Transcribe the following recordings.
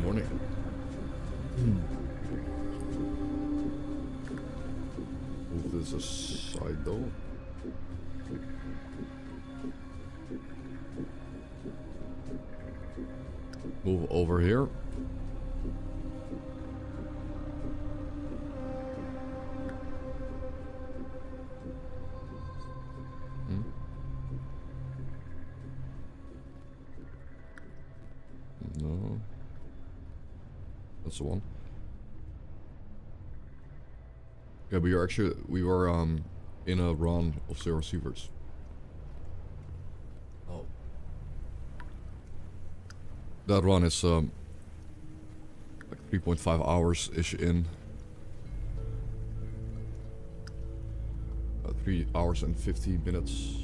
Morning. Move this aside though. Move over here. No. That's the one. Yeah, we were in a run of 0 receivers. Oh. That run is like 3.5 hours ish in. 3 hours and 50 minutes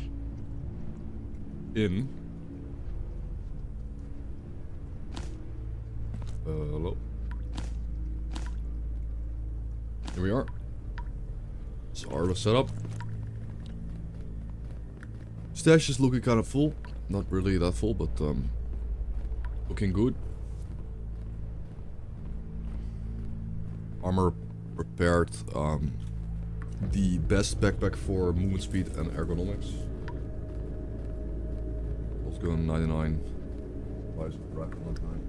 in. Hello. Here we are. It's our setup. Stash is looking kind of full. Not really that full, but looking good. Armor prepared. The best backpack for movement speed and ergonomics. Let's go 99. Why is it right on time?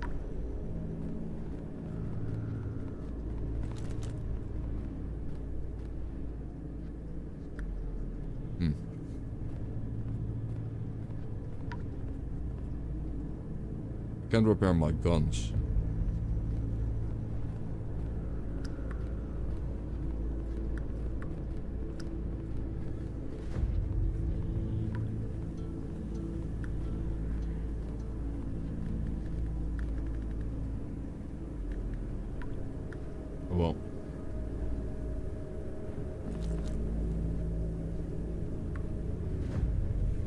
Can't repair my guns. Oh well.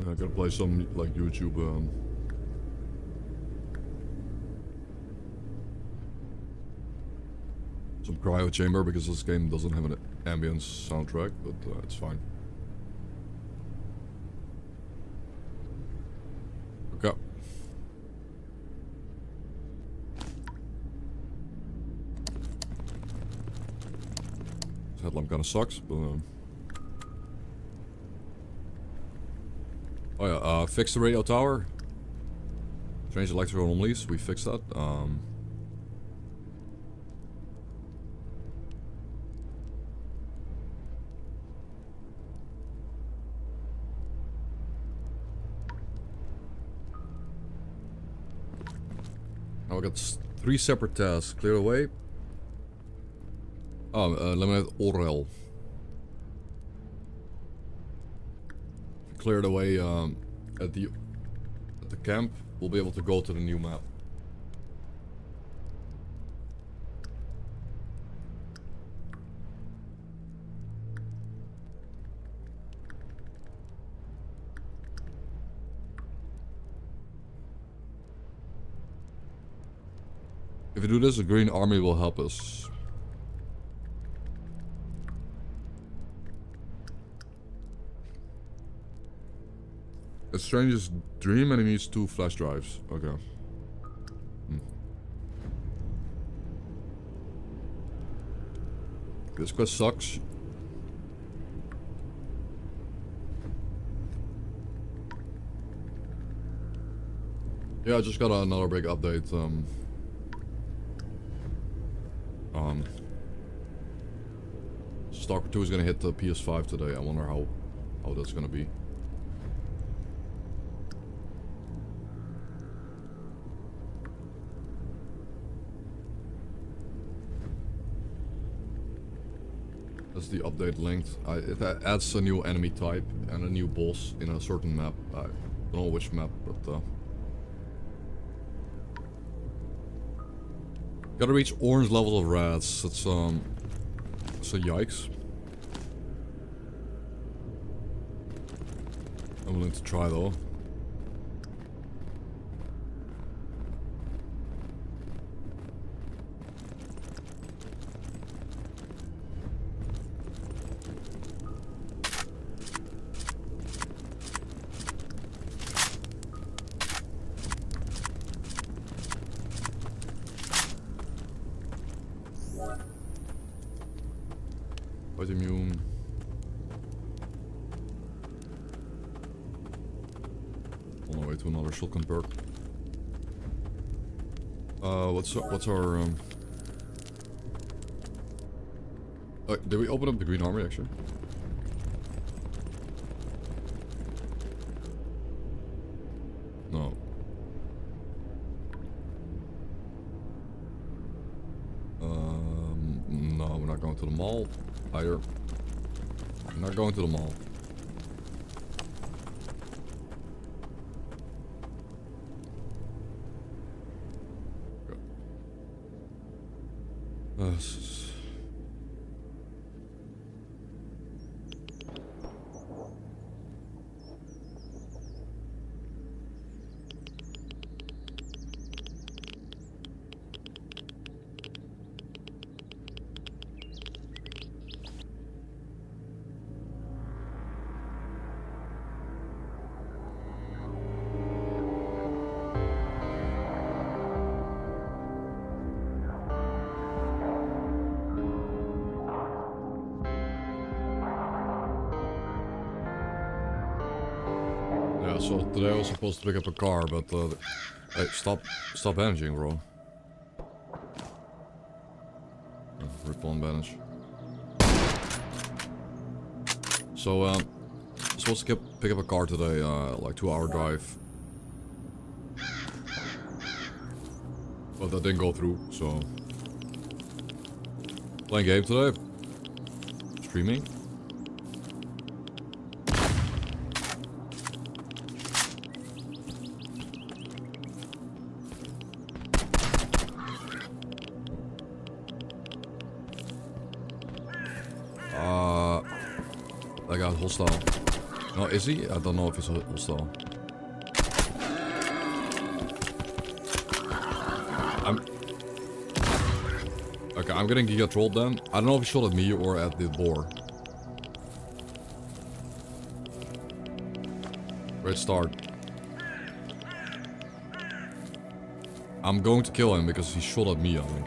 I gotta play some like YouTube some cryo chamber because this game doesn't have an ambience soundtrack, but it's fine. Okay. This headlamp kind of sucks, but oh yeah, fix the radio tower. Change electrical anomalies. We fixed that. Now we got 3 separate tasks. Clear away. Oh, eliminate Orel. Cleared away at the camp. We'll be able to go to the new map. If we do this, the Green Army will help us. A stranger's dream and he needs 2 flash drives. Okay. This quest sucks. Yeah, I just got another big update. Stalker 2 is gonna hit the PS5 today. I wonder how that's gonna be. That's the update linked. It adds a new enemy type and a new boss in a certain map. I don't know which map, but gotta reach orange levels of rats. It's a yikes. I'm willing to try though. Quite immune. On our way to another shotgun perk. What's our did we open up the green armory actually? No. No, we're not going to the mall either. We're not going to the mall. So today I was supposed to pick up a car, but hey, stop bandaging, bro. Rip on bandage. So supposed to pick up a car today, like 2-hour drive. But that didn't go through, so playing game today. Streaming. That guy's hostile. No, is he? I don't know if he's hostile. Okay, I'm getting giga trolled then. I don't know if he shot at me or at the boar. Great start. I'm going to kill him because he shot at me, I think.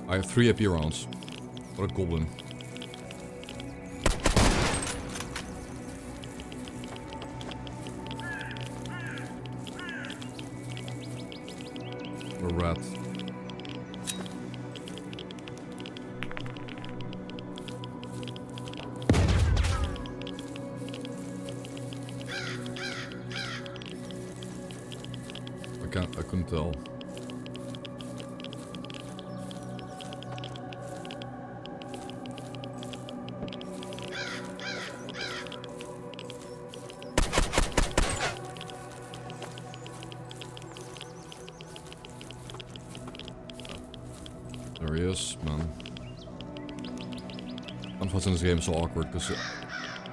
I have 3 AP rounds. What a goblin. A rat. I couldn't tell. There he is, man. Unfortunately, this game is so awkward because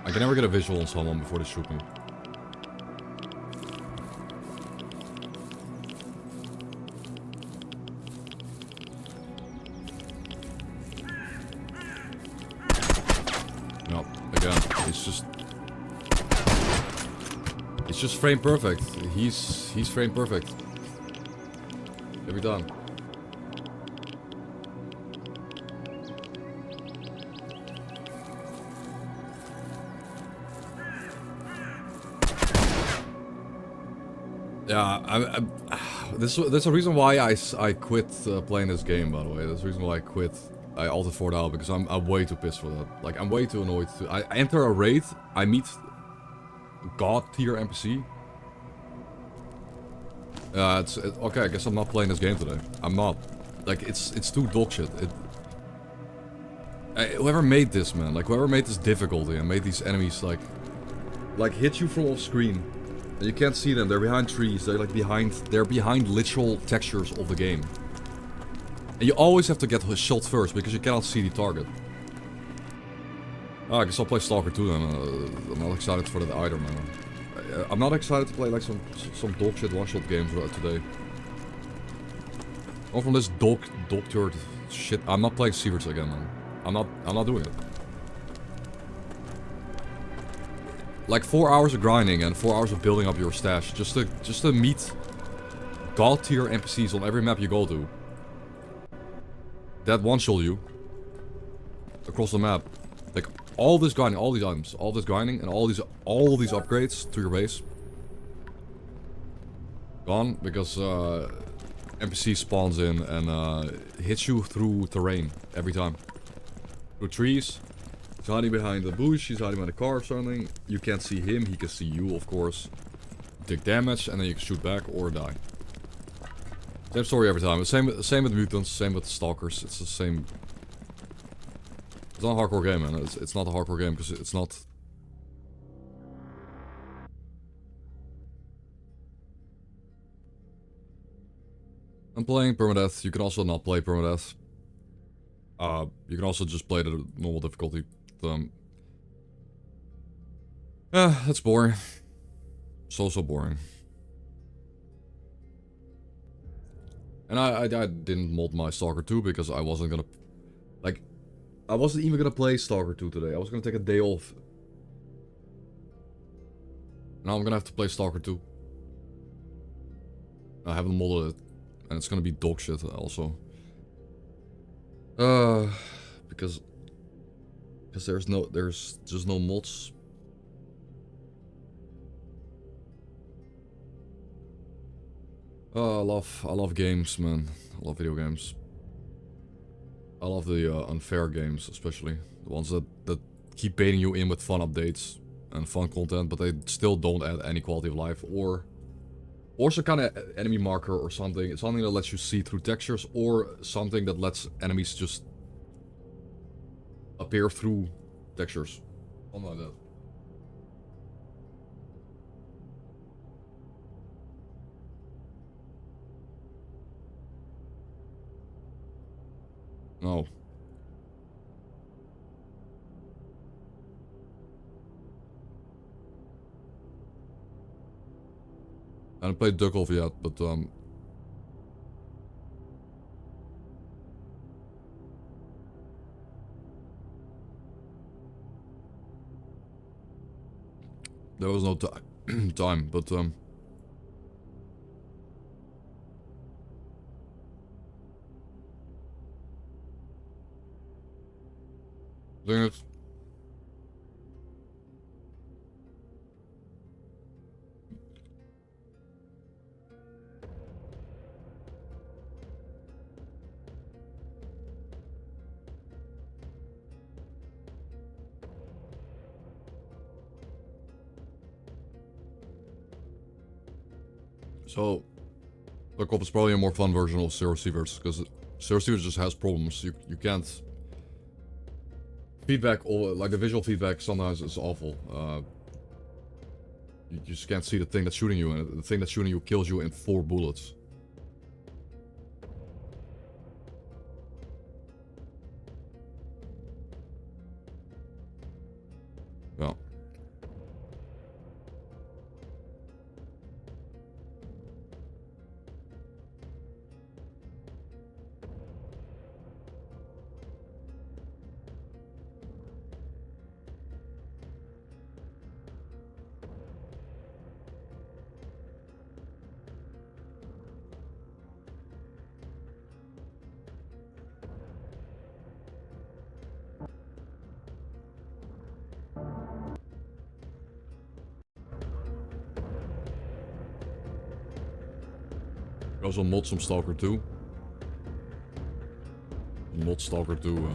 I can never get a visual on someone before they shoot me. No, again, it's just frame perfect. He's frame perfect every time. Yeah, there's a reason why I quit playing this game, by the way. There's a reason why I quit. I altered 4 out because I'm way too pissed for that. Like, I'm way too annoyed. I enter a raid, I meet god tier NPC. Okay, I guess I'm not playing this game today. I'm not. Like, it's too dog shit. Whoever made this, man, like whoever made this difficulty and made these enemies like hit you from off screen. And you can't see them, they're behind trees, they're behind literal textures of the game. And you always have to get shot first because you cannot see the target. I guess I'll play Stalker 2 then. I'm not excited for that either, man. I'm not excited to play like some dog shit one-shot games today. Or from this dog-turd shit. I'm not playing Sieverts again, man. I'm not doing it. Like 4 hours of grinding and 4 hours of building up your stash just to meet god tier NPCs on every map you go to. That one-shot you. across the map. Like all this grinding, all these items, all this grinding, and all these upgrades to your base. Gone because NPC spawns in and hits you through terrain every time. Through trees. He's hiding behind the bush, he's hiding behind a car or something. You can't see him, he can see you, of course. Take damage, and then you can shoot back or die. Same story every time. Same with mutants, same with stalkers. It's the same. It's not a hardcore game, man. It's not a hardcore game because it's not. I'm playing permadeath. You can also not play permadeath. You can also just play the normal difficulty. That's boring. So boring. And I didn't mod my Stalker 2 because I wasn't gonna... Like, I wasn't even gonna play Stalker 2 today. I was gonna take a day off. Now I'm gonna have to play Stalker 2. I haven't modded it. And it's gonna be dog shit also. Because there's just no mods. Oh, I love games, man. I love video games. I love the unfair games, especially the ones that keep baiting you in with fun updates and fun content, but they still don't add any quality of life or some kind of enemy marker or something. It's something that lets you see through textures or something that lets enemies just appear through textures. Something like that. No. I haven't played Duck Off yet, but there was no time, but doing it. So, Duck Off is probably a more fun version of Zero Sievers, because Zero Sievers just has problems. You can't... Feedback, like the visual feedback sometimes is awful. You just can't see the thing that's shooting you, and the thing that's shooting you kills you in 4 bullets. Yeah. I also mod some Stalker 2. Mod Stalker 2.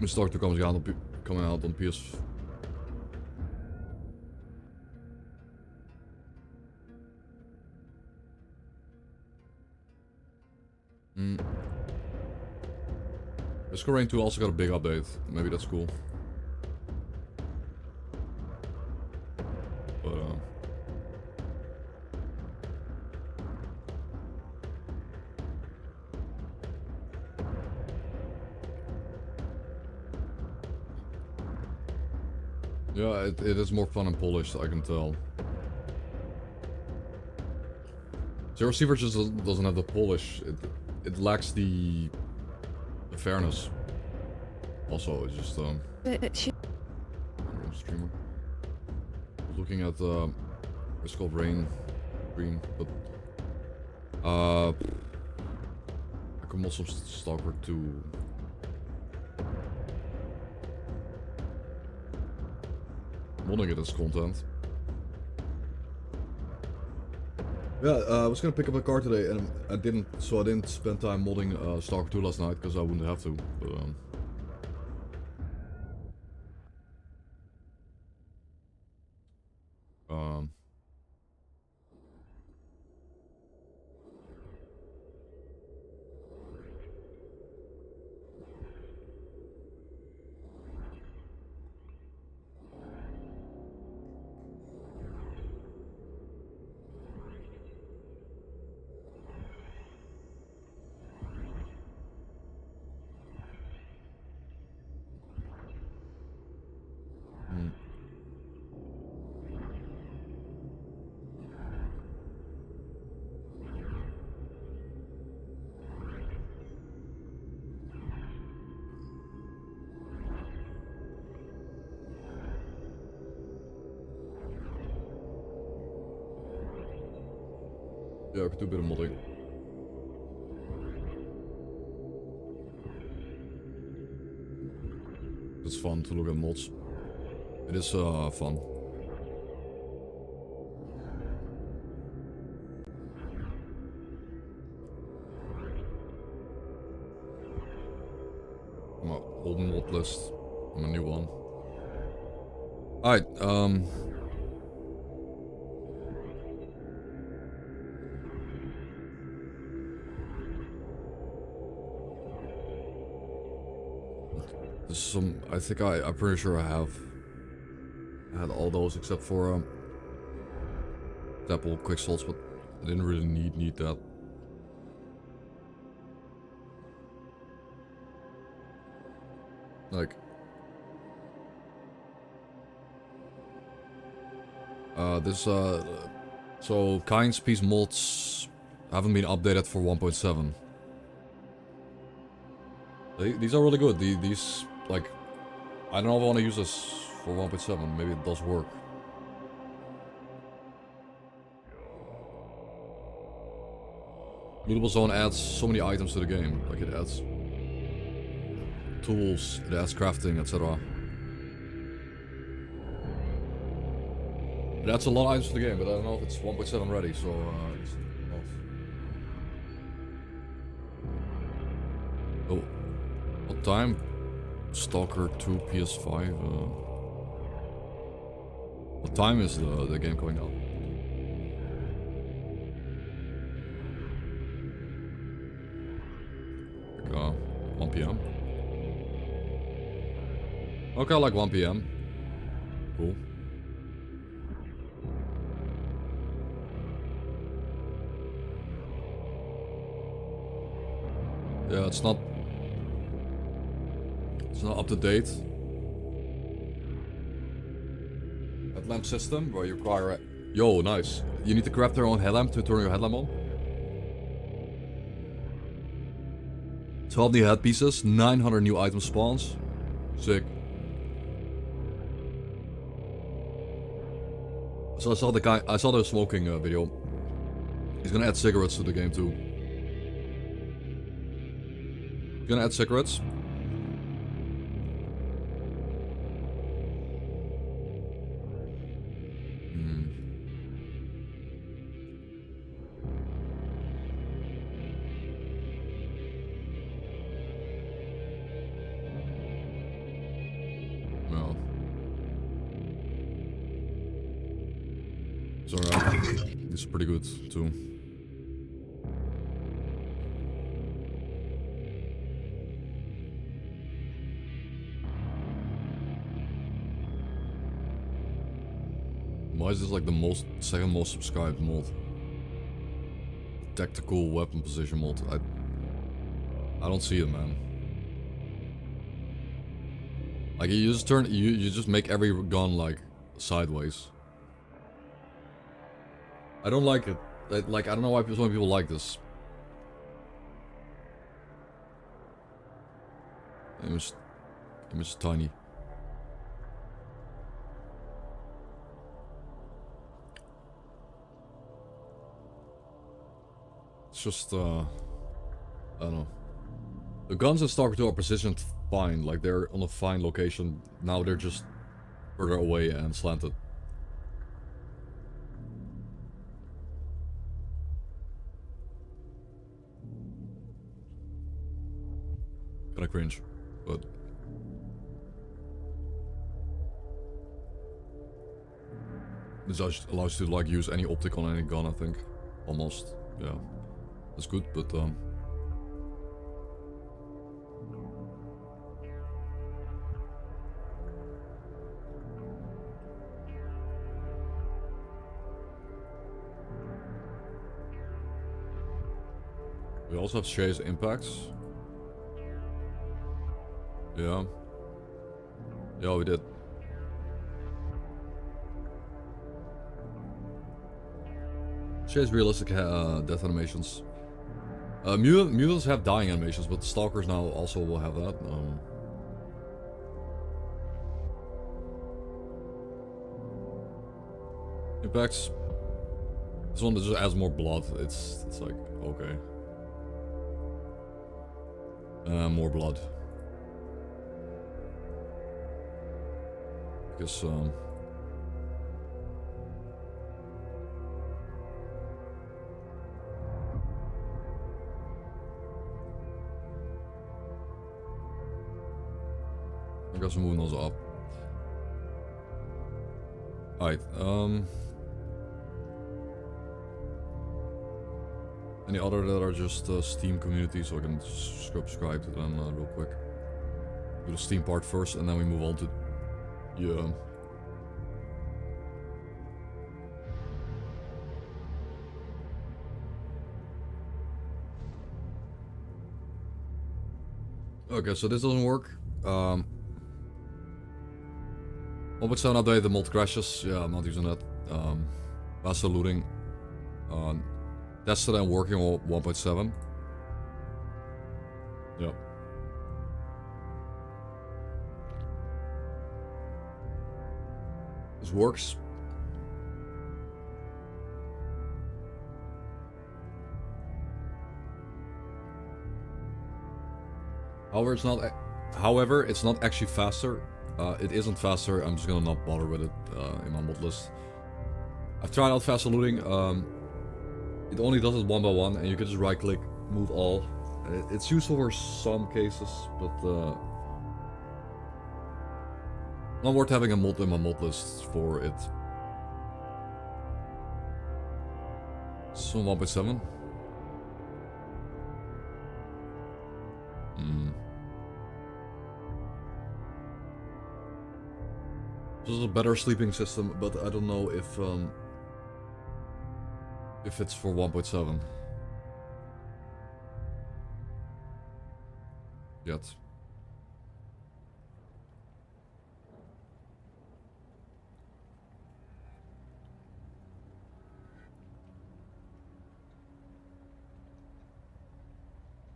Stalker 2 coming out on PS. Disco Rain 2 also got a big update. Maybe that's cool. But Yeah, it is more fun and polished, I can tell. Zero Receiver just doesn't have the polish. It lacks the fairness. Also, it's just streamer. Looking at it's called Rain Green, but I could mod some Stalker 2. Modding it as content. Yeah, I was gonna pick up a car today and I didn't, so I didn't spend time modding Stalker 2 last night because I wouldn't have to. But, yeah, I could do a bit of modding. It's fun to look at mods. It is fun. I'm an old mod list. I'm a new one. Alright, there's some, I think I'm pretty sure I had all those except for Apple quick salts, but I didn't really need that. Like so Kind's Peace mods haven't been updated for 1.7. These are really good. These, like, I don't know if I want to use this for 1.7. Maybe it does work. Lootable Zone adds so many items to the game. Like, it adds tools, it adds crafting, etc. It adds a lot of items to the game, but I don't know if it's 1.7 ready, so it's off. Oh, what time? Stalker 2 PS5. What time is the game coming out? Like 1 PM. Okay, like 1 PM. Cool. Yeah, it's not up to date. Headlamp system where you require yo, nice. You need to craft your own headlamp to turn your headlamp on. 12 new headpieces, 900 new item spawns. Sick. So I saw the smoking video. He's gonna add cigarettes to the game too. He's gonna add cigarettes. No. It's alright. It's pretty good too. Why is this like the second most subscribed mod? Tactical weapon position mod. I don't see it, man. Like you just turn, you just make every gun like sideways. I don't like it. Like I don't know why so many people like this. Image is tiny. It's just I don't know. The guns in Stalker 2 are positioned fine, like they're on a fine location. Now they're just further away and slanted. Kinda cringe, but this allows you to like use any optic on any gun, I think. Almost, yeah. That's good, but we also have chase impacts. Yeah. Yeah, we did. Chase realistic death animations. Mutants have dying animations, but Stalkers now also will have that. Impacts. This one just adds more blood. It's like okay. More blood. Because I got some moving those up. Alright, any other that are just Steam community, so I can subscribe to them real quick. Do the Steam part first, and then we move on to yeah. Okay, so this doesn't work. 1.7 update, the multi crashes. Yeah, I'm not using that. Faster looting. Tested and working on 1.7. Yep. This works. However, it's not actually faster. It isn't faster. I'm just gonna not bother with it in my mod list. I've tried out faster looting. It only does it one by one, and you can just right click, move all. It's useful for some cases, but not worth having a mod in my mod list for it. So 1.7. This is a better sleeping system, but I don't know if it's for 1.7 yet.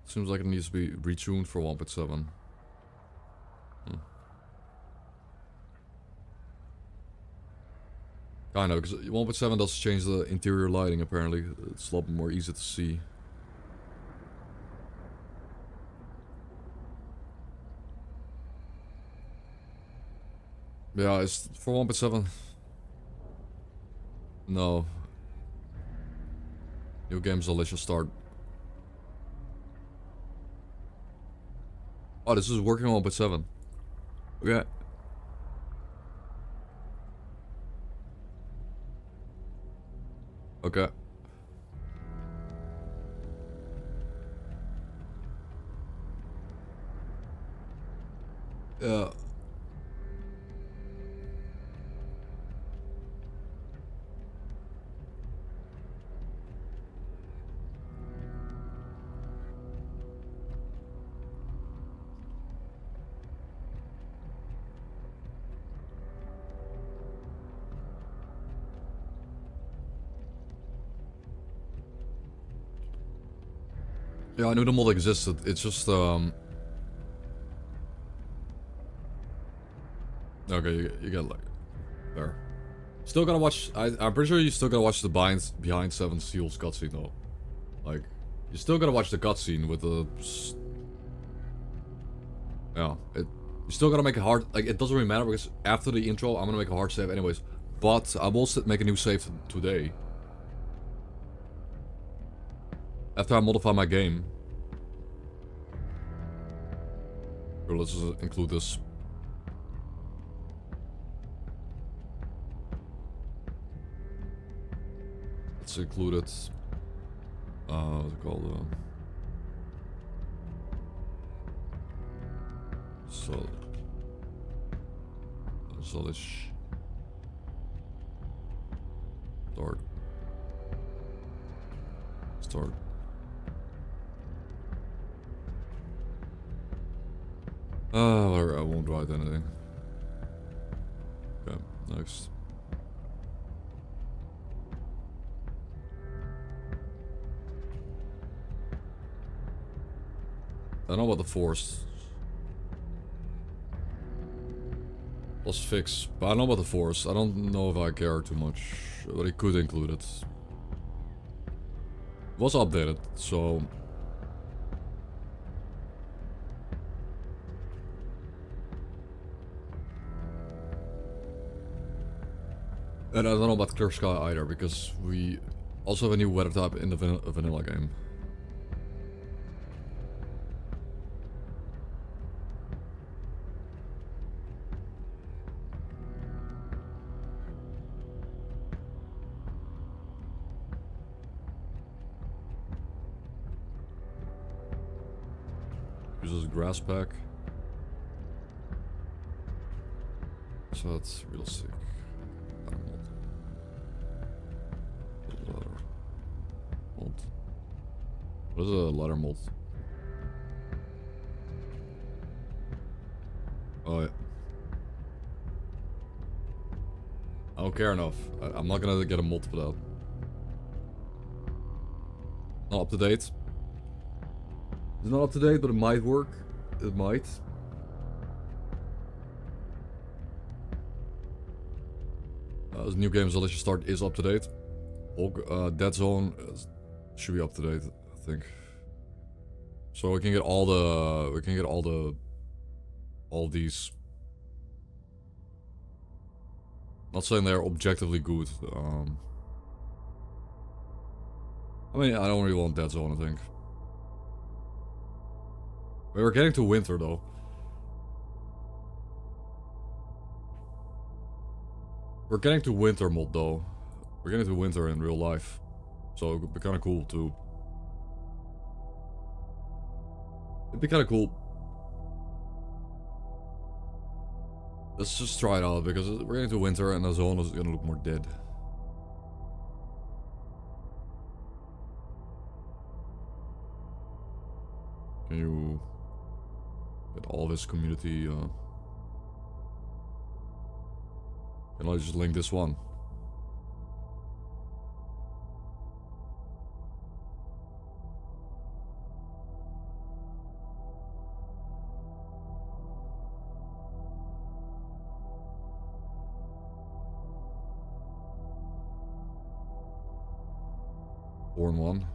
Seems like it needs to be retuned for 1.7. Kind of, because 1.7 does change the interior lighting apparently. It's a lot more easy to see. Yeah, it's for 1.7. No. New game's delicious start. Oh, this is working on 1.7. Okay. Okay. Yeah. Yeah, I knew the mod existed. It's just okay, you get like there. Still gotta watch. I'm pretty sure you still gotta watch the behind Seven Seals cutscene though. Like, you still gotta watch the cutscene with the. Yeah, you still gotta make a hard. Like, it doesn't really matter because after the intro, I'm gonna make a hard save anyways. But I will make a new save today. After I modify my game. Here, let's just include this. Let's include it. What's it called? Solish. Start. Whatever, I won't write anything. Okay, next. I don't know about the force. Let's fix. But I don't know about the force. I don't know if I care too much. But it could include it. It was updated, so. And I don't know about Clear Sky either, because we also have a new weather type in the vanilla game. Uses grass pack. So that's real sick. What is a ladder mold? Oh yeah. I don't care enough. I'm not gonna get a mod for that. Not up to date. It's not up to date, but it might work. It might. As new games unless you start is up to date. Dead Zone should be up to date, I think. So we can get all these. Not saying they're objectively good. I mean, I don't really want Dead Zone, I think. We're getting to winter though. We're getting to winter mod though. We're getting to winter in real life. So it would be kind of cool too. It'd be kind of cool. Let's just try it out because we're getting to winter and the zone is gonna look more dead. Can you get all this community? Can I just link this one? Born one.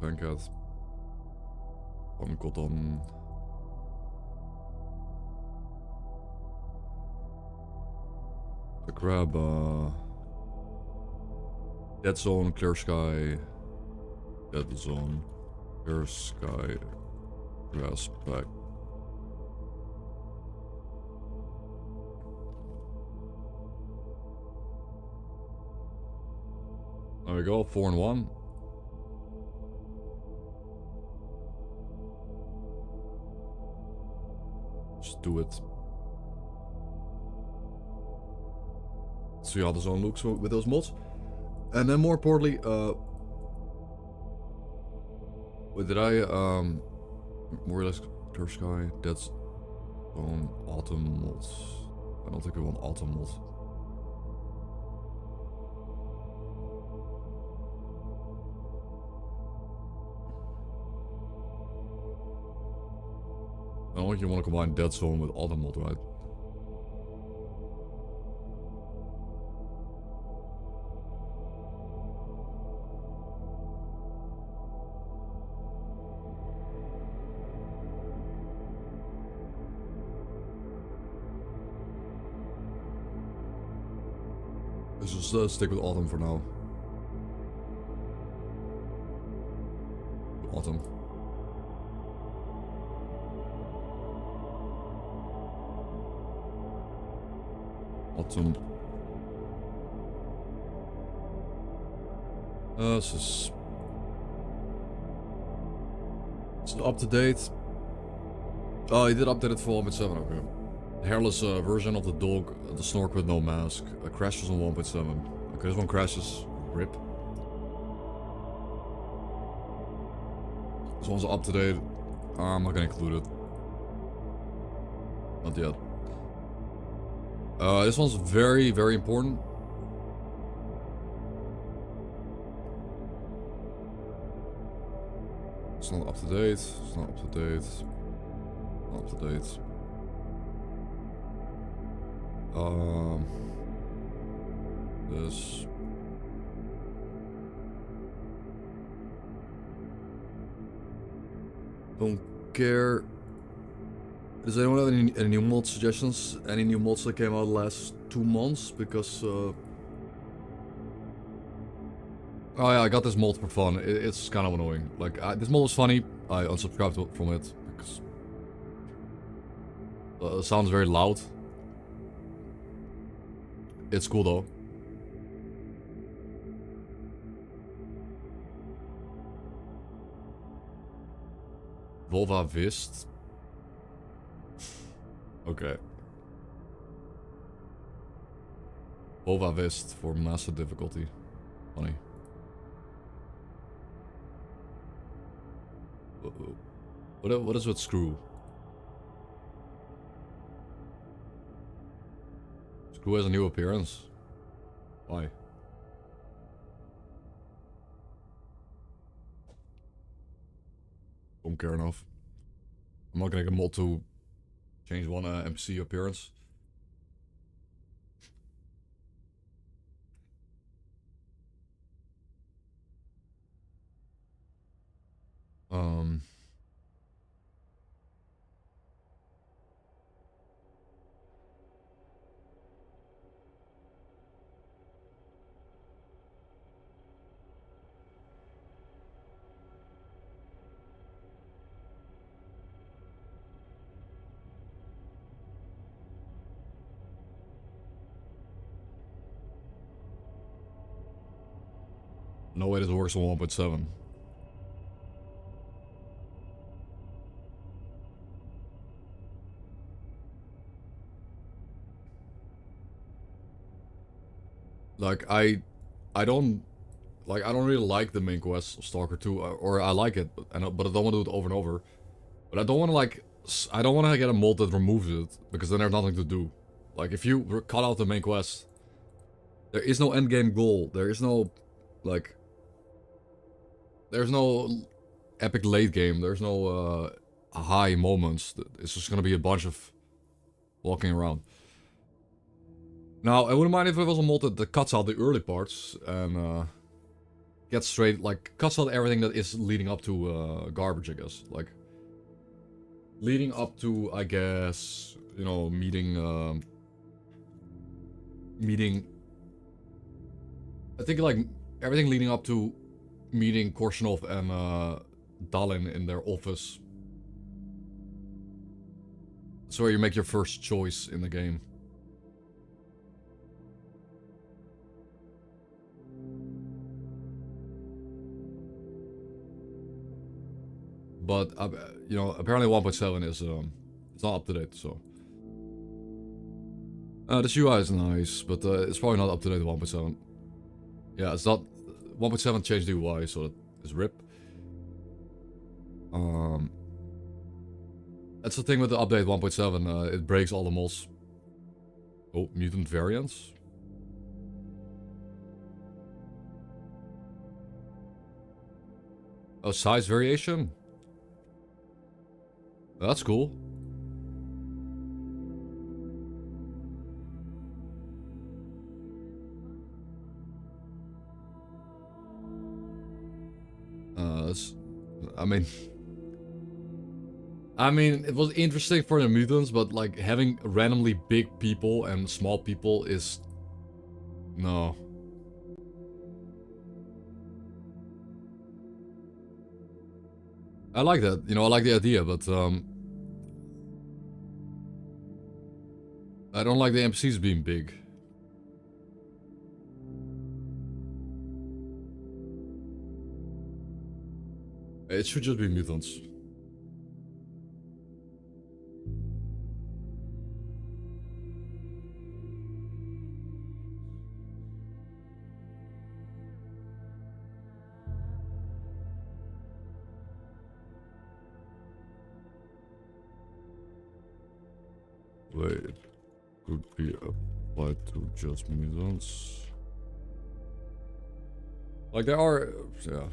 Pancat. Cotton. The crab, Dead Zone, Clear Sky. Dead Zone, Clear Sky, Grass Pack. There we go, 4 and 1. Just do it. See how the zone looks with those mods. And then more importantly, wait, did I, more or less Clear Sky, that's on Autumn mods. I don't think we want Autumn mods. I don't think you want to combine Dead Zone with Autumn mod, right? Let's just stick with Autumn for now. Autumn. Autumn. This is... It's up to date. Oh, he did update it for 1.7, okay. Hairless version of the dog, the snork with no mask. Crashes on 1.7. Okay, this one crashes. RIP. This one's up to date. I'm not gonna include it. Not yet. This one's very, very important. It's not up to date. It's not up to date. Not up to date. This. Don't care. Does anyone have any new mod suggestions? Any new mods that came out the last 2 months? Because oh yeah, I got this mod for fun. It's kind of annoying. Like this mod was funny. I unsubscribed from it because it sounds very loud. It's cool though. Volva Vist. Okay. Volva Vist for master difficulty. Funny. What is with Screw? Screw has a new appearance. Why? Don't care enough. I'm not gonna get a mod to change one NPC appearance. No way this works on 1.7. Like I don't really like the main quest of Stalker 2, or I like it, but I don't want to do it over and over. But I don't want to get a mod that removes it, because then there's nothing to do. Like if you cut out the main quest, there is no end game goal. There is no like, there's no epic late game. There's no high moments. It's just gonna be a bunch of walking around. Now, I wouldn't mind if it was a mod that cuts out the early parts and gets straight, like, cuts out everything that is leading up to garbage, I guess. Like, leading up to, I guess, you know, meeting, I think, like, everything leading up to meeting Korshinov and Dalin in their office. That's where you make your first choice in the game. But, you know, apparently 1.7 is, it's not up to date, so. This UI is nice, but it's probably not up to date 1.7. Yeah, it's not 1.7 changed the UI, so it's RIP. That's the thing with the update 1.7. It breaks all the mods. Oh, mutant variants. Oh, size variation. That's cool. I mean, it was interesting for the mutants, but like having randomly big people and small people is no. I like that, you know, I like the idea, but I don't like the NPCs being big. It should just be mutants. Wait, could be applied to just mutants. Like there are, yeah.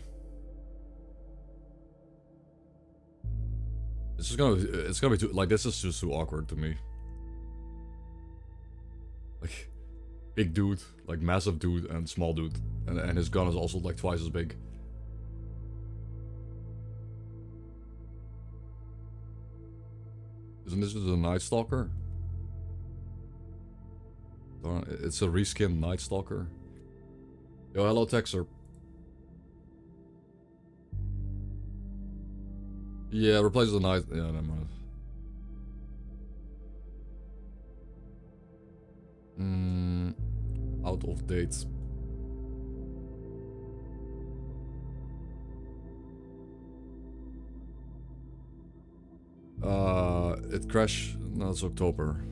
It's gonna be too, like this is just too awkward to me. Like, big dude, like massive dude and small dude. And his gun is also like twice as big. Isn't this a Night Stalker? It's a reskinned Night Stalker. Yo, hello Texer. Yeah, replaces the Night. Yeah, never mind. Out of date. It crashed. No, it's October.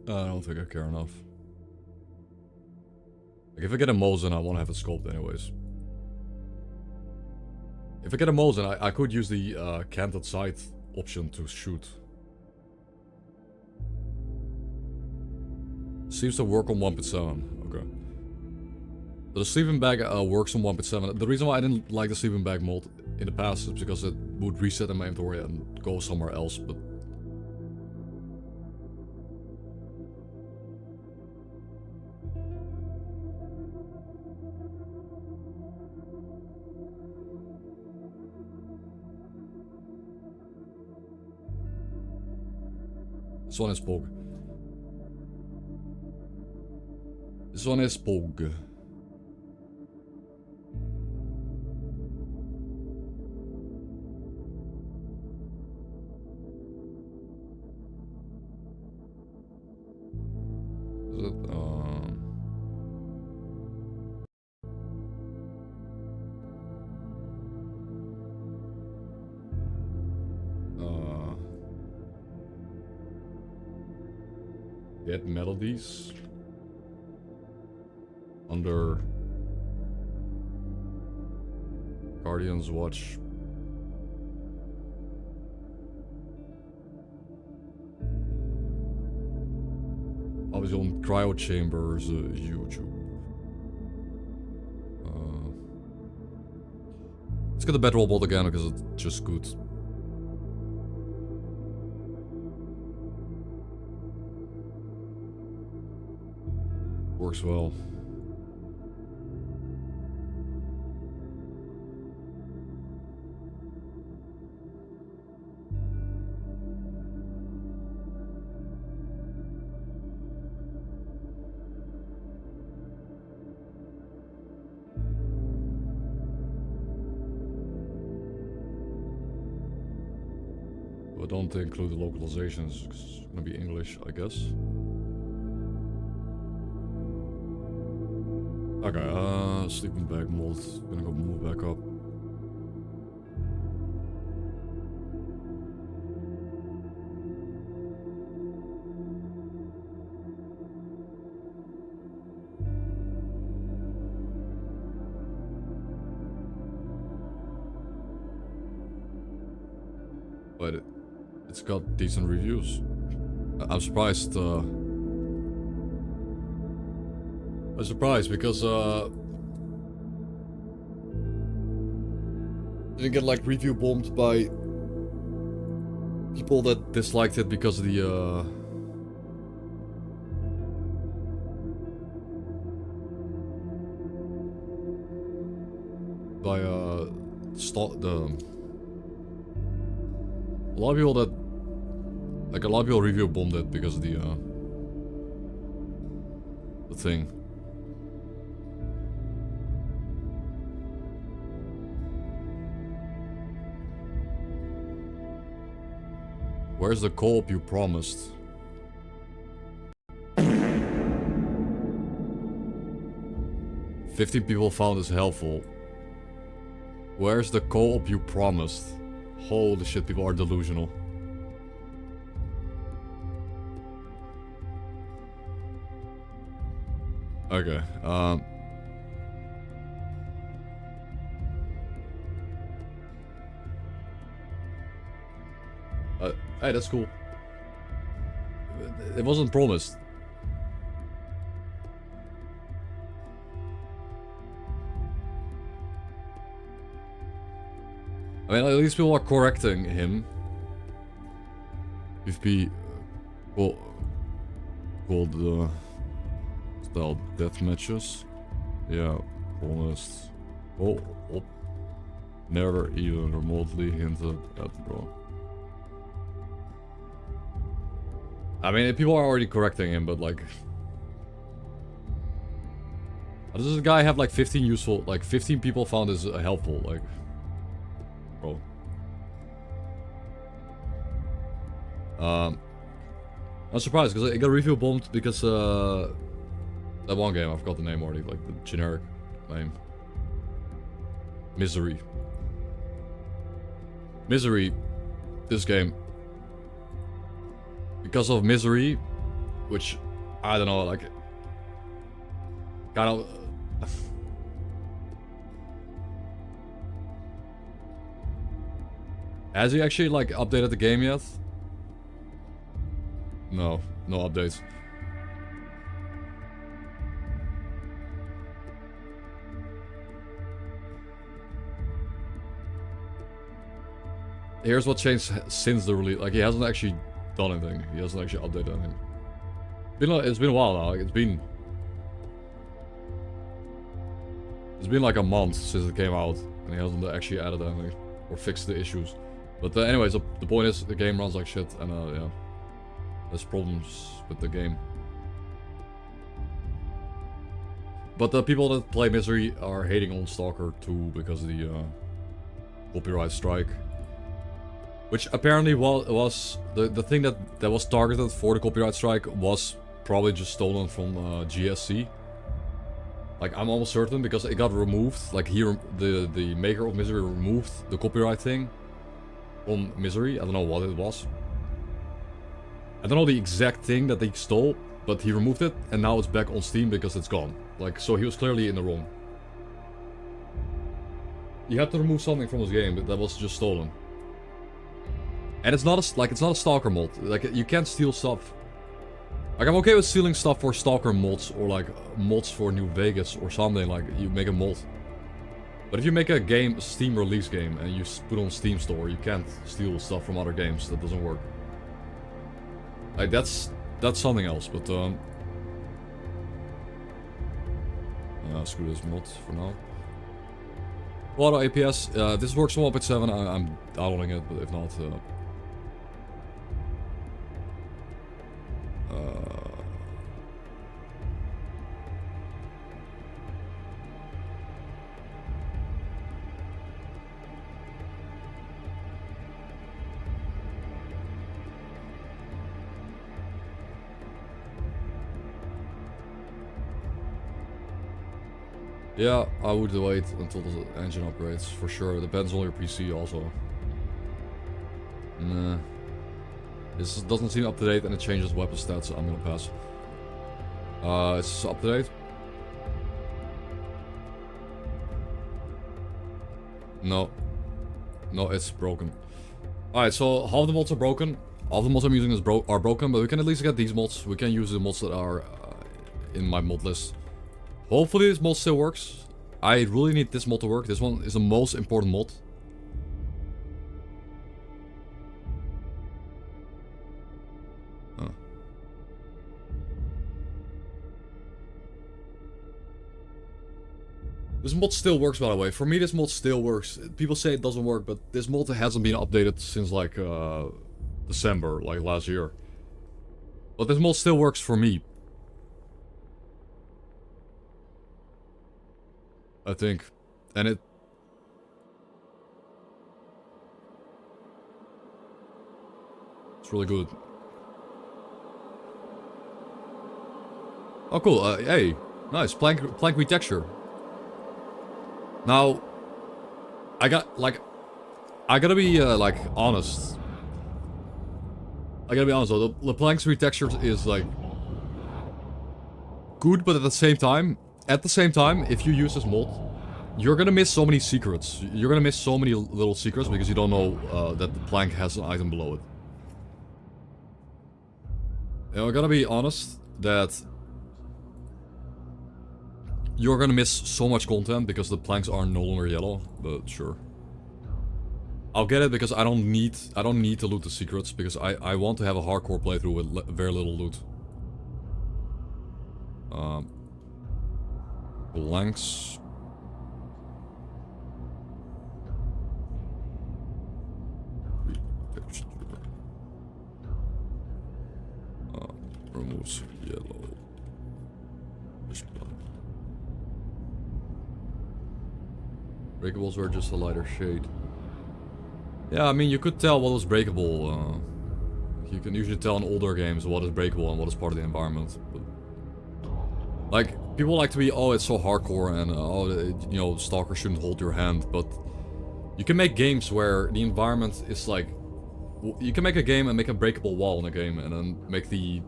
I don't think I care enough. Like, if I get a Mosin, I want to have it scoped anyways. If I get a Mosin, I could use the canted sight option to shoot. Seems to work on 1.7. Okay. So the sleeping bag works on 1.7. The reason why I didn't like the sleeping bag mod in the past is because it would reset in my inventory and go somewhere else, but... This one is Pog. This one is Pog. Is it, Dead Melodies under Guardians Watch. Obviously on Cryo Chambers YouTube. Let's get the Bedroll Bolt again because it's just good. Works well. I don't include the localizations, it's gonna be English, I guess. Okay, sleeping bag mold. Gonna go move back up. but it's got decent reviews. I'm surprised. I'm surprised because didn't get like review bombed by people that disliked it because of the by a lot of people that like a lot of people review bombed it because of the thing. Where's the co-op you promised? "15 people found this helpful. Where's the co-op you promised?" Holy shit, people are delusional. Okay, hey, that's cool. It wasn't promised. I mean, at least people are correcting him. PvP called style death matches. Yeah, promised. Oh, never even remotely hinted at, bro. I mean, people are already correcting him, but like, how does this guy have like 15 useful, like 15 people found this helpful, like, bro. I'm surprised because it got review bombed because that one game, I forgot the name already, like the generic name. Misery. Misery, this game. Because of Misery, which, I don't know, like, kind of... Has he actually, like, updated the game yet? No, no updates. Here's what changed since the release. Like, he hasn't actually done anything. He hasn't actually updated anything. It's been a while now. Like, it's been like a month since it came out, and he hasn't actually added anything or fixed the issues. But anyways, the point is, the game runs like shit, and yeah, there's problems with the game. But the people that play Misery are hating on Stalker 2 because of the copyright strike. Which apparently was the thing that was targeted for the copyright strike was probably just stolen from GSC. Like, I'm almost certain, because it got removed. Like, the maker of Misery removed the copyright thing from Misery. I don't know what it was. I don't know the exact thing that they stole, but he removed it, and now it's back on Steam because it's gone. Like, so he was clearly in the wrong. You had to remove something from this game that was just stolen. And it's not a Stalker mod. Like, you can't steal stuff. Like, I'm okay with stealing stuff for Stalker mods, or like mods for New Vegas or something. Like, you make a mod. But if you make a game, a Steam release game, and you put on Steam Store, you can't steal stuff from other games. That doesn't work. Like, that's something else. But screw this mod for now. Auto APS. This works on 1.7. I'm downloading it, but if not. Yeah, I would wait until the engine upgrades, for sure. Depends on your PC also. Nah. This doesn't seem up to date, and it changes weapon stats, so I'm gonna pass. It's up to date. No. No, it's broken. Alright, so half the mods are broken. All the mods I'm using are broken, but we can at least get these mods. We can use the mods that are in my mod list. Hopefully this mod still works. I really need this mod to work. This one is the most important mod. This mod still works, by the way. For me, this mod still works. People say it doesn't work, but this mod hasn't been updated since like December, like last year. But this mod still works for me. I think. And it's really good. Oh, cool. Hey, nice. Plank retexture. Now, I gotta be, like, honest. I gotta be honest though, the Plank's retexture is, like, good, but at the same time, if you use this mod, you're gonna miss so many secrets. You're gonna miss so many little secrets because you don't know that the Plank has an item below it. You know, I gotta be honest that you're gonna miss so much content because the planks are no longer yellow, but sure. I'll get it because I don't need to loot the secrets because I want to have a hardcore playthrough with very little loot. Planks. Removes yellow. Breakables were just a lighter shade. Yeah, I mean, you could tell what was breakable. You can usually tell in older games what is breakable and what is part of the environment. But, like, people like to be, oh, it's so hardcore and, oh, you know, Stalker shouldn't hold your hand. But you can make games where the environment is like... You can make a game and make a breakable wall in a game and then make the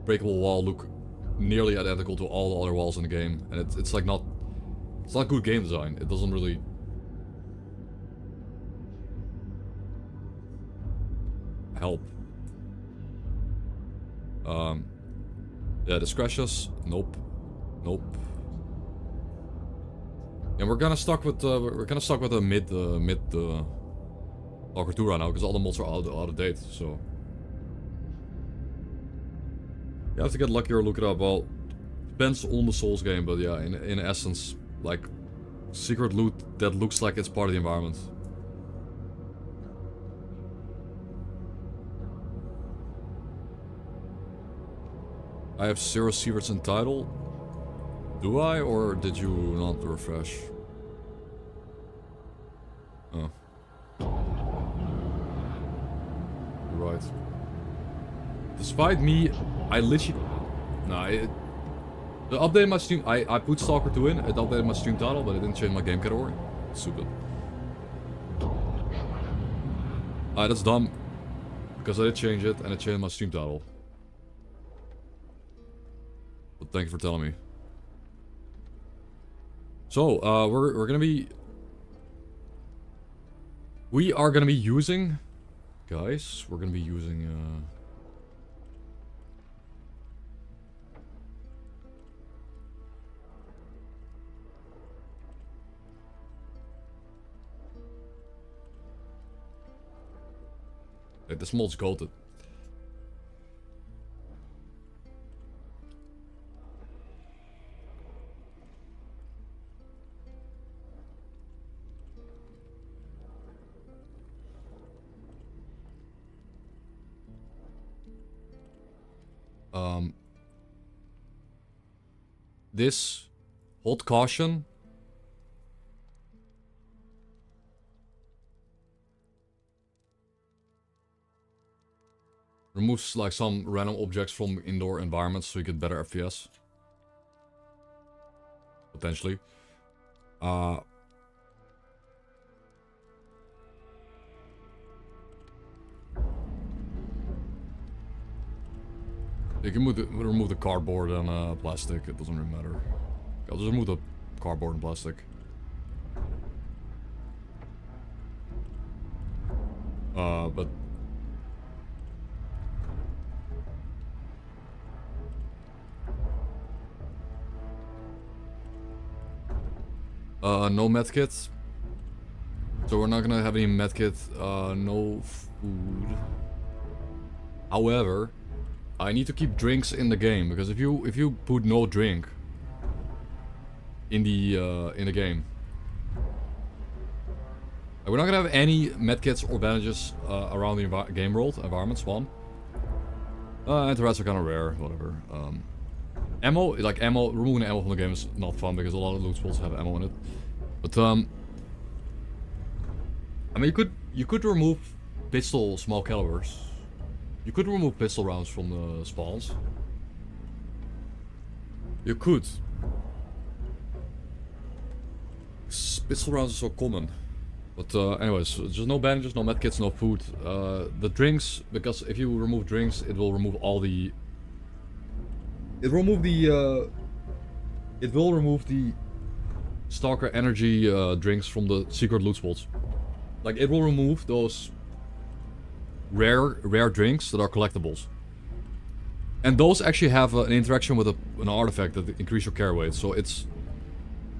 breakable wall look nearly identical to all the other walls in the game. And it's like not... It's not good game design. It doesn't really... help. Yeah, the scratches. Nope. Nope. And we're gonna stuck with the mid Stalker 2 right now because all the mods are out of date. So you have to get lucky or look it up. Well, depends on the Souls game, but yeah, in essence, like secret loot that looks like it's part of the environment. I have 0 secrets in title. Do I, or did you not refresh? Oh. You're right. Despite me, I literally... Nah, it updated my stream... I put Stalker 2 in, it updated my stream title, but it didn't change my game category. Stupid. That's dumb. Because I did change it, and it changed my stream title. But thank you for telling me. So, we're gonna be... We are gonna be using... Guys, we're gonna be using, Hey, this mod's goated. This hold caution. Removes like some random objects from indoor environments so you get better FPS. Potentially. You can remove the cardboard and plastic, it doesn't really matter. I'll just remove the cardboard and plastic. But no medkits. So we're not gonna have any medkits. No food. However, I need to keep drinks in the game because if you put no drink in the game, we're not gonna have any medkits or bandages around the game world environment spawn. And the rest are kind of rare, whatever. Ammo, like ammo, removing ammo from the game is not fun because a lot of loot spots have ammo in it. But I mean, you could remove pistol small calibers. You could remove pistol rounds from the spawns. You could. Pistol rounds are so common. But anyways, just no bandages, no medkits, no food. The drinks, because if you remove drinks, it will remove all the... It will remove the Stalker energy drinks from the secret loot spots. Like, it will remove those rare drinks that are collectibles. And those actually have an interaction with an artifact that increase your carry weight. So it's...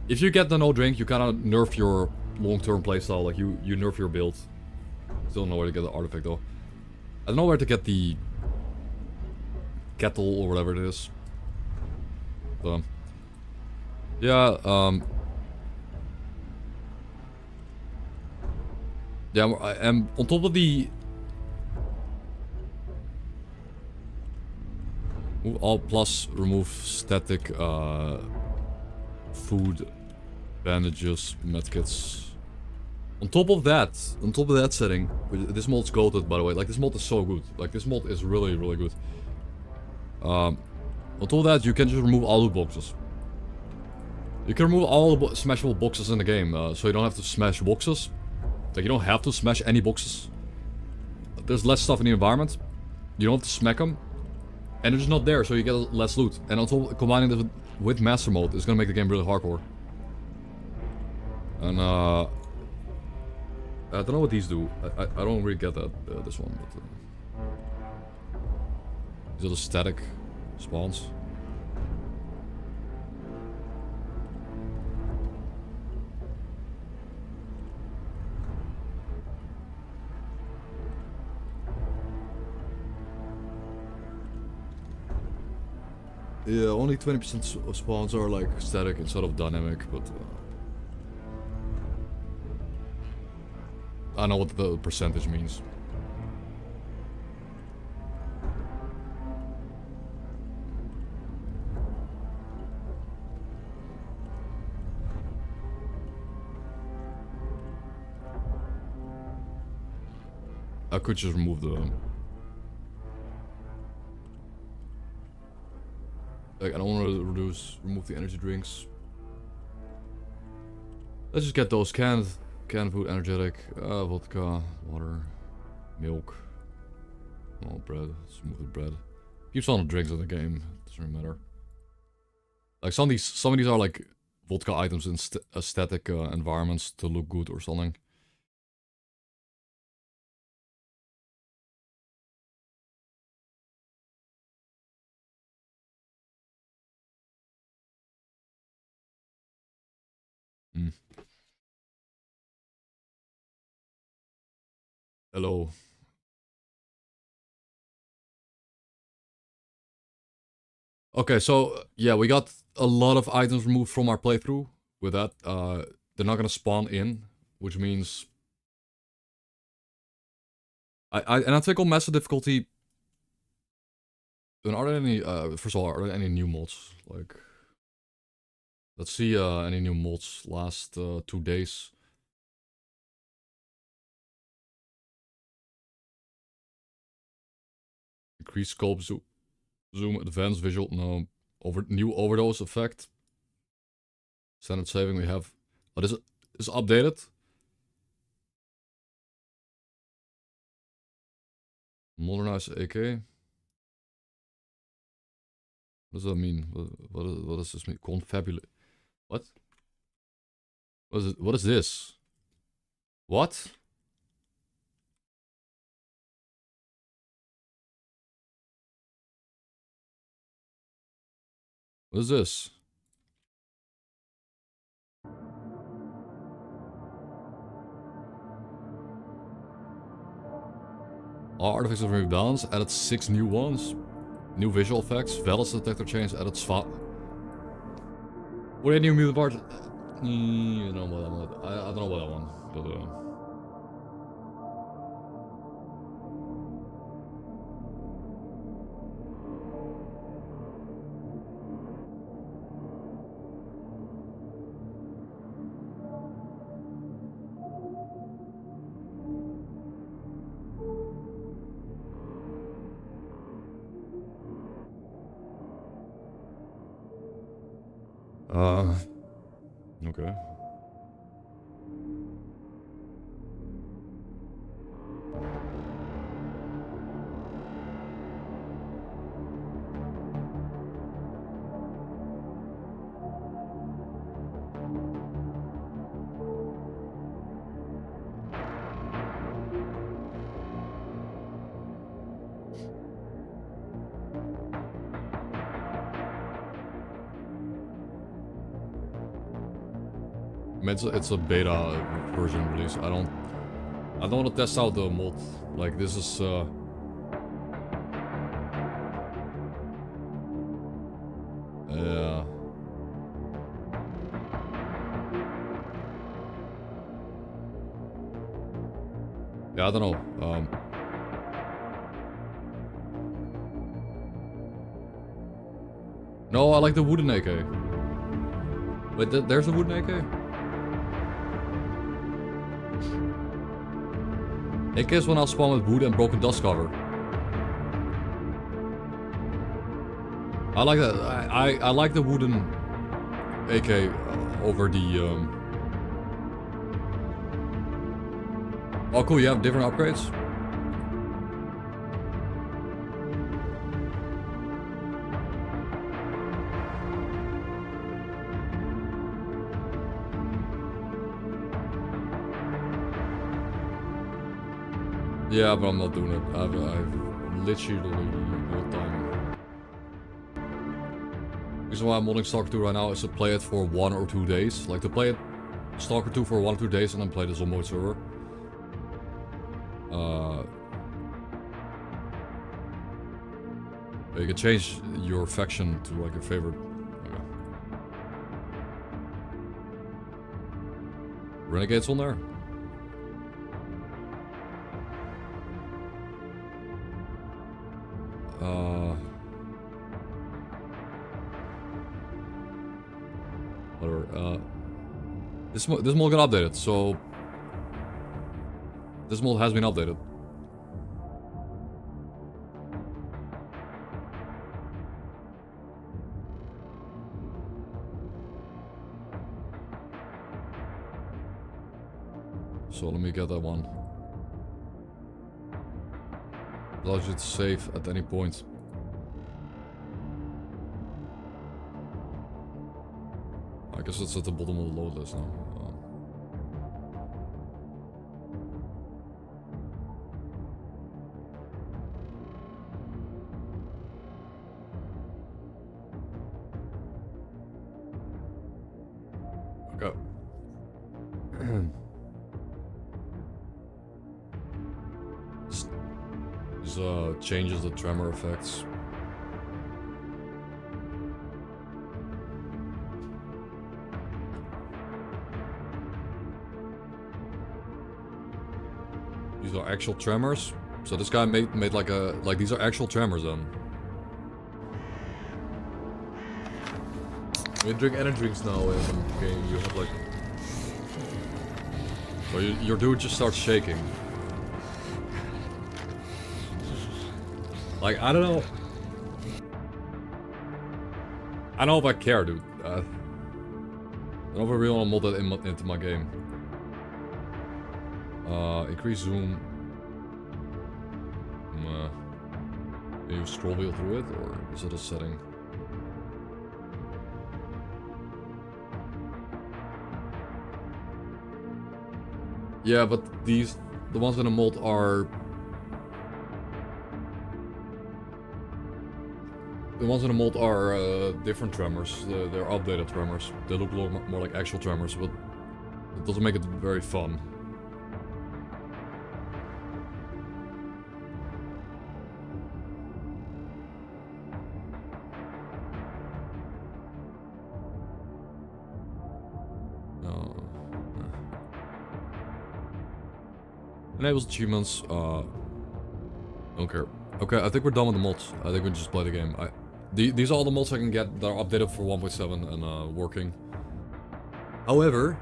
If you get the no drink, you kind of nerf your long-term playstyle. Like, you nerf your build. Still don't know where to get the artifact, though. I don't know where to get the... kettle or whatever it is. So... Yeah, yeah, and on top of the... All plus remove static food, bandages, medkits. On top of that setting, this mod's goated by the way. Like, this mod is so good. Like, this mod is really, really good. On top of that, you can just remove all loot boxes. You can remove all the smashable boxes in the game, so you don't have to smash boxes. Like, you don't have to smash any boxes. There's less stuff in the environment. You don't have to smack them. And they're just not there, so you get less loot. And on top, combining this with Master Mode is gonna make the game really hardcore. And I don't know what these do. I don't really get that, this one, but... these are the static spawns. Yeah, only 20% of spawns are like static instead of dynamic, but... I know what the percentage means. I could just remove the... Like, I don't want to remove the energy drinks. Let's just get those canned food, energetic, vodka, water, milk. Oh, bread. Let's remove the bread. Keeps on the drinks in the game. Doesn't really matter. Like, some of these are like vodka items in static environments to look good or something. Hmm. Hello. Okay, so yeah, we got a lot of items removed from our playthrough. With that, they're not gonna spawn in, which means and I think on master difficulty. And are there any first of all, are there any new mods? Like, let's see any new mods last 2 days. Increase scope, zoom, advanced visual, no. New overdose effect. Standard saving we have. What is it? Is updated? Modernize AK. What does that mean? What does this mean? Confabulate. What? What is it? What is this? What? What is this? All artifacts have been rebalanced, added 6 new ones. New visual effects, valence detector change, added SWAT. What are new mutant parts? I don't know what I want. I don't know what I want. But, okay. I mean, it's a beta version release. I don't want to test out the mod. Like this is yeah. Yeah, I don't know. No, I like the wooden AK. Wait, there's a wooden AK? AK's when I'll spawn with wood and broken dust cover. I like that. I like the wooden AK over the Oh cool, you have different upgrades? Yeah, but I'm not doing it. I've literally no time. The reason why I'm modding Stalker 2 right now is to play it for 1 or 2 days. Like to play it Stalker 2 for 1 or 2 days and then play the Zomboid server. You can change your faction to like your favorite. Okay. Renegades on there? Whatever. This mod got updated, so this mod has been updated. So let me get that one. Allows you to save at any point. I guess it's at the bottom of the load list now. Okay. This changes the tremor effects. These are actual tremors. So this guy made like these are actual tremors then. When you drink energy drinks now in the game, you have like... So your dude just starts shaking. Like, I don't know. I don't know if I care, dude. I don't know if I really want to mod that into my game. Increase zoom. Can you scroll wheel through it, or is it a setting? Yeah, but the ones in the mod are The ones in the mod are different tremors. They're updated tremors. They look more like actual tremors, but it doesn't make it very fun. Enables achievements, don't care. Okay, I think we're done with the mods. I think we just play the game. These are all the mods I can get that are updated for 1.7 and working. However,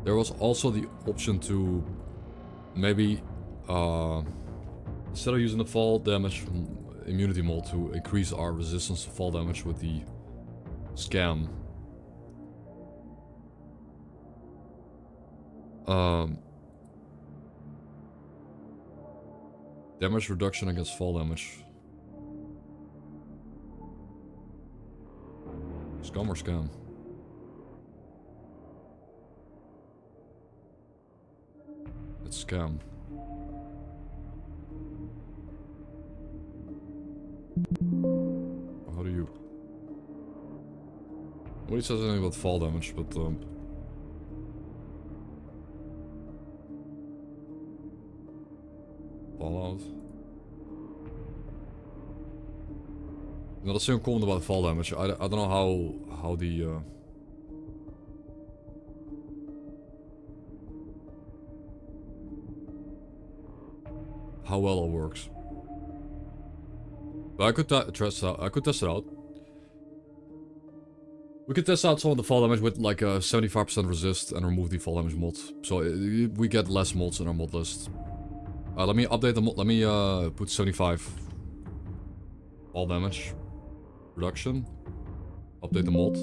there was also the option to maybe instead of using the fall damage immunity mod to increase our resistance to fall damage with the scam. Damage reduction against fall damage. Scum or scam? It's scam. How do you... Nobody says anything about fall damage, but Fallout. Not a single comment about fall damage. I don't know how the how well it works. But I could test it out. We could test out some of the fall damage with like a 75% resist and remove the fall damage mod. So we get less mods in our mod list. Let me update the mod. Let me put 75 fall damage reduction. Update the mod.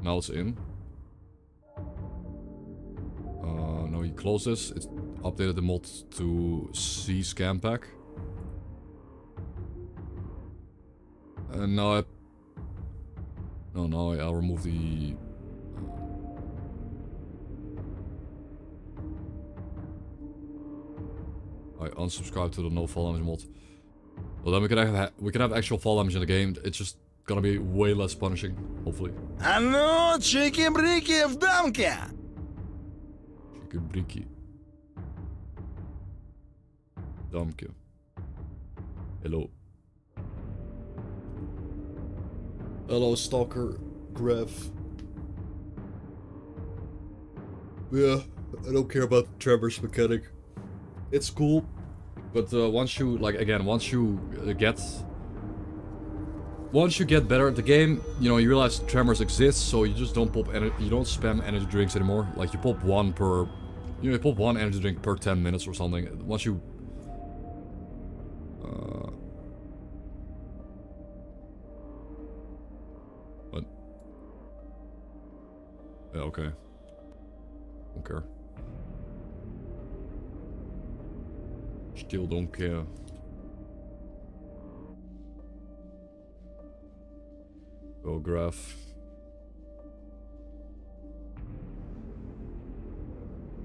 Now it's in. Now you close this. It's updated the mod to C scam pack. And now I'll remove the... I unsubscribe to the no fall damage mod. Well, then we can have actual fall damage in the game. It's just gonna be way less punishing, hopefully. А ну, чики-брики в дамке! Chiki-briki. Damke. Hello. Hello, Stalker. Graph. Yeah, I don't care about Trevor's mechanic. It's cool, but once you get better at the game, you know, you realize tremors exist, so you just don't you don't spam energy drinks anymore. Like you pop one energy drink per 10 minutes or something. Once you what? Yeah, okay. Don't care. Still don't care. Oh, graph.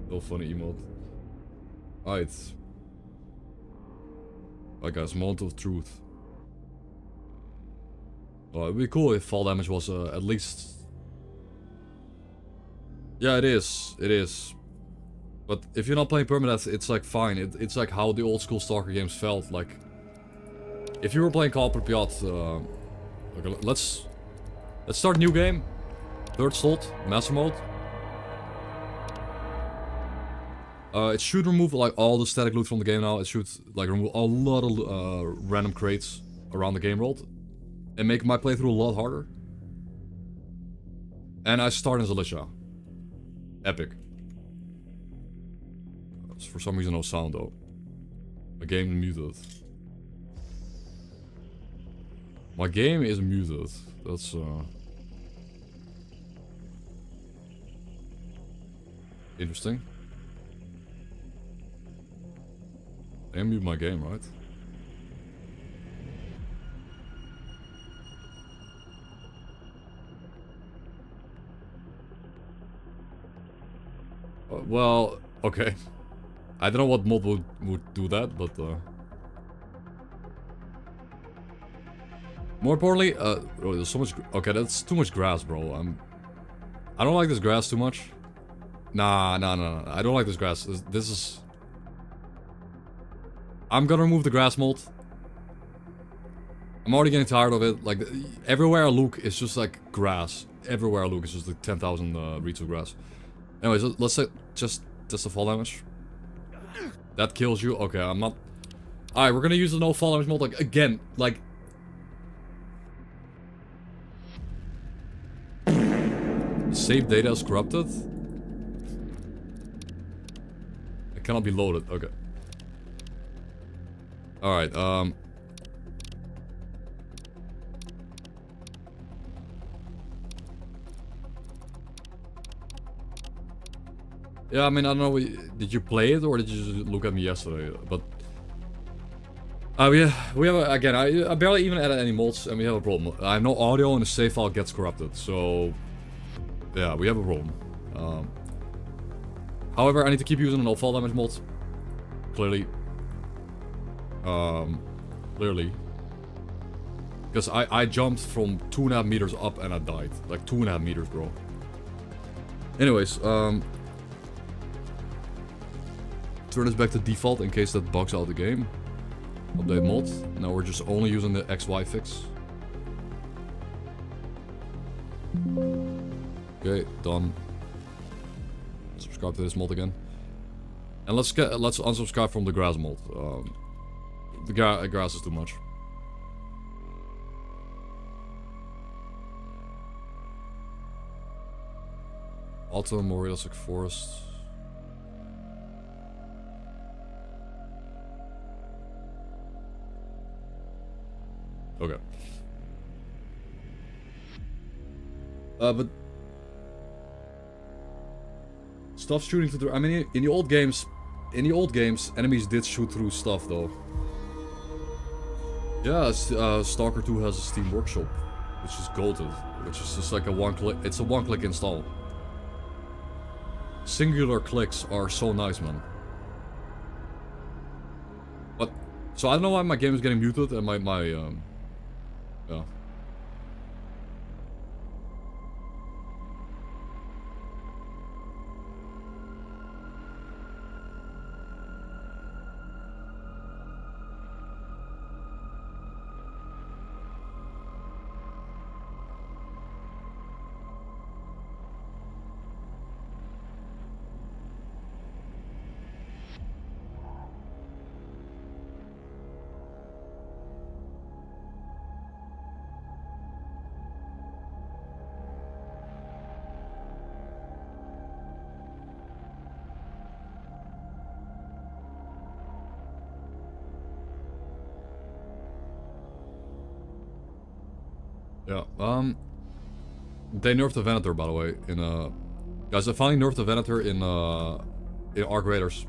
No funny emote. Alright. Alright guys, moment of truth. Well, it'd be cool if fall damage was at least... Yeah, it is. It is. But if you're not playing permadeath, it's like fine. It's like how the old school Stalker games felt. Like, if you were playing Call of Pripyat, okay, let's start a new game. Third slot, master mode. It should remove like all the static loot from the game now. It should like remove a lot of random crates around the game world and make my playthrough a lot harder. And I start as Alicia. Epic. For some reason no sound though. My game muted. My game is muted. That's interesting. I mute my game, right? Well, okay. I don't know what mod would do that, but more importantly, oh, there's so much. Okay, that's too much grass, bro. I don't like this grass too much. Nah. I don't like this grass. This is. I'm gonna remove the grass mold. I'm already getting tired of it. Like everywhere I look, it's just like grass. Everywhere I look, it's just like 10,000 reeds of grass. Anyways, let's say just the fall damage. That kills you. Okay, I'm not. Alright, we're gonna use the no fall damage mold like again. Like. Save data is corrupted. It cannot be loaded. Okay. Alright, yeah, I mean, I don't know, did you play it or did you just look at me yesterday? But... we have again, I barely even added any mods and we have a problem. I have no audio and the save file gets corrupted, so... Yeah, we have a problem. However, I need to keep using the no fall damage mod. Clearly. Clearly. Because I jumped from 2.5 meters up and I died. Like 2.5 meters, bro. Anyways, turn this back to default in case that bugs out the game. Update mod. Now we're just only using the XY fix. Okay, done. Subscribe to this mod again. And let's unsubscribe from the grass mod. The grass is too much. Autumn, Moriasic Forest. Okay. But stuff shooting through. I mean, in the old games, enemies did shoot through stuff though. Yeah, Stalker 2 has a Steam Workshop, which is goated, which is just like a one-click. It's a one-click install. Singular clicks are so nice, man. But so I don't know why my game is getting muted and yeah. Yeah, they nerfed the Venator, by the way, guys, I finally nerfed the Venator in Arc Raiders.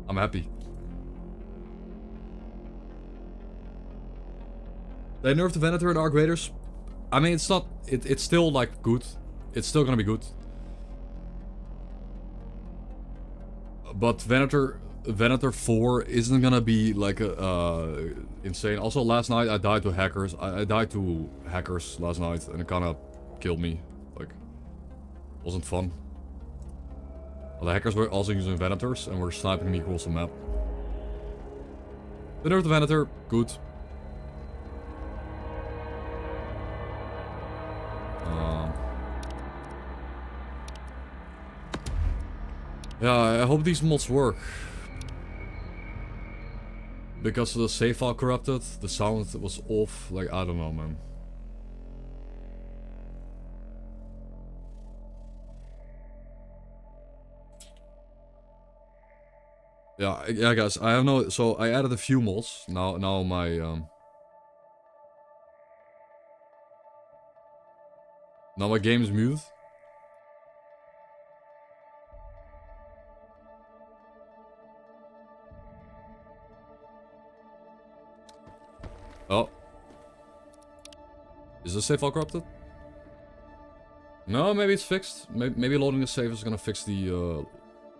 I'm happy. They nerfed the Venator in Arc Raiders. I mean, it's not, it's still, like, good. It's still gonna be good. But Venator 4 isn't gonna be like insane. Also, last night I died to hackers. I died to hackers last night, and it kind of killed me. Like, wasn't fun. Well, the hackers were also using Venators and were sniping me across the map. The nerf the Venator, good. Yeah, I hope these mods work. Because the save file corrupted, the sound was off, like, I don't know, man. Yeah, guys, I have no, so I added a few mods, now my, now my game is muted. Oh. Is the save file corrupted? No, maybe it's fixed. Maybe loading the save is gonna fix the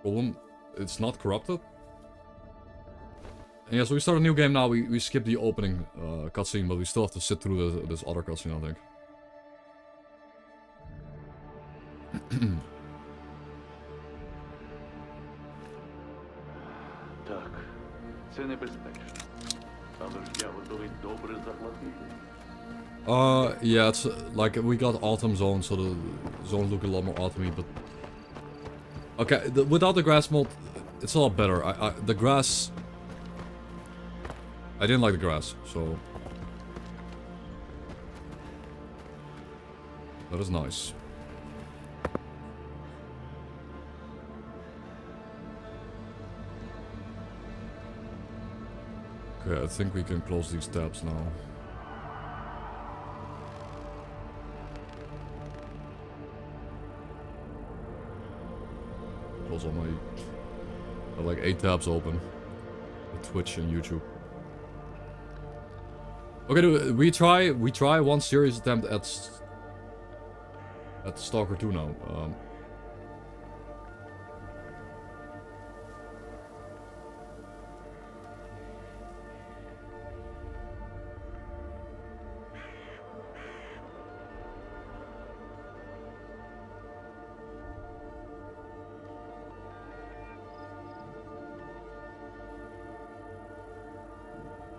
problem. It's not corrupted. And yeah, so we start a new game now. We skip the opening cutscene, but we still have to sit through this other cutscene, I think. Так, це небезпечно. Але ж я готовий добре заплатити. Yeah, it's like we got autumn zone, so the zone look a lot more autumny, but okay, without the grass mode, it's a lot better. The grass, I didn't like the grass, so that is nice. Okay, I think we can close these tabs now. Close all my... I have like 8 tabs open. With Twitch and YouTube. Okay, we try one serious attempt at Stalker 2 now.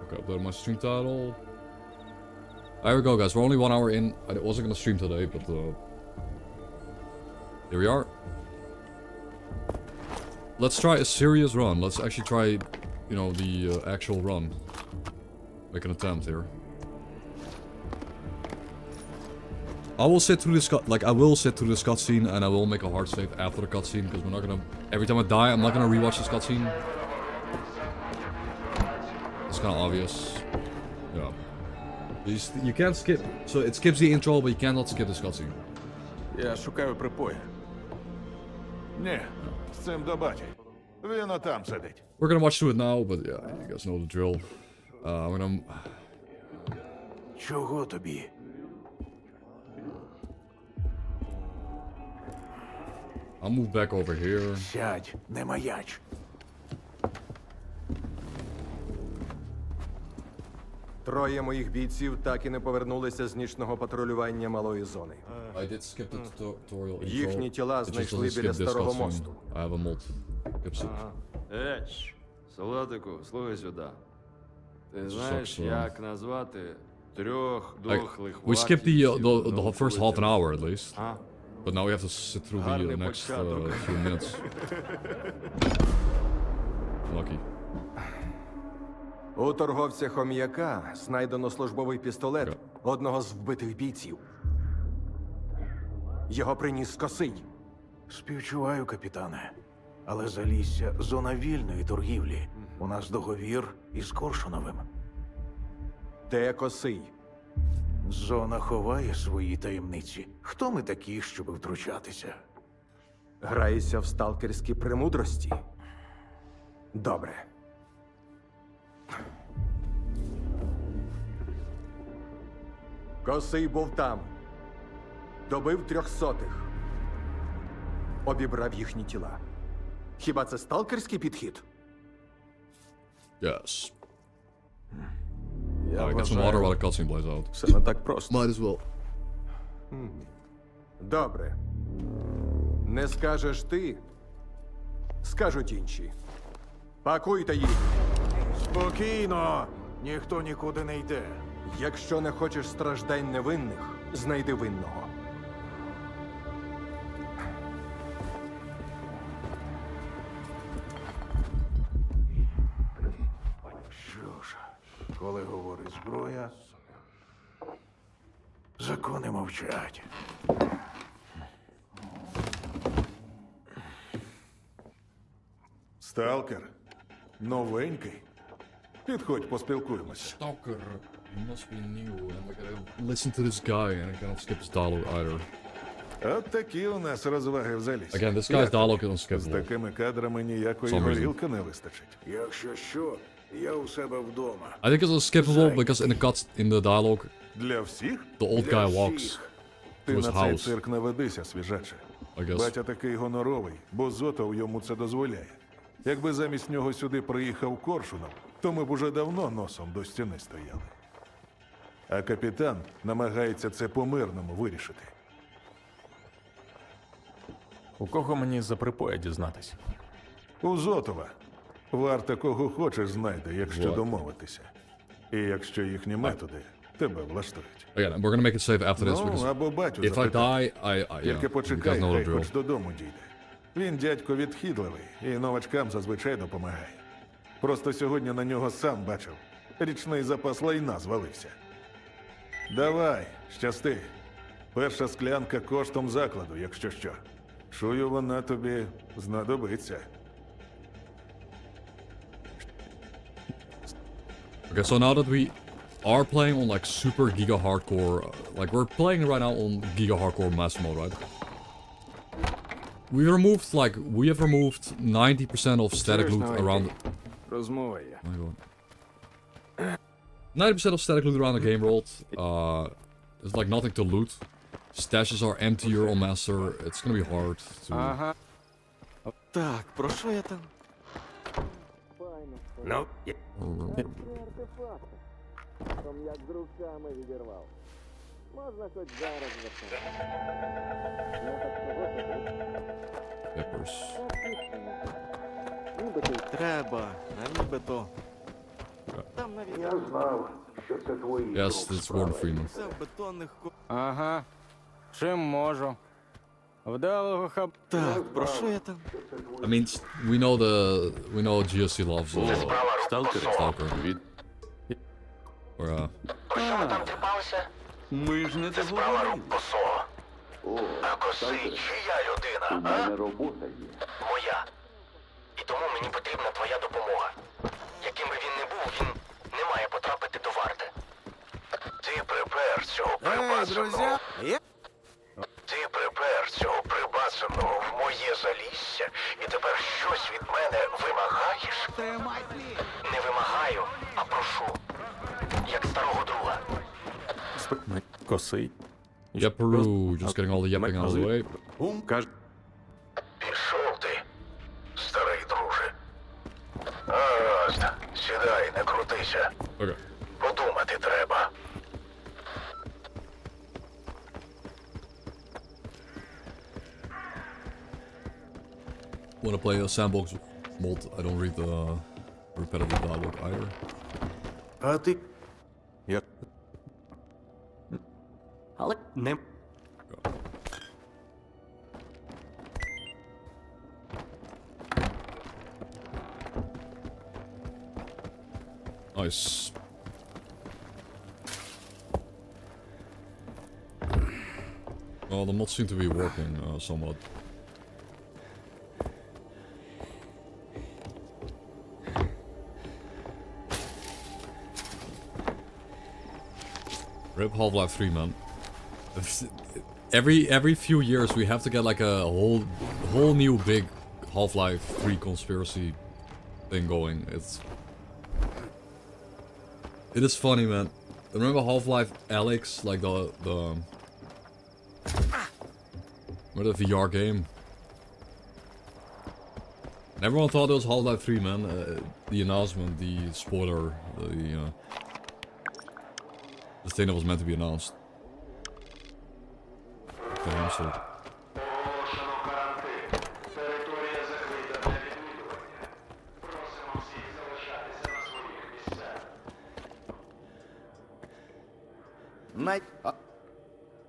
Okay, upload my stream title. There we go, guys. We're only 1 hour in. I wasn't gonna stream today, but here we are. Let's try a serious run. Let's actually try, you know, the actual run. Make an attempt here. I will sit through this I will sit through this cutscene, and I will make a hard save after the cutscene, because we're not gonna. Every time I die, I'm not gonna rewatch this cutscene. It's kind of obvious. Yeah. You can't skip. So it skips the intro, but you cannot skip this cutscene. Я шукаю припоя. Ні, з цим до баті. Він отам сидить. We're gonna watch through it now, but yeah, you guys know the drill. I'm gonna... Чого тобі? I'll move back over here. Сядь, не маяч. Троє моїх бійців так і не повернулися з нічного патрулювання малої зони. I did skip the tutorial intro. Їхні тіла It just знайшли doesn't біля skip this старого cutscene. мосту. I have a mod. Skips it. Солдатику, слухай сюди. Ти знаєш, sucks, як назвати трьох дохлих We skipped the вартівців first half an hour at least. А? But now we have to sit through the Гарний next початок. few minutes. Lucky. У торговця хом'яка знайдено службовий пістолет Okay. одного з вбитих бійців. Його приніс Косий. Співчуваю, капітане. Але Залісся – зона вільної торгівлі. У нас договір із Коршуновим. Де Косий? Зона ховає свої таємниці. Хто ми такі, щоб втручатися? Граєшся в сталкерські премудрості? Добре. Косий був там. Добив 300. Обібрав їхні тіла. Хіба це сталкерський підхід? Yes. Я I get some water while the cutscene plays out. Все не так просто. Might as well. Добре. Не скажеш ти, скажуть інші. Пакуйте їх. Спокійно! Ніхто нікуди не йде. Якщо не хочеш страждань невинних, знайди винного. Що ж, коли говорить зброя, закони мовчать. Сталкер. Новенький. Підходь, поспілкуємося. Stalker, you must be new, and I gotta listen to this guy, and I cannot skip his dialogue either. От такі у нас розваги в залісі. Again, this guy's dialogue is З unskippable. такими кадрами ніякої Some reason. горілки не вистачить. Якщо що, я у себе вдома. I think it's unskippable because in the dialogue, Для всіх? the old Для guy walks. всіх. Ти to his на цей house. цирк не ведися, свіжаче. I guess. Батя такий гоноровий, бо Зотов йому це дозволяє. Якби замість нього сюди приїхав Коршунов, то ми б уже давно носом до стіни стояли. А капітан намагається це по-мирному вирішити. У кого мені за припоя дізнатись? У Зотова. Варта кого хочеш знайде, якщо Вот. домовитися. І якщо їхні методи тебе влаштують. Again, we're gonna make it safe after this Ну, because або батю if I запитай. die, I Тільки you почекай, guys know хай the drill. хоч додому дійде. Він дядько відхідливий і новачкам зазвичай допомагає. Просто сьогодні на нього сам бачив. Річний запас лайна звалився. Давай, щасти. Перша склянка коштом закладу, якщо що. Чую, вона тобі знадобиться. Okay, so now that we are playing on like super giga hardcore, like we're playing right now on giga hardcore mass mode, right? We have removed 90% of static loot around. Розмова є. Oh my god. 90% of static loot around the game world. There's like nothing to loot. Stashes are emptier on master. It's gonna be hard to. Ага. Так, про що я там? Ну, Peppers. Треба, а нібито. Там навіть Yes, it's Warden Freeman. все в бетонних Ага. Чим можу? Вдалого хаб... Так, про що я там? I mean, we know GSC loves Stalker. Or Ми ж не договорились. А Косий чия людина, У а? мене робота є. Моя. І тому мені потрібна твоя допомога. Яким би він не був, він не має потрапити до варти. Ти припер цього прибасаного. Ти припер цього прибасаного в моє залісся, і тепер щось від мене вимагаєш? Не вимагаю, а прошу. Як старого друга. косий. yeah, Peru, just getting all the yapping out of the way. Пішов ти, старий друже. Гаразд, сідай, не крутися. Okay. Подумати треба. Want to play a sandbox mod? I don't read the repetitive dialogue either. А ти. Як? Але не. Nice. Well, the mods seem to be working somewhat. Rip Half-Life 3, man. Every few years we have to get like a whole new big Half-Life 3 conspiracy thing going. It is funny, man. Remember Half-Life Alyx, like the VR game? And everyone thought it was Half-Life 3, man. The announcement, the spoiler, the thing that was meant to be announced. The hamster.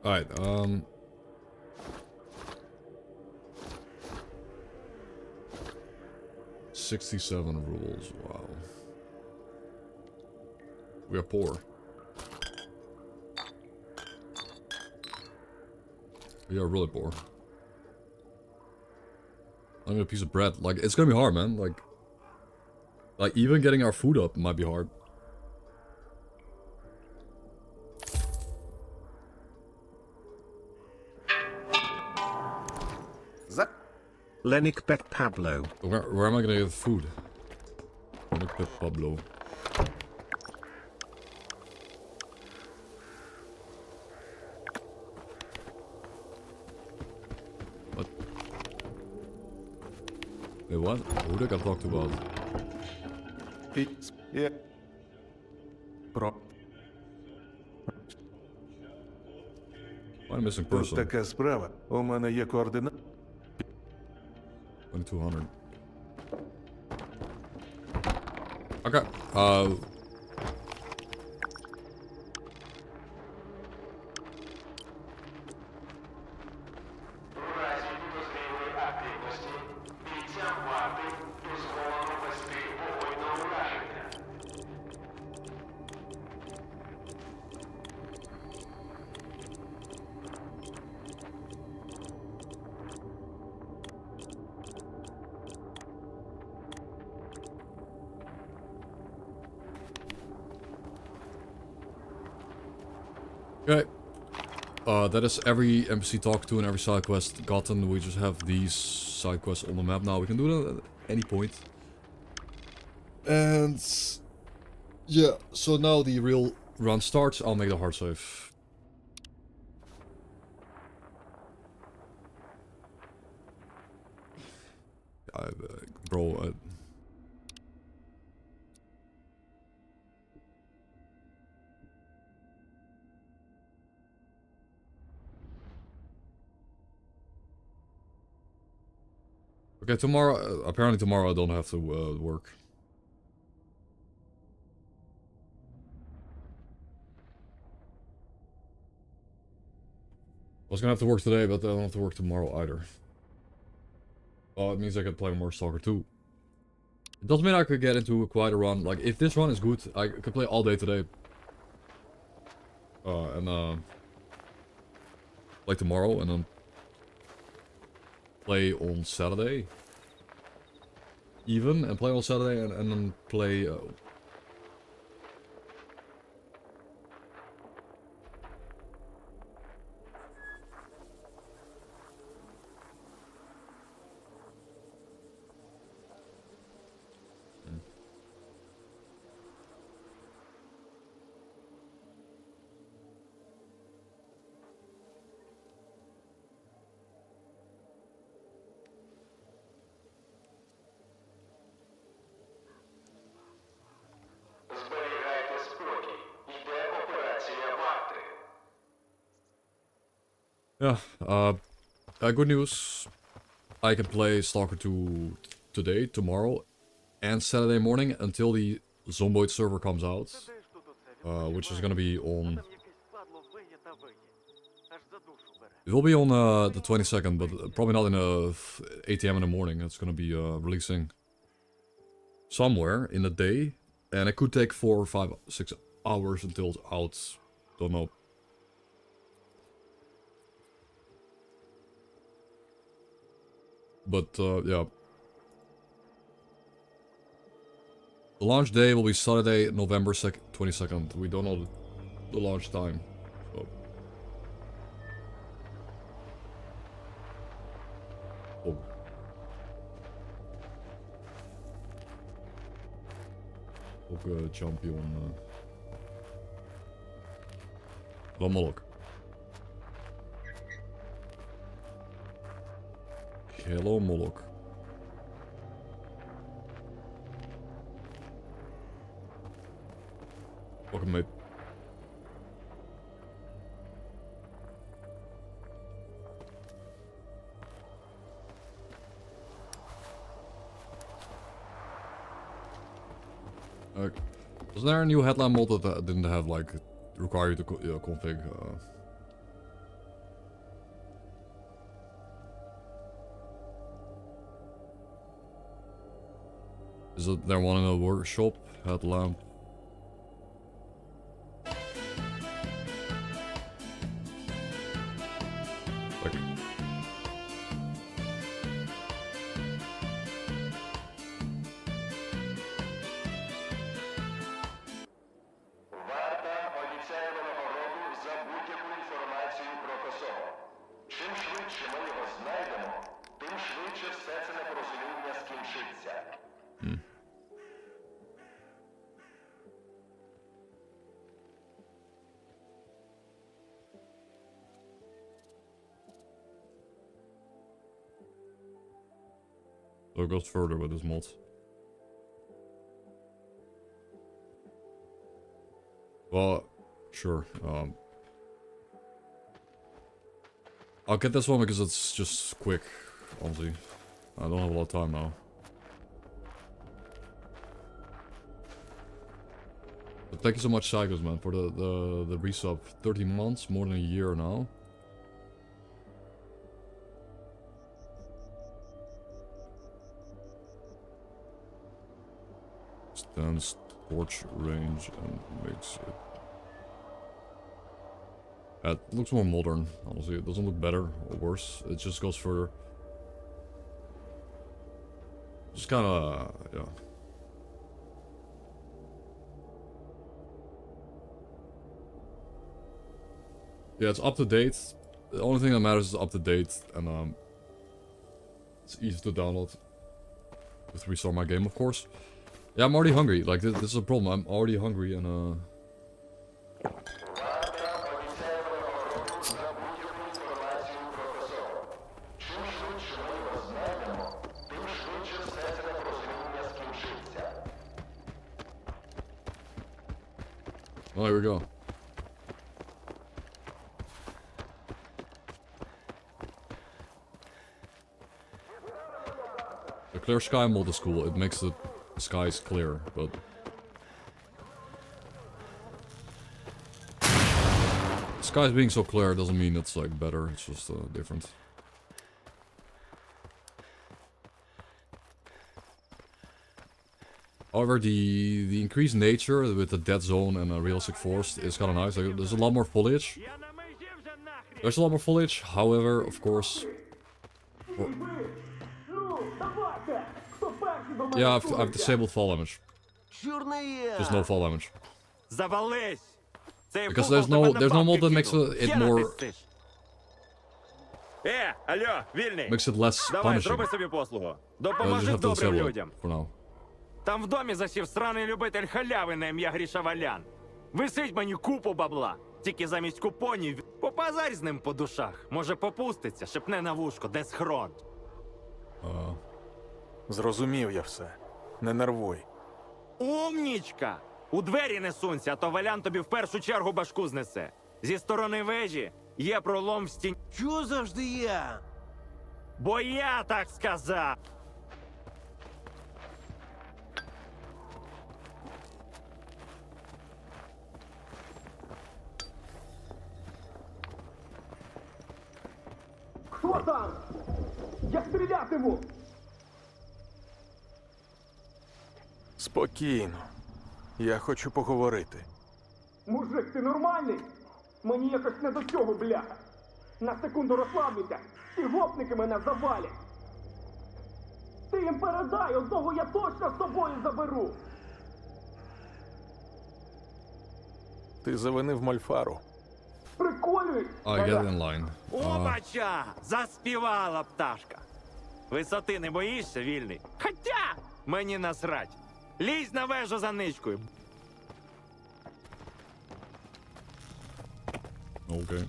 Alright, 67 rules, wow. We are poor. We are really poor. I need a piece of bread. Like, it's gonna be hard, man. Like even getting our food up might be hard. Lenik Bet Pablo. Where am I gonna get food? Lenik Bet Pablo. Wait, what? Who did I talk to about? Я Про. Why am I missing тут person? така справа. У мене є координати. 2200. Okay. У разі підозрілої активності бійцям варти дозволено вести вогонь на ураження. Okay. That is every NPC talked to and every side quest gotten. We just have these side quests on the map now. We can do it at any point. And yeah, so now the real run starts. I'll make the hard save. Bro, okay, tomorrow, apparently tomorrow I don't have to work. I was gonna have to work today, but I don't have to work tomorrow either. Well, it means I can play more Stalker 2. It doesn't mean I could get into quite a run. Like, if this run is good, I could play all day today. Play tomorrow, and then play on Saturday. Even, and play on Saturday, and then play... Зберігайте спокій. Йде операція варти. Yeah, good news. I can play Stalker 2 today, tomorrow, and Saturday morning until the Zomboid server comes out. Which is gonna be on... It will be on the 22nd, but probably not in 8 AM in the morning. It's gonna be releasing somewhere in the day. And it could take 4 or 5, 6 hours until it's out. Don't know. But, yeah. The launch day will be Saturday, November 22nd. We don't know the launch time. So. Oh. Ook champion. Dan Moloch. Hello Moloch. Welcome, mate. Was there a new headline mod that didn't have, like, require you to config? Is there one in a workshop headlamp? Like, Варта обіцяє винагороду за будь-яку інформацію про Косово. Чим швидше ми його знайдемо, тим швидше все це непорозуміння скінчиться. So it goes further with this mod. Well, sure. I'll get this one because it's just quick, honestly. I don't have a lot of time now. But thank you so much, Psychos, man, for the resub. 30 months, more than a year now. Stands torch range and makes it. It looks more modern, honestly. It doesn't look better or worse. It just goes further. Just kind of, yeah. Yeah, it's up to date. The only thing that matters is up to date, and it's easy to download. With restart my game, of course. Yeah, I'm already hungry. Like this is a problem. I'm already hungry, and well, here we go. The clear sky mod is cool. It makes the skies clear, but the skies being so clear doesn't mean it's like better. It's just different. However, the increased nature with the dead zone and a realistic forest is kind of nice. Like, there's a lot more foliage. There's a lot more foliage. However, of course. Yeah, I've disabled fall damage. There's no fall damage. Because there's no mod that makes it more. Makes it less punishing. I just have to disable it for now. Там в домі засів сраний любитель халяви на ім'я Гріша Валян. Висить мені купу бабла. Тільки замість купонів. Попазарь з ним по душах. Може попуститься, шепне на вушко, де схрон. Зрозумів я все. Не нервуй. Умнічка! У двері не сунься, а то Валян тобі в першу чергу башку знесе. Зі сторони вежі є пролом в стіні. Чого завжди я? Бо я так сказав! Хто там? Я стрілятиму! Спокійно. Я хочу поговорити. Мужик, ти нормальний? Мені якось не до цього, бляха. На секунду розслабляйся, ці гопники мене завалять. Ти їм передай, одного я точно з собою заберу. Ти завинив Мольфару. Приколюєш? I get in line. Опача! Заспівала пташка. Висоти не боїшся, вільний? Хотя! Мені насрать. Лізь на вежу за ничкою. Okay.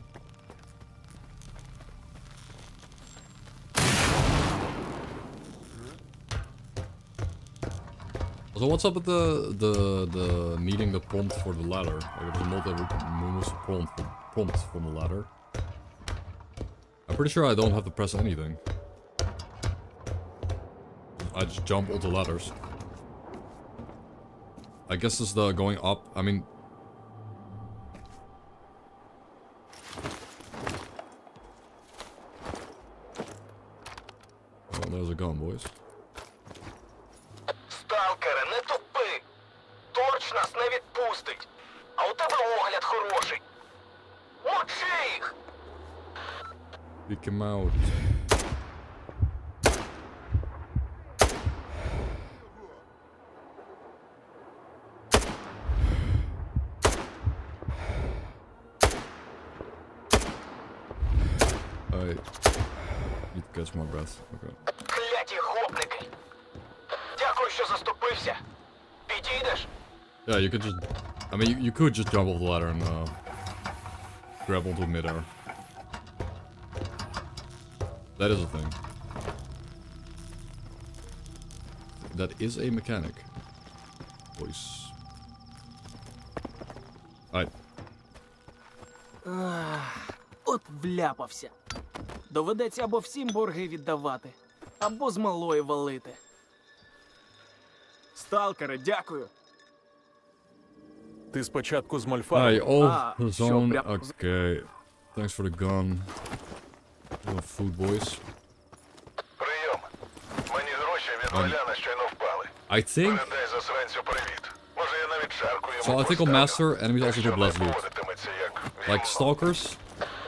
So what's up with the needing the prompt for the ladder? Like there's a mod that removes the prompt from the ladder. I'm pretty sure I don't have to press anything. I just jump onto ladders. I guess this is the going up. I mean. Well, there's a gun, boys. Сталкере, не тупи! Торч нас не відпустить! А у тебе огляд хороший! Мочи їх! Pick him out. I need to catch my breath. Okay. Кляті гопники! Дякую, що заступився! Підійдеш? Yeah, you could just. I mean, you could just jump off the ladder and grab onto midair. That is a thing. That is a mechanic. Voice. Alright. От вляпався. Доведеться або всім борги віддавати, або з малої валити. Сталкере, дякую. Ти спочатку з Hi, Мольфару. all що, zone. прям- Okay. Thanks for the gun. Food, boys. Прийом. Мені гроші від Валяна щойно впали. I think. Передай засранцю привіт. Може я навіть шарку йому So I think on Master, enemies also drop less loot. поводитиметься як Like Stalkers.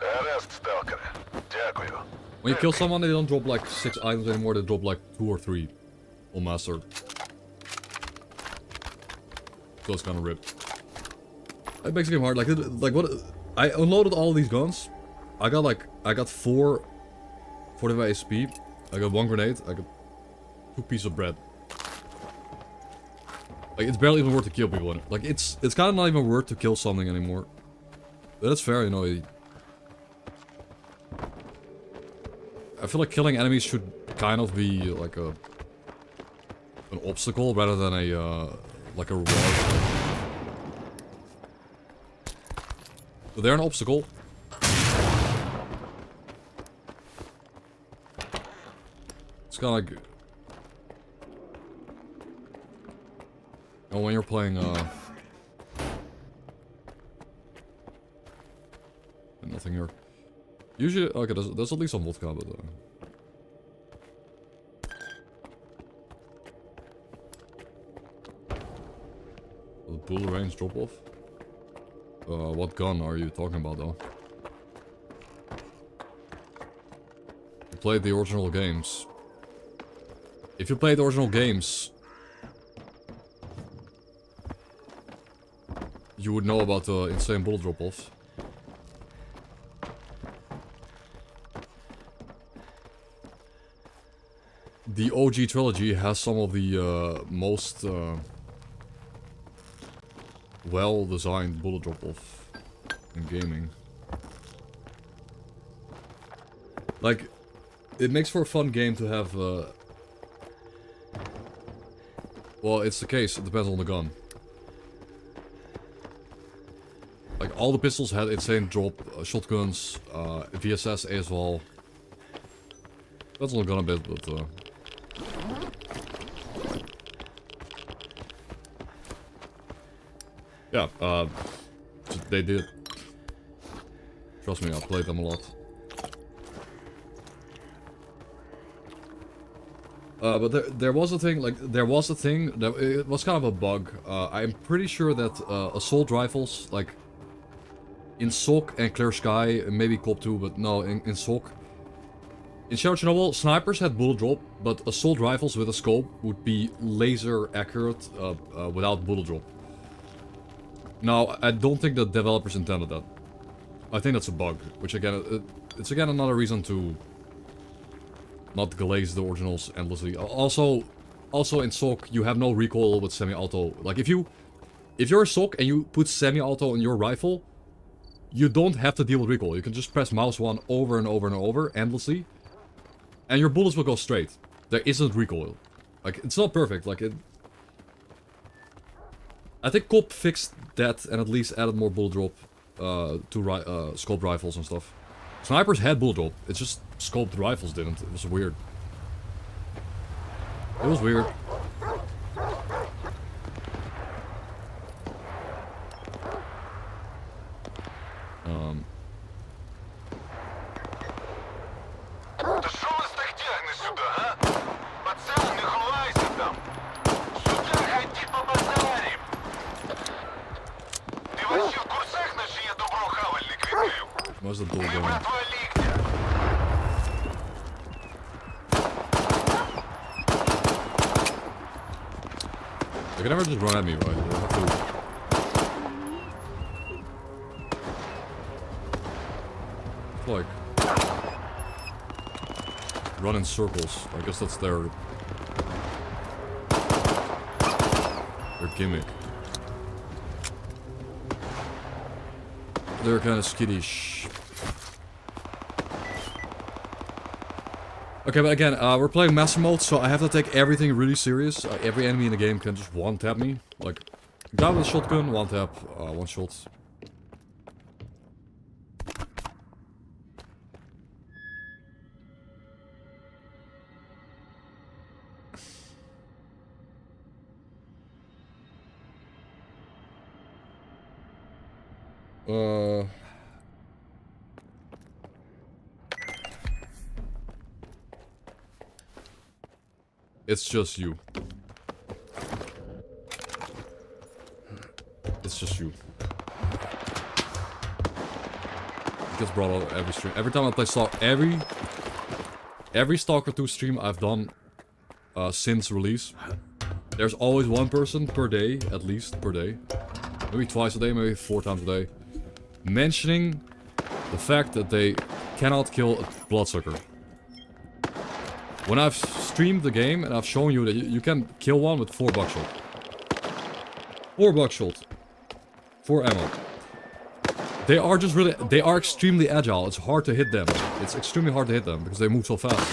Гаразд, сталкере. Дякую. When you kill someone, they don't drop like 6 items anymore, they drop like 2 or 3 on Master. So it's kind of ripped. It makes the game hard. Like what? I unloaded all these guns. I got 4 45 ASP. I got 1 grenade. I got 2 pieces of bread. Like it's barely even worth to kill people in it. Like it's kind of not even worth to kill something anymore. But that's fair, you know. I feel like killing enemies should kind of be like an obstacle rather than a like a reward. So they're an obstacle. It's kind of like when you're playing nothing here. Usually, okay, there's at least some vodka, but the bullet range drop off. What gun are you talking about, though? You played the original games. If you played the original games, you would know about the insane bullet drop-offs. The OG trilogy has some of the most well-designed bullet drop-off in gaming. Like, it makes for a fun game to have. Well, it's the case. It depends on the gun. Like, all the pistols had insane drop, shotguns, VSS, ASVAL. Depends on the gun a bit, but yeah, they did. Trust me, I played them a lot. But there was a thing, that it was kind of a bug. I'm pretty sure that assault rifles, like in SOC and Clear Sky, and maybe COP 2, but no, in SOC. In Shadow Chernobyl, snipers had bullet drop, but assault rifles with a scope would be laser accurate without bullet drop. Now, I don't think the developers intended that. I think that's a bug, which again, it's again another reason to not glaze the originals endlessly. Also in SOC, you have no recoil with semi-auto. Like if you're a SOC and you put semi-auto on your rifle, you don't have to deal with recoil. You can just press mouse 1 over and over and over endlessly, and your bullets will go straight. There isn't recoil. Like, it's not perfect. Like, I think COP fixed that and at least added more bullet drop to scoped rifles and stuff. Snipers had bullet drop. It's just scoped rifles didn't. It was weird. It was weird. Та що вас так тягне сюди, га? Пацан, не ховайся там. Сюди хай ті по базарі. Ти вообще в курсах, на що я добро хавальник відкрив? Where's the door Ми going? братва ліктя. They can never just run at me, right? They have to... Like... run in circles. I guess that's their gimmick. They're kind of skittish. Okay, but again, we're playing master mode, so I have to take everything really serious. Every enemy in the game can just one-tap me. Like, guy with a shotgun, one-tap, one shot. It's just you. It's just you. It gets brought up every stream. Every time I play Stalker, every Stalker 2 stream I've done since release, there's always one person per day, at least per day, maybe twice a day, maybe 4 times a day, mentioning the fact that they cannot kill a bloodsucker. When I've streamed the game and I've shown you that you can kill one with 4 buckshot. 4 buckshot. 4 ammo. They are just really, they are extremely agile. It's hard to hit them. It's extremely hard to hit them because they move so fast.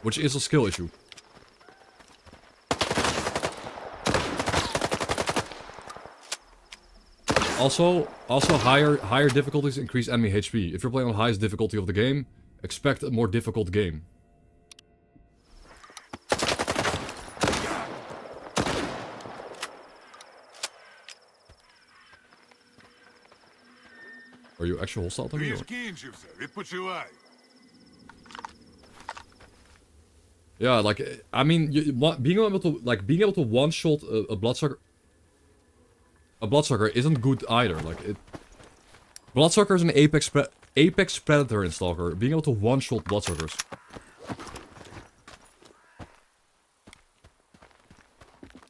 Which is a skill issue. Also higher difficulties increase enemy HP. If you're playing on the highest difficulty of the game, expect a more difficult game. Are you actually hostile to me? Yeah, like I mean, being able to one shot a bloodsucker. A bloodsucker isn't good either. Like bloodsucker is an apex predator in Stalker. Being able to one shot bloodsuckers.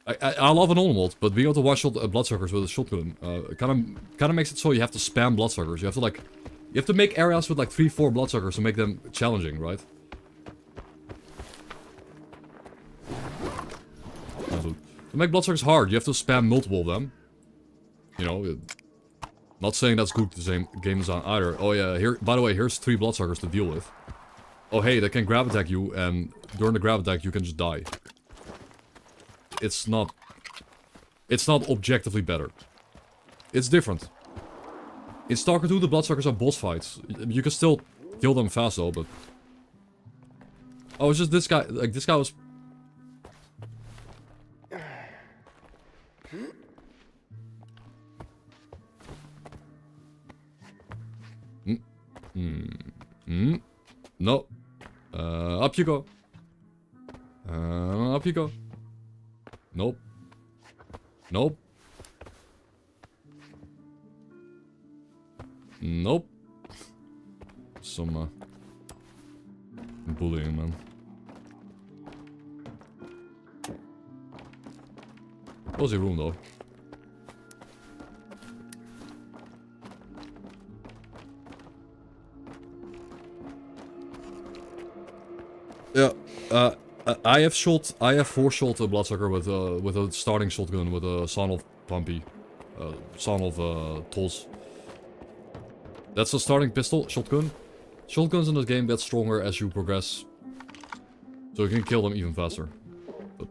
I love an normal mod, but being able to one shot bloodsuckers with a shotgun kind of makes it so you have to spam bloodsuckers. You have to make areas with like 3-4 bloodsuckers to make them challenging, right? To make bloodsuckers hard, you have to spam multiple of them. You know, not saying that's good to the game design either. Oh yeah, here. By the way, here's 3 bloodsuckers to deal with. Oh hey, they can grab attack you, and during the grab attack you can just die. It's not objectively better. It's different. In Stalker 2, the bloodsuckers are boss fights. You can still kill them fast though, but... Oh, it's just this guy, like this guy was... No. Up you go. Up you go. Nope. Nope. Nope. Some bullying, man. Cozy room though. Yeah, I have 4-shot a bloodsucker with a starting shotgun with a son of Pumpy, son of Tolls. That's a starting pistol shotgun. Shotguns in this game get stronger as you progress, so you can kill them even faster. But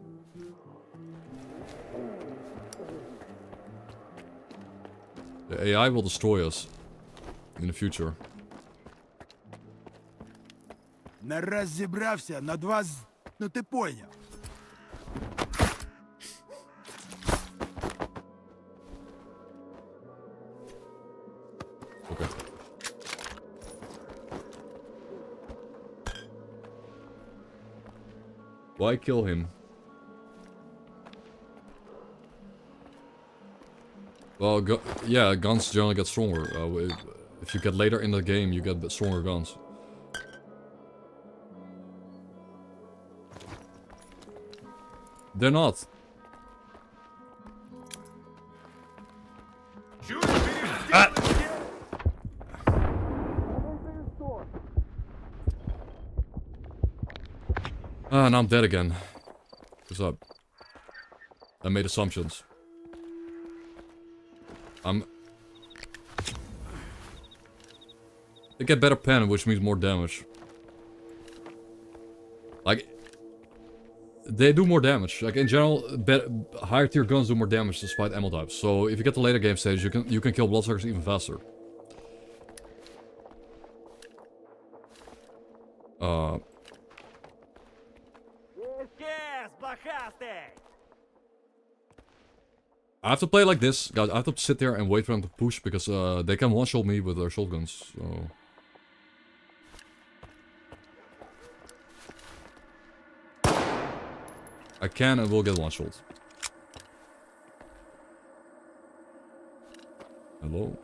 the AI will destroy us in the future. Нараз зібрався на 2 Ну ти поняв. Okay. Why kill him? Well, yeah, guns generally get stronger. If you get later in the game, you get stronger guns. They're not. Ah, now I'm dead again. What's up? I made assumptions. They get better pen, which means more damage. Like, they do more damage. Like in general, higher tier guns do more damage despite ammo types. So if you get the later game stage, you can kill bloodsuckers even faster. I have to play like this, guys. I have to sit there and wait for them to push because they can one-shot me with their shotguns. So. I can and will get one-shot. Hello?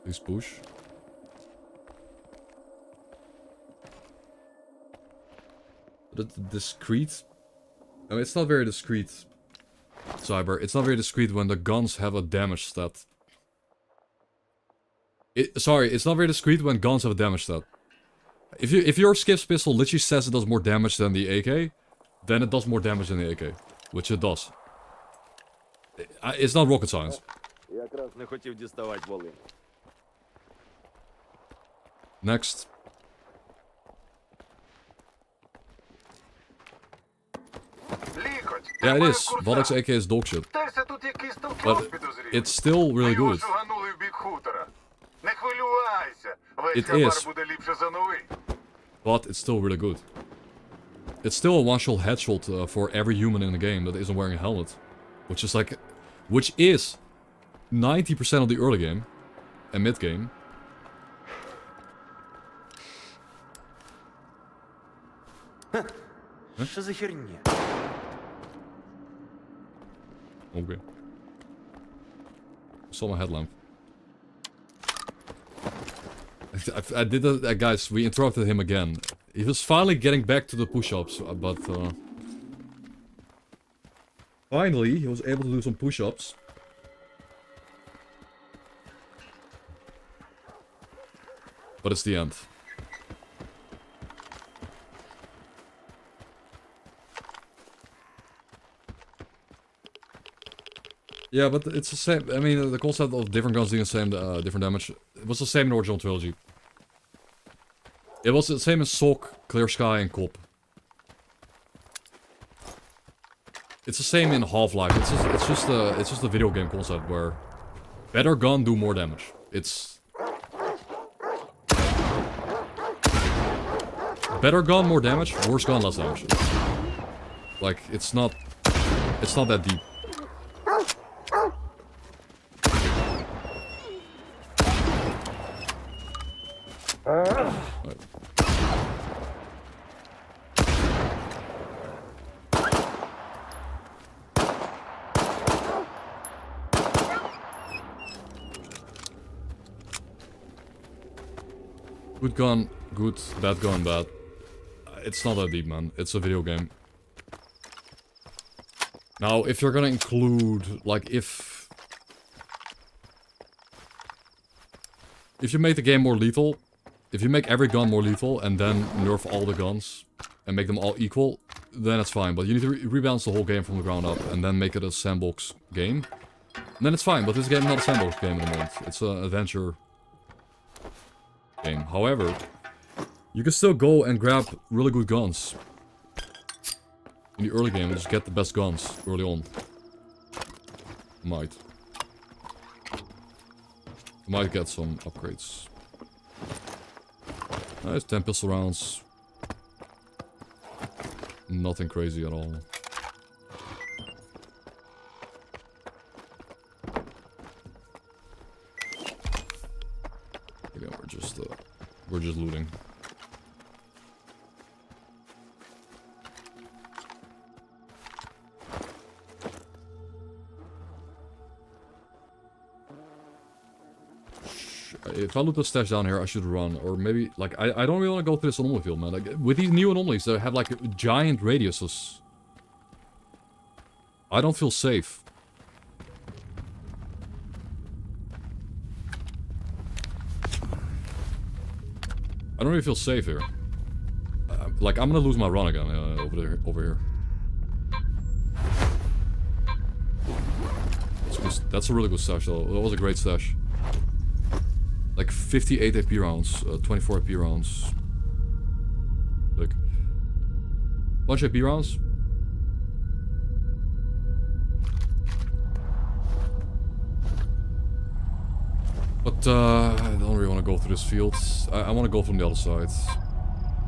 Please push. Discreet? I mean, it's not very discreet, Cyber. It's not very discreet when the guns have a damage stat. Sorry, it's not very discreet when guns have a damage stat. If your Skiff's pistol literally says it does more damage than the AK, then it does more damage than the AK, which it does. It's not rocket science. Next. Yeah, it is. Vodek's AK is dog shit. But it's still really good. It is. But it's still really good. It's still a one-shot headshot for every human in the game that isn't wearing a helmet. Which is like... Which is 90% of the early game. And mid-game. Huh? Okay. Saw my headlamp. I did that, guys. We interrupted him again. He was finally getting back to the push-ups, but finally he was able to do some push-ups. But it's the end. Yeah, but it's the same. I mean, the concept of different guns doing the same, different damage. It was the same in the original trilogy. It was the same in Sock, Clear Sky, and Cop. It's the same in Half-Life. It's just a video game concept where better gun do more damage. It's better gun more damage, worse gun less damage. Like it's not that deep. Right. Good gun, good, bad gun, bad. It's not that deep, man. It's a video game. Now, if you're gonna include, like, if you make the game more lethal, if you make every gun more lethal and then nerf all the guns and make them all equal, then it's fine. But you need to rebalance the whole game from the ground up and then make it a sandbox game. And then it's fine, but this game is not a sandbox game at the moment. It's an adventure game. However, you can still go and grab really good guns in the early game and just get the best guns early on. Might get some upgrades. Nice, 10 pistol rounds. Nothing crazy at all. Again, we're just looting. If I loot the stash down here, I should run. Or maybe, like, I don't really want to go through this anomaly field, man. Like, with these new anomalies that have, like, giant radiuses, I don't feel safe. I don't really feel safe here. Like, I'm gonna lose my run again over here. That's a really good stash, though. That was a great stash. Like 58 AP rounds, 24 AP rounds. Like, Bunch of AP rounds. But I don't really want to go through this field. I want to go from the other side.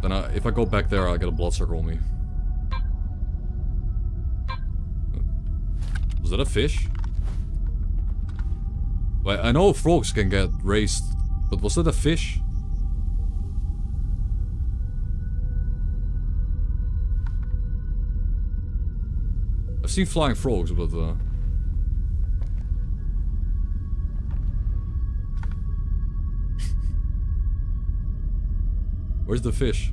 Then if I go back there, I get a bloodsucker on me. Was that a fish? Well, I know frogs can get raised, but was that a fish? I've seen flying frogs, but where's the fish?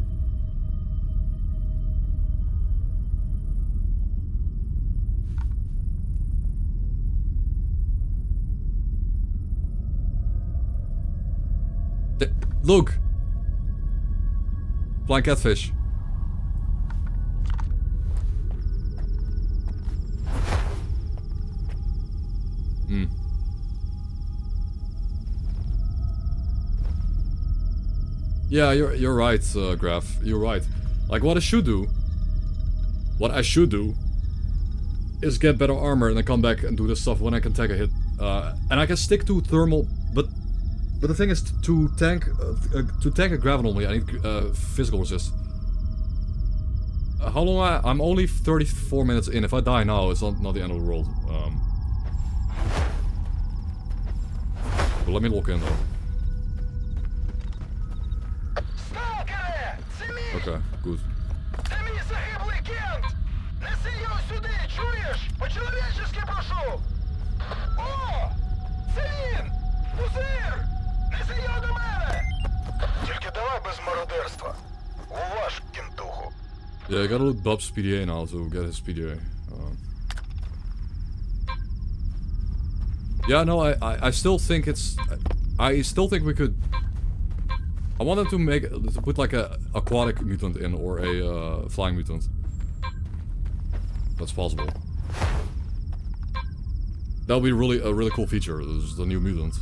Look! Flying catfish. Hmm. Yeah, you're right, Graf. You're right. Like, what I should do is get better armor and then come back and do this stuff when I can take a hit. And I can stick to thermal, but the thing is, to tank a grav anomaly, I need physical resist. How long I'm only 34 minutes in. If I die now, it's not the end of the world. But let me lock in though. Stalker! Це мій! Okay, good. Це мій загиблий кент! Неси його сюди, чуєш? По-чоловічески прошу! О! Це він! Пузир! Неси його до мене! Тільки давай без мародерства. Уваж, кентуху. Yeah, I gotta loot Bub's PDA now to get his PDA. Yeah, no, I still think it's... I still think we could... I wanted to put like a aquatic mutant in, or a flying mutant. That's possible. That would be a really cool feature. This is the new mutant.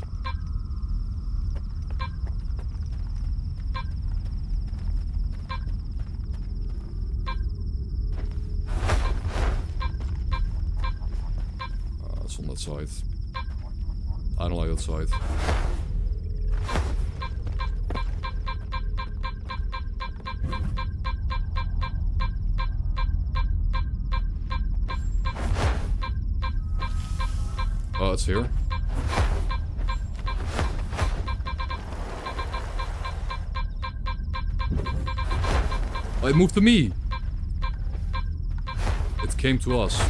It's on that side. I don't like that side. Oh, it's here. Oh, it moved to me. It came to us.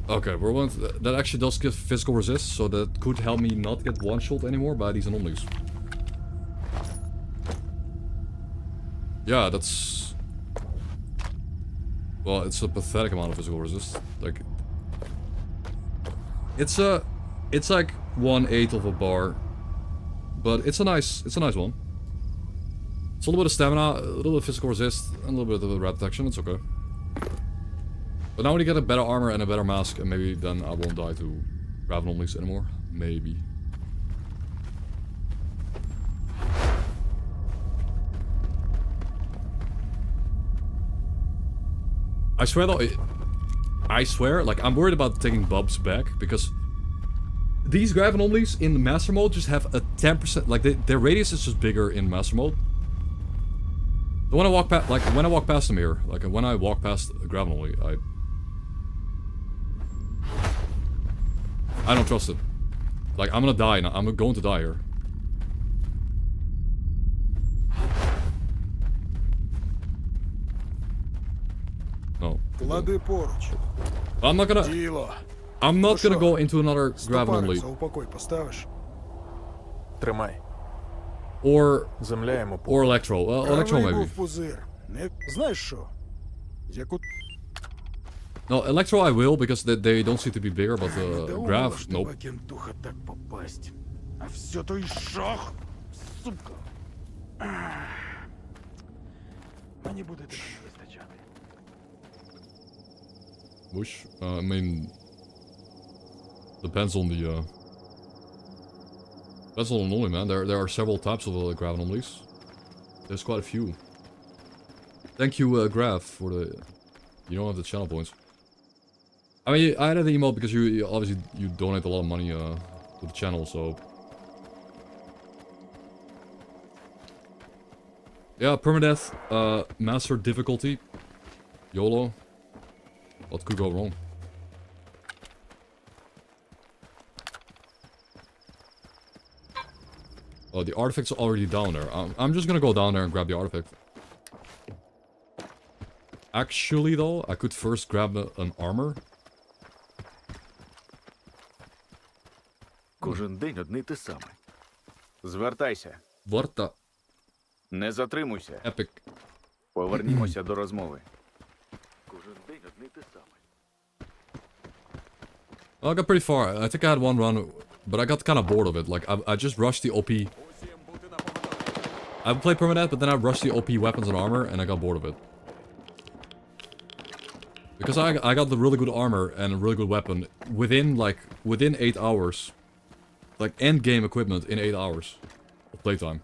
Okay, that actually does give physical resist, so that could help me not get one-shot anymore by these anomalies. Yeah, that's... Well, it's a pathetic amount of physical resist. Like... It's like 1/8 of a bar. But it's a nice one. It's a little bit of stamina, a little bit of physical resist, and a little bit of rat detection, it's okay. But now when you get a better armor and a better mask, and maybe then I won't die to grav anomalies anymore. Maybe. I swear though, like, I'm worried about taking Bubs back, because these grav anomalies in the master mode just have a 10%, like, their radius is just bigger in master mode. But when I walk past, like, when I walk past them here, like, when I walk past a grav anomaly, I don't trust it. Like, I'm gonna die now. I'm going to die here. No. Клади поруч. I'm not gonna go into another grav anomaly. За упокой поставиш? Тримай. Or Земля йому Electro. Well, Electro maybe. Був пузир. Не... Знаєш що? Яку... No, Electro I will, because they don't seem to be bigger, but Grav, nope. Кентуха так попасть. А все той шах, сука. Мені буде тебе не вистачати. Bush? I mean... Depends on the anomaly, man. There are several types of grab anomalies. There's quite a few. Thank you, Graf, for the... You don't have the channel points. I mean, I had the email because you obviously you donate a lot of money to the channel, so... Yeah, permadeath, master difficulty, YOLO. What could go wrong? Oh, the artifact's already down there. I'm just gonna go down there and grab the artifact. Actually, though, I could first grab an armor. Кожен день одне й те саме. Звертайся. Варта. Не затримуйся. Epic. Повернімося до розмови. Кожен день одне й те саме. I got pretty far. I think I had one run, but I got kind of bored of it. Like, I just rushed the OP. I played permadeath, but then I rushed the OP weapons and armor, and I got bored of it. Because I got the really good armor and a really good weapon within 8 hours. Like, end game equipment in 8 hours of playtime.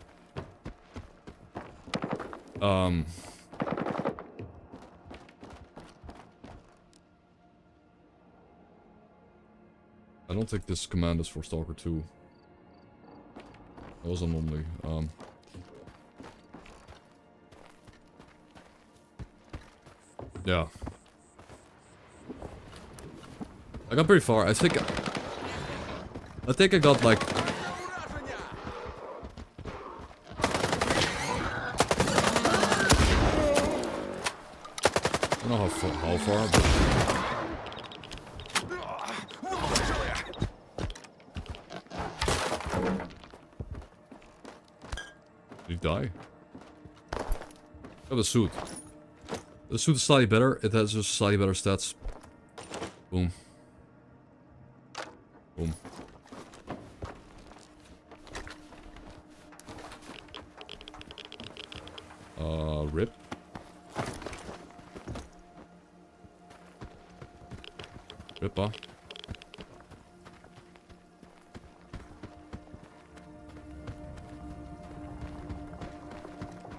I don't think this command is for Stalker 2. That was anomaly. Yeah. I got pretty far. I think I got like... I don't know how far, but... Did he die? Oh, the suit. The suit is slightly better. It has just slightly better stats. Boom. Boom. Rip. Ripper.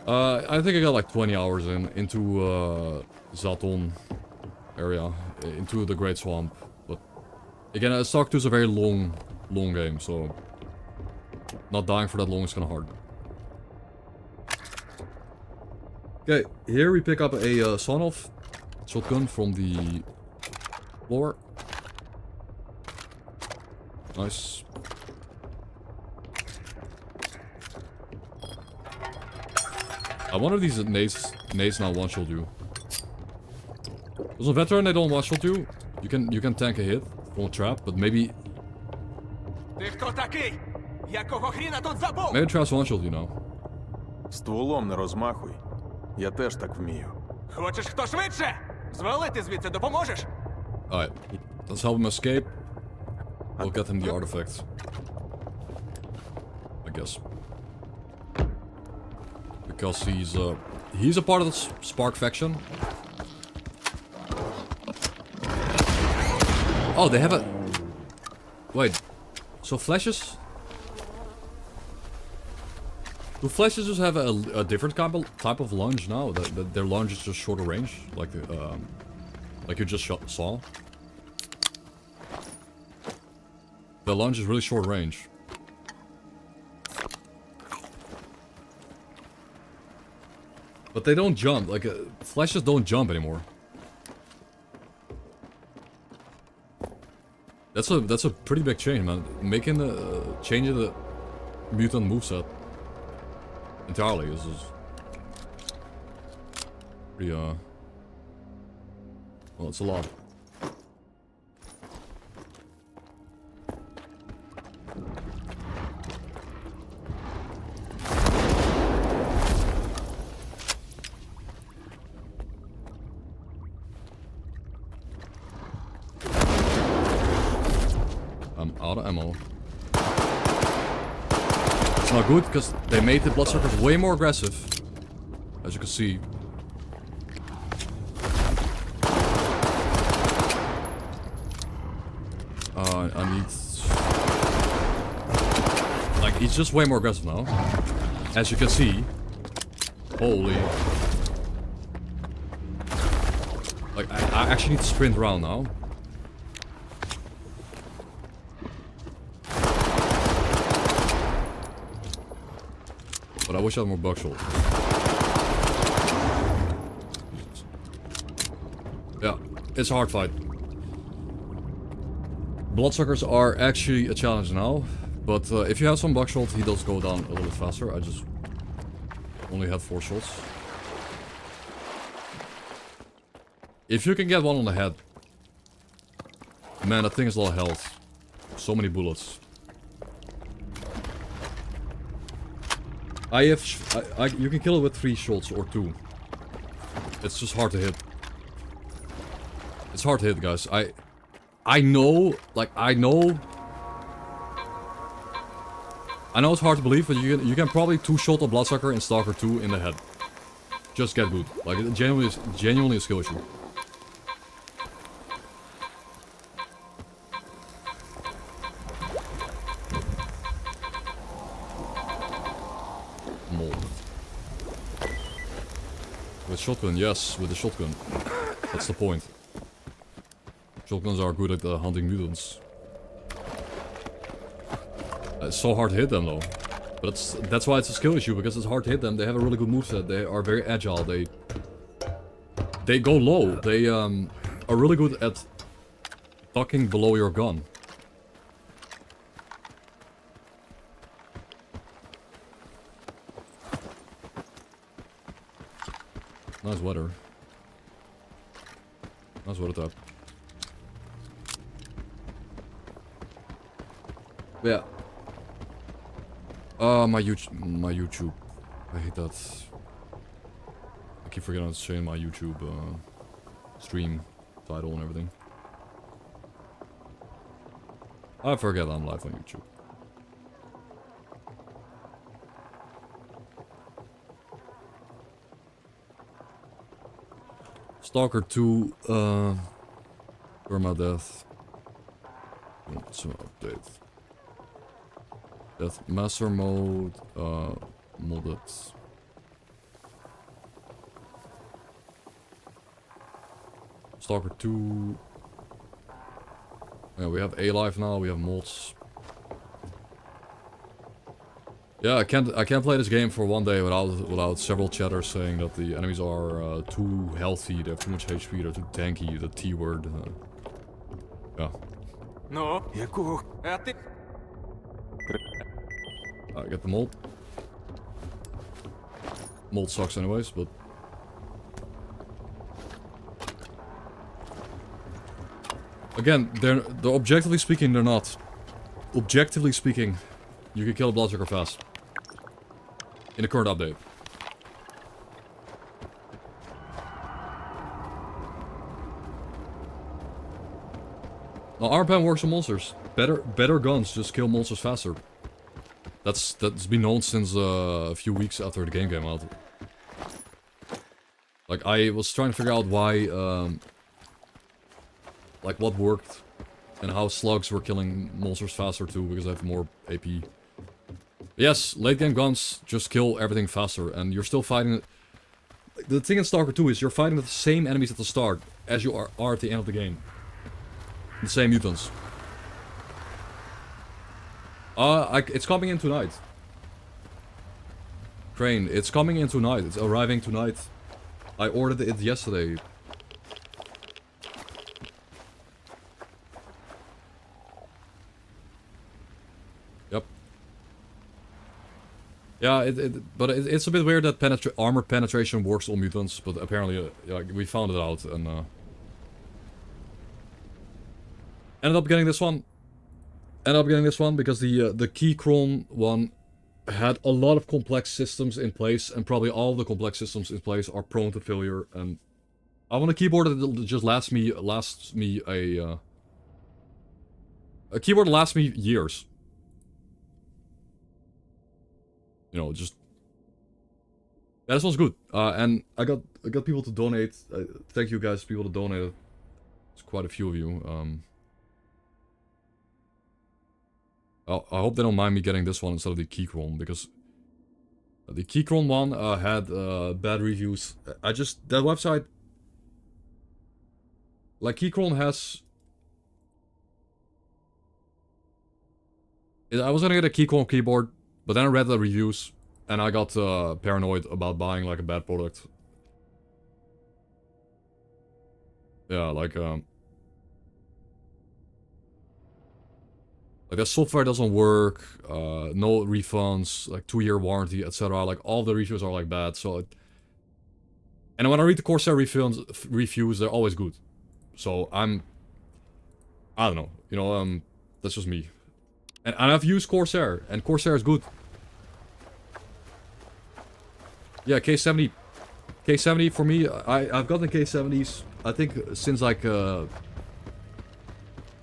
I think I got like 20 hours into Zaton area, into the Great Swamp. But again, Stalker 2 is a very long game, so not dying for that long is kind of hard. Okay, here we pick up a Son-Off shotgun from the floor. Nice. I wonder if these nades now one-shot you. As a veteran, they don't one-shot you. You can tank a hit from a trap, but maybe... Maybe traps one-shot you now. Стволом не розмахуй. Я теж так вмію. Хочеш хто швидше? Звалити звідси допоможеш? Alright, let's help him escape. We'll get him the artifacts. I guess. Because he's a part of the Spark faction. Oh, they have a... Wait. So flashes? Do flashes just have a different type of lunge now? That their lunge is just shorter range? Like you just saw? The lunge is really short range. But they don't jump, like, flashes don't jump anymore. That's a pretty big change, man. Making changing the mutant moveset entirely is pretty, well, it's a lot. I'm out of ammo. It's not good because they made the bloodsuckers way more aggressive, as you can see. I need... Like, he's just way more aggressive now. As you can see. Holy... Like, I actually need to sprint around now. But I wish I had more buckshot. Yeah, it's a hard fight. Bloodsuckers are actually a challenge now. But if you have some buckshot, he does go down a little bit faster. I just only had 4 shots. If you can get one on the head. Man, that thing is a lot of health. So many bullets. You can kill it with 3 shots or 2. It's just hard to hit. It's hard to hit, guys. I know, like, I know it's hard to believe, but you can probably 2-shot a Bloodsucker in Stalker 2 in the head. Just get good. Like, it genuinely a skill issue. With shotgun, yes, with the shotgun. That's the point. Shotguns are good at hunting mutants. It's so hard to hit them though. But that's why it's a skill issue, because it's hard to hit them. They have a really good moveset. They are very agile. They go low. They are really good at ducking below your gun. Nice weather. Nice weather tap. Yeah. My YouTube. I hate that. I keep forgetting to change my YouTube stream title and everything. I forget I'm live on YouTube. Stalker 2, permadeath. Some update. Death master mode, modded. Stalker 2. Yeah, we have A life now, we have mods. Yeah, I can't play this game for one day without several chatters saying that the enemies are too healthy, they have too much HP, they're too tanky, the T word. Yeah. No. I get the mold. Mold sucks anyways, but... Again, they're objectively speaking, they're not. Objectively speaking, you can kill a Bloodsucker fast. In the current update. Now, armor pen works on monsters. Better guns just kill monsters faster. That's been known since a few weeks after the game came out. Like, I was trying to figure out why, like, what worked and how slugs were killing monsters faster too, because I have more AP. Yes, late game guns just kill everything faster, and you're still fighting... The thing in Stalker 2 is you're fighting the same enemies at the start as you are at the end of the game. The same mutants. It's coming in tonight. Crane, it's coming in tonight. It's arriving tonight. I ordered it yesterday. Yep. Yeah, but it's a bit weird that armor penetration works on mutants, but apparently yeah, we found it out and ended up getting this one. Because the Keychron one had a lot of complex systems in place, and probably all the complex systems in place are prone to failure. And I want a keyboard that just lasts me a keyboard that lasts me years. You know, just yeah, this one's good. And I got people to donate. Thank you guys, people that donated. It's quite a few of you. I hope they don't mind me getting this one instead of the Keychron, because the Keychron one had bad reviews. That website, like Keychron has. I was gonna get a Keychron keyboard, but then I read the reviews and I got paranoid about buying like a bad product. Yeah, like the software doesn't work, no refunds, like 2-year warranty, etc. Like all the reviews are like bad. So, and when I read the Corsair reviews, they're always good. So I don't know, you know, that's just me. And I've used Corsair, and Corsair is good. Yeah, K70 for me, I've gotten K70s, I think since like the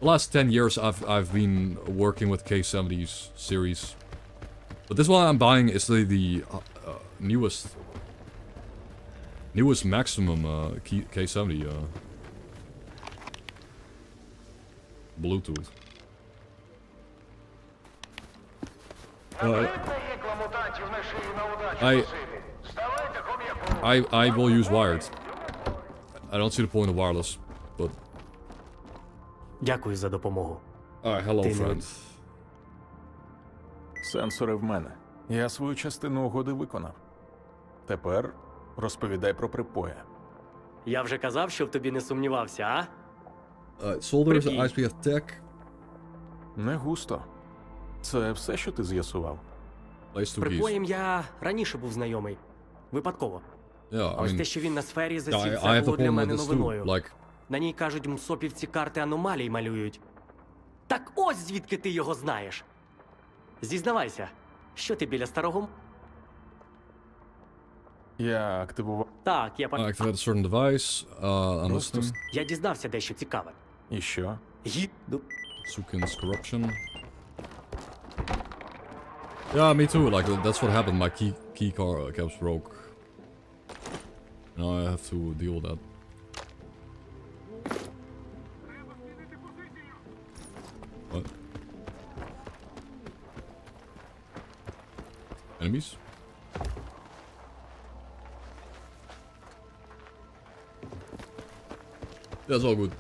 last 10 years I've been working with K70s series. But this one I'm buying is the newest maximum K70 Bluetooth. I will use wired. I don't see the point of wireless, but... Дякую за допомогу. Alright, hello, friend. Сенсори в мене. Я свою частину угоди виконав. Тепер розповідай про припоя. Я вже казав, що в тобі не сумнівався, а? Soldiers, ISPF Tech. Не густо. Це все, що ти з'ясував? З припоєм я раніше був знайомий. Випадково. Yeah, а ось те, що він на сфері засів, це було для мене новиною. Like... На ній, кажуть, мсопівці карти аномалій малюють. Так ось звідки ти його знаєш. Зізнавайся, що ти біля старого? Я активував... Так, я Activate a certain device. I'm listening. Я дізнався дещо цікаве. І що? Sukin's corruption. Yeah, me too. Like that's what happened. My key caps broke. Now I have to deal with that. What? Enemies? That's all good.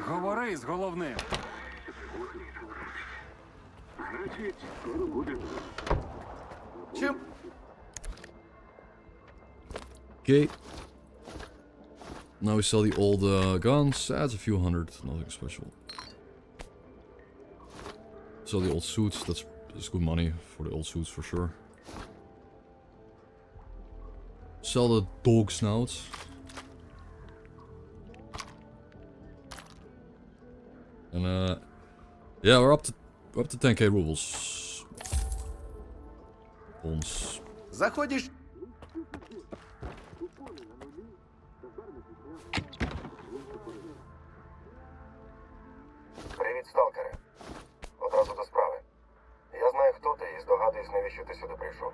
Говори з головним. Чим? Okay. Now we sell the old guns. Adds a few hundred. Nothing special. Sell the old suits. That's good money for the old suits for sure. Sell the dog snouts. And yeah, we're up to 10k rubles. Bones. Заходиш. Привіт, сталкере. Одразу до справи. Я знаю, хто ти, і здогадуюсь, навіщо ти сюди прийшов.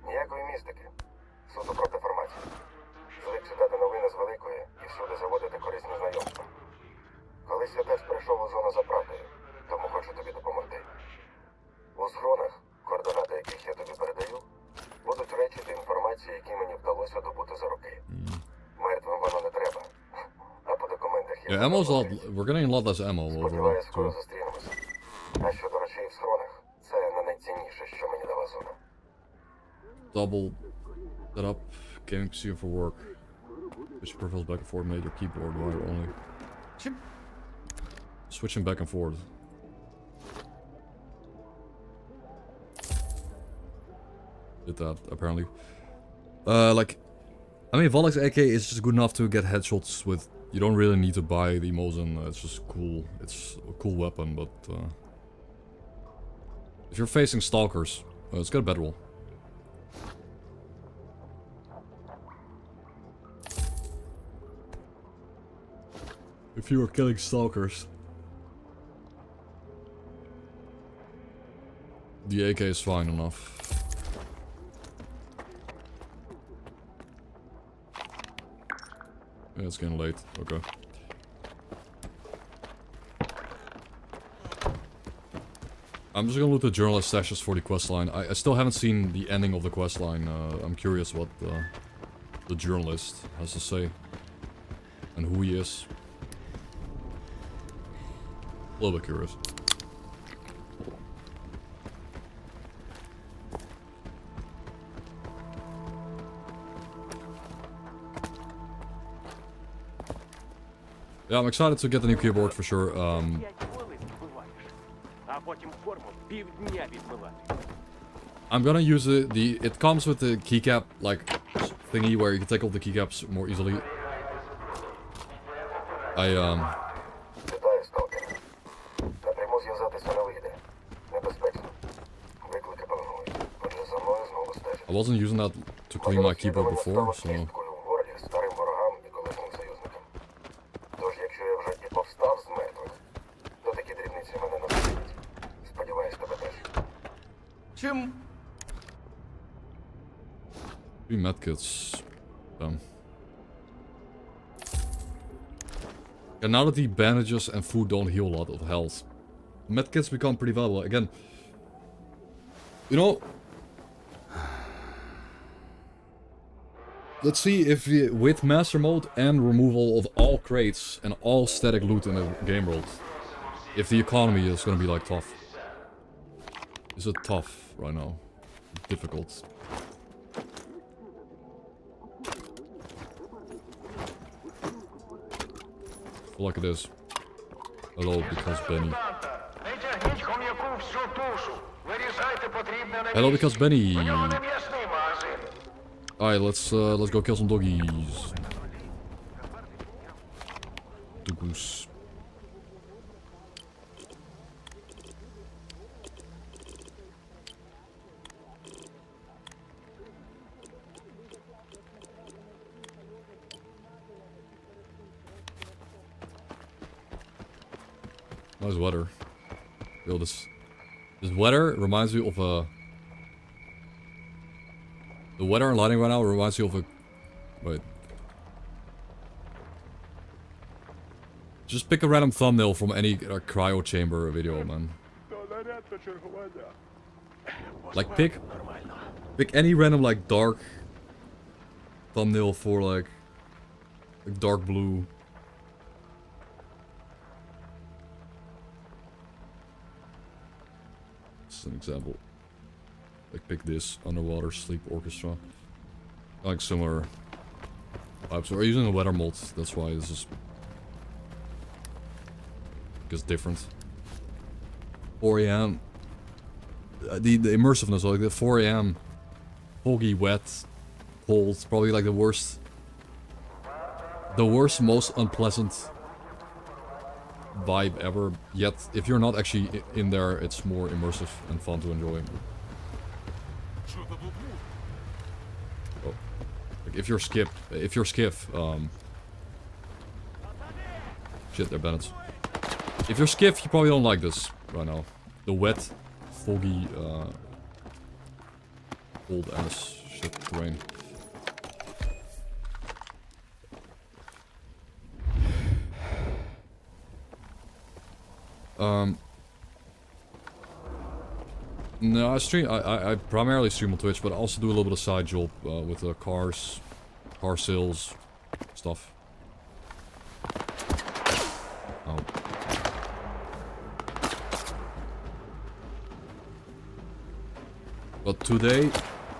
Ніякої містики. Суто проти формації. Звик читати новини з великої і всюди заводити корисні знайомства. Колись я теж прийшов у зону за правдою, тому хочу тобі допомогти. У схронах, координати яких я тобі передаю, будуть речі та інформації, які мені вдалося добути за роки. Мертвим воно не треба. А по документах є... Yeah, ammo's a lot. We're getting a lot less ammo overall. Сподіваюсь, скоро зустрінемося. А щодо речей в схронах, це не найцінніше, що мені дала зона. Double that up. Gaming PC for work. Which prefers back and forth. Made your keyboard wire only. Switching back and forth. Did that apparently. Like, I mean, Volix AK is just good enough to get headshots with. You don't really need to buy the Mosin. It's just cool. It's a cool weapon, but if you're facing Stalkers, it's got a better roll. If you were killing Stalkers, the AK is fine enough. Yeah, it's getting late. Okay. I'm just gonna loot the journalist stashes for the questline. I still haven't seen the ending of the questline. I'm curious what the journalist has to say. And who he is. A little bit curious. Yeah, I'm excited to get the new keyboard for sure. I'm gonna use it comes with the keycap like thingy where you can take off the keycaps more easily. Вітаю, Сталкер. Напряму зв'язатися не вийде. Небезпечно. Виклики пильнують. Отже, за мною знову стежать. I wasn't using that to clean my keyboard before, so... в горлі старим ворогам і колишнім союзникам. Тож, якщо я вже і повстав з мертвих, то такі дрібниці мене не зупинять. Сподіваюсь, тебе теж. Чим? 3 medkits. Damn. And now that the bandages and food don't heal a lot of health, medkits become pretty valuable. Again, you know, let's see if with master mode and removal of all crates and all static loot in the game world, if the economy is gonna be like tough. Is it tough right now? Difficult. I feel like it is. Hello, because Benny. Hello, because Benny. Alright, let's go kill some doggies. The goose. Nice weather. Yo, this weather reminds me of a... The weather and lighting right now reminds me of a... Wait. Just pick a random thumbnail from any cryo chamber video, man. Like pick any random like dark thumbnail for like dark blue. This is an example. Like pick this underwater sleep orchestra. Like similar vibes. We're using a weather mod, that's why this is different. 4 AM. The immersiveness, like the 4 AM, foggy, wet, cold, probably like the worst, most unpleasant vibe ever. Yet, if you're not actually in there, it's more immersive and fun to enjoy. Oh, like if you're skiff, shit, they're bandits. If you're skiff, you probably don't like this right now. The wet, foggy, cold ass shit terrain. No, I stream. I primarily stream on Twitch, but I also do a little bit of side job with the car sales stuff. Oh. But today,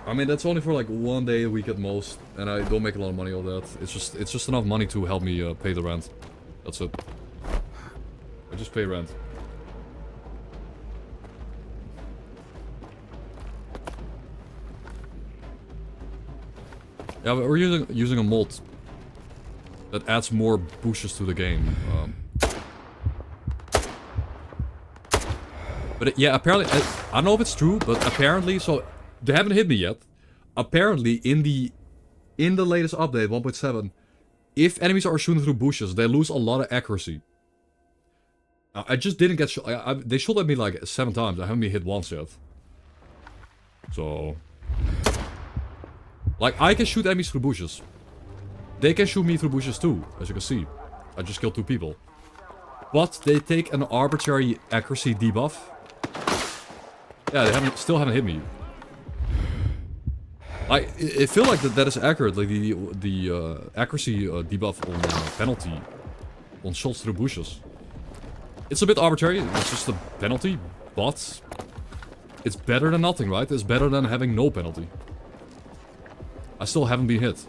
I mean that's only for like 1 day a week at most, and I don't make a lot of money on that. It's just enough money to help me pay the rent. That's it. I just pay rent. Yeah, but we're using a mod that adds more pushes to the game. But yeah, apparently, I don't know if it's true, but apparently, so they haven't hit me yet. Apparently, in the latest update 1.7, if enemies are shooting through bushes, they lose a lot of accuracy. I just didn't get shot. They shot at me like 7 times. I haven't been hit once yet. So, like I can shoot enemies through bushes, they can shoot me through bushes too, as you can see. I just killed 2 people. But they take an arbitrary accuracy debuff. Yeah, they still haven't hit me. I feel like that is accurate, like the accuracy debuff on penalty on shots through bushes. It's a bit arbitrary, it's just a penalty, but it's better than nothing, right? It's better than having no penalty. I still haven't been hit.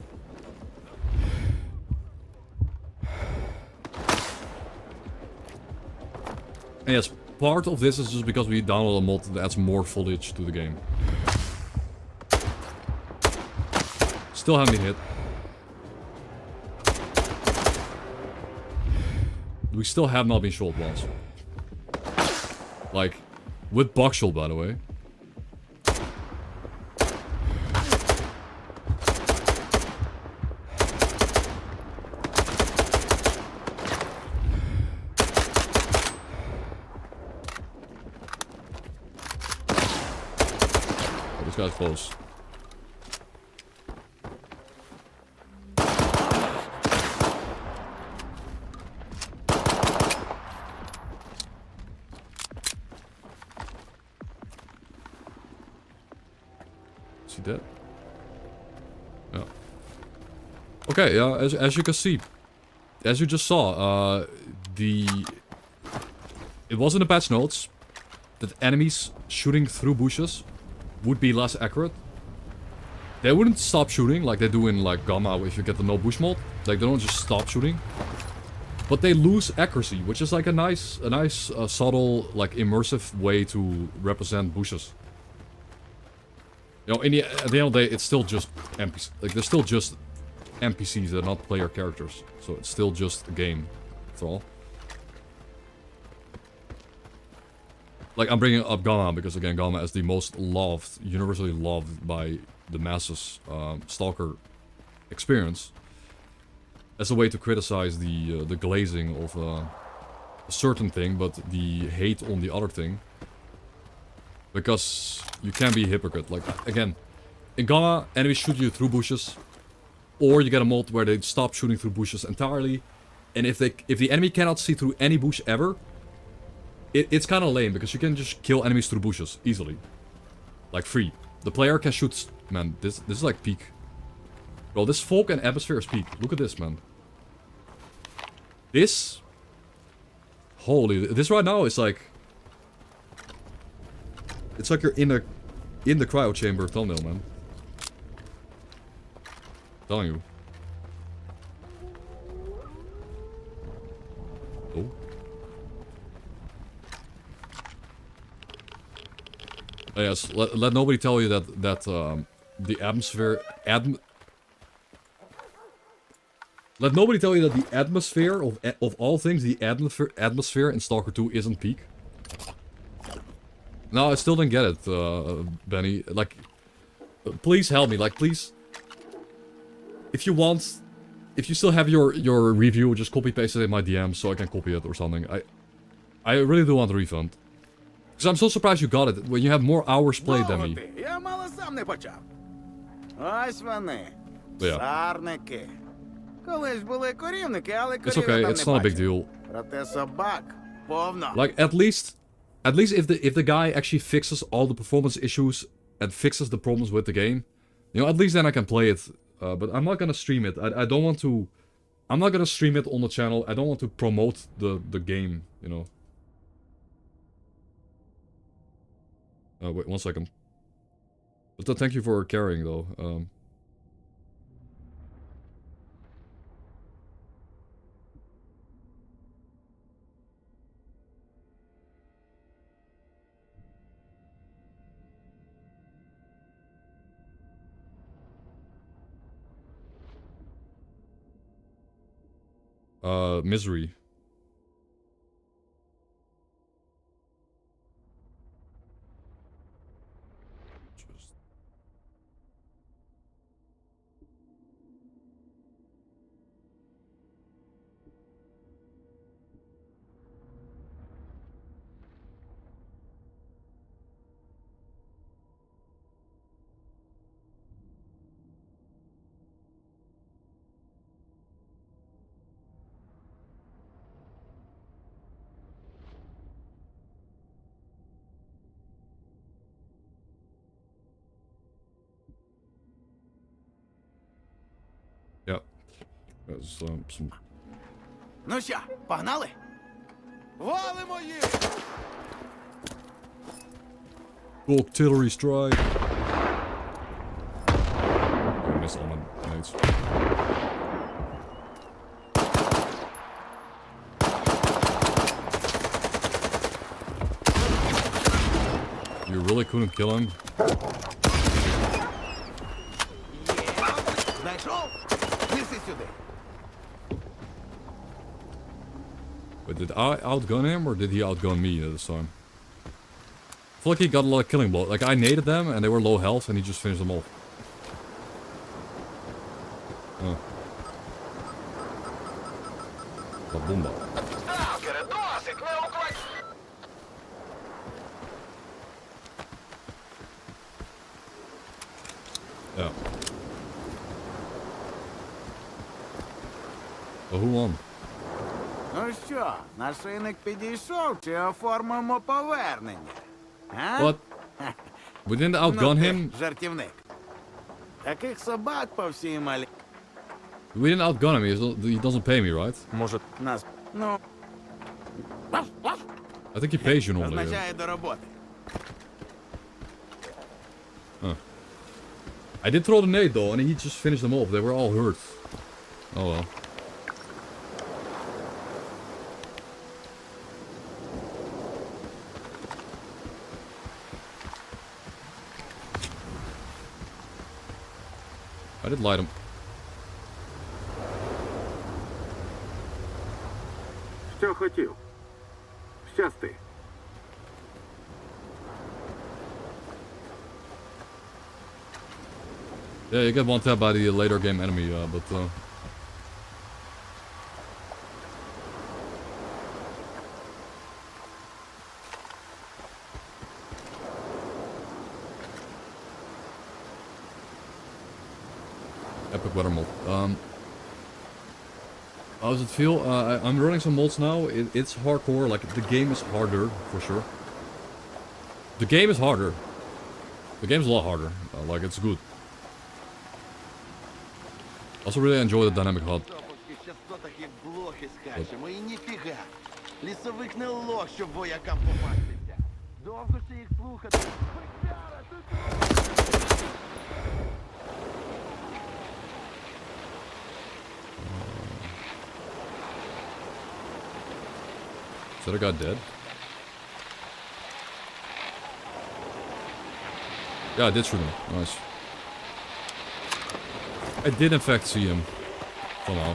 And yes, part of this is just because we download a mod that adds more foliage to the game. Still haven't been hit. We still have not been shot once. Like, with buckshot, by the way. Oh, this guy's close. Dead. Yeah. Okay, yeah, as you can see, as you just saw, it was in the patch notes that enemies shooting through bushes would be less accurate. They wouldn't stop shooting like they do in like Gamma if you get the no bush mod. Like they don't just stop shooting, but they lose accuracy, which is like a nice, subtle, like immersive way to represent bushes. You know, at the end of the day, it's still just NPCs. Like, they're still just NPCs, they're not player characters. So it's still just a game, after all. Like, I'm bringing up Gamma because, again, Gamma is the most loved, universally loved by the masses Stalker experience. As a way to criticize the glazing of a certain thing, but the hate on the other thing. Because you can be a hypocrite. Like, again, in Gamma, enemies shoot you through bushes. Or you get a mod where they stop shooting through bushes entirely. And if the enemy cannot see through any bush ever, it's kind of lame. Because you can just kill enemies through bushes easily. Like, free. The player can shoot... Man, this is like peak. Bro, this fog and atmosphere is peak. Look at this, man. This... Holy... This right now is like... It's like you're in the cryo chamber thumbnail, man. I'm telling you. Oh. Oh yes, let nobody tell you that the atmosphere let nobody tell you that the atmosphere of all things, the atmosphere in Stalker 2 isn't peak. No, I still didn't get it, Benny. Like, please help me. Like, please. If you still have your review, just copy paste it in my DM so I can copy it or something. I really do want a refund. Because I'm so surprised you got it when you have more hours played than me. Я мало сам не почав. Ось вони. Yeah. Царники. Колись були корівники, але It's корів okay, там it's не not a big бачив. deal. Проте собак повно. Like, at least if the guy actually fixes all the performance issues and fixes the problems with the game, you know, at least then I can play it. But I'm not gonna stream it. I don't want to. I'm not gonna stream it on the channel. I don't want to promote the game, you know. Wait 1 second. But thank you for carrying though. Misery. Some Ну що, погнали? Валимо їх! artillery strike. I miss all my mates. You really couldn't kill him? Знайшов? Неси сюди. But did I outgun him or did he outgun me this time? I feel like he got a lot of killing blows. Like I naded them and they were low health and he just finished them off. Oh. Ba-boomba. Сталкери, досить, не укладь! Yeah. But who won? Ну що, нашийник підійшов, чи оформимо повернення? А? What? We didn't outgun Ну, him? ти, жартівник. Таких собак по всій малі. We didn't outgun him. He doesn't pay me, right? Може, Нас, ну, I think he pays you normally. означає до роботи. I did throw the nade though, and he just finished them off. They were all hurt. Oh well. I did light him. Що хотів? Щасти. Yeah, you get one tap by the later game enemy, but epic weather mod. How does it feel? I'm running some mods now. It's hardcore. Like the game is harder for sure. The game is harder. The game's a lot harder. Like it's good. Also really enjoy the dynamic HUD. Скачемо, і ніфіга. Лісовик не лох, щоб воякам попастися. Довго ще їх слухати. Is that a guy dead? Yeah, I did shoot him. Nice. I did in fact see him. Somehow.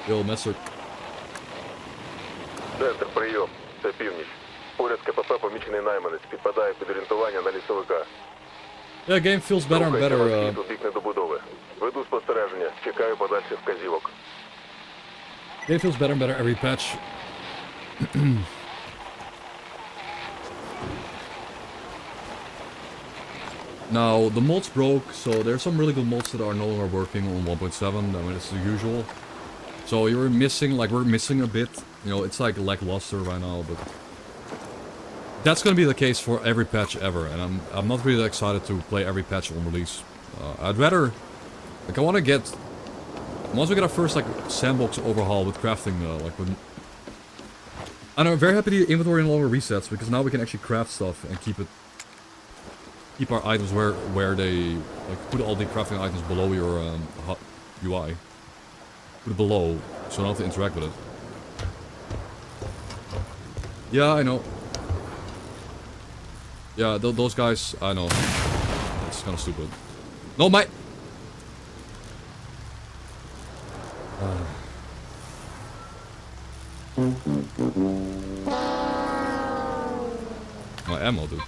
Yo, Messer. Центр, прийом. Це північ. Поряд КПП помічений найманець. Підпадає під орієнтування на лісовика. Yeah, game feels better and better. У бік недобудови. Веду спостереження. Чекаю подальших вказівок. Game feels better and better every patch. Now, the mods broke, so there's some really good mods that are no longer working on 1.7. I mean, it's the usual. So you're missing, like, we're missing a bit. You know, it's like lackluster right now, but that's gonna be the case for every patch ever, and I'm not really excited to play every patch on release. I'd rather, like, I want to get, once we get our first, like, sandbox overhaul with crafting, like, with, and I'm very happy the inventory no longer resets, because now we can actually craft stuff and keep our items where they, like, put all the crafting items below your UI. Put it below, so I don't have to interact with it. Yeah, I know. Yeah, those guys, I know. It's kind of stupid. No, my... My ammo, dude.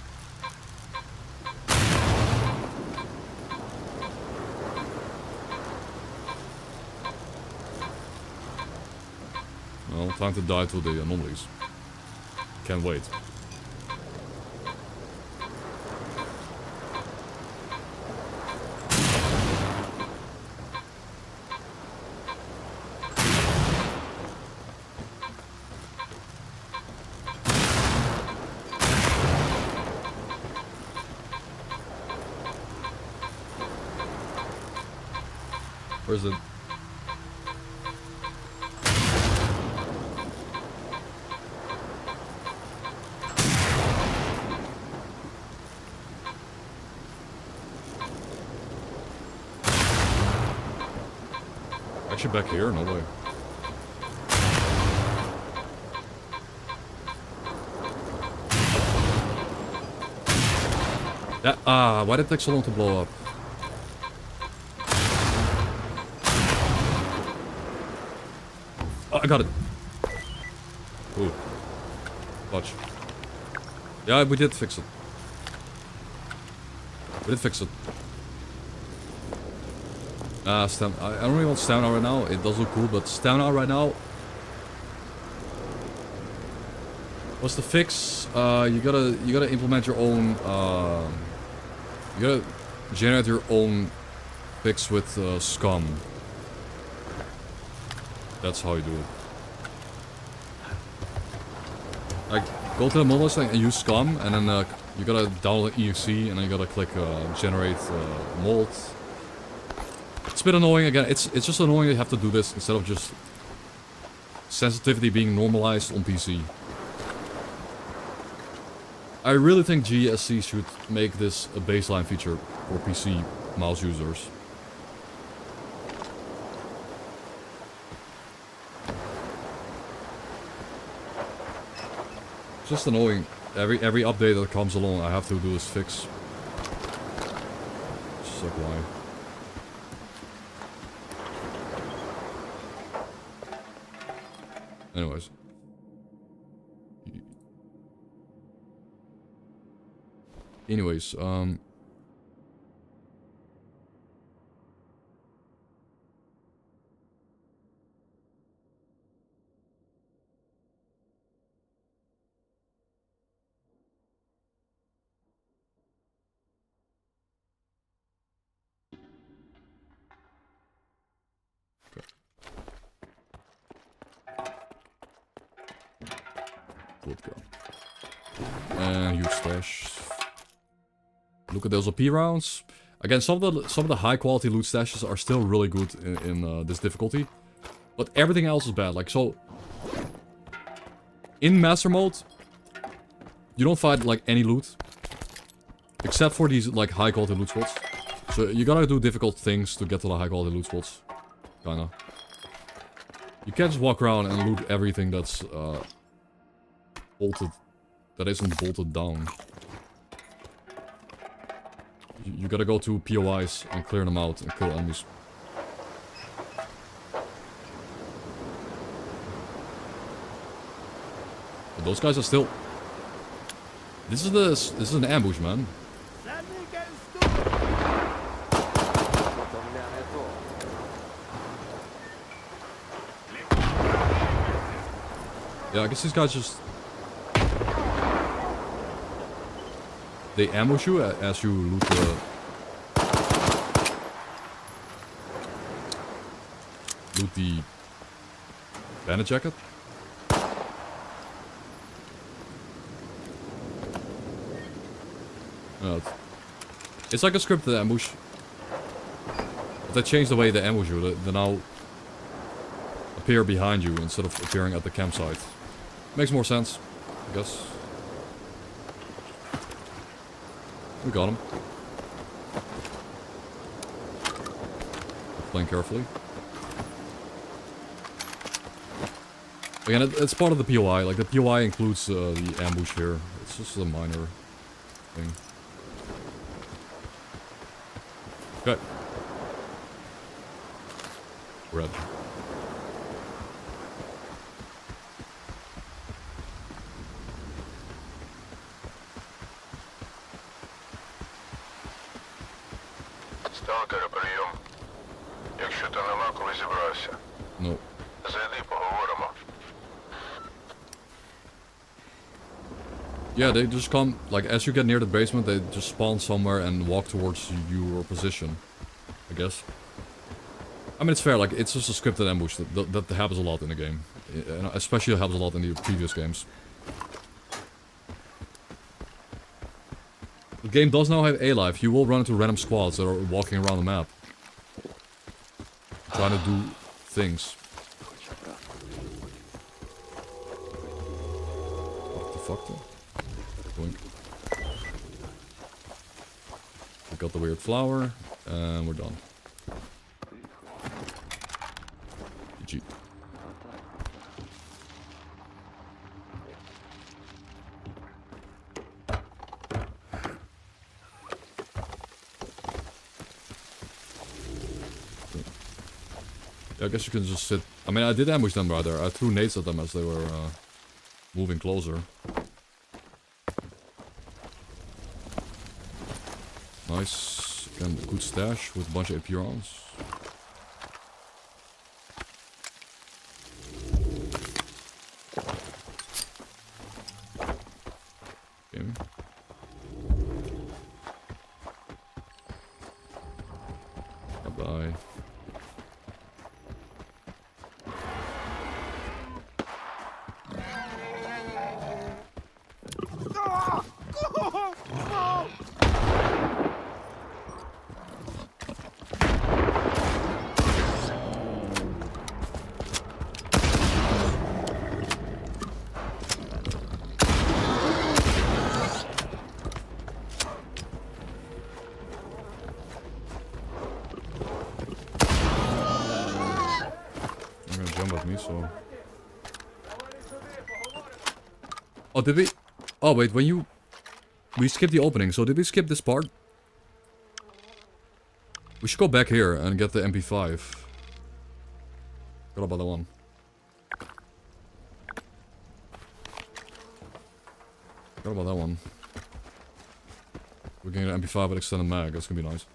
Well, time to die to the anomalies. Can't wait. Where's it? Actually back here? No way. Yeah, why did it take so long to blow up? Oh, I got it. Ooh. Watch. Yeah, we did fix it. We did fix it. I don't really want stamina right now. It does look cool, but stamina right now. What's the fix? You gotta implement your own. You gotta generate your own fix with scum. That's how you do it. Like, go to the mod listing and use scum, and then you gotta download exe, and then you gotta click generate mold. It's a bit annoying again. It's just annoying that you have to do this instead of just sensitivity being normalized on PC. I really think GSC should make this a baseline feature for PC mouse users. It's just annoying. Every update that comes along, I have to do this fix. It's just like, why? Anyways. And huge stash. Look at those OP rounds. Again, some of the high quality loot stashes are still really good in this difficulty, but everything else is bad. Like, so in master mode, you don't find like any loot except for these like high quality loot spots. So you gotta do difficult things to get to the high quality loot spots, kinda. You can't just walk around and loot everything that's bolted. That isn't bolted down. You gotta go to POIs and clear them out and kill enemies. But those guys are still. This is an ambush, man. Yeah, I guess these guys just. They ambush you as you loot the bandit jacket. No, it's like a scripted ambush. But they changed the way they ambush you. They now appear behind you instead of appearing at the campsite. Makes more sense, I guess. We got him. Playing carefully. Again, it's part of the POI. Like, the POI includes the ambush here. It's just a minor thing. Okay. Red. Stalker, прийом. Якщо ти нема коли зібрався. No. Зайди, поговоримо. Yeah, they just come, like, as you get near the basement, they just spawn somewhere and walk towards your position, I guess. I mean, it's fair, like, it's just a scripted ambush that happens a lot in the game. And especially it happens a lot in the previous games. The game does now have A-Life. You will run into random squads that are walking around the map. trying to do things. What the fuck though? Boink. We got the weird flower, and we're done. GG. Yeah, I guess you can just sit. I mean, I did ambush them right there. I threw nades at them as they were moving closer. Nice. Again, good stash with a bunch of AP rounds. Okay. Bye-bye. So. Oh, did we? Oh, wait, when you... We skipped the opening, so did we skip this part? We should go back here and get the MP5. Forgot about that one. Forgot about that one. We're getting an MP5 with extended mag, that's gonna be nice.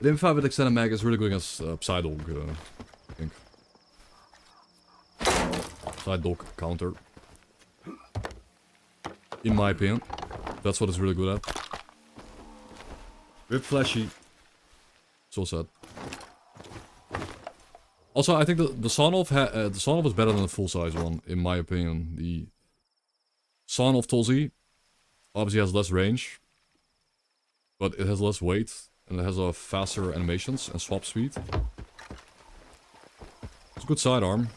The MP5 with extended mag is really good against Psydog, I think. Side dog counter. In my opinion. That's what it's really good at. Rip flashy. So sad. Also, I think the Sonov is better than the full size one, in my opinion. The Sonov Tulsi obviously has less range, but it has less weight, and it has a faster animations and swap speed. It's a good sidearm.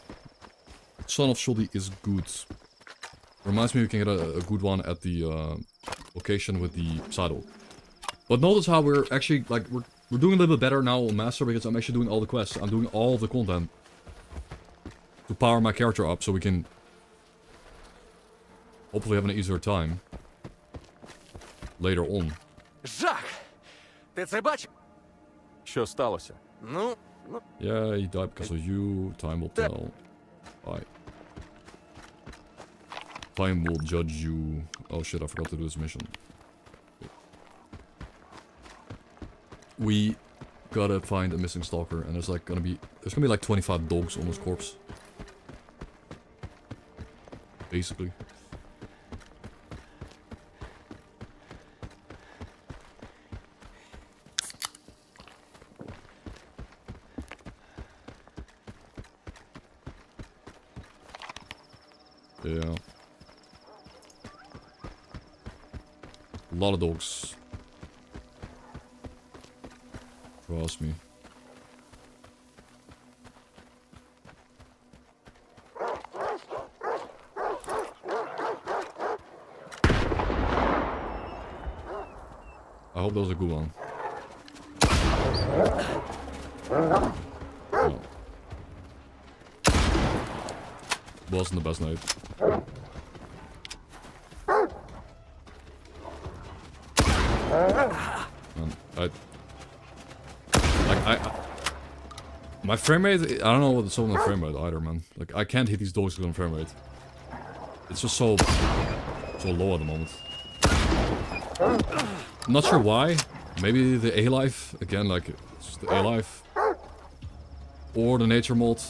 Son of Shoddy is good. Reminds me we can get a good one at the location with the saddle. But notice how we're actually, like, we're doing a little bit better now on Master because I'm actually doing all the quests. I'm doing all of the content to power my character up so we can hopefully have an easier time later on. Жах! Ти це бачив? Що сталося? Yeah, he died because of you. Time will tell. Bye. Time will judge you. Oh shit, I forgot to do this mission. We gotta find a missing Stalker, and there's gonna be like 25 dogs on his corpse. Basically. Yeah. A lot of dogs. Trust me. I hope that was a good one. Oh. Wasn't the best night. My frame rate, I don't know what's on the frame rate either, man. Like, I can't hit these dogs with on frame rate. It's just so low at the moment. I'm not sure why. Maybe the A-Life, again, like, it's just the A-Life. Or the nature mod,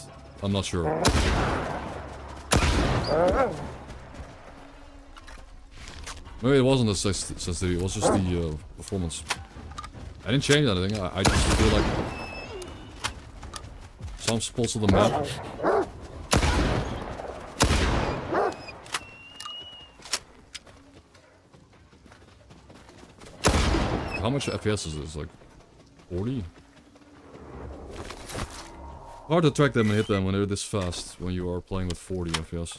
I'm not sure. Maybe it wasn't the sensitivity, it was just the performance. I didn't change anything, I just feel like some spots of the map. How much FPS is this? Like 40? Hard to track them and hit them when they're this fast, when you are playing with 40 FPS.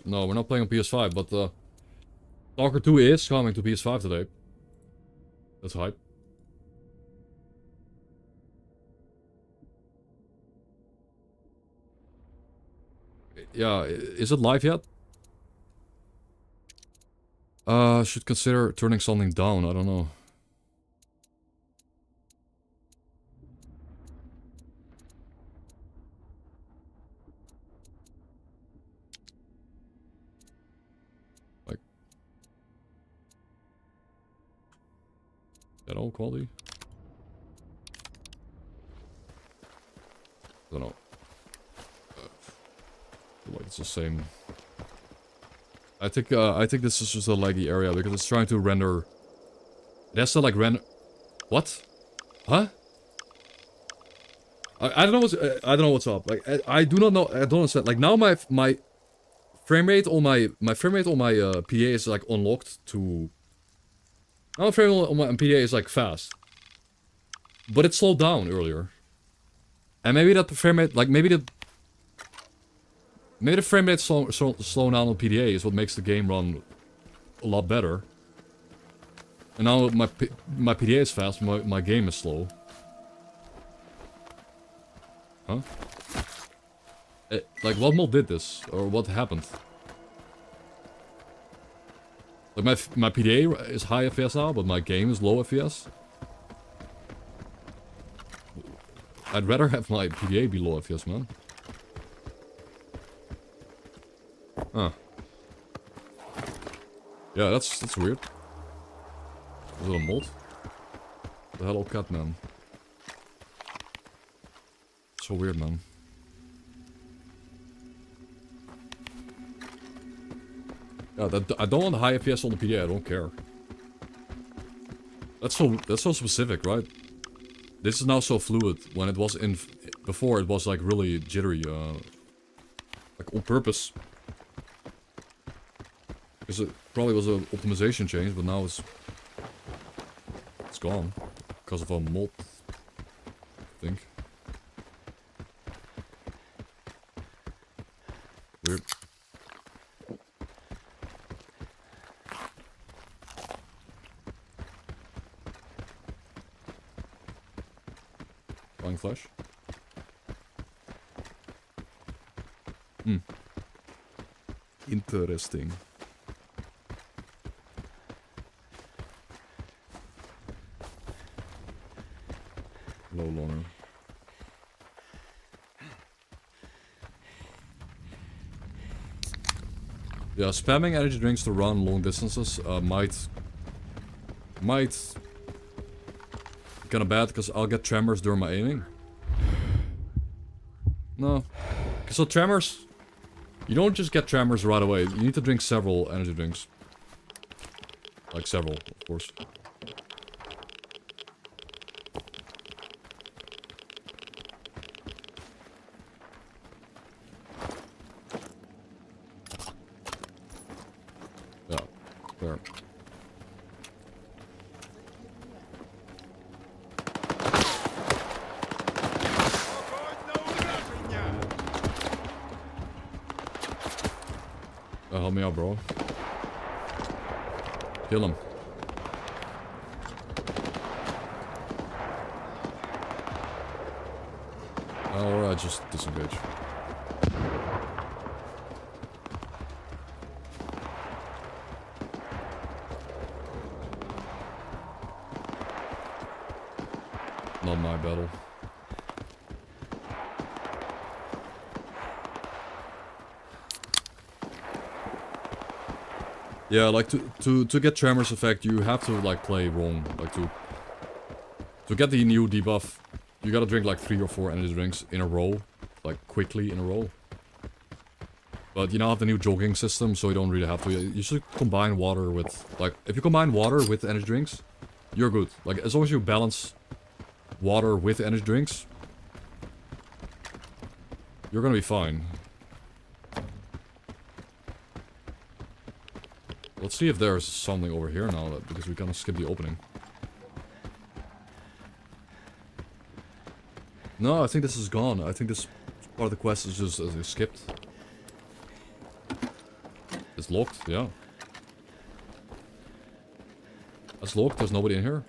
No, we're not playing on PS5, but Stalker 2 is coming to PS5 today. That's hype. Yeah, is it live yet? Should consider turning something down, I don't know. Like... That all quality? I don't know. Like it's the same. I think this is just a laggy area because it's trying to render. It has to like render. What? Huh? I don't know what's I don't know what's up. Like I do not know. I don't understand. Like now my frame rate on my PDA is like unlocked to. Now my frame rate on my PDA is like fast, but it slowed down earlier. And maybe that frame rate, like maybe the frame rate slow down on PDA is what makes the game run a lot better. And now my PDA is fast, my game is slow. Huh? Like what mod did this? Or what happened? Like my PDA is high FPS now, but my game is low FPS. I'd rather have my PDA be low FPS, man. Huh. Yeah, that's weird. Is it a mod? The Hello Cat, man. So weird, man. Yeah, I don't want high FPS on the PDA, I don't care. That's so specific, right? This is now so fluid. When it was before, it was like really jittery, like on purpose. Because it probably was an optimization change, but now it's gone because of a mod, I think. Weird. Flying flash. Interesting. Low longer. Yeah, spamming energy drinks to run long distances might kinda bad because I'll get tremors during my aiming. No. So tremors, you don't just get tremors right away. You need to drink several energy drinks. Like several, of course. Yeah, fair. Help me out, bro. Kill him. Alright, just disengage. Not my battle. Yeah, like to get Tremor's effect, you have to like play wrong. Like to get the new debuff, you gotta drink like 3 or 4 energy drinks in a row, like quickly in a row. But you now have the new jogging system, so you don't really have to. You should combine water with, like, if you combine water with energy drinks, you're good. Like, as long as you balance water with energy drinks, you're gonna be fine. Let's see if there's something over here now, because we kind of skipped the opening. No, I think this is gone. I think this part of the quest is just skipped. It's locked, yeah. That's locked, there's nobody in here.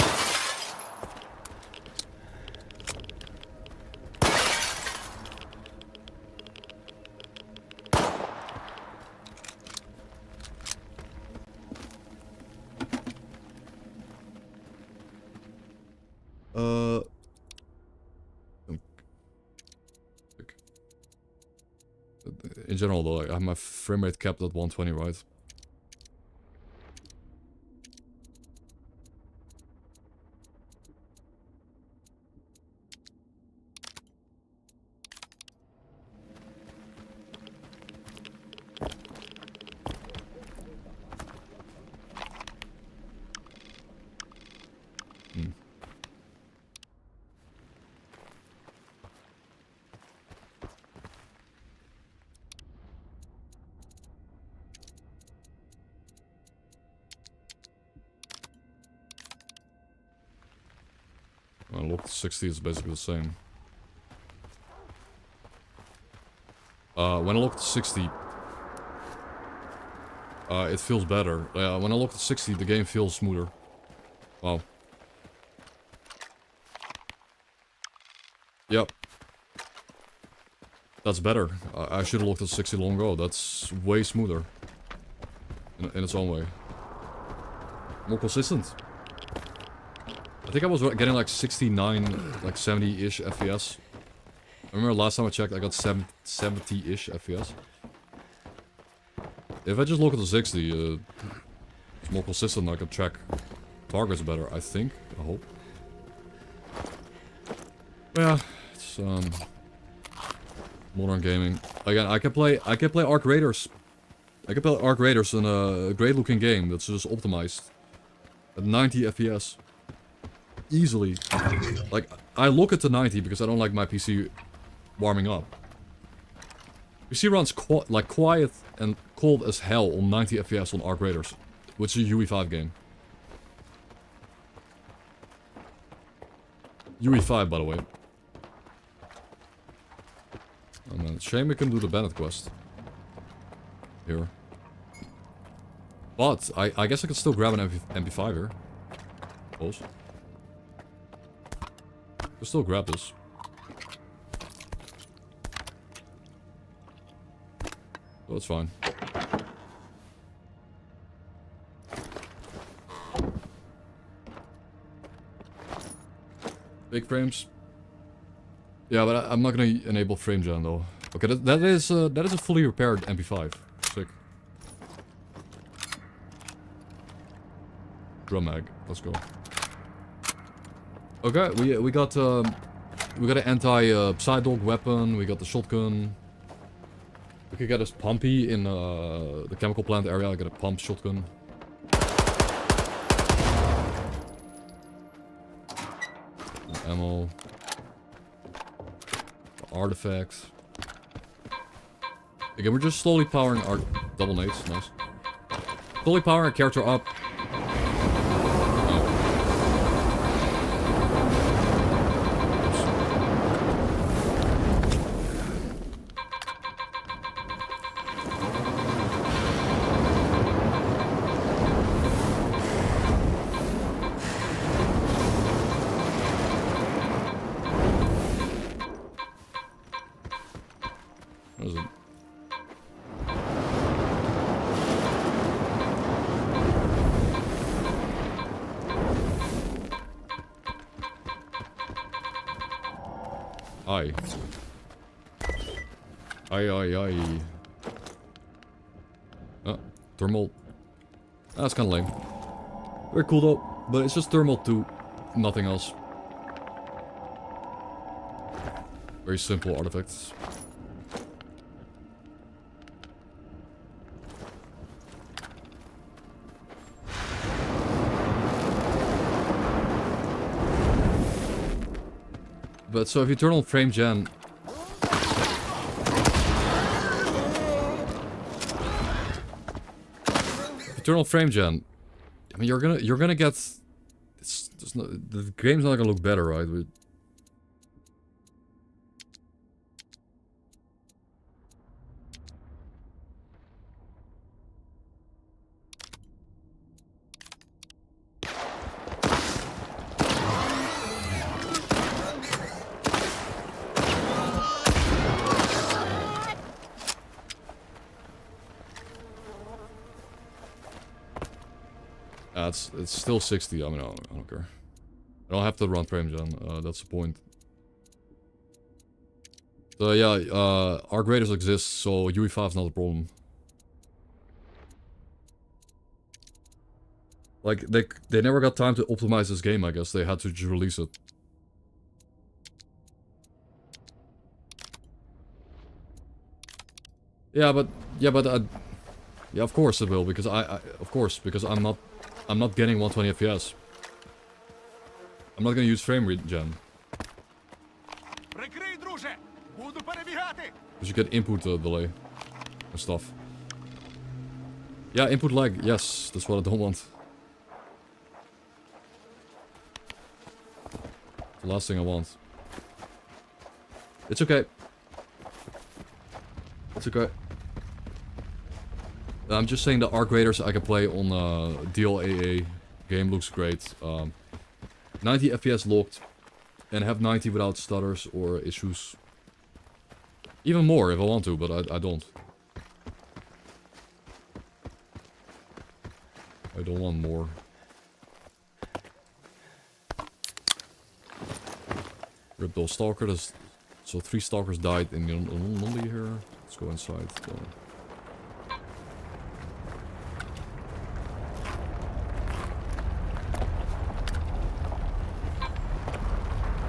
In general though, I have my frame rate capped at 120, right? Locked 60 is basically the same. When I locked 60, it feels better. When I locked 60, the game feels smoother. Wow. Yep. That's better. I should have looked at 60 long ago. That's way smoother. In its own way. More consistent. I think I was getting like 69, like 70-ish FPS. I remember last time I checked, I got 70-ish FPS. If I just look at the 60, it's more consistent. I can track targets better, I think. I hope. Yeah, it's modern gaming. Again, I can play Arc Raiders. I can play Arc Raiders in a great-looking game that's just optimized at 90 FPS. Easily. Like, I look at the 90 because I don't like my PC warming up. PC runs like quiet and cold as hell on 90 FPS on Arc Raiders, which is a UE5 game. UE5, by the way. Oh man, shame we can do the Bennett quest. Here. But, I guess I can still grab an MP5 here. Close. I'll still grab this. So it's fine. Big frames. Yeah, but I'm not gonna enable frame gen though. Okay, that is a fully repaired MP5. Sick. Drum mag. Let's go. Okay, we got an anti side dog weapon. We got the shotgun. We could get us pumpy in the chemical plant area. I got a pump shotgun. Ammo. Artifacts. Again, we're just slowly powering our double nades. Nice. Slowly powering our character up. Aye. Thermal. That's kind of lame. Very cool though, but it's just thermal to nothing else. Very simple artifacts. But so if you turn on frame gen, you turn on frame gen, I mean, you're gonna get. The game's not gonna look better, right? It's still 60. I mean, I don't care. I don't have to run frame gen. That's the point. So yeah, our graders exist, so UE5 is not a problem. Like they never got time to optimize this game. I guess they had to just release it. Yeah, but yeah, of course it will, because because I'm not getting 120 FPS. I'm not gonna use frame gen. Because you get input delay and stuff. Yeah, input lag. Yes, that's what I don't want. The last thing I want. It's okay. It's okay. I'm just saying the arc graders I can play on DLAA. Game looks great. 90 FPS locked. And have 90 without stutters or issues. Even more if I want to, but I don't. I don't want more. Rip those Stalker. So 3 Stalkers died in the anomaly here. Let's go inside.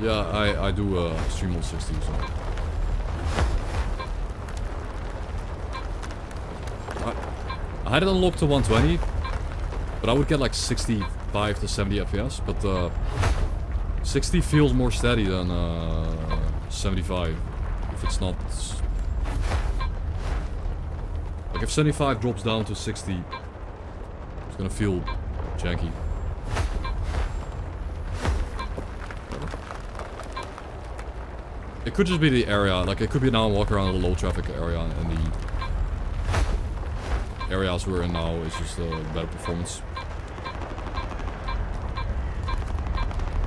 Yeah, I do stream on 60, so. I had it unlocked to 120, but I would get like 65 to 70 FPS, but 60 feels more steady than 75, if it's not... Like if 75 drops down to 60, it's gonna feel janky. It could just be the area, like it could be now walk around a low traffic area and the areas we're in now is just a better performance.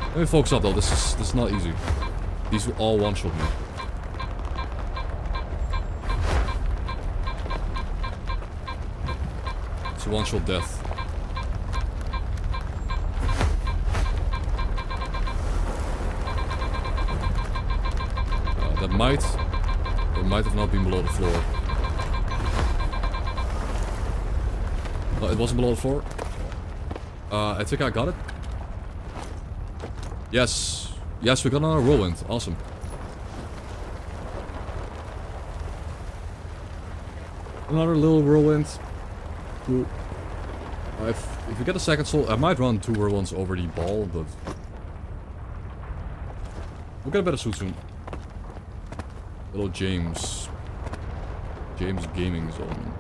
Let me focus up though, this is not easy. These will all one-shot me. It's a one-shot death. That might have not been below the floor. No, it wasn't below the floor. I think I got it. Yes. Yes, we got another whirlwind. Awesome. Another little whirlwind. Cool. If we get a second soul, I might run 2 whirlwinds over the ball, but... We'll get a better suit soon. Little James Gaming Zone.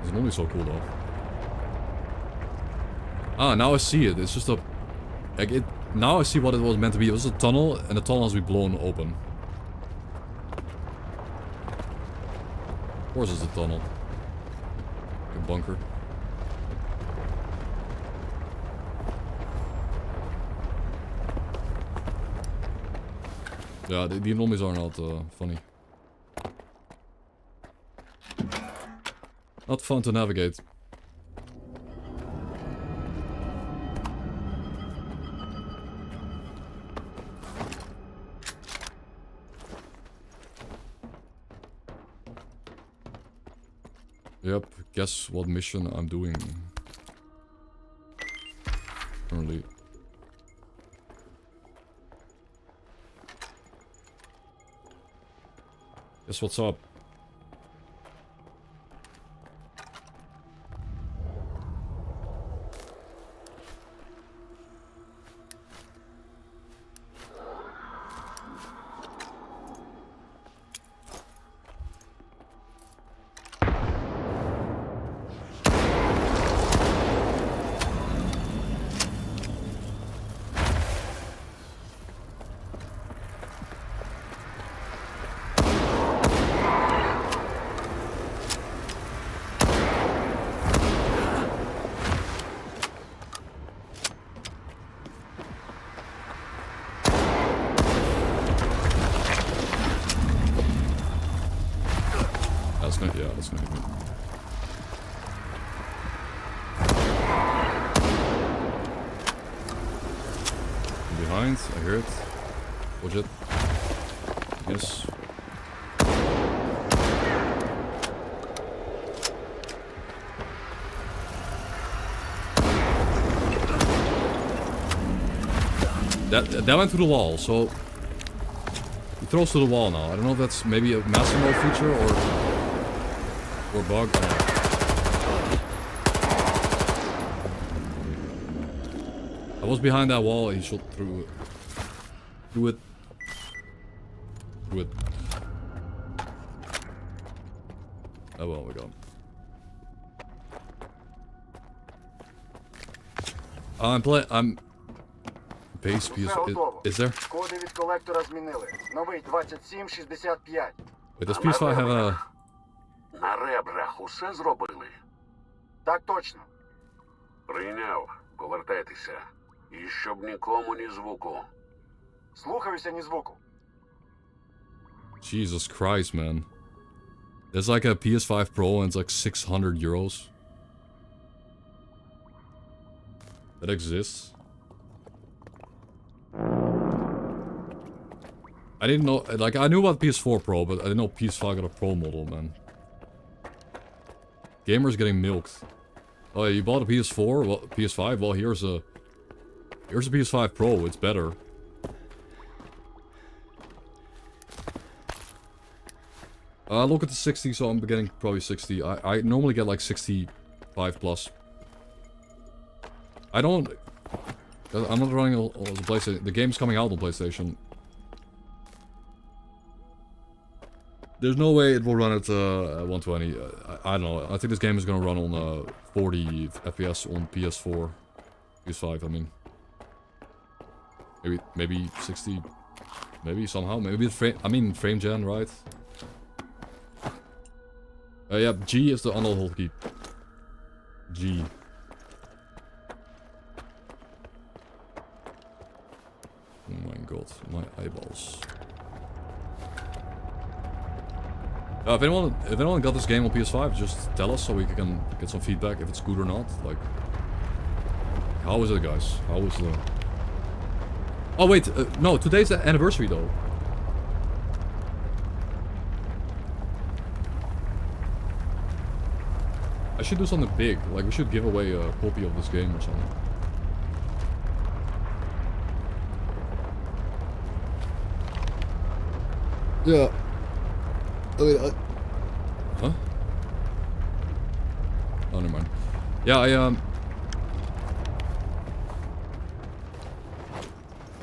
It's normally so cool though. Ah, now I see it. It's just a... Like it... Now I see what it was meant to be. It was a tunnel, and the tunnel has to be blown open. Of course it's a tunnel. Like a bunker. Yeah, the anomalies are not funny. Not fun to navigate. Yep, guess what mission I'm doing currently. Guess what's up? nice, maybe. Behind, I hear it. Watch it. Yes. That went to the wall, so he throws to the wall now. I don't know if that's maybe a master mode feature or bug. I don't know. I was behind that wall, he shot through it. Through it. Through it. Oh well, we go. I'm base piece. Is there? Коди від колектора змінили. Новий 2765. Wait, does PS5 have a... На ребрах усе зробили? Так точно. Прийняв. Повертайтеся. І щоб нікому ні звуку. Слухаюся, ні звуку. Jesus Christ, man. There's like a PS5 Pro and it's like 600 euros. That exists. I didn't know, like, I knew about PS4 Pro, but I didn't know PS5 got a Pro model, man. Gamers getting milked. Oh, yeah, you bought a PS4? Well, PS5? Well, here's a PS5 Pro, it's better. Look at the 60, so I'm getting probably 60. I normally get like 65 plus. I don't... I'm not running on the PlayStation. The game's coming out on PlayStation. There's no way it will run at 120. I don't know. I think this game is gonna run on 40 FPS on PS4. PS5, I mean. Maybe 60. Maybe somehow. Maybe frame gen, right? Yeah, G is the unlock key. G. Oh my god, my eyeballs. If anyone got this game on PS5, just tell us so we can get some feedback if it's good or not. Like, how is it, guys? How is the... Oh wait, no, today's the anniversary though. I should do something big, like we should give away a copy of this game or something. Yeah. I mean, huh? Oh, never mind. Yeah,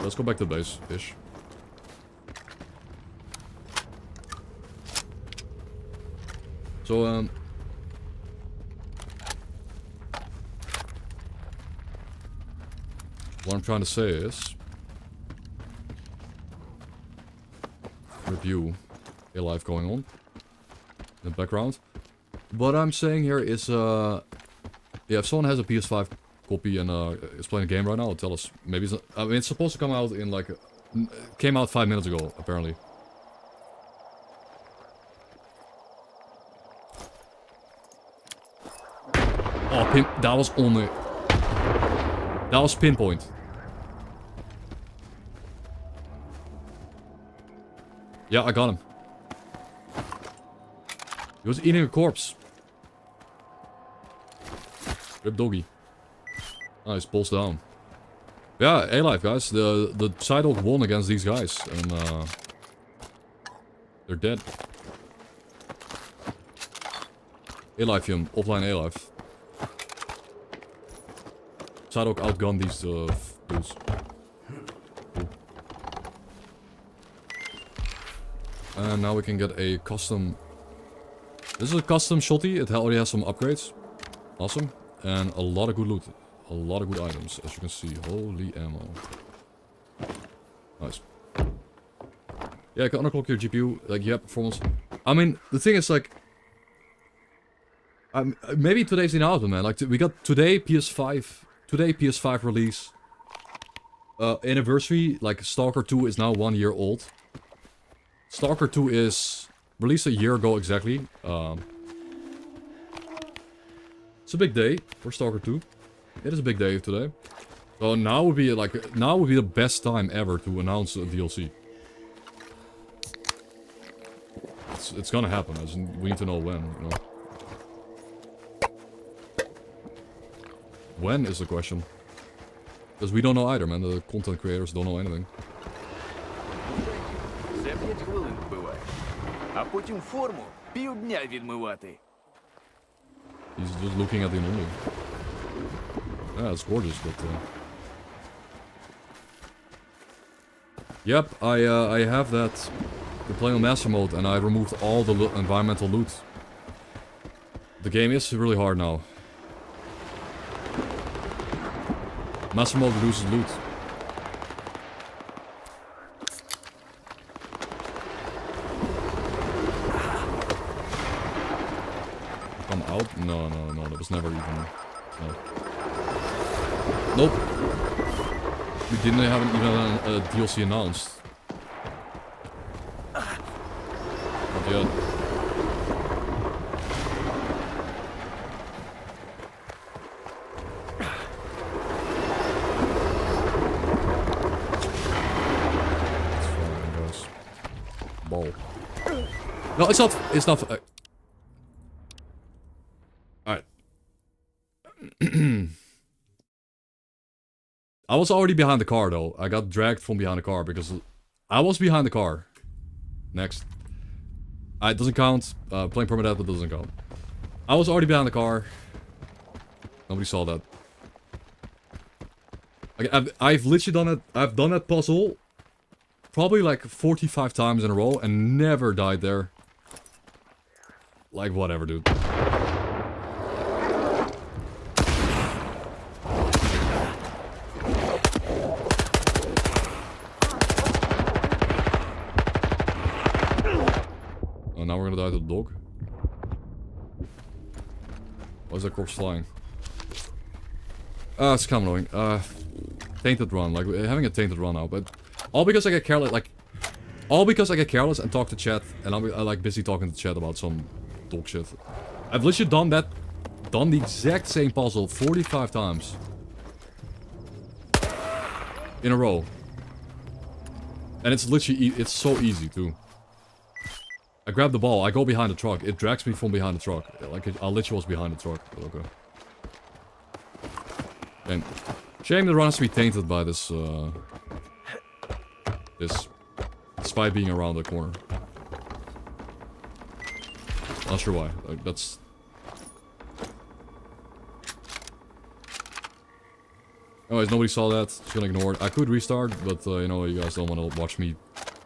let's go back to the base-ish. So, what I'm trying to say is... Review. A live going on. In the background. What I'm saying here is, yeah, if someone has a PS5 copy and is playing a game right now, tell us. Maybe it's, I mean, it's supposed to come out in like... came out 5 minutes ago, apparently. Oh, that was on the... That was pinpoint. Yeah, I got him. He was eating a corpse. Rip doggy. Nice, pulls down. Yeah, A-Life, guys. The Psydog won against these guys. And, they're dead. A-Life, offline A-Life. Psydog outgunned these, dudes. And now we can get a custom... This is a custom shotty. It already has some upgrades. Awesome. And a lot of good loot. A lot of good items, as you can see. Holy ammo. Nice. Yeah, you can underclock your GPU. Like, you have performance. I mean, the thing is, like... maybe today's the announcement, man. Like, we got today PS5... Today, PS5 release. Anniversary. Like, Stalker 2 is now 1 year old. Stalker 2 is released a year ago exactly. It's a big day for Stalker 2. It is a big day today. So now would be the best time ever to announce a DLC. It's gonna happen. We need to know when, you know. When is the question? Because we don't know either, man. The content creators don't know anything. За 5 хвилин вбивай. А потім форму півдня відмивати. He's just looking at the anomaly. Yeah, it's gorgeous, but yep, I have that. We're playing on master mode, and I removed all the environmental loot. The game is really hard now. Master mode reduces loot. Come out? No, that was never even... No. Nope. We didn't have even a DLC announced. Not yet. It's fine, guys. Ball. No, it's not... Alright. I was already behind the car, though. I got dragged from behind the car because I was behind the car. Next. It doesn't count. Playing permadeath, but doesn't count. I was already behind the car. Nobody saw that. I've literally done it. I've done that puzzle probably like 45 times in a row and never died there. Like, whatever, dude. Oh, now we're gonna die to the dog. Why is that corpse flying? It's kind of annoying. Tainted run, like having a tainted run now, but all because I get careless, all because I get careless and talk to chat, and I'm like busy talking to chat about some dog shit. I've literally done the exact same puzzle 45 times in a row, and it's literally it's so easy too. I grab the ball, I go behind the truck, it drags me from behind the truck. Like, I literally was behind the truck. Okay. And shame the run has to be tainted by this, this spy being around the corner. Not sure why. Like, that's... Anyways, nobody saw that. Just gonna ignore it. I could restart, but, you know, you guys don't want to watch me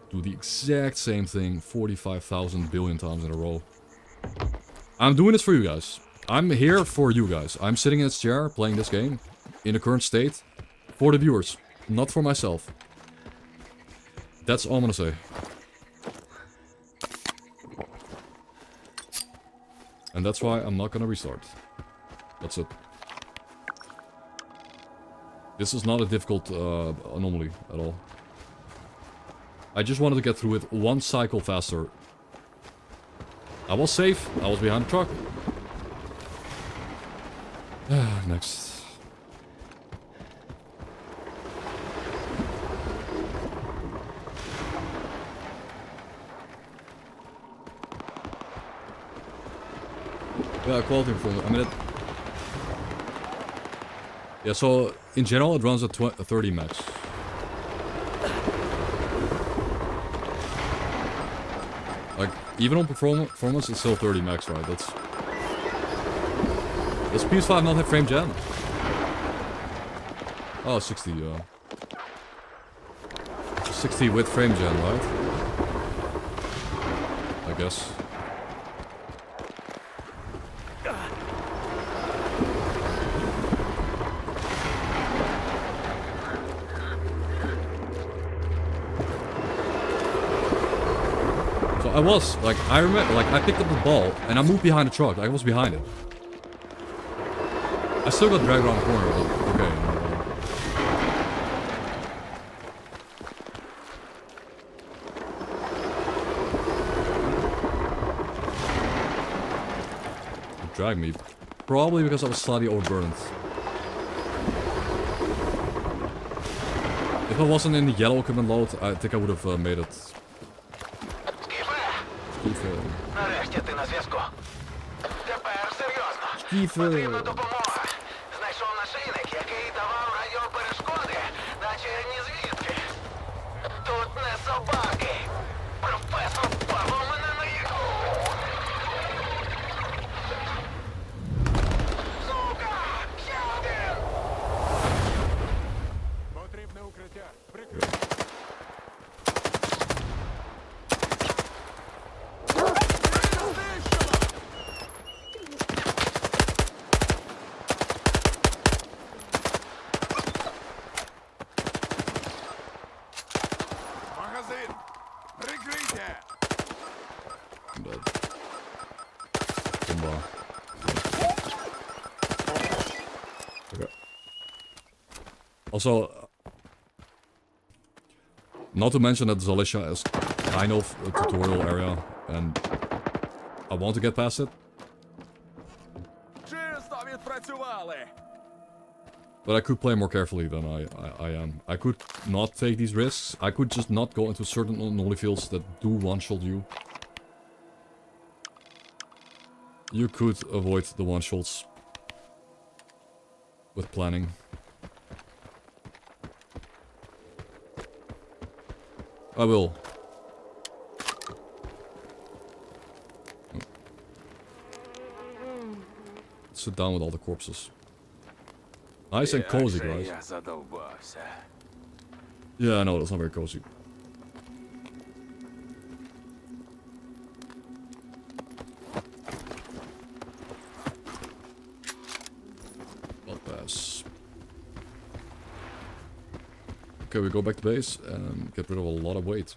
do the exact same thing 45,000 billion times in a row. I'm doing this for you guys. I'm here for you guys. I'm sitting in this chair playing this game in the current state for the viewers, not for myself. That's all I'm gonna say. And that's why I'm not gonna restart. That's it. This is not a difficult anomaly at all. I just wanted to get through it one cycle faster. I was safe. I was behind the truck. Next. Yeah, quality improvement. I mean, yeah, so in general it runs at 30 max. Like, even on performance, it's still 30 max, right? That's... Does PS5 not have frame gen? Oh, 60, 60 with frame gen, right? I guess. I was, like, I remember, like, I picked up the ball, and I moved behind the truck, I was behind it. I still got dragged around the corner, but okay. Drag me. Probably because I was slightly overburdened. If I wasn't in the yellow equipment load, I think I would have made it. Скіфе. Нарешті ти на зв'язку. Тепер серйозно. Скіфе. Потрібна допомога. Знайшов нашийник, який давав радіоперешкоди, наче ні звідки. Тут не собаки. Професор Павло мене наїхав. Сука! Ще один! Потрібне укриття. Прикрити. Магазин! Прикрийте! Dead. Bomba. Okay. Also, not to mention that Zalisha is kind of a tutorial area, and I want to get past it. Чисто відпрацювали! But I could play more carefully than I am. I could not take these risks. I could just not go into certain anomaly fields that do one-shot you. You could avoid the one-shots with planning. I will. Sit down with all the corpses. Nice and cozy, guys. Я задовбався. Yeah, I know, that's not very cozy. I'll pass. Okay, we go back to base and get rid of a lot of weight.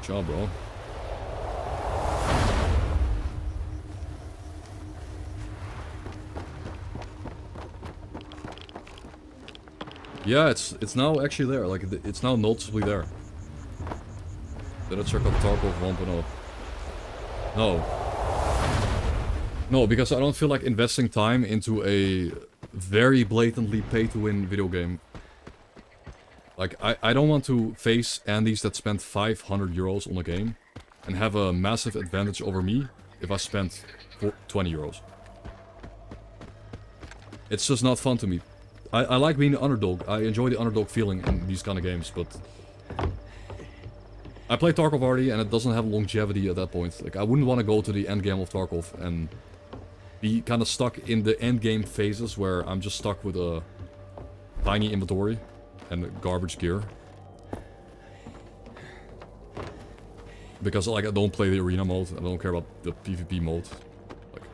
Job, bro. Yeah, it's now actually there. Like it's now noticeably there. Did I check out Tarkov 1.0? No. No, because I don't feel like investing time into a very blatantly pay-to-win video game. Like, I don't want to face Andes that spent 500 euros on a game and have a massive advantage over me if I spent 20 euros. It's just not fun to me. I like being the underdog. I enjoy the underdog feeling in these kind of games, but I played Tarkov already and it doesn't have longevity at that point. Like, I wouldn't want to go to the end game of Tarkov and be kind of stuck in the end game phases where I'm just stuck with a tiny inventory and garbage gear. Because, like, I don't play the arena mode, I don't care about the PvP mode. Like,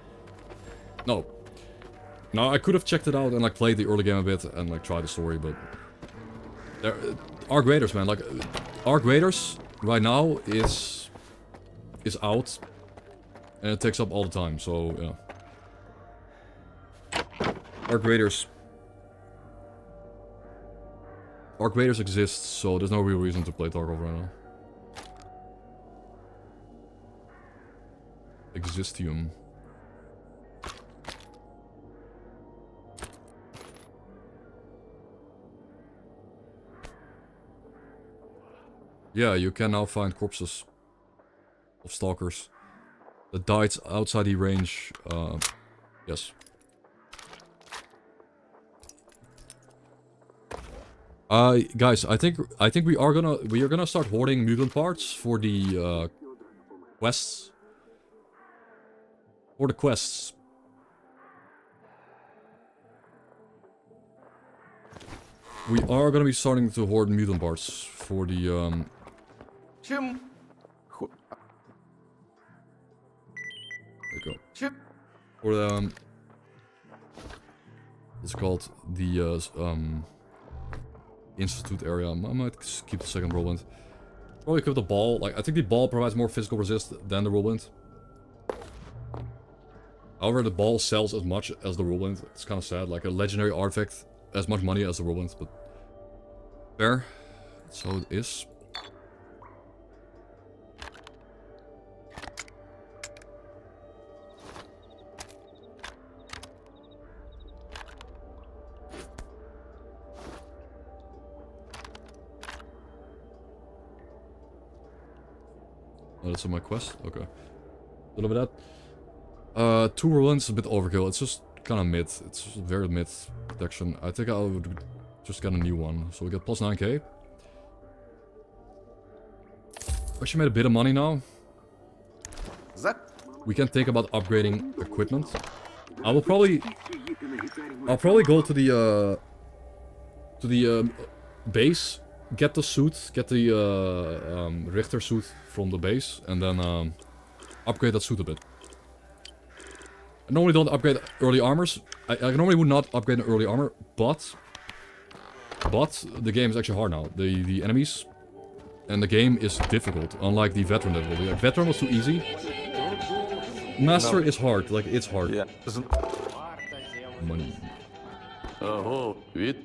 no. Now, I could have checked it out and, like, played the early game a bit and, like, tried the story, but... Arc Raiders, man, like, Arc Raiders right now is out and it takes up all the time, so, yeah. Arc Raiders exists, so there's no real reason to play Tarkov right now. Existium. Yeah, you can now find corpses of stalkers that died outside the range. Yes. Guys, I think we are gonna start hoarding mutant parts for the quests. For the quests. We are gonna be starting to hoard mutant parts for the Чим? There you go. For the it's called the Institute area. I might keep the second whirlwind. Probably keep the ball. Like, I think the ball provides more physical resist than the whirlwind. However, the ball sells as much as the whirlwind. It's kind of sad. Like, a legendary artifact as much money as the whirlwind, but fair. So it is. Oh, that's on my quest? Okay. A little bit of that. 2 ruins is a bit overkill. It's just kind of mid. It's very mid protection. I think I would just get a new one. So we get plus 9k. Actually made a bit of money now. We can think about upgrading equipment. I'll probably go to the base, get the suit, get the Richter suit from the base, and then upgrade that suit a bit. I normally don't upgrade early armors. I normally would not upgrade an early armor, but the game is actually hard now. The enemies and the game is difficult, unlike the veteran difficulty. Like, veteran was too easy. Master is hard, like it's hard. Yeah. Money. Ого, від.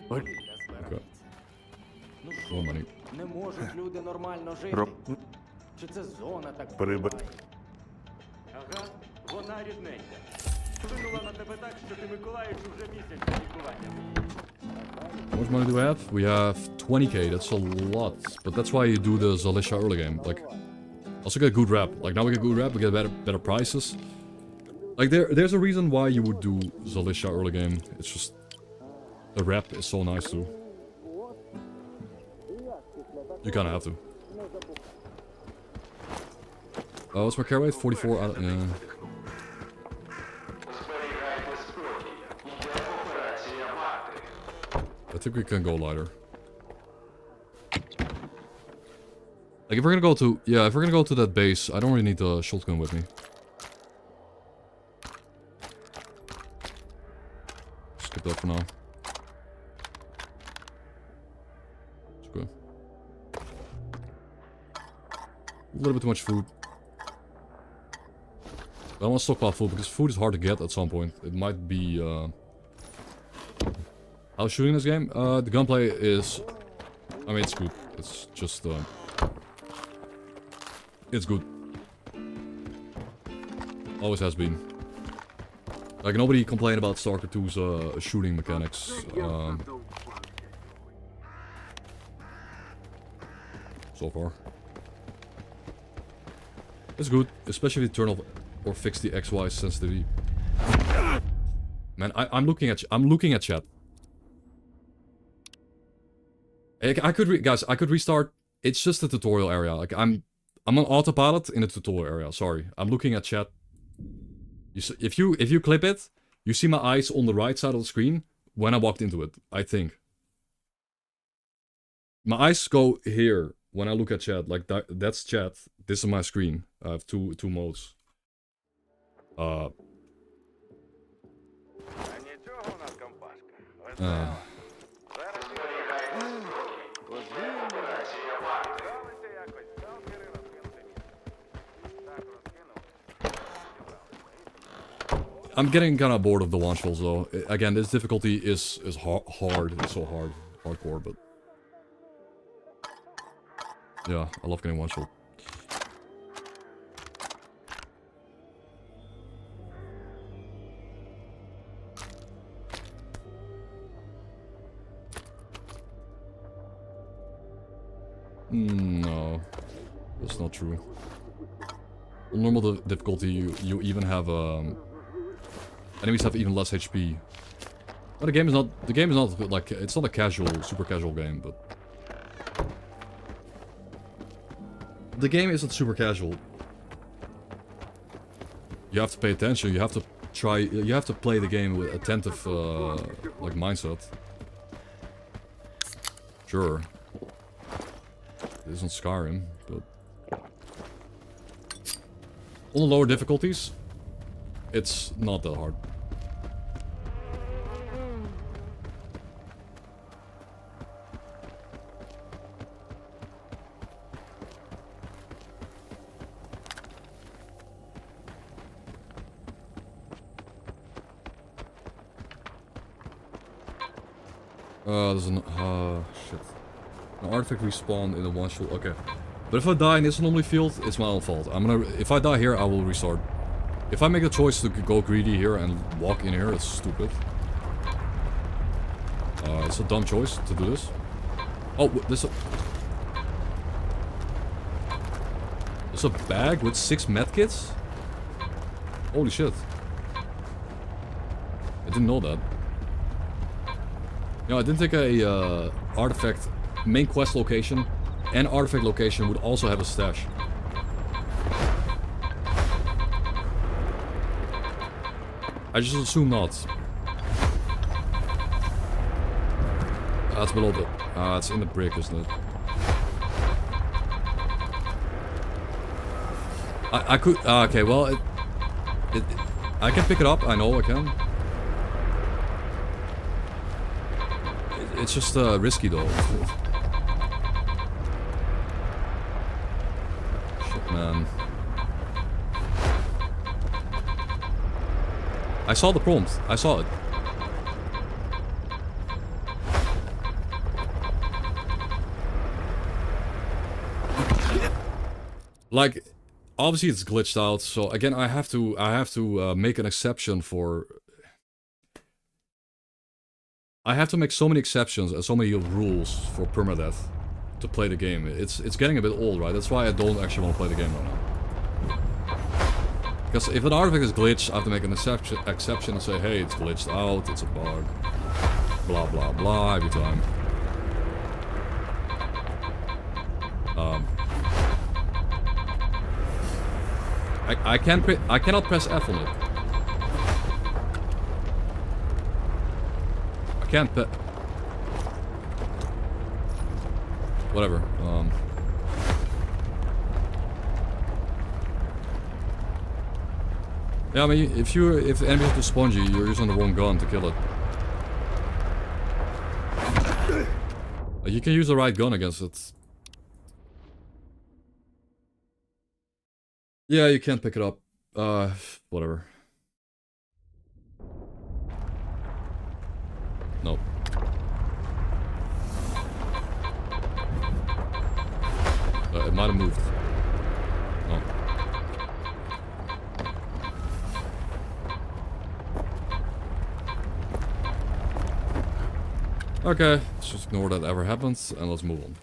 Okay. More money. Не можуть люди нормально жити. Чи це зона так? Ага, вона рідненька. Вплинула на тебе так, що ти Миколаївич вже місяць на лікуванні. How much money do we have? We have 20k, that's a lot. But that's why you do the Zalisha early game. Like, also get a good rep. Like, now we get good rep, we get better prices. Like, there's a reason why you would do Zalisha early game. It's just, the rep is so nice too. You kinda have to. What's my care rate? 44 out of, yeah. I think we can go lighter. Like, if we're gonna go to... Yeah, if we're gonna go to that base, I don't really need the shotgun with me. Skip that for now. It's good. A little bit too much food. I don't want to stockpile food, because food is hard to get at some point. It might be... How's shooting this game? The gunplay is... I mean, it's good. It's just... It's good. Always has been. Like, nobody complained about Stalker 2's shooting mechanics. So far. It's good, especially if you turn off or fix the XY sensitivity. Man, I'm looking at chat. I could guys, I could restart. It's just a tutorial area. Like, I'm on autopilot in the tutorial area. Sorry, I'm looking at chat. If you clip it, you see my eyes on the right side of the screen when I walked into it. I think my eyes go here when I look at chat. Like that's chat. This is my screen. I have two modes. I'm getting kind of bored of the launch falls though. Again, this difficulty is hard. It's so hard, hardcore, but yeah, I love getting one shot. No, that's not true. On normal difficulty, you even have enemies have even less HP. But the game is not like, it's not a casual, super casual game, but the game isn't super casual. You have to pay attention. You have to try. You have to play the game with attentive, like mindset. Sure. It isn't Skyrim, but on the lower difficulties, it's not that hard. There's an... shit. An artifact respawn in a one shot. Okay. But if I die in this anomaly field, it's my own fault. If I die here, I will restart. If I make a choice to go greedy here and walk in here, it's stupid. It's a dumb choice to do this. Oh, there's a bag with 6 medkits? Holy shit. I didn't know that. I didn't think a artifact main quest location and artifact location would also have a stash. I just assume not. It's below the... it's in the brick, isn't it? I could... okay, well, I can pick it up. I know I can. It's just risky, though. Shit, man. I saw the prompt. I saw it. Like, obviously it's glitched out, so again I have to make an exception for... I have to make so many exceptions and so many rules for permadeath to play the game. It's getting a bit old, right? That's why I don't actually want to play the game right now. Because if an artifact is glitched, I have to make an exception and say, hey, it's glitched out, it's a bug. Blah blah blah every time. I cannot press F on it. I can't whatever. Yeah, I mean, if the enemy is too spongy, you're using the wrong gun to kill it. You can use the right gun against it. Yeah, you can't pick it up. Whatever. Nope. It might have moved. No. Okay, let's just ignore that ever happens and let's move on.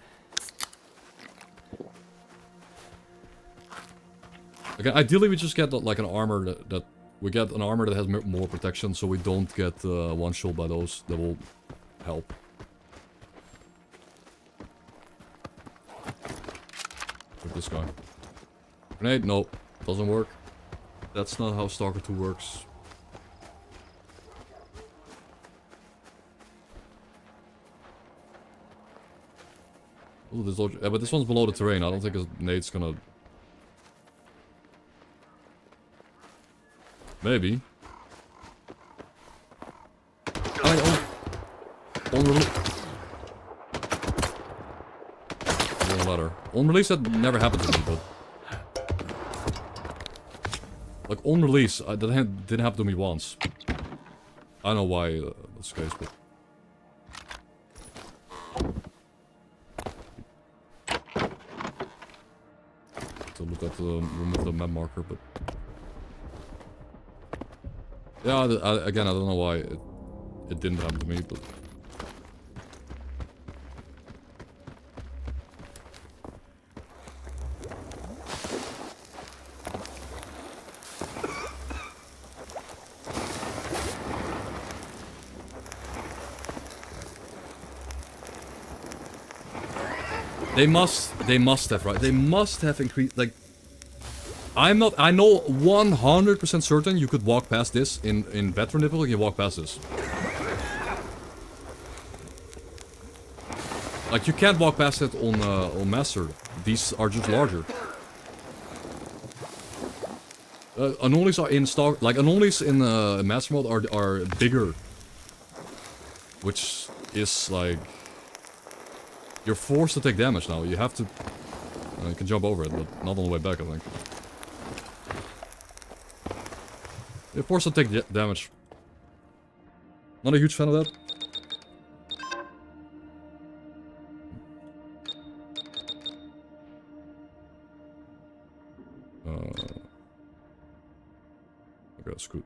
Again, ideally we just get like an armor that we get an armor that has more protection, so we don't get one shot by those. That will help. With this guy. Grenade? No, doesn't work. That's not how Stalker 2 works. Ooh, yeah, but this one's below the terrain. I don't think a nade's gonna... Maybe. On release that never happened to me, but... Like, on release, that didn't happen to me once. I don't know why that's the case, but... To look at the... remove the map marker, but... Yeah, again, I don't know why it didn't happen to me, but... They must have, right? They must have increased, like... I know 100% certain you could walk past this in veteran difficulty, you walk past this. Like, you can't walk past it on master. These are just larger. Anomalies are in stock, like anomalies in master mode are bigger. Which is like... You're forced to take damage now. You have to... you can jump over it, but not on the way back, I think. You're forced to take damage. Not a huge fan of that. Yeah, that's good.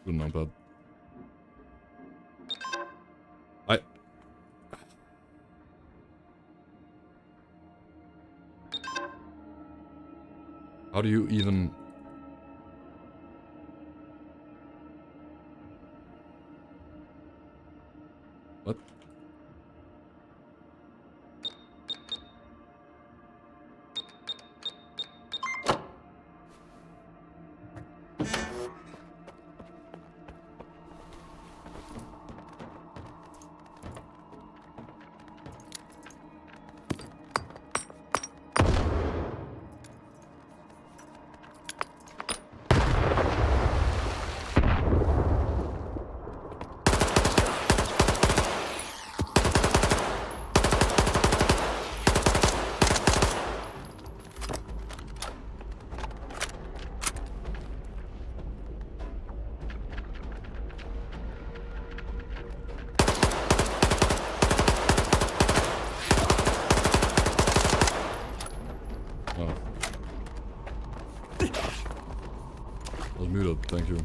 Good, not bad. How do you even... What? I was muted, thank you.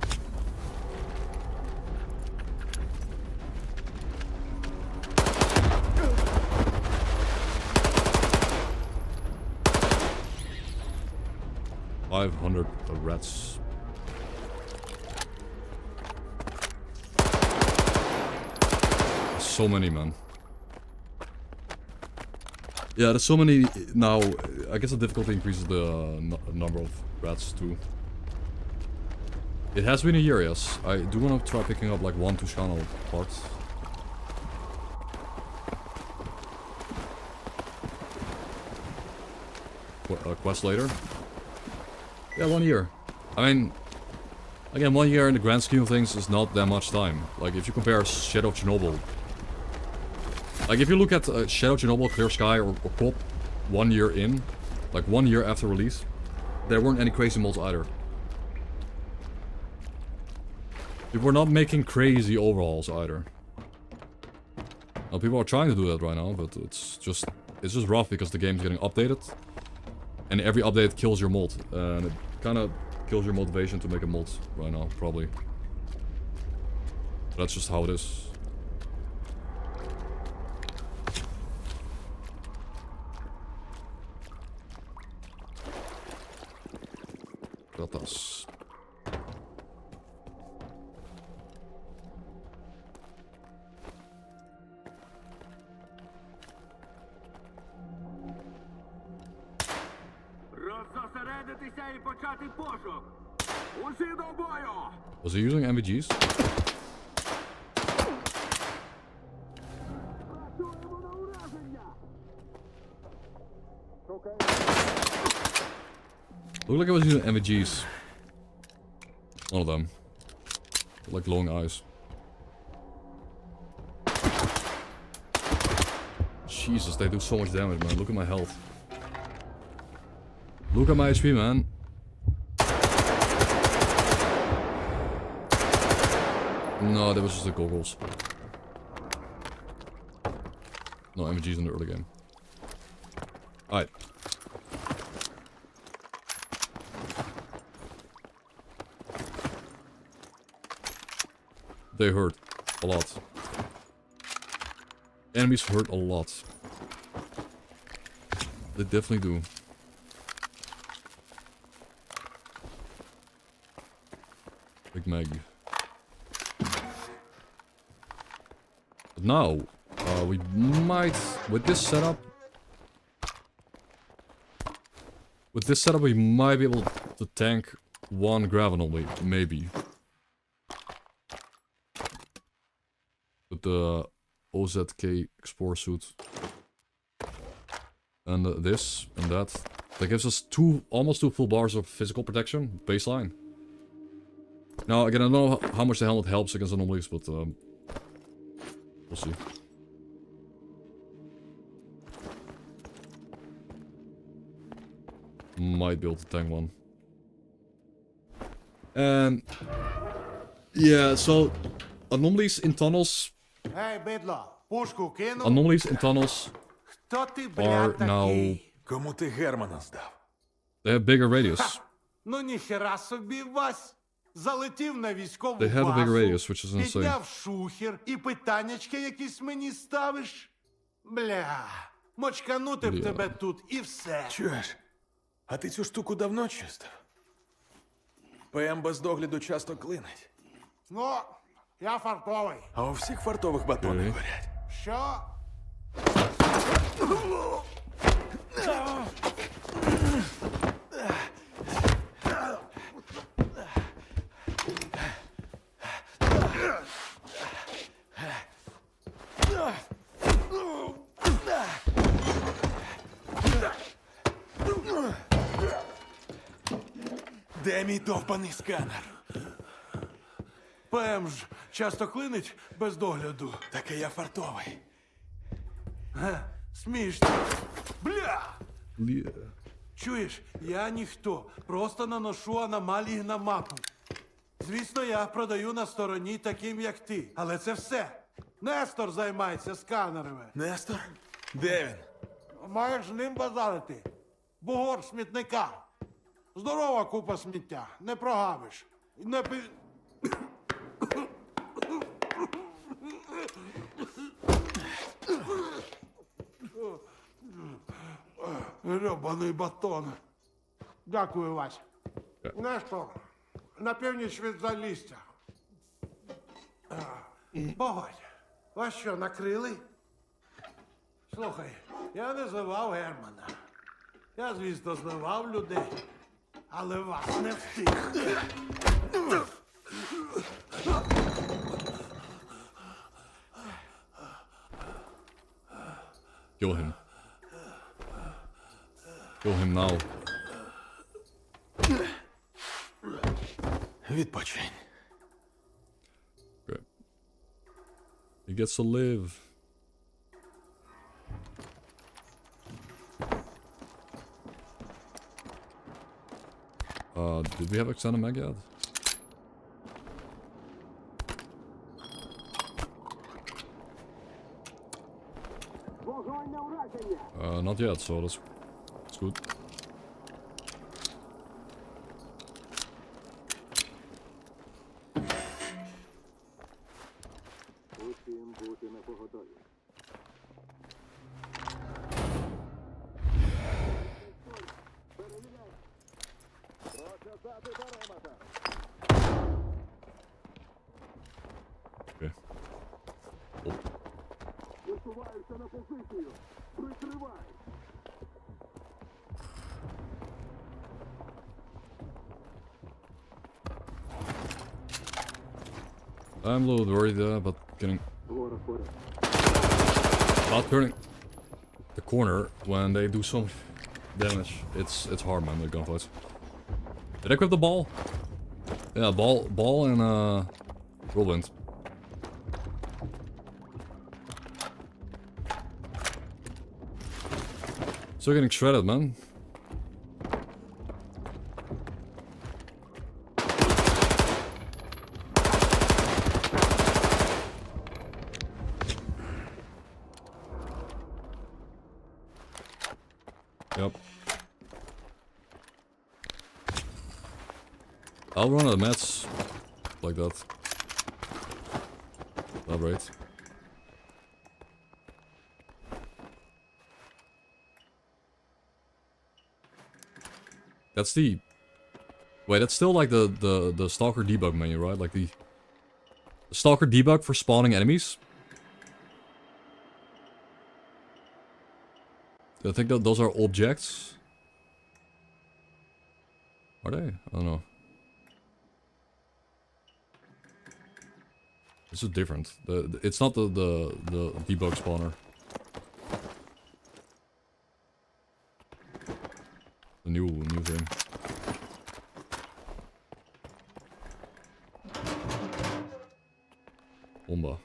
$500 rats. So many, man. Yeah, there's so many now. I guess the difficulty increases the number of rats too. It has been a year, yes. I do want to try picking up like 1 Tuscano parts. Quest later. Yeah, 1 year. I mean, again, 1 year in the grand scheme of things is not that much time. Like, if you compare Shadow of Chernobyl. Like, if you look at Shadow of Chernobyl, Clear Sky, or COP 1 year in, like 1 year after release, there weren't any crazy mods either. People were not making crazy overhauls either. Now, people are trying to do that right now, but it's just rough because the game's getting updated. And every update kills your mod. And it kind of kills your motivation to make a mod right now, probably. But that's just how it is. Got us. Роззосередитися і почати пошук. Усі до бою. Was he using MVGs? Looked like I was using MVGs. One of them. Like long eyes. Jesus, they do so much damage, man. Look at my health. Look at my HP, man. No, that was just the goggles. No MVGs in the early game. Alright. They hurt a lot. Enemies hurt a lot. They definitely do. Big Mag. But now, we might, with this setup, we might be able to tank 1 grav anomaly, maybe. With the OZK Explorer suit. And this and that. That gives us almost 2 full bars of physical protection, baseline. Now, again, I don't know how much the helmet helps against anomalies, but we'll see. Might be able to tank 1. And yeah, so anomalies in tunnels. Hey, Bidlo, пушку кинув? Anomalies in tunnels Хто ти, are блядь, now. такий? Кому ты Германа сдав? They have bigger radius. Ну ніхера собі, Вась. Залетів на військову They have a big базу, radius, which is insane. підняв шухер і питаннячки якісь мені ставиш? Бля, мочканути б тебе тут і все. Чуєш? А ти цю штуку давно чистив? ПМ без догляду часто клинить. Ну, я фартовий. А у всіх фартових батони горять. Що? Де мій довбаний сканер? ПМ ж часто клинить без догляду. Так і я фартовий. Смішно. Бля! Yeah. Чуєш, я ніхто. Просто наношу аномалії на мапу. Звісно, я продаю на стороні таким, як ти. Але це все. Нестор займається сканерами. Нестор? Де він? Маєш з ним базарити. Бугор смітника. Здорова купа сміття. Не прогавиш. Не пи... Гребаний батон. Дякую, Вась. Нестор, на північ від Залісся. Погодь, вас що, накрили? Слухай, я не зливав Германа. Я, звісно, зливав людей, але вас не встиг. Kill him. Kill him now. Відпочинь. Okay. He gets to live. Did we have extended mag yet? Not yet, so that's good. Okay. Oh. Висуваюся на позицію. Прикривай. I'm a little worried about getting... About turning the corner when they do some damage. It's hard, man, the gunfights. Did I equip the ball? Yeah, ball and whirlwind. Still getting shredded, man. Yep. I'll run out of mats like that. Elaborate. That's the... Wait, that's still like the Stalker debug menu, right? Like the Stalker debug for spawning enemies? I think that those are objects. Are they? I don't know. This is different. It's not the debug spawner. The new thing. Bomba.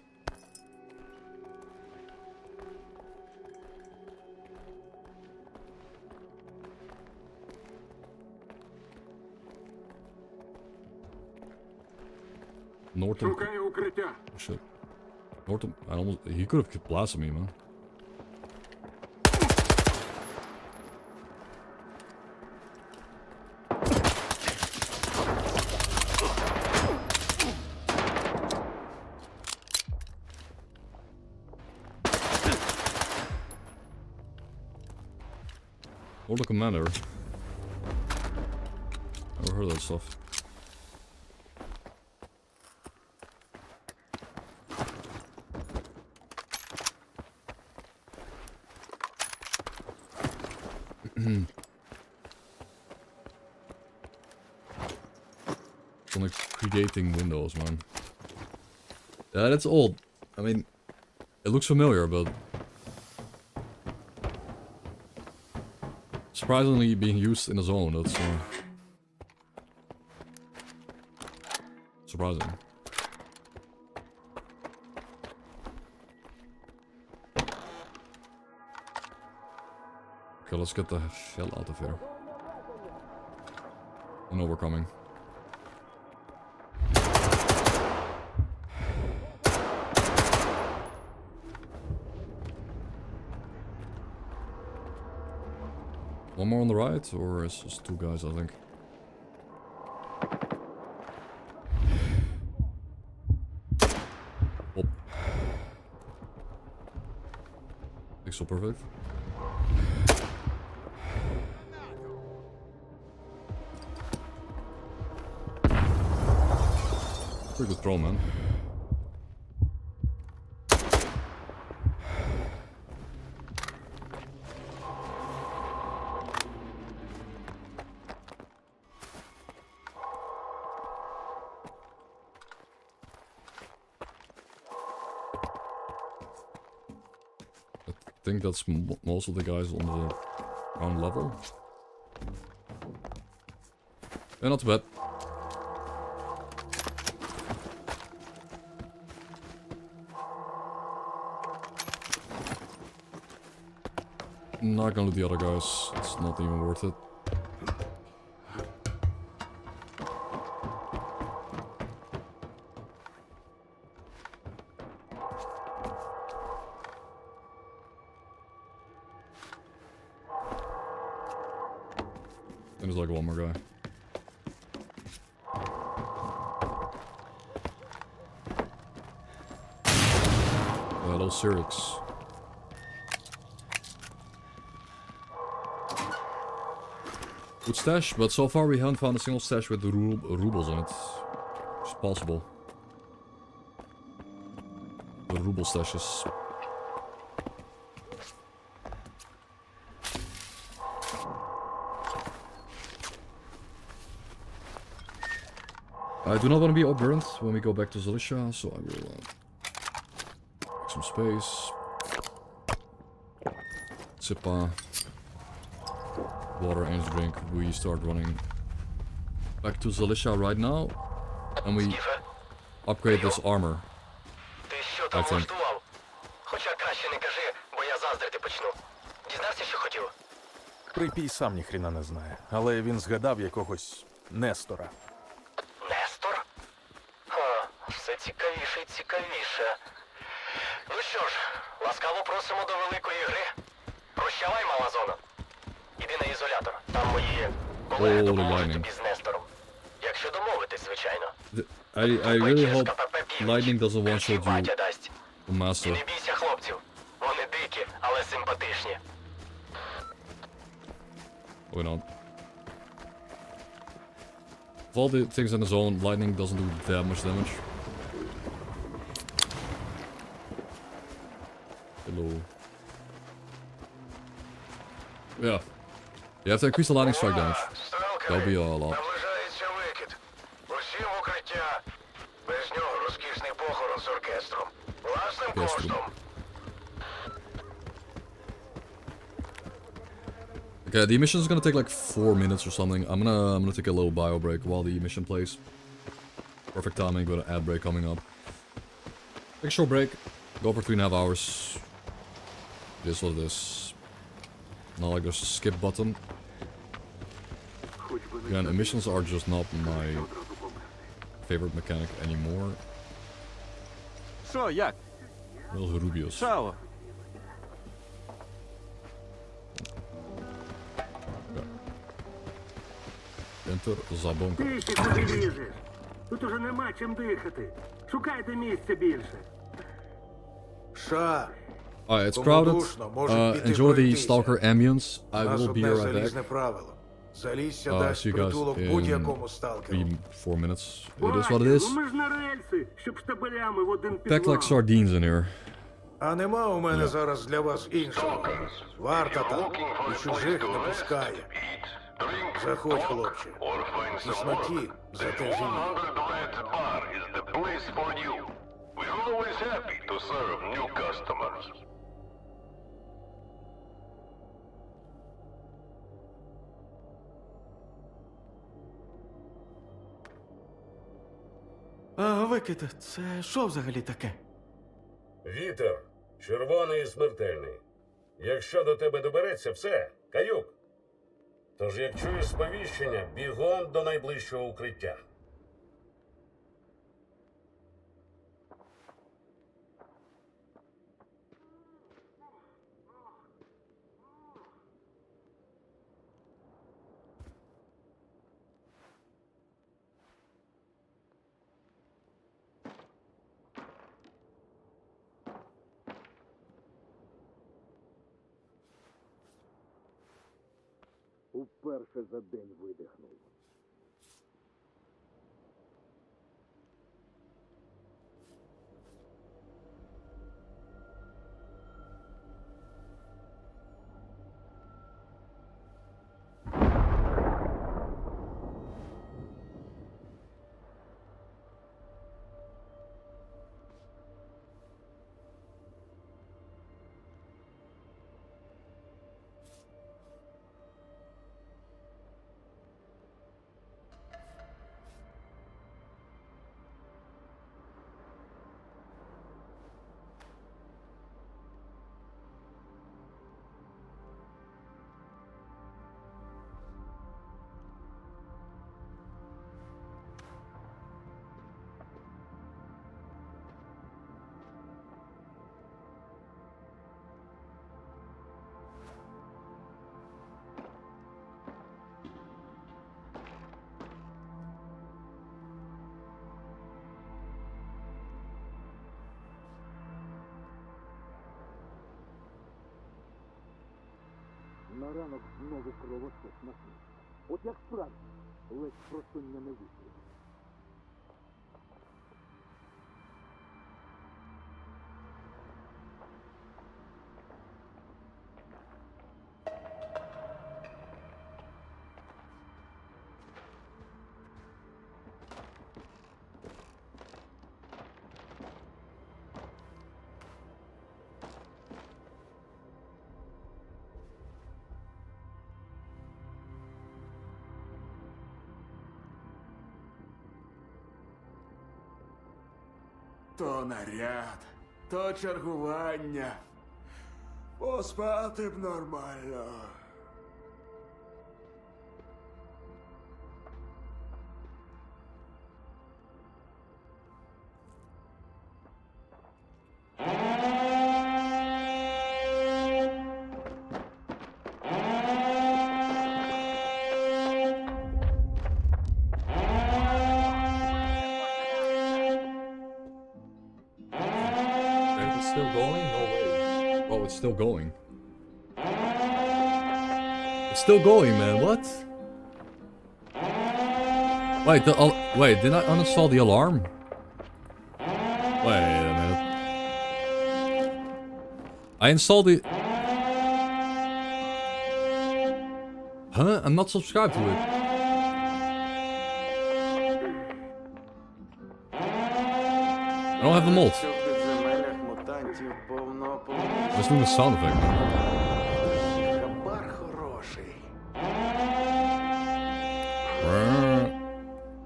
Norton. Oh, shit. Norton, he could have blasted me, man. Call the commander. Never heard of that stuff. Like creating windows, man. Yeah, that's old. I mean, it looks familiar, but surprisingly being used in a zone. That's surprising. Okay, let's get the hell out of here. I know we're coming. One more on the right, or it's just two guys, I think. Oh. Pixel perfect. Pretty good throw, man. I think that's most of the guys on the ground level. Yeah, not too bad. Not gonna loot the other guys, it's not even worth it. And there's like one more guy. Hello, Sirix. Good stash, but so far we haven't found a single stash with the rubles in it. It's possible. The ruble stashes. I do not want to be outburned when we go back to Zalisha, so I will make some space. Sippa. Water, energy drink. We start running back to Zalisha right now. And we upgrade this armor. I think. Припій сам ніхрена не знає, але він згадав якогось Нестора. Нестор? Все цікавіше і цікавіше. Ну що ж, ласкаво просимо до великої гри. Прощавай, мала зона. Іди на ізолятор. Там мої колеги допоможуть тобі з Нестором. Якщо домовитись, звичайно. I really hope lightning doesn't one-shot you, Master. І не бійся хлопців. Вони дикі, але симпатичні. Why not? Of all the things in the zone, lightning doesn't do that much damage. Hello. Yeah. You have to increase the lightning strike damage. That'll be a lot. Наближається викид. Усі в укриття. Без нього розкішний похорон з оркестром. Власним коштом. Okay, the mission is gonna take like 4 minutes or something. I'm gonna take a little bio break while the mission plays. Perfect timing with an ad break coming up. Take a short break. Go for 3.5 hours. It is what it is. Not like there's a skip button. Again, emissions are just not my favorite mechanic anymore. Що, як? Well, Rubius. Шао. Enter Забонка. Ти ще куди лізеш? Тут уже нема чим дихати. Шукайте місце більше. Ша, Alright, it's Кому crowded. душно, можуть піти Enjoy the пройтися. Stalker ambience. I У нас will be одне right залізне back. правило. Залісся See дасть you guys притулок in будь-якому сталкеру. 3-4 minutes. It is what it is. Ми ж на рельси, щоб штабелями в один Packed підвал. like sardines in here. А нема у мене зараз для вас іншого. Варта там і чужих не пускає. Заходь, хлопче. В тісноті зате живі. 100 Bar is the place for you. We're always happy to serve new customers. Викид, це що взагалі таке? Вітер. Червоний і смертельний. Якщо до тебе добереться, все, каюк. Тож, як чуєш сповіщення, бігом до найближчого укриття. Уперше за день видихнув. На ранок знову кровоток на смерть. От як справді, ледь просуння не вийшло. То наряд, то чергування. Поспати б нормально. It's still going? No way. Oh, it's still going. It's still going, man. What? Wait, wait, did I uninstall the alarm? Wait a minute. I installed the... Huh? I'm not subscribed to it. I don't have the mod. Let's do the sound effect.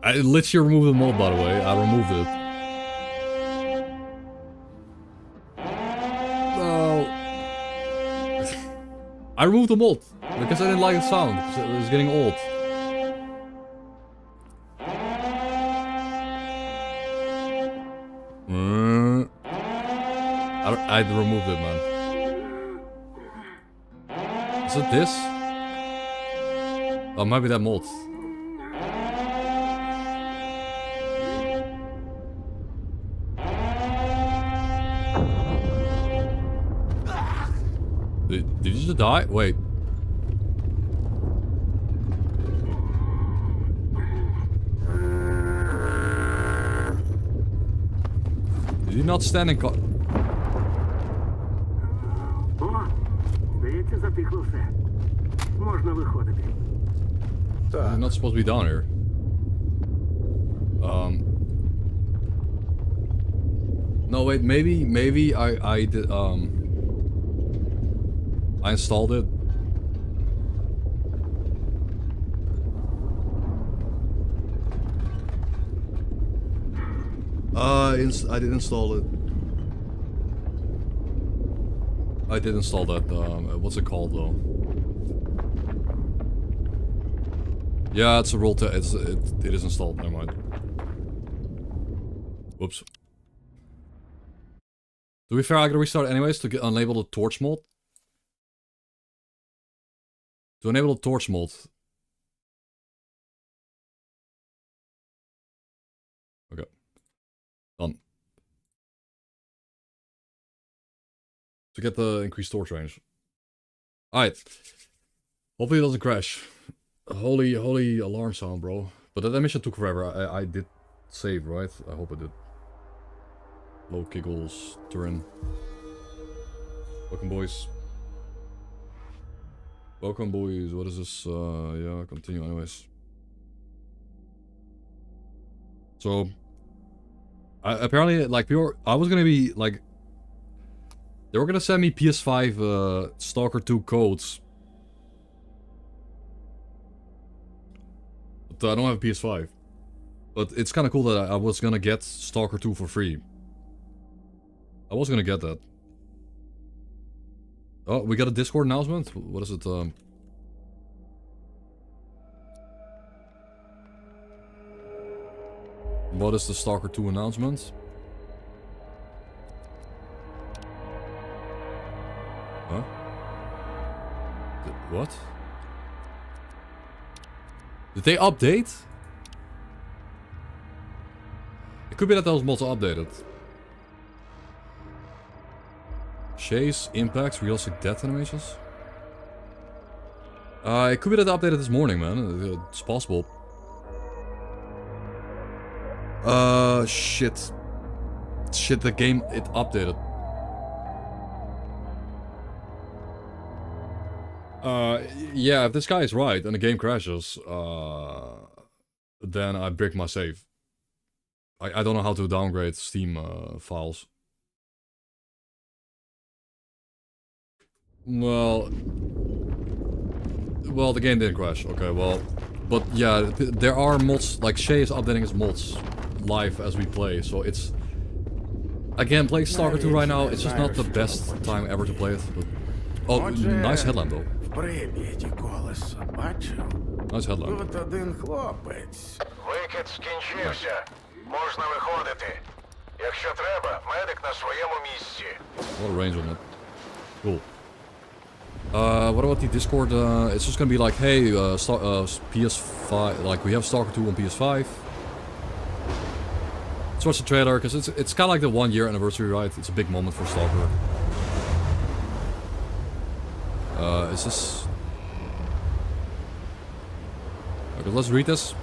I literally removed the mod, by the way. I removed it. No. I removed the mod because I didn't like the sound. Because it was getting old. I removed it, man. Is it this? Oh, maybe that mod. just die? Wait. Did he not stand in co- О, здається, затихло все. Можна виходити. He's not supposed to be down here. No, wait, maybe I did, I installed it. I did install it. I did install that, what's it called though? Yeah, it's a roll it is installed, never mind. Whoops. To be fair, I gotta restart anyways to enable the torch mode. To enable the torch mode. Okay. Done. To get the increased torch range. Alright. Hopefully it doesn't crash. Holy alarm sound, bro. But that mission took forever. I did save, right? I hope I did. Low Giggles, Turin. Welcome, boys. Welcome, boys. What is this? Yeah, continue anyways. So, apparently, like, I was gonna be, like... They were gonna send me PS5 Stalker 2 codes. But I don't have a PS5. But it's kind of cool that I was gonna get Stalker 2 for free. I was gonna get that. Oh, we got a Discord announcement? What is it? What is the Stalker 2 announcement? Huh? What? Did they update? It could be that those mods are updated. Chase, impacts, realistic death animations? It could be that they updated this morning, man. It's possible. Shit. Shit, the game, it updated. Yeah, if this guy is right and the game crashes, then I break my save. I don't know how to downgrade Steam files. Well, the game didn't crash. Okay, well, but yeah, there are mods, like Shay is updating his mods live as we play, so it's... Again, playing Stalker 2 right now, it's just not the best time ever to play it, but... Oh, nice headlamp though. Nice headlamp. Тут один хлопець. Викид скінчився. Можна виходити. Якщо треба, медик на своєму місці. What a range on it. Cool. What about the Discord? It's just gonna be like, hey, PS5, like we have Stalker 2 on PS5. Let's watch the trailer, because it's kind of like the 1 year anniversary, right? It's a big moment for Stalker. Is this... Okay, let's read this.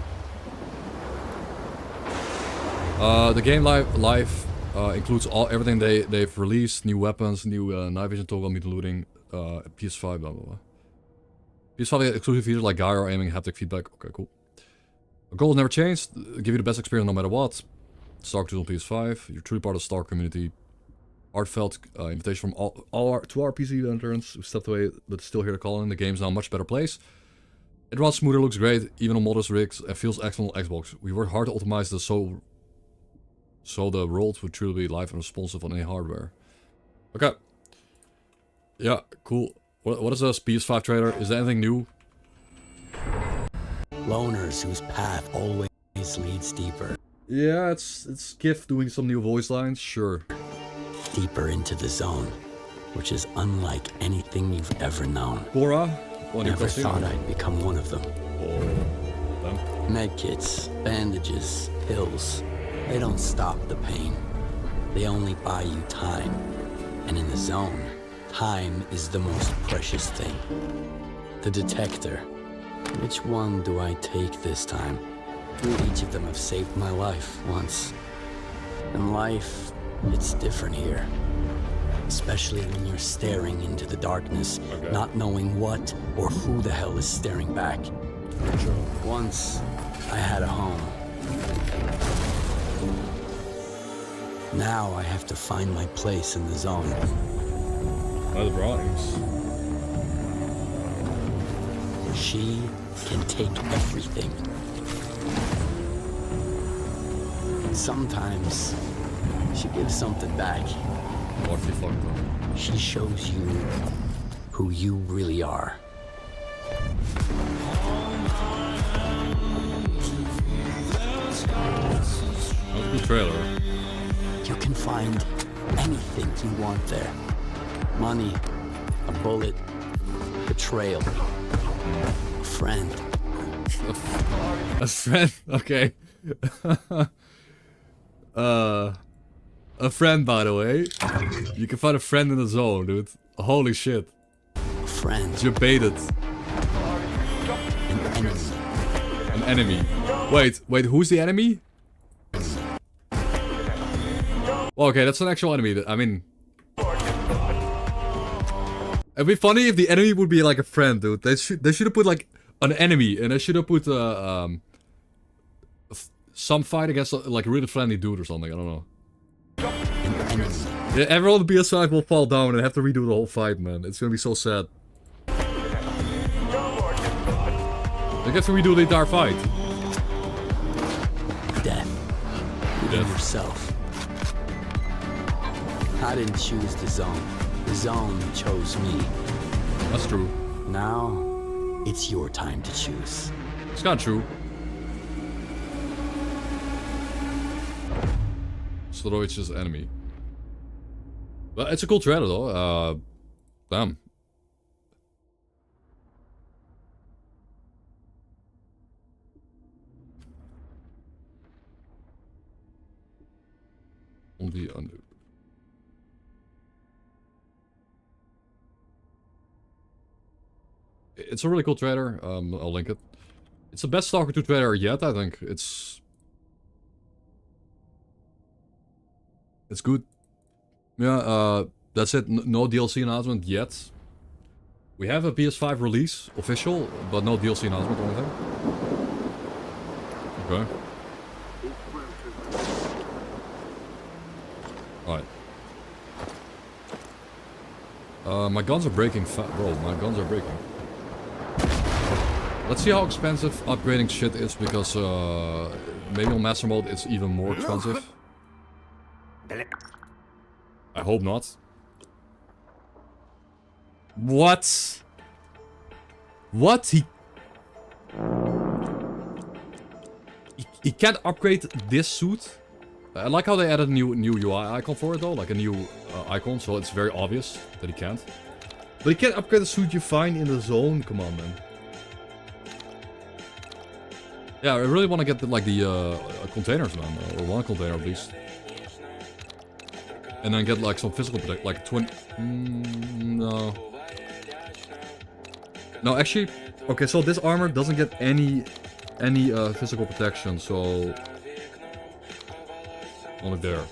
The game live includes everything they've released, new weapons, new night vision toggle, meter looting, PS5, blah blah blah. PS5 exclusive features like gyro aiming, haptic feedback. Okay, cool. Our goal has never changed. Give you the best experience no matter what. Stalker 2 on PS5. You're truly part of the Stalker community. Heartfelt invitation from to our PC veterans who stepped away but still hear the calling. The game's now a much better place. It runs smoother, looks great, even on modest rigs, and feels excellent on Xbox. We worked hard to optimize the so the world would truly be live and responsive on any hardware. Okay. Yeah, cool. What is this PS5 trailer? Is there anything new? Loners whose path always leads deeper. Yeah, it's Kif doing some new voice lines, sure. Deeper into the zone, which is unlike anything you've ever known. Bora? Never thought I'd become one of them. Them. Medkits, bandages, pills. They don't stop the pain. They only buy you time. And in the zone, Time is the most precious thing. The detector. Which one do I take this time? Each of them have saved my life once. And life, it's different here. Especially when you're staring into the darkness, not knowing what or who the hell is staring back. Once, I had a home. Now I have to find my place in the zone. By the drawings. She can take everything. Sometimes, she gives something back. What the fuck though? She shows you who you really are. That was a good trailer. You can find anything you want there. Money, a bullet, betrayal, a friend. A friend? Okay. A friend, by the way. You can find a friend in the zone, dude. Holy shit. A friend. You're baited. An enemy. An enemy. Wait, who's the enemy? Well, okay, that's an actual enemy. I mean... It'd be funny if the enemy would be like a friend, dude. They should have put like an enemy, and they should have put some fight against like a really friendly dude or something. I don't know. Yeah, everyone on the PS5 will fall down and have to redo the whole fight, man. It's gonna be so sad. They get to redo the entire fight. Death. Within yourself. I didn't choose the zone. The zone chose me. That's true. Now, it's your time to choose. It's not true. Slorovich's enemy. But it's a cool trailer though. Damn. On the under. It's a really cool trailer. I'll link it. It's the best Stalker 2 trailer yet, I think. It's good. Yeah, that's it. No DLC announcement yet. We have a PS5 release, official, but no DLC announcement or anything. Okay. Alright. My guns are breaking bro, my guns are breaking. Let's see how expensive upgrading shit is, because maybe on Master Mode it's even more expensive. I hope not. What? What? He can't upgrade this suit? I like how they added a new UI icon for it though, like a new icon, so it's very obvious that he can't. But he can't upgrade the suit you find in the zone, come on man. Yeah, I really want to get the containers, man, or one container at least. And then get like some physical protection, like 20... no. No, actually... Okay, so this armor doesn't get any physical protection, so... Only there.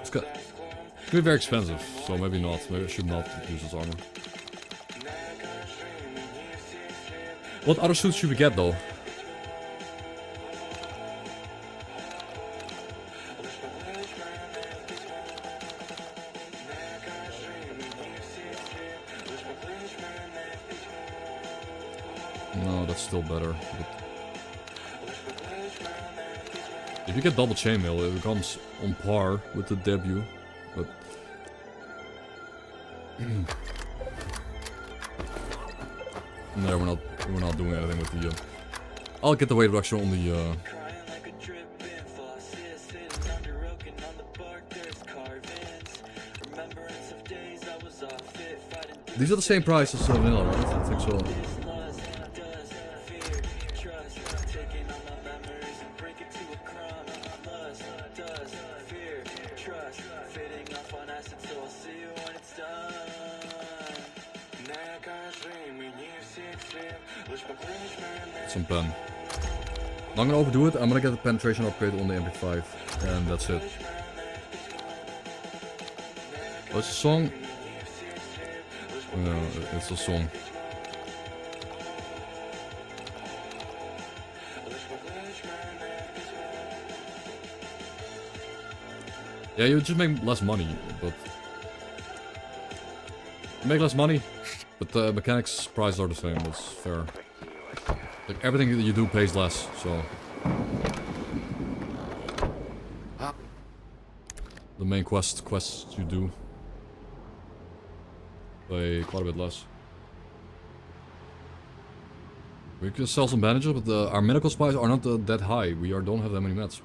It's gonna be very expensive, so maybe not. Maybe I should not use this armor. What other suits should we get though? No, that's still better. But if you get double chainmail, it becomes on par with the debut. But no, we're not doing anything with the. I'll get the weight reduction on the. These are the same price as vanilla, right? I think so. some pen. Not gonna overdo it, I'm gonna get the penetration upgrade on the MP5, and that's it. Oh, it's a song? No, it's a song. Yeah, you just make less money, but... You make less money, but the mechanics prices are the same, that's fair. Like, everything that you do pays less, so... The main quests you do pay quite a bit less. We can sell some bandages, but our medical supplies are not that high. We don't have that many meds.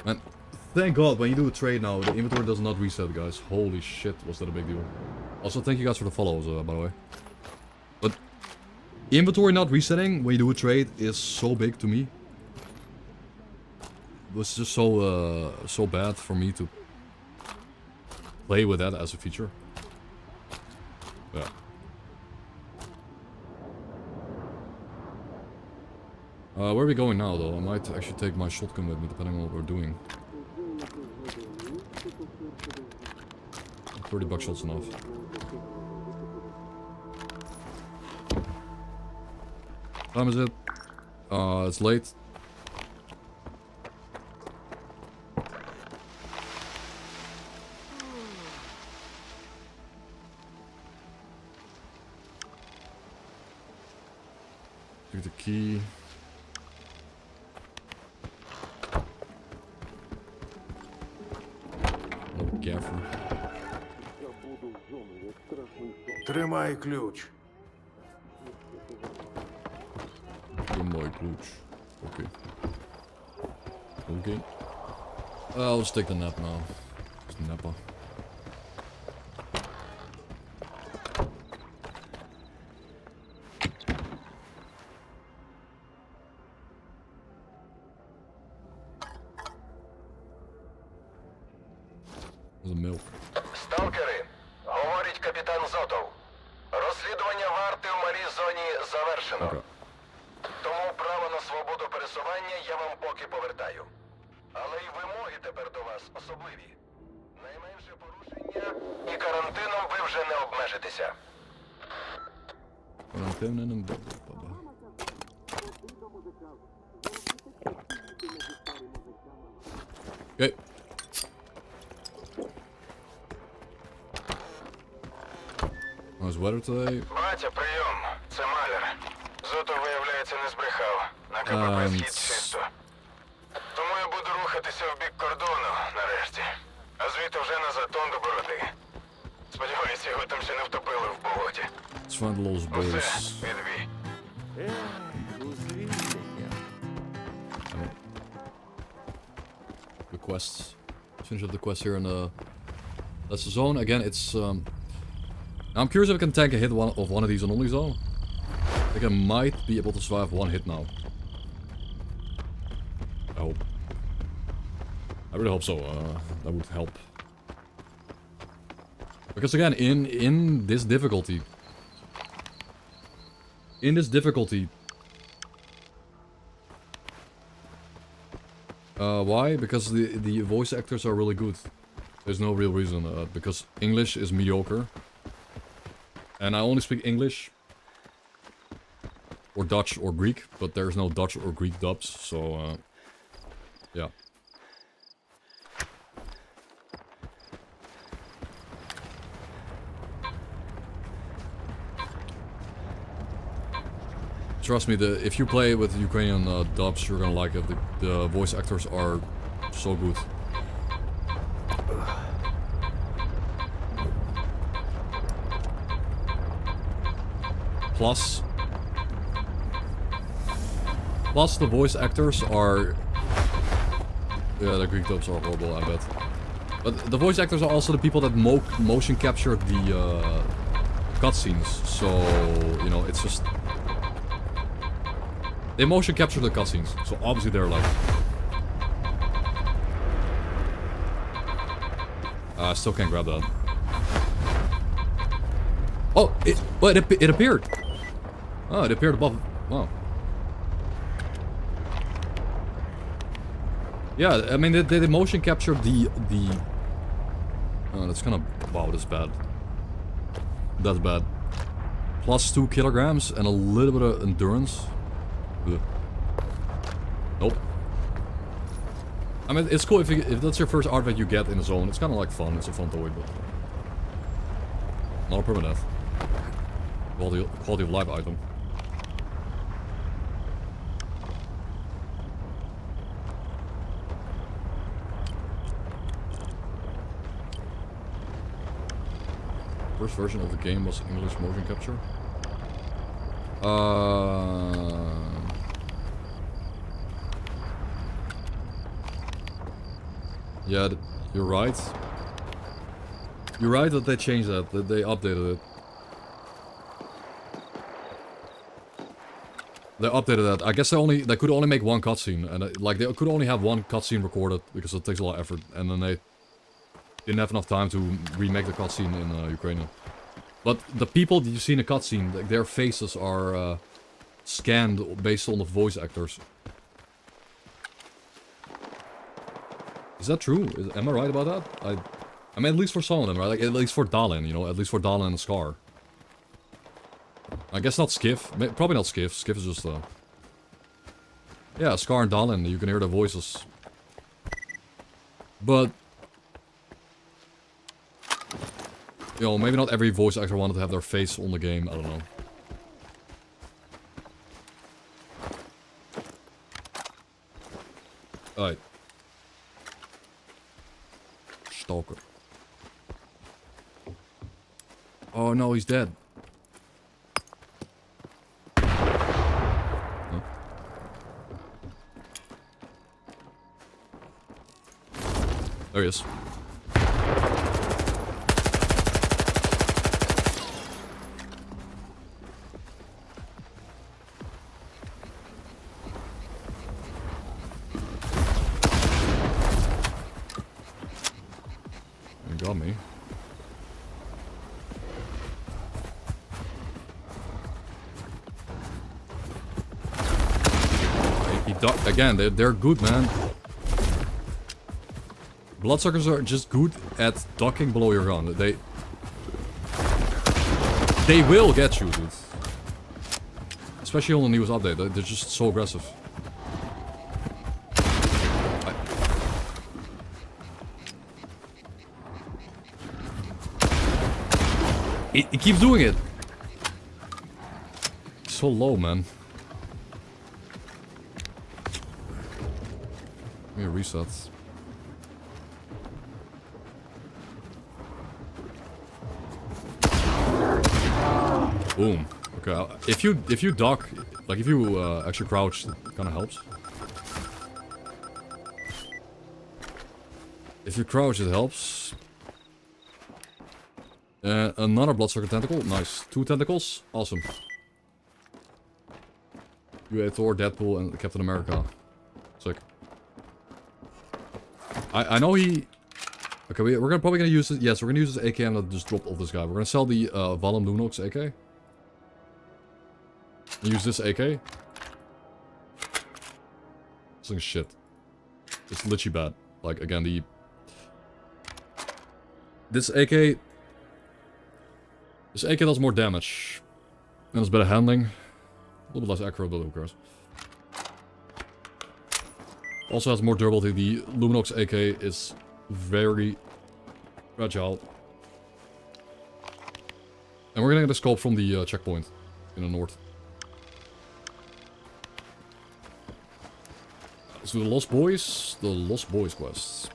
Man, thank God when you do a trade now, the inventory does not reset, guys. Holy shit, was that a big deal. Also, thank you guys for the follows, by the way. But inventory not resetting when you do a trade is so big to me. It was just so bad for me to play with that as a feature. Yeah. Where are we going now, though? I might actually take my shotgun with me, depending on what we're doing. 30 buckshots enough. What time is it? It's late. Take the key. Careful. Тримай ключ. Тримай ключ. Okay. Okay. I'll just take the nap now. Just nappa. There's a milk. Сталкери, говорить капітан Зотов. Розслідування варти в малій зоні завершено. Okay. Тому право на свободу пересування я вам поки повертаю. Але й вимоги тепер до вас особливі. Найменше порушення і карантином ви вже не обмежитеся. Карантин. Okay. How's weather today? Батя, прийом. Це Маляр. Зотов, виявляється, не збрехав. На КПП схід чисто. Тому я буду рухатися в бік кордону, нарешті. А звідти вже на затон до Бороди. Сподіваюся, його там ще не втопили в болоті. Let's find the Lost Boys. Усе, відбій. The quests. Finish up the quest here in the... That's the zone. Again, it's... I'm curious if I can tank a hit of one of these on only zone. I think I might be able to survive one hit now. I hope. I really hope so. That would help. Because again, in this difficulty... Why? Because the voice actors are really good. There's no real reason. Because English is mediocre. And I only speak English. Or Dutch or Greek. But there's no Dutch or Greek dubs. So, yeah. Trust me, if you play with Ukrainian dubs, you're gonna like it. The voice actors are so good. Plus the voice actors are... Yeah, the Greek dubs are horrible, I bet. But the voice actors are also the people that motion capture the cutscenes. So, you know, it's just... They motion capture the cutscenes, so obviously they're like... I still can't grab that. Oh, it appeared! Oh, it appeared above. Wow. Yeah, I mean, they motion captured the. Oh, that's kind of. Wow, that's bad. That's bad. Plus 2 kilograms and a little bit of endurance. Ugh. Nope. I mean, it's cool if that's your first artifact you get in a zone. It's kind of like fun. It's a fun toy, but not a permadeath. Quality of life item. First version of the game was English motion capture. Yeah, you're right. You're right that they changed that they updated it. They updated that. I guess they could only make one cutscene, and like they could only have one cutscene recorded because it takes a lot of effort, and then they didn't have enough time to remake the cutscene in Ukrainian. But the people that you see in the cutscene, like, their faces are scanned based on the voice actors. Is that true? Am I right about that? I mean, at least for some of them, right? Like, at least for Dalin, you know? At least for Dalin and Scar. I guess not Skiff. Probably not Skiff. Skiff is just, yeah, Scar and Dalin, you can hear their voices. But you know, maybe not every voice actor wanted to have their face on the game, I don't know. Alright. Stalker. Oh no, he's dead. Huh? There he is. Got me. Again, they're good, man. Bloodsuckers are just good at ducking below your gun. They will get you, dude. Especially on the newest update. They're just so aggressive. It keeps doing it. So low, man. Give me a reset. Boom. Okay. If you duck, like if you actually crouch, it kind of helps. If you crouch, it helps. Another bloodsucker tentacle. Nice. 2 tentacles. Awesome. UA Thor, Deadpool, and Captain America. Sick. I know he... Okay, we're probably gonna use it. Yes, we're gonna use this AK and not just drop off this guy. We're gonna sell the Valum Lunox AK. And use this AK. This thing's shit. It's literally bad. Like, again, This AK does more damage. And it's better handling. A little bit less accurate, but who cares. Also has more durability. The Luminox AK is very fragile. And we're gonna get a scope from the checkpoint in the north. So the Lost Boys quests.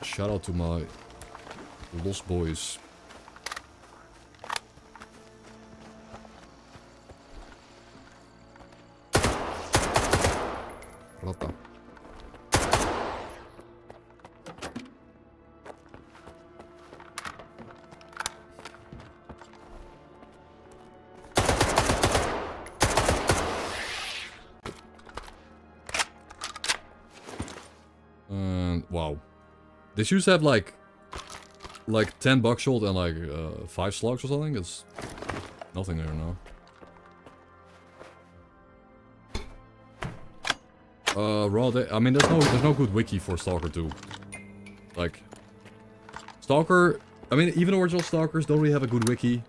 Shout out to my Lost Boys. Rata. And wow. This used to have like like 10 buckshot and like 5 slugs or something. It's nothing there now. I mean, there's no good wiki for Stalker 2. Like, Stalker, I mean, even original Stalkers don't really have a good wiki.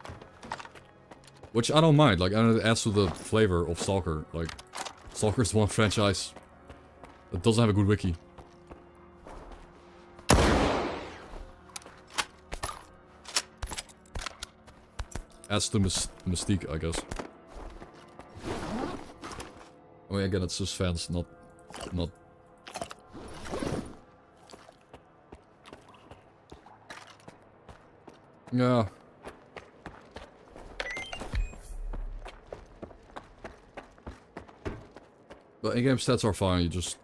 Which I don't mind, like, I know it adds to the flavor of Stalker. Like, Stalker is one franchise that doesn't have a good wiki. Adds to mystique, I guess. I mean, again, it's just fans, not... Yeah. But in-game stats are fine, you just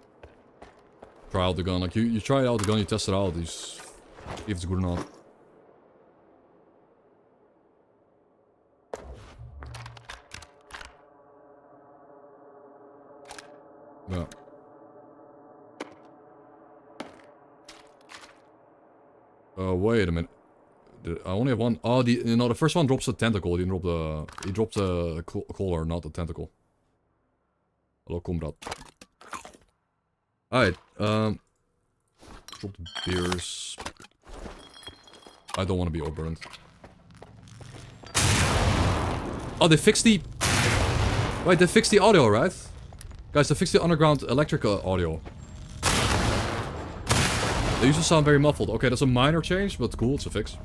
try out the gun. Like, you try out the gun, you test it out, you see if it's good or not. Yeah. Wait a minute. I only have one. Oh, the first one drops a tentacle. He dropped a collar, not a tentacle. Hello, comrade. Alright, drop the beers. I don't want to be overburned. Oh, they fixed the... Wait, they fixed the audio, right? Guys, they fixed the underground electric audio. They used to sound very muffled. Okay, that's a minor change, but cool, it's a fix.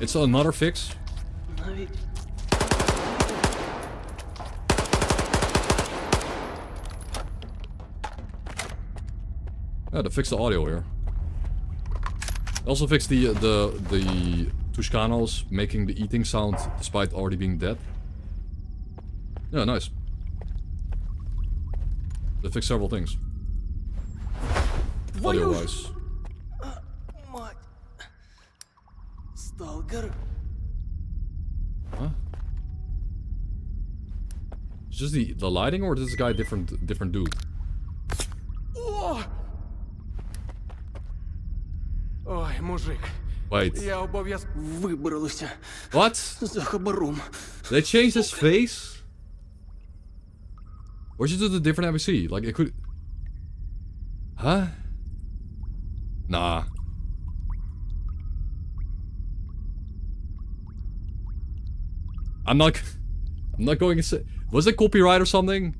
It's another fix. Yeah, they fixed the audio here. They also fixed the Tuscanos making the eating sound despite already being dead. Yeah, nice. They fixed several things. Audio-wise. Мать. Stalker? Huh? It's just the lighting, or is this guy a different dude? О! Ой, мужик. Wait. Я обов'язково вибралися. What? За хабаром. They changed his face? Or is it a different NPC? Like, it could... Huh? Nah. I'm not going to say... Was it copyright or something?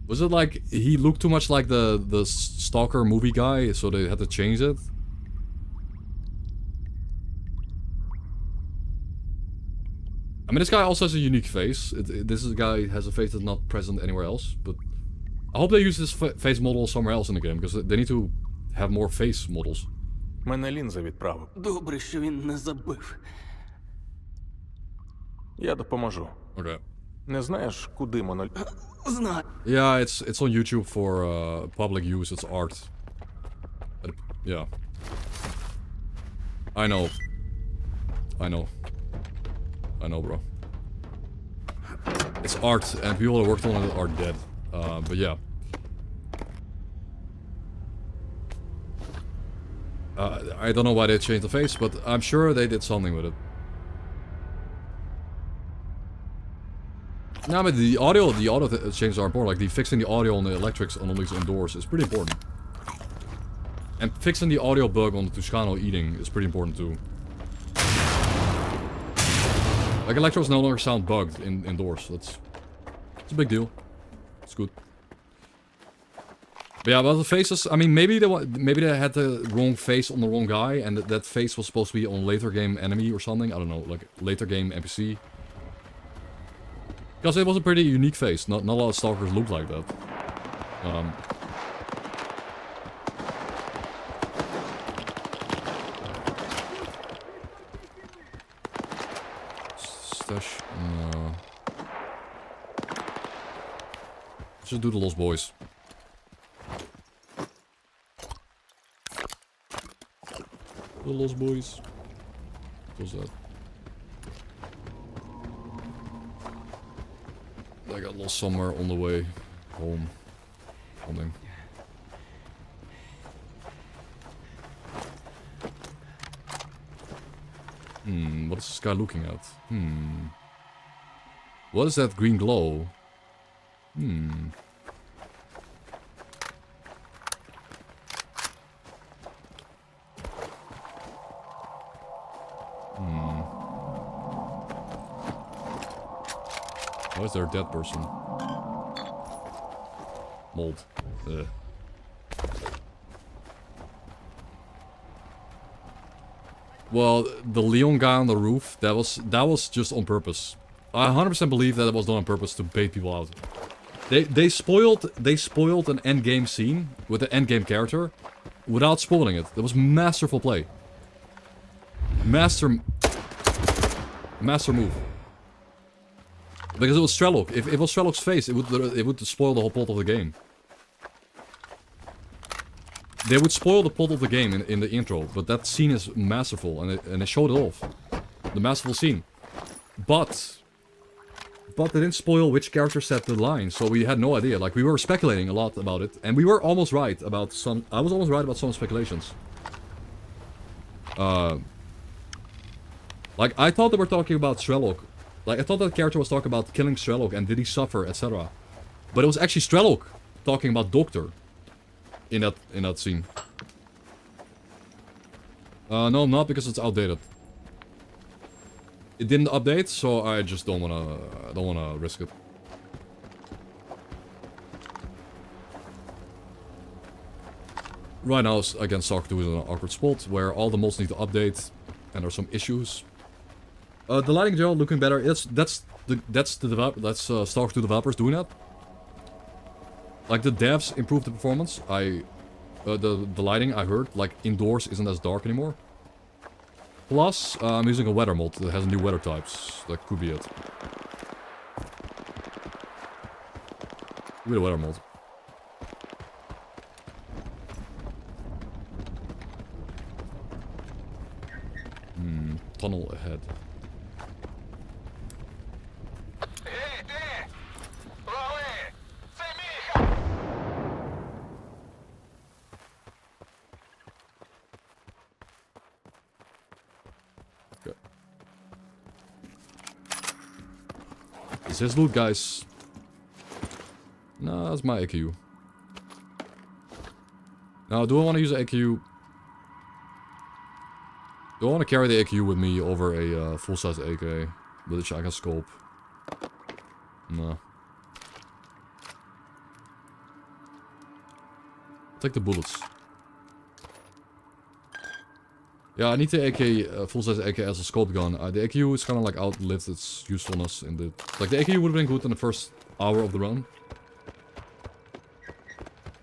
Was it like he looked too much like the Stalker movie guy, so they had to change it? I mean, this guy also has a unique face. This guy has a face that's not present anywhere else, but I hope they use this face model somewhere else in the game, because they need to have more face models. Мене лінза відправив. Добре, що він не забив. Я допоможу. Okay. Не знаєш, куди моноль... Знаю. Yeah, it's on YouTube for public use. It's art. Yeah. I know. I know, bro. It's art, and people that worked on it are dead. But yeah. I don't know why they changed the face, but I'm sure they did something with it. No, but the audio changes are important. Like, fixing the audio on the electrics on all these indoors is pretty important. And fixing the audio bug on the Tuscano eating is pretty important too. Like, electros no longer sound bugged indoors. It's a big deal. It's good. But yeah, but the faces, I mean, maybe they had the wrong face on the wrong guy, and that face was supposed to be on later game enemy or something. I don't know, like later game NPC. Because it was a pretty unique face. Not a lot of Stalkers look like that. Stash. No. Just do the Lost Boys. The Lost Boys. What was that? I got lost somewhere on the way home. Something. What is this guy looking at? What is that green glow? Why is there a dead person? Mold. Ugh. Well, the Leon guy on the roof, that was just on purpose. I 100% believe that it was done on purpose to bait people out. They spoiled an endgame scene with an endgame character without spoiling it. That was masterful play. Master move. Because it was Strelok. If it was Strelok's face, it would spoil the whole plot of the game. They would spoil the plot of the game in the intro, but that scene is masterful, and they showed it off. The masterful scene. But they didn't spoil which character said the line, so we had no idea. Like, we were speculating a lot about it, and we were almost right about some... I was almost right about some speculations. Like, I thought they were talking about Strelok. Like, I thought that character was talking about killing Strelok, and did he suffer, etc. But it was actually Strelok talking about Doctor in that scene. No, not because it's outdated. It didn't update, so I just don't wanna risk it. Right now, again, Stalker 2 is in an awkward spot where all the mods need to update, and there's some issues. The lighting gel looking better. That's Stalker 2 developers doing that. Like, the devs improved the performance. The lighting, I heard, like, indoors isn't as dark anymore. Plus, I'm using a weather mod that has new weather types. That could be it. With a weather mod. Tunnel ahead. Is this loot, guys? No, that's my AQ. Now, do I want to use an AQ? Do I want to carry the AQ with me over a full-size AK with a shotgun scope? No. Take the bullets. Yeah, I need the AK, full-size AK as a scope gun. The AQ is kind of like outlived its usefulness in the... Like, the AQ would have been good in the first hour of the run.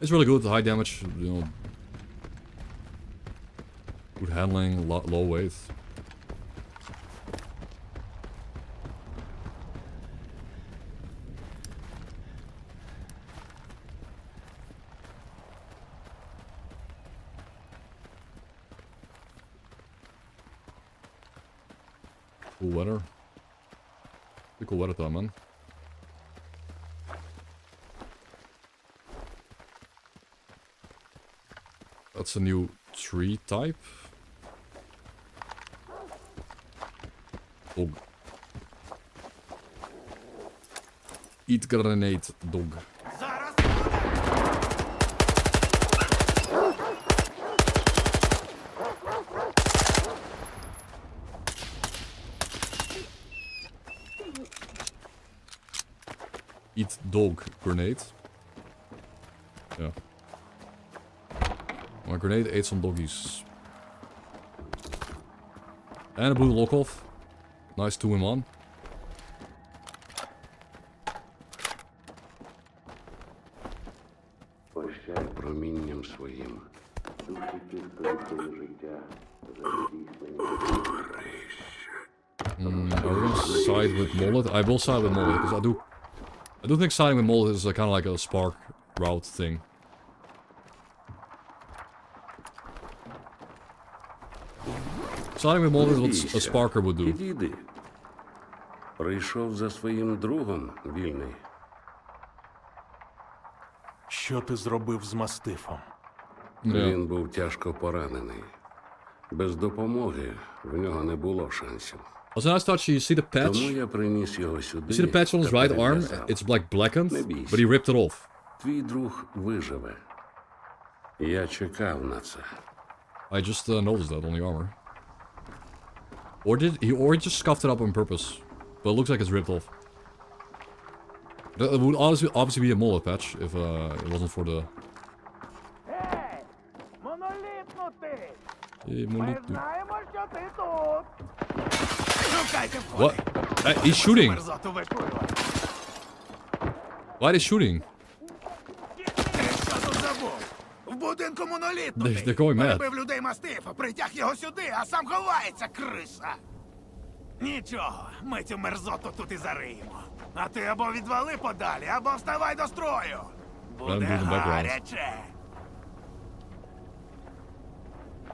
It's really good, high damage, you know... Good handling, low weight. Cool weather. Pretty cool weather time, man. That's a new tree type. Dog. Eat grenade, dog. Eat dog grenade. Yeah. My grenade ate some doggies. And a blue lock off. Nice 2-in-1. Прощай промінням своїм. Душі ті, хто віддали життя за Are we gonna side with Mollet? I will side with Mollet because I do think siding with Mollet is kind of like a spark route thing. Siding with Mollet is what a sparker would do. Підійди. Прийшов за своїм другом, вільний. Що ти зробив з мастифом? Він був тяжко поранений. Без допомоги в нього не було шансів. Also, nice touch. You see the patch? Тому я приніс його сюди. You see the patch on his та right arm? перев'язав. It's like blackened, Не бійся. but he ripped it off. Твій друг виживе. Я чекав на це. I just noticed that on the armor. Or he just scuffed it up on purpose. But it looks like it's ripped off. It would obviously be a mullet patch if it wasn't for the... What? He's shooting! Why are they shooting? В будинку монолітний. They're going mad. Перебив людей мастифа, притяг його сюди, а сам ховається, криса. Нічого, ми цю мерзоту тут і зариємо. А ти або відвали подалі, або вставай до строю. Буде гаряче.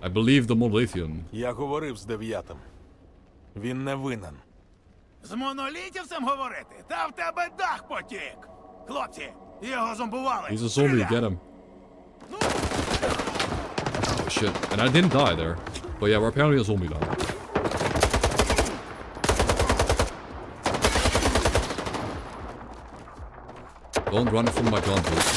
I believe the Monolithian. Я говорив з 9-м. Він не винен. З монолітівцем говорити? Та в тебе дах потік. Хлопці, його зомбували. He's a zombie, get him. Oh shit, and I didn't die there. But yeah, we're apparently a zombie now. Don't run from my gun, please.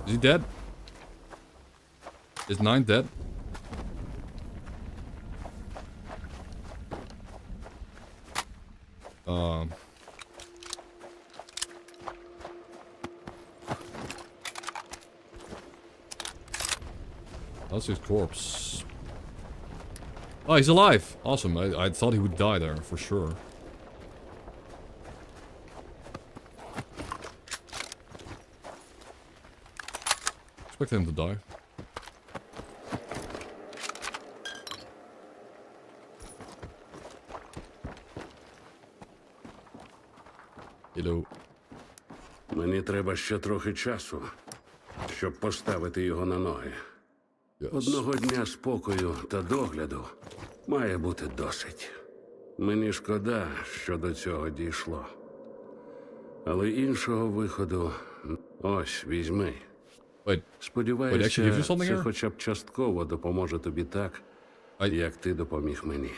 Is he dead? Is 9 dead? That's his corpse. Oh, he's alive! Awesome. I thought he would die there, for sure. Expect him to die. Hello. Мені треба ще трохи часу, щоб поставити його на ноги. Одного дня спокою та догляду має бути досить. Мені шкода, що до цього дійшло. Але іншого виходу... Ось, візьми. Сподіваюся, це хоча б частково допоможе тобі так, як ти допоміг мені.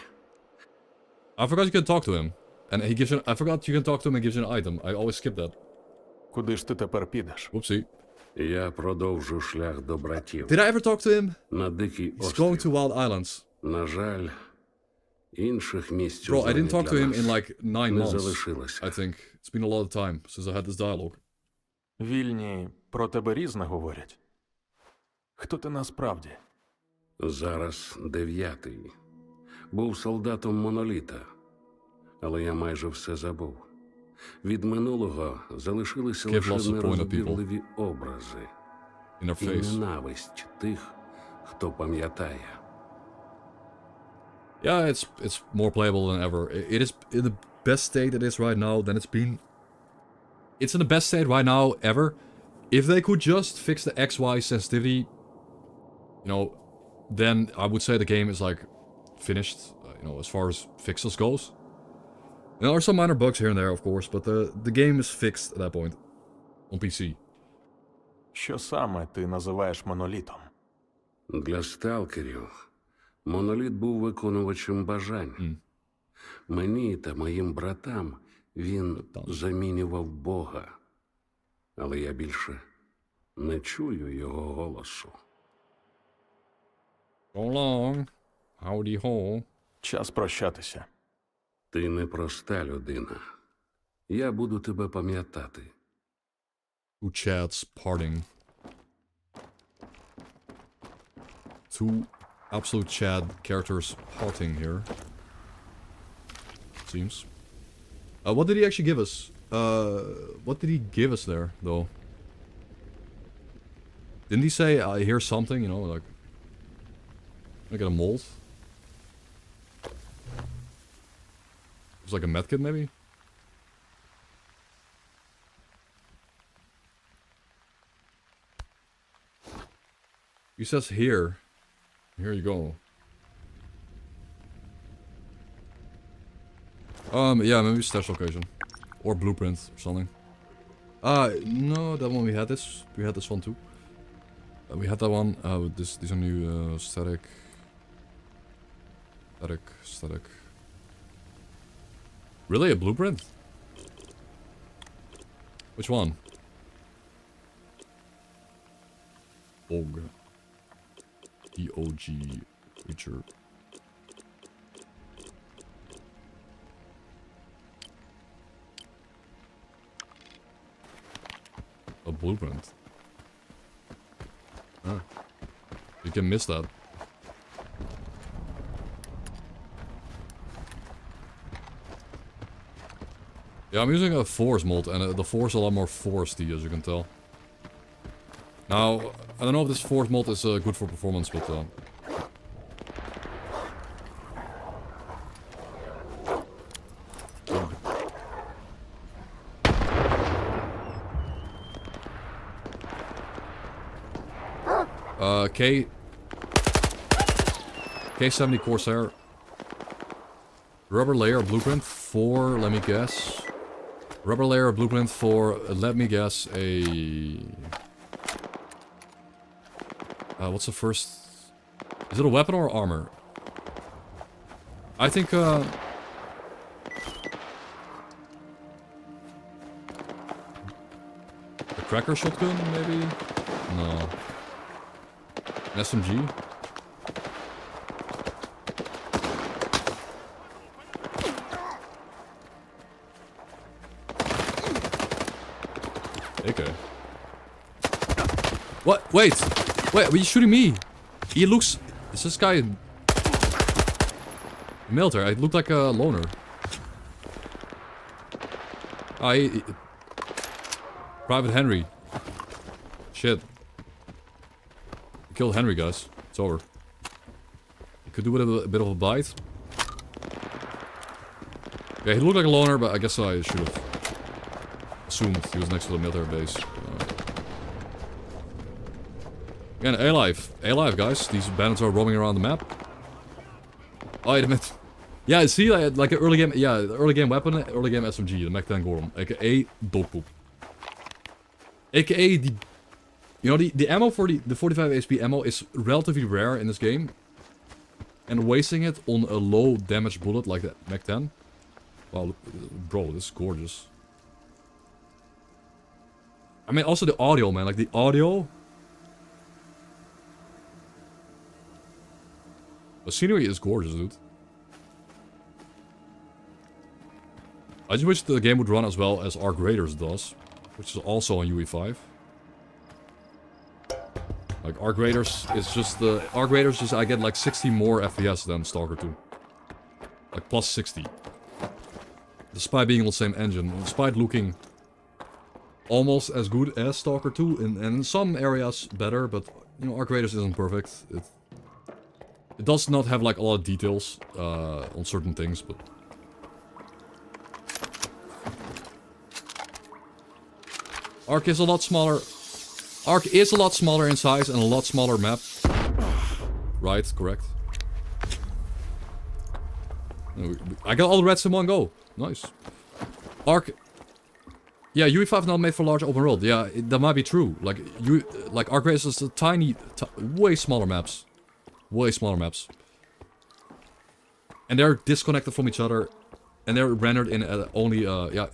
I forgot you can talk to him. And he gives you I forgot you can talk to him and gives you an item. I always skip that. Куди ж ти тепер підеш? Whoopsie. Я продовжу шлях до братів. Did I ever talk to him? На дикий He's острів. going to Wild Islands. На жаль, інших місць Bro, I didn't talk to him in like 9 не months. залишилося. I think. It's been a lot of time since I had this dialogue. Вільні про тебе різне говорять. Хто ти насправді? Зараз 9-й. Був солдатом моноліта. Але я майже все забув. Від минулого залишилися лише нерозбірливі образи. І ненависть тих, хто пам'ятає. Yeah, it's more playable than ever. It is in the best state it is right now than it's been. It's in the best state right now ever. If they could just fix the XY sensitivity, you know, then I would say the game is like finished, you know, as far as fixes goes. There are some minor bugs here and there, of course, but the game is fixed at that point on PC. Що саме ти називаєш монолітом? Для сталкерів моноліт був виконувачем бажань. Мені та моїм братам він замінював Бога. Але я більше не чую його голосу. So long. Howdy ho. Час прощатися. Ти непроста людина. Я буду тебе пам'ятати. Two chats parting. Two absolute Chad characters parting here. Seems. What did he actually give us? What did he give us there, though? Didn't he say, I hear something, you know, like... I get a mold? It was like a medkit, maybe? He says here. Here you go. Yeah, maybe stash location. Or blueprint or something. No, that one we had this. We had this one too. We had that one. These are new static. Static. Really? A blueprint? Which one? Og. D-O-G creature. A blueprint. Ah. You can miss that. Yeah, I'm using a force mold, and the force is a lot more foresty, as you can tell. Now, I don't know if this force mold is good for performance, but K70 Corsair. Rubber layer blueprint for, let me guess. Rubber layer blueprint for, let me guess, a... what's the first... Is it a weapon or armor? I think, a cracker shotgun, maybe? No. An SMG? Okay. What? Wait! Wait, are you shooting me? He looks... Is this guy... Military? I look like a loner. Private Henry. Shit. Killed Henry, guys. It's over. You could do with a bit of a bite. Yeah, he looked like a loner, but I guess I should have assumed he was next to the military base. Again, A-Live. A-Live, guys. These bandits are roaming around the map. Oh, wait a minute. Yeah, see, like an early game, yeah, early game weapon, early game SMG, the Mac-10 Gorham, aka Dogpoop. AKA the... You know, the ammo for the 45 HP ammo is relatively rare in this game. And wasting it on a low damage bullet like that Mac-10. Wow, bro, this is gorgeous. I mean, also the audio, man. Like, the audio... The scenery is gorgeous, dude. I just wish the game would run as well as Arc Raiders does. Which is also on UE5. Like, Arc Raiders is just the... Arc Raiders just, I get like 60 more FPS than Stalker 2. Like, plus 60. Despite being on the same engine. Despite looking almost as good as Stalker 2. And in some areas better, but, you know, Arc Raiders isn't perfect. It does not have, like, a lot of details on certain things, but... Arc is a lot smaller. Arc is a lot smaller in size and a lot smaller map. Right, correct. I got all the reds in one go. Nice. Arc... Yeah, UE5 not made for large open world. Yeah, that might be true. Like, Arc Race is a tiny... way smaller maps. Way smaller maps. And they're disconnected from each other. And they're rendered in only... yeah,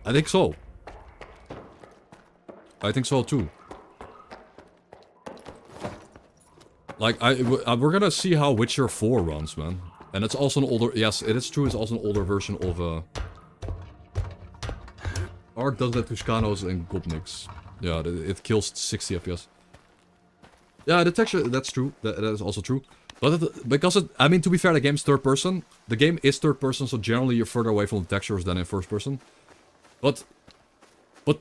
I think so. I think so too. Like, we're gonna see how Witcher 4 runs, man. And it's also an older... Yes, it is true, it's also an older version of... Arc does that to Scanos and Gopniks. Yeah, it kills 60 FPS. Yeah, the texture, that's true. That is also true. But because I mean, to be fair, the game's third person. The game is third person, so generally you're further away from the textures than in first person. But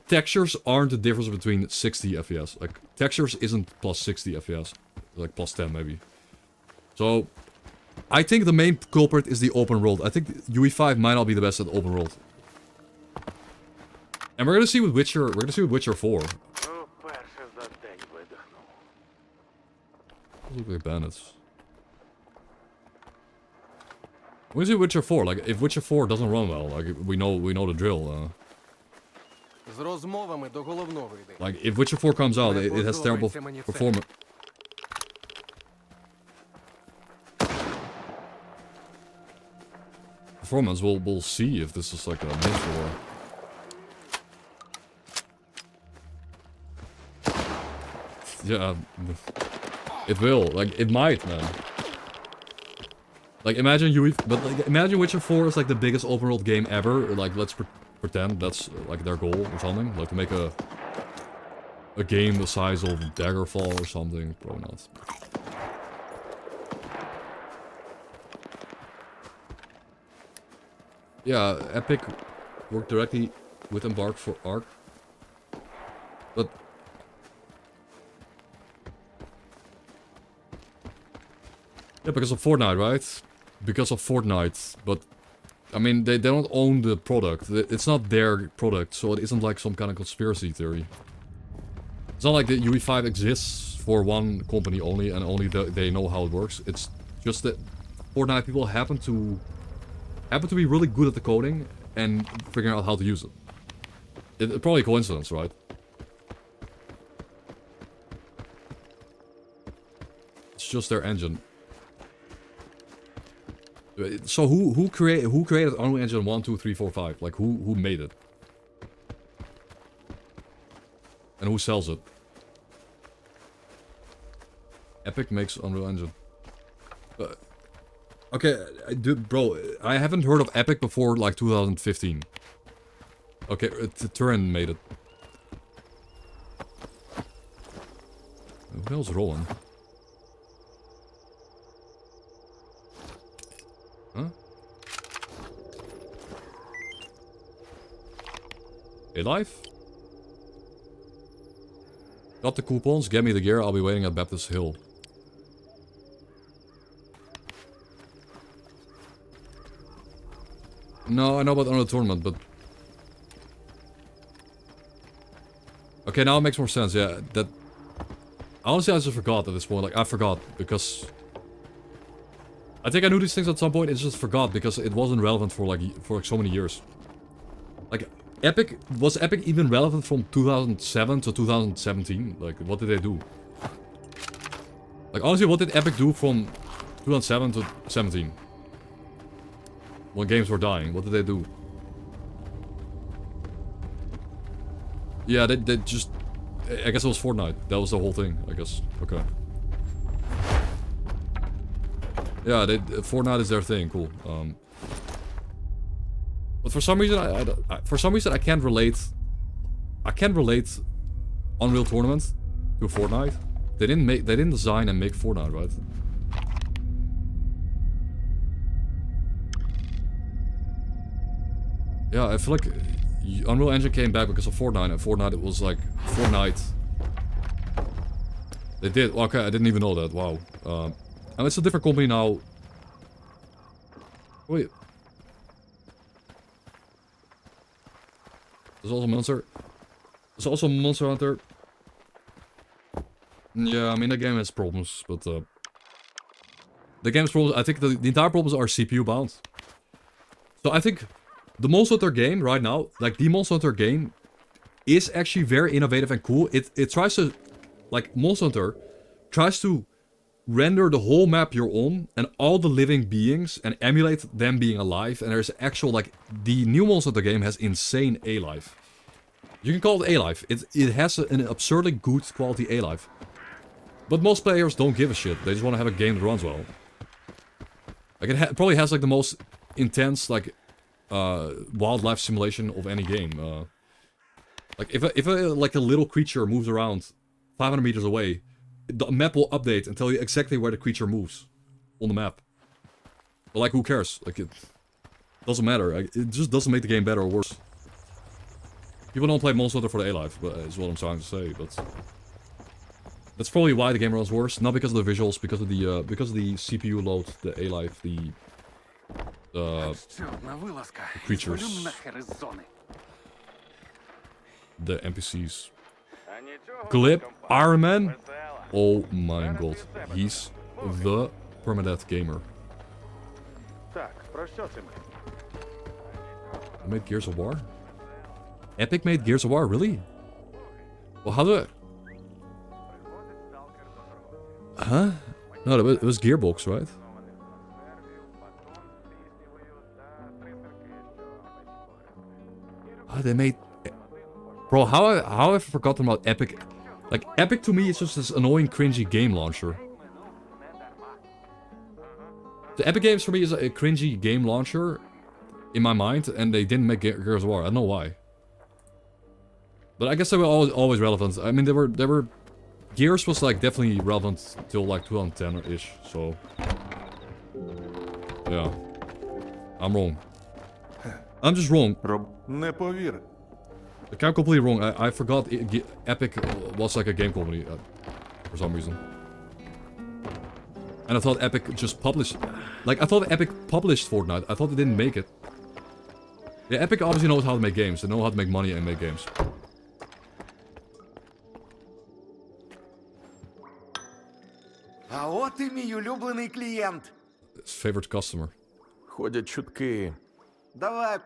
textures aren't the difference between 60 FPS. Like, textures isn't plus 60 FPS. Like, plus 10 maybe. So, I think the main culprit is the open world. I think UE5 might not be the best at open world. And we're gonna see with Witcher, we're gonna see with Witcher 4. Look like bandits. When is it Witcher 4? Like, if Witcher 4 doesn't run well, like, we know the drill. З розмовами до головного йди. Like, if Witcher 4 comes out, it has terrible performance. Performance, we'll see if this is like a myth or... Yeah, it will. Like, it might, man. Like, imagine imagine Witcher 4 is like the biggest open world game ever. Like, let's pretend that's like their goal or something. Like to make a game the size of Daggerfall or something. Probably not. Yeah, Epic worked directly with Embark for Ark. But yeah, because of Fortnite, right? Because of Fortnite, but I mean, they don't own the product. It's not their product, so it isn't like some kind of conspiracy theory. It's not like the UE5 exists for one company only, and only they know how it works. It's just that Fortnite people happen to be really good at the coding and figuring out how to use it. It's probably a coincidence, right? It's just their engine. So who created Unreal Engine 1, 2, 3, 4, 5? Like who made it? And who sells it? Epic makes Unreal Engine. Okay, bro, I haven't heard of Epic before like 2015. Okay, Turin made it. Who else rolling? Huh? Hey, life? Got the coupons, get me the gear, I'll be waiting at Baptist Hill. No, I know about another tournament, but... Okay, now it makes more sense, yeah, that... Honestly, I just forgot at this point, like, I forgot, because... I think I knew these things at some point, it's just forgot, because it wasn't relevant for like so many years. Like, was Epic even relevant from 2007 to 2017? Like, what did they do? Like, honestly, what did Epic do from 2007 to 17? When games were dying, what did they do? Yeah, they just... I guess it was Fortnite. That was the whole thing, I guess. Okay. Yeah, Fortnite is their thing. Cool. But for some reason, I can't relate. I can't relate Unreal Tournament to Fortnite. They didn't design and make Fortnite, right? Yeah, I feel like Unreal Engine came back because of Fortnite, and Fortnite, it was like Fortnite. They did. Okay, I didn't even know that. Wow. And it's a different company now. Wait. There's also Monster. There's also Monster Hunter. Yeah, I mean, the game has problems, but... the game's problems, I think the entire problems are CPU bound. So I think the Monster Hunter game right now, like the Monster Hunter game, is actually very innovative and cool. It tries to... Like, Monster Hunter tries to render the whole map you're on and all the living beings and emulate them being alive. And there's actual, like, the new Monster Hunter game has insane A-Life. You can call it A-Life. It has an absurdly good quality A-Life. But most players don't give a shit. They just want to have a game that runs well. Like, it probably has, like, the most intense, like, wildlife simulation of any game. Like, if a little creature moves around 500 meters away, the map will update and tell you exactly where the creature moves on the map. But like, who cares? Like, it doesn't matter. Like, it just doesn't make the game better or worse. People don't play Monster Hunter for the A-Life, but is what I'm trying to say. But that's probably why the game runs worse. Not because of the visuals, because of the CPU load, the A-Life, the creatures, the NPCs. Glib, Iron Man. Oh my god, he's the permadeath gamer. Так, про що це ми? Made Gears of War? Epic made Gears of War, really? Well, how do I... Huh? No, it was Gearbox, right? Oh, they made... Bro, how have I forgotten about Epic? Like, Epic to me is just this annoying, cringy game launcher. The Epic Games for me is a cringy game launcher in my mind, and they didn't make Gears of War. I don't know why. But I guess they were always relevant. I mean, they were... Gears was like definitely relevant till like 2010-ish, so... Yeah. I'm wrong. I'm just wrong. Не повір. Like, I'm completely wrong. I forgot Epic was like a game company for some reason. And I thought Epic just published... Like, I thought Epic published Fortnite. I thought they didn't make it. Yeah, Epic obviously knows how to make games. They know how to make money and make games. А от і мій улюблений клієнт. His favorite customer. Ходять чутки. Давай.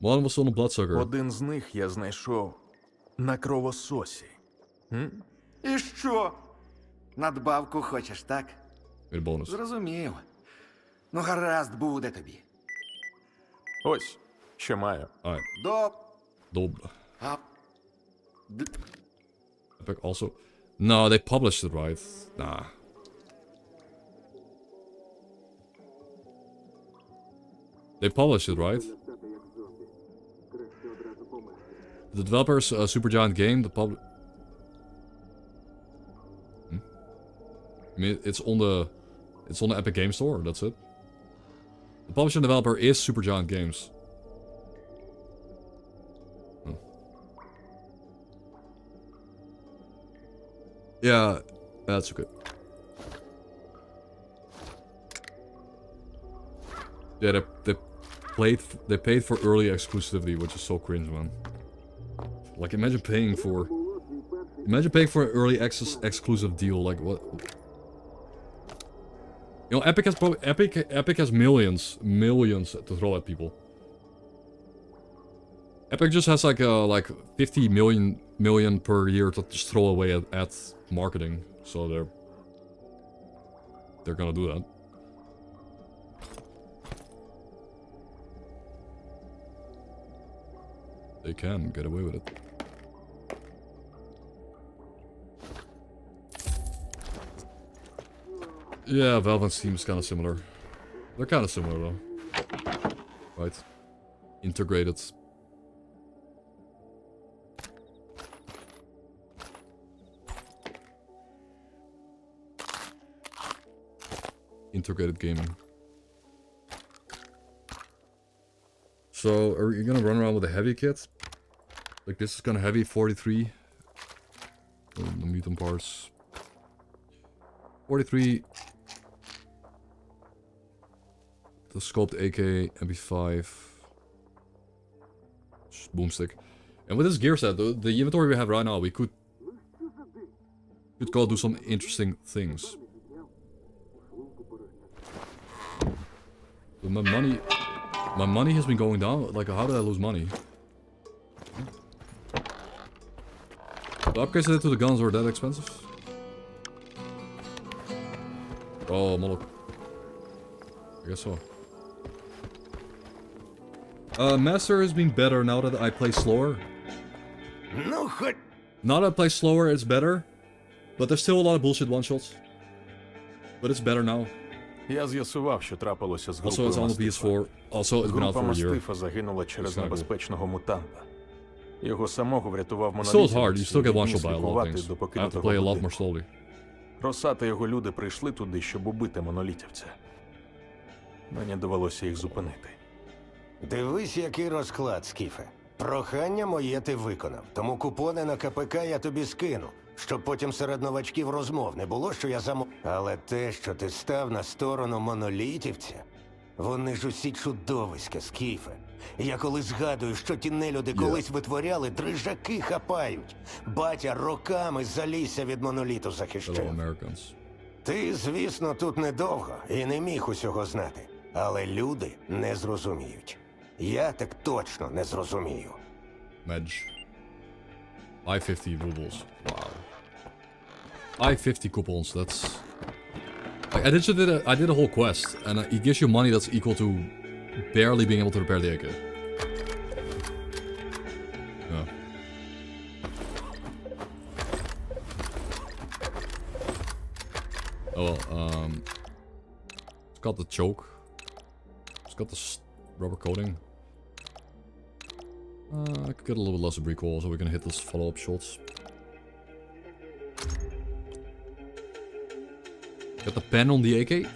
One was on a bloodsucker. Один з них я знайшов на кровососі. І що? Надбавку хочеш, так? With bonus. Зрозумів. Ну гаразд буде тобі. Ось, що маю. Alright. Dob. А... Epic also... No, they published it, right? Nah. They published it, right? The developers, Supergiant Game, the public... I mean, it's on the Epic Game Store, that's it. The publisher and developer is Supergiant Games. Oh. Yeah, that's okay. Yeah, they paid for early exclusivity, which is so cringe, man. Like, imagine paying for an early access exclusive deal. Like, what? You know, Epic has millions to throw at people. Epic just has like 50 million per year to just throw away at marketing, so they're gonna do that. They can get away with it. Yeah, Valve and Steam is kind of similar. They're kind of similar though. Right. Integrated. Integrated gaming. So, are you gonna run around with a heavy kit? Like, this is kind of heavy, 43. The mutant parts. 43. The scoped AK, MP5. Boomstick. And with this gear set, the inventory we have right now, we could go do some interesting things. But my money has been going down. Like, how did I lose money? The upgrades I did to the guns were that expensive? Oh, Moloch. I guess so. Master has been better now that I play slower. Now that I play slower, it's better. But there's still a lot of bullshit one-shots. But it's better now. Я з'ясував, що трапилося з групою Also, it's on the PS4. Also, it's been out Група for a year. Мастифа загинула через небезпечного мутанта. Його самого врятував Still it's hard. You монолітівець, still get який one міг shot by a lot of слідкувати things. до I have to покинутого play a lot more будинку. slowly. Роса та його люди прийшли туди, щоб убити монолітівця. Мені довелося їх зупинити. Дивись, який розклад, Скіфе. Прохання моє ти виконав, тому купони на КПК я тобі скину, щоб потім серед новачків розмов не було, що я Але те, що ти став на сторону монолітівця, вони ж усі чудовиська, Скіфе. Я коли згадую, що ті нелюди колись витворяли, дрижаки хапають. Батя роками залісся від моноліту захищав. Ти, звісно, тут недовго і не міг усього знати. Але люди не зрозуміють. Я так точно не зрозумію. Medj. I-50 rubles. Wow. I-50 coupons, that's... Like, I did a whole quest, and he gives you money that's equal to barely being able to repair the AK. Yeah. Oh well, it's got the choke. It's got the rubber coating. I could get a little bit less of recoil so we can hit those follow-up shots. Got the pen on the AK.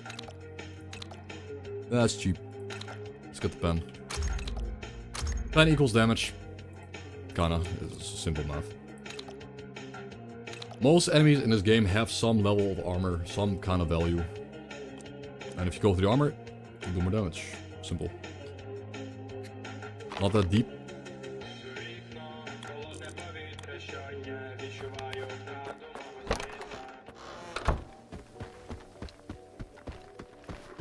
That's cheap. Let's get the pen. Pen equals damage. Kinda. It's simple math. Most enemies in this game have some level of armor, some kind of value. And if you go for the armor, you do more damage. Simple. Not that deep.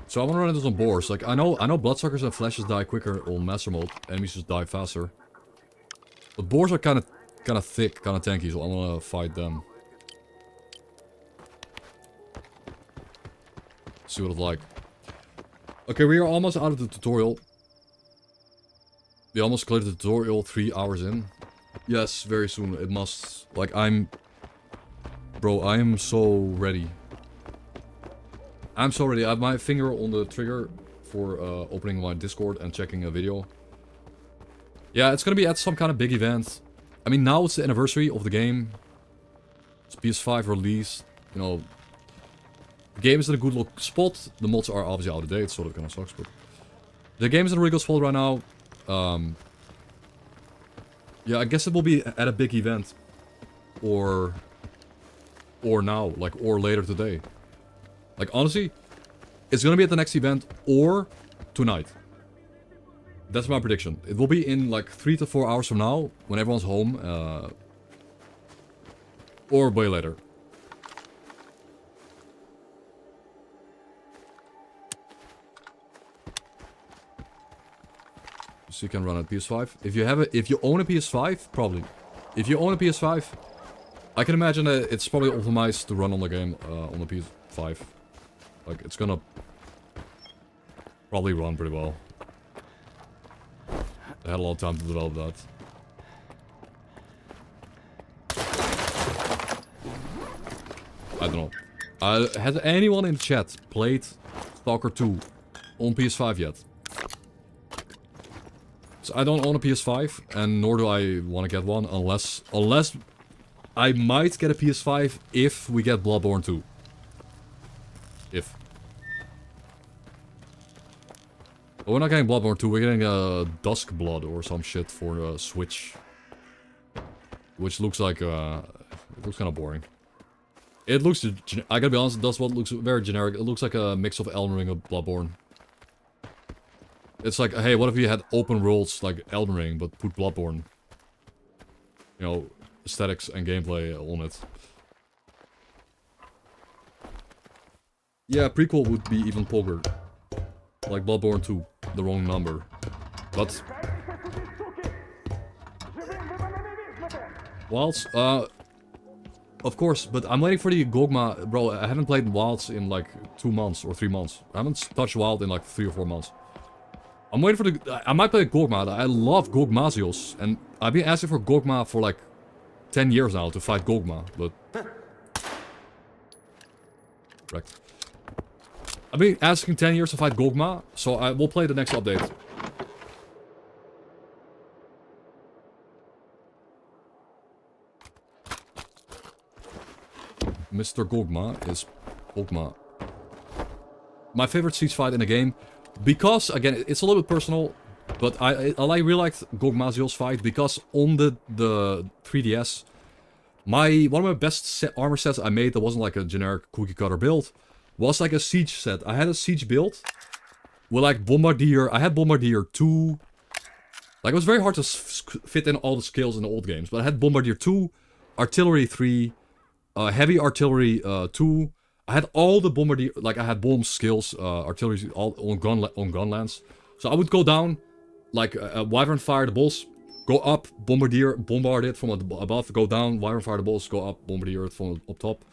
So I want to run into some boars. Like I know bloodsuckers and flashes die quicker on master mode. Enemies just die faster. But boars are kind of thick, kind of tanky, so I want to fight them. See what it's like. Okay, we are almost out of the tutorial. We almost cleared the tutorial 3 hours in. Yes, very soon. It must. Like bro, I am so ready. I'm so ready. I have my finger on the trigger for opening my Discord and checking a video. Yeah, it's gonna be at some kind of big event. I mean, now it's the anniversary of the game. It's PS5 release. You know, the game is in a good look spot. The mods are obviously out of date, so that kind of sucks. But the game is in a really good spot right now. Yeah, I guess it will be at a big event, or now, like, or later today. Like, honestly, it's gonna be at the next event or tonight. That's my prediction. It will be in like 3 to 4 hours from now, when everyone's home, or way later. So you can run a PS5. If you own a PS5, probably. If you own a PS5, I can imagine that it's probably optimized to run on the game on the PS5. Like, it's gonna probably run pretty well. I had a lot of time to develop that. I don't know. Has anyone in the chat played Stalker 2 on PS5 yet? So I don't own a PS5, and nor do I want to get one unless I might get a PS5 if we get Bloodborne 2. If. But we're not getting Bloodborne 2, we're getting Dusk Blood or some shit for Switch. Which looks like, it looks kind of boring. It looks, I gotta be honest, Dusk Blood looks very generic. It looks like a mix of Elden Ring and Bloodborne. It's like, hey, what if you had open worlds like Elden Ring, but put Bloodborne, you know, aesthetics and gameplay on it. Yeah, prequel would be even poker. Like Bloodborne 2, the wrong number. But Wilds, of course, but I'm waiting for the Gogma. Bro, I haven't played Wilds in like 2 months or 3 months. I haven't touched Wild in like 3 or 4 months. I'm waiting for the... I might play Gogma. I love Gogmazios. And I've been asking for Gogma for like 10 years now to fight Gogma, but... Correct. I've been asking 10 years to fight Gogma, so I will play the next update. Mr. Gogma is Gogma. My favorite siege fight in the game. Because, again, it's a little bit personal, but I really liked Gogmazios fight because on the 3DS, one of my best armor sets I made that wasn't like a generic cookie cutter build was like a siege set. I had a siege build with like Bombardier. I had Bombardier 2. Like, it was very hard to fit in all the skills in the old games, but I had Bombardier 2, Artillery 3, Heavy Artillery 2. I had all the bombardier, like I had bombs, skills, artillery, all on gun lands. So I would go down, like wyvern fire the balls, go up, bombard it from above, go down, wyvern fire the balls, go up, bombardier it from up top.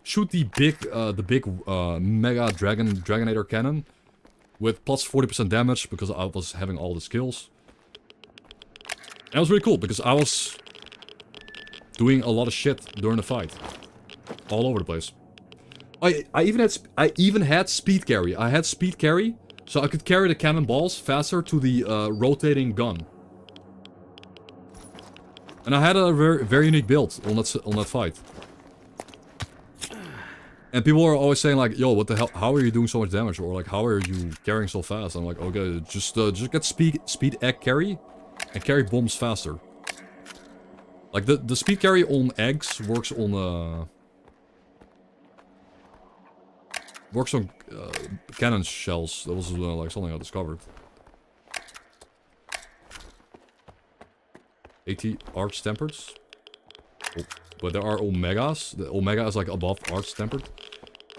Shoot the big mega dragonator cannon with plus 40% damage because I was having all the skills. And it was really cool because I was doing a lot of shit during the fight, all over the place. I even had speed carry. I had speed carry, so I could carry the cannonballs faster to the rotating gun. And I had a very unique build on that fight. And people are always saying like, "Yo, what the hell? How are you doing so much damage?" Or like, "How are you carrying so fast?" I'm like, "Okay, just get speed egg carry, and carry bombs faster." Like the speed carry on eggs works on cannon shells. That was like something I discovered. 80 arch tempered. Oh, but there are omegas. The omega is like above arch tempered.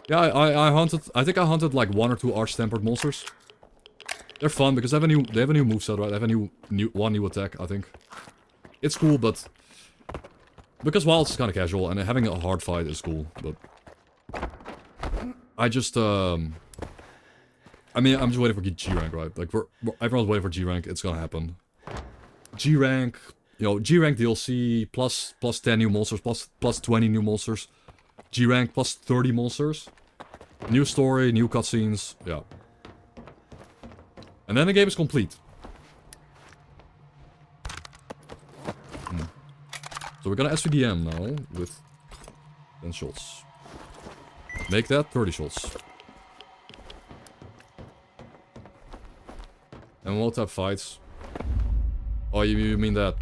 Yeah, I hunted. I think I hunted like 1 or 2 arch tempered monsters. They're fun because they have a new moveset, right? They have a one new attack. I think it's cool, but because wild is kind of casual and having a hard fight is cool. But I just I mean, I'm just waiting for G rank, right? Like everyone's waiting for G rank. It's gonna happen. G rank. You know, G rank DLC plus 10 new monsters, plus 20 new monsters. G rank plus 30 monsters. New story, new cutscenes, yeah. And then the game is complete. So we're gonna SVDM now with 10 shots. Make that 30 shots. And we'll have fights. Oh, you mean that?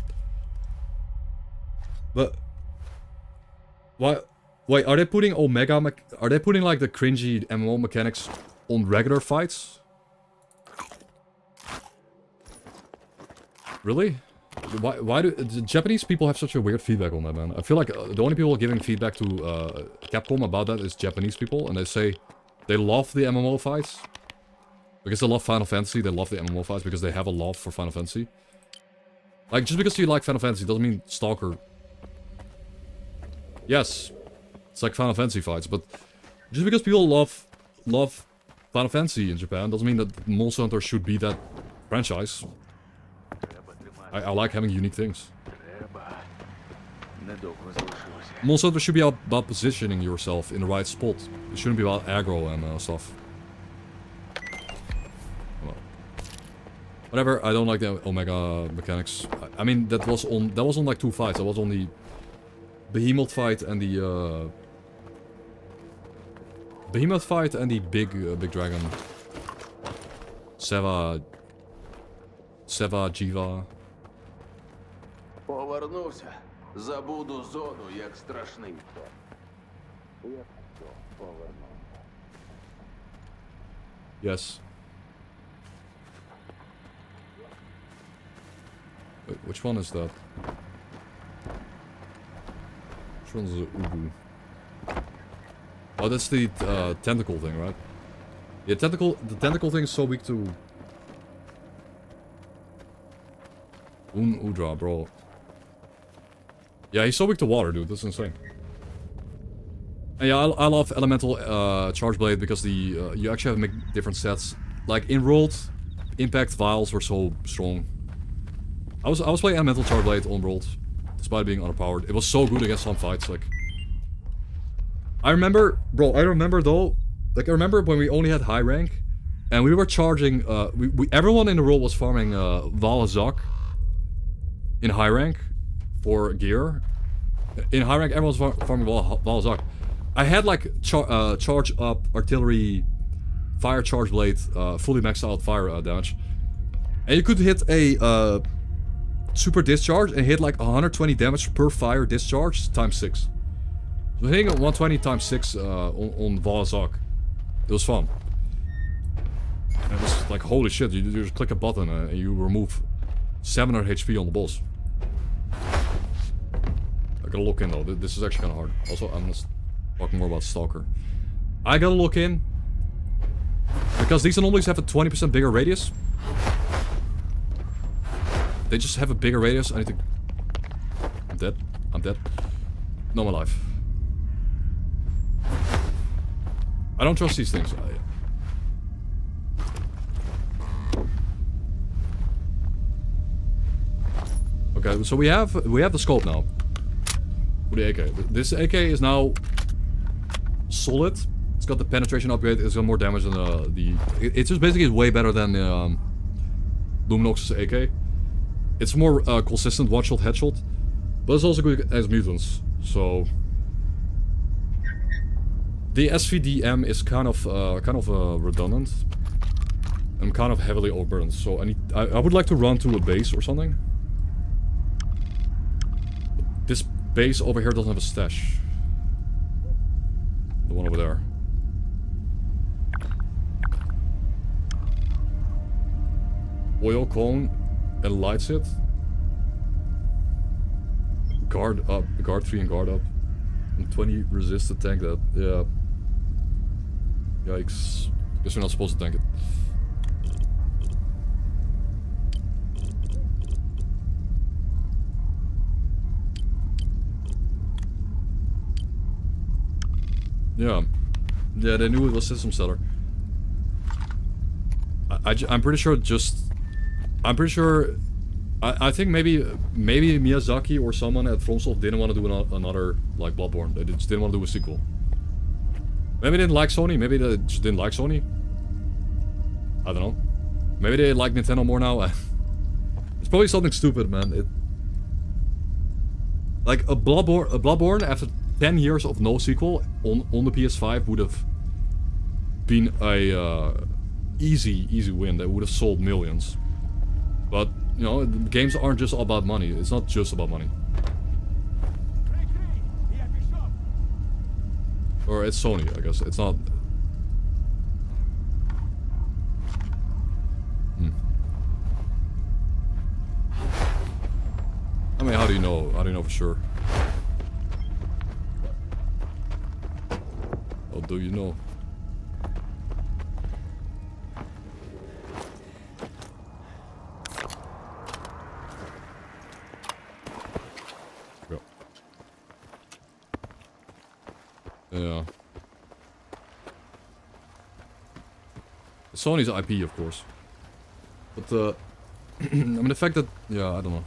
But why? Wait, are they putting Omega? Are they putting like the cringy MMO mechanics on regular fights? Really? Why do the Japanese people have such a weird feedback on that, man? I feel like the only people giving feedback to Capcom about that is Japanese people, and they say they love the MMO fights because they love Final Fantasy. They love the MMO fights because they have a love for Final Fantasy. Like, just because you like Final Fantasy doesn't mean Stalker. Yes, it's like Final Fantasy fights, but just because people love Final Fantasy in Japan doesn't mean that Monster Hunter should be that franchise. I like having unique things. Monster Hunter should be about positioning yourself in the right spot. It shouldn't be about aggro and stuff. Well, whatever. I don't like the Omega mechanics. I mean, that was on like 2 fights. That was on the Behemoth fight and the big dragon. Seva Jiva. Повернуся, забуду зону, як страшний. Yes. Wait, which one is that? Which one's the Ubu? Oh, that's the tentacle thing, right? Yeah, the tentacle thing is so weak to Udra, bro. Yeah, he's so weak to water, dude. That's insane. And yeah, I love elemental charge blade because the you actually have to make different sets. Like in World, impact vials were so strong. I was playing elemental charge blade on World, despite being underpowered. It was so good against some fights. Like I remember though. Like I remember when we only had high rank, and we were charging. Everyone in the world was farming Valazak in high rank for gear. In high rank, everyone's farming Valazak. I had like charge up artillery, fire charge blade, fully maxed out fire damage, and you could hit a super discharge and hit like 120 damage per fire discharge times 6. So hitting 120 times 6 on Valazak, it was fun. And it was like holy shit! You just click a button and you remove 700 HP on the boss. I gotta look in though. This is actually kind of hard. Also, I'm just talking more about Stalker. I gotta look in. Because these anomalies have a 20% bigger radius. They just have a bigger radius. I need to... I'm dead. I'm dead. No, I'm alive. I don't trust these things. Okay, so we have the scope now. For the AK. This AK is now solid. It's got the penetration upgrade. It's got more damage than it's just basically way better than Luminox's AK. It's more consistent one-shot headshot, but it's also good as mutants. So the SVDM is kind of redundant. I'm kind of heavily overburdened, so I would like to run to a base or something. This base over here doesn't have a stash. The one over there. Oil cone and lights it. Guard up, guard 3 and guard up. And 20 resist to tank that. Yeah. Yikes. Guess we're not supposed to tank it. Yeah. Yeah, they knew it was system seller. I'm pretty sure I think maybe Miyazaki or someone at FromSoft didn't want to do another like Bloodborne. They just didn't want to do a sequel. Maybe they didn't like Sony. Maybe they just didn't like Sony. I don't know. Maybe they like Nintendo more now. It's probably something stupid, man. Like a Bloodborne after 10 years of no sequel on the PS5 would have been a easy win. That would have sold millions. But, you know, games aren't just all about money. It's not just about money. Or it's Sony, I guess. It's not... I mean, how do you know? How do you know for sure? How do you know? Yeah. Sony's IP, of course. But, I mean, the fact that... Yeah, I don't know.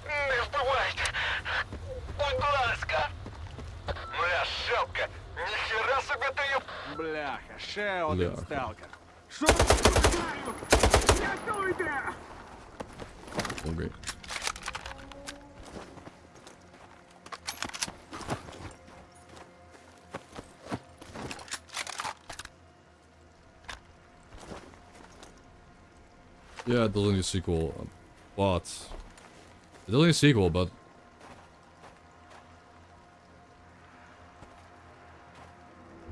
Не вбивайте! Будь ласка! Моя шапка! Ніхера собі ти їм... Бляха, ще один Бляха. сталкер. Що ви знаю? Рятуйте! Okay. Yeah, it doesn't need a sequel, but... It doesn't need a sequel, but...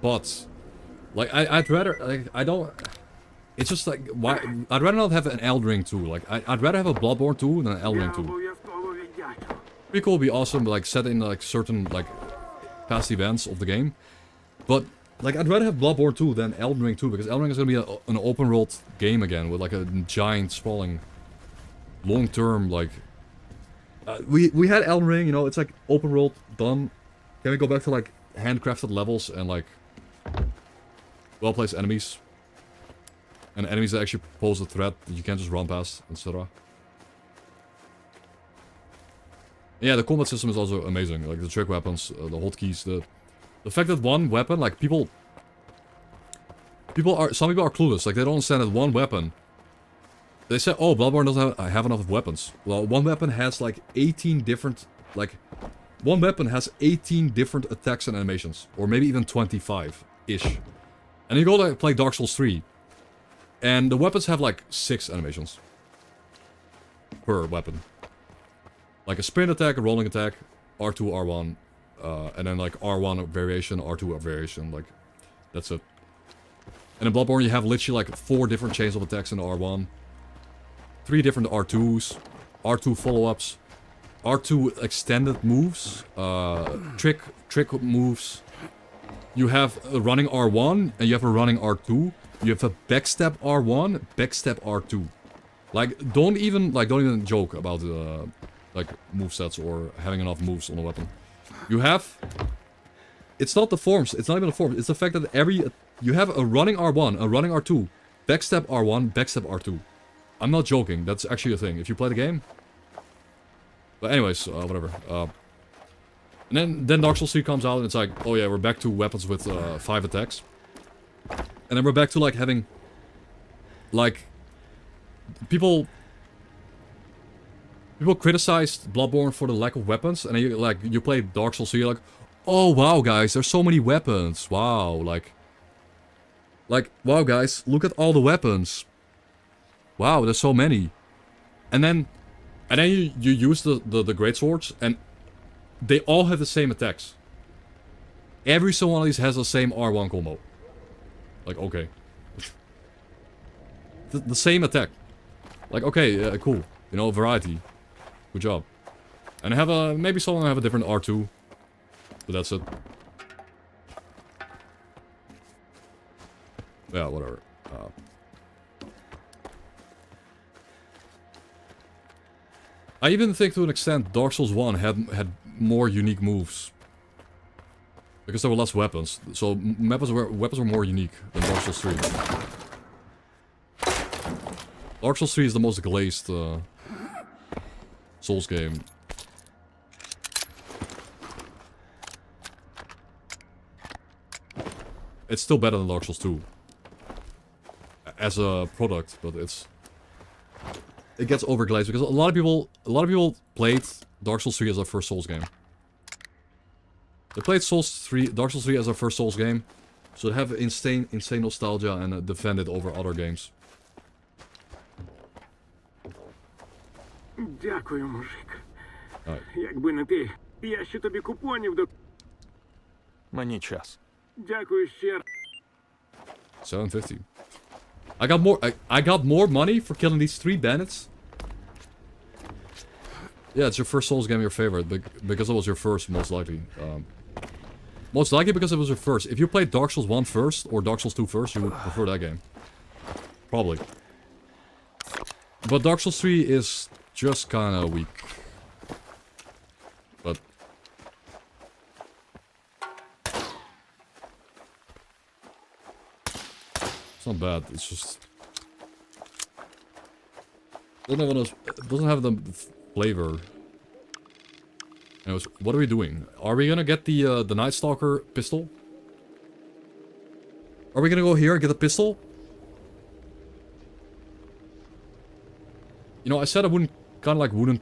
But... Like, I'd rather... Like, I don't... It's just like... Why... I'd rather not have an Elden Ring 2. Like, I'd rather have a Bloodborne 2 than an Elden Ring 2. Prequel would be awesome, like, set in, like, certain, like... past events of the game. But... Like, I'd rather have Bloodborne 2 than Elden Ring 2, because Elden Ring is gonna be an open world game again, with like a giant, sprawling, long-term, like... we had Elden Ring, you know, it's like open world, done. Can we go back to like handcrafted levels and like well-placed enemies? And enemies that actually pose a threat that you can't just run past, etc. Yeah, the combat system is also amazing, like the trick weapons, the hotkeys, the fact that one weapon, like some people are clueless, like they don't understand that one weapon, they say, oh, Bloodborne doesn't have enough weapons. Well, one weapon has like 18 different, one weapon has 18 different attacks and animations, or maybe even 25-ish. And you go to play Dark Souls 3, and the weapons have like 6 animations per weapon. Like a sprint attack, a rolling attack, R2, R1, and then like R1 variation, R2 variation, like, that's it. And in Bloodborne you have literally like 4 different chains of attacks in the R1. 3 different R2s, R2 follow-ups, R2 extended moves, trick moves. You have a running R1 and you have a running R2. You have a backstep R1, backstep R2. Like, don't even joke about like movesets or having enough moves on a weapon. You have. It's not the forms. It's not even the forms. It's the fact that you have a running R1, a running R2, backstep R1, backstep R2. I'm not joking. That's actually a thing. If you play the game. But anyways, whatever. And then Dark Souls 3 comes out and it's like, oh yeah, we're back to weapons with 5 attacks. And then we're back to like having, like, people criticized Bloodborne for the lack of weapons, and then you play Dark Souls 3, you're like, oh wow guys, there's so many weapons. Wow, like wow guys, look at all the weapons. Wow, there's so many. And then you use the great swords, and they all have the same attacks. Every single one of these has the same R1 combo. Like, okay. the same attack. Like, okay, cool. You know, variety. Good job. And have maybe someone have a different R2. But that's it. Yeah, whatever. I even think to an extent Dark Souls 1 had more unique moves. Because there were less weapons. So weapons were more unique than Dark Souls 3. Dark Souls 3 is the most glazed Souls game. It's still better than Dark Souls 2. As a product, but it gets overglazed because a lot of people played Dark Souls 3 as their first Souls game. They played Dark Souls 3 as their first Souls game, so they have insane nostalgia and defend it over other games. Дякую, мужик. Якби не ти, я ще тобі купонів до... Мені час. Дякую ще раз. 750. I got more money for killing these 3 bandits. Yeah, it's your first Souls game, your favorite, because it was your first, most likely. Most likely because it was your first. If you played Dark Souls 1 first, or Dark Souls 2 first, you would prefer that game. Probably. But Dark Souls 3 is just kinda weak. But... it's not bad, it's just... it doesn't have the flavor. Anyways, what are we doing? Are we gonna get the Night Stalker pistol? Are we gonna go here and get the pistol? You know, I said I wouldn't... wouldn't...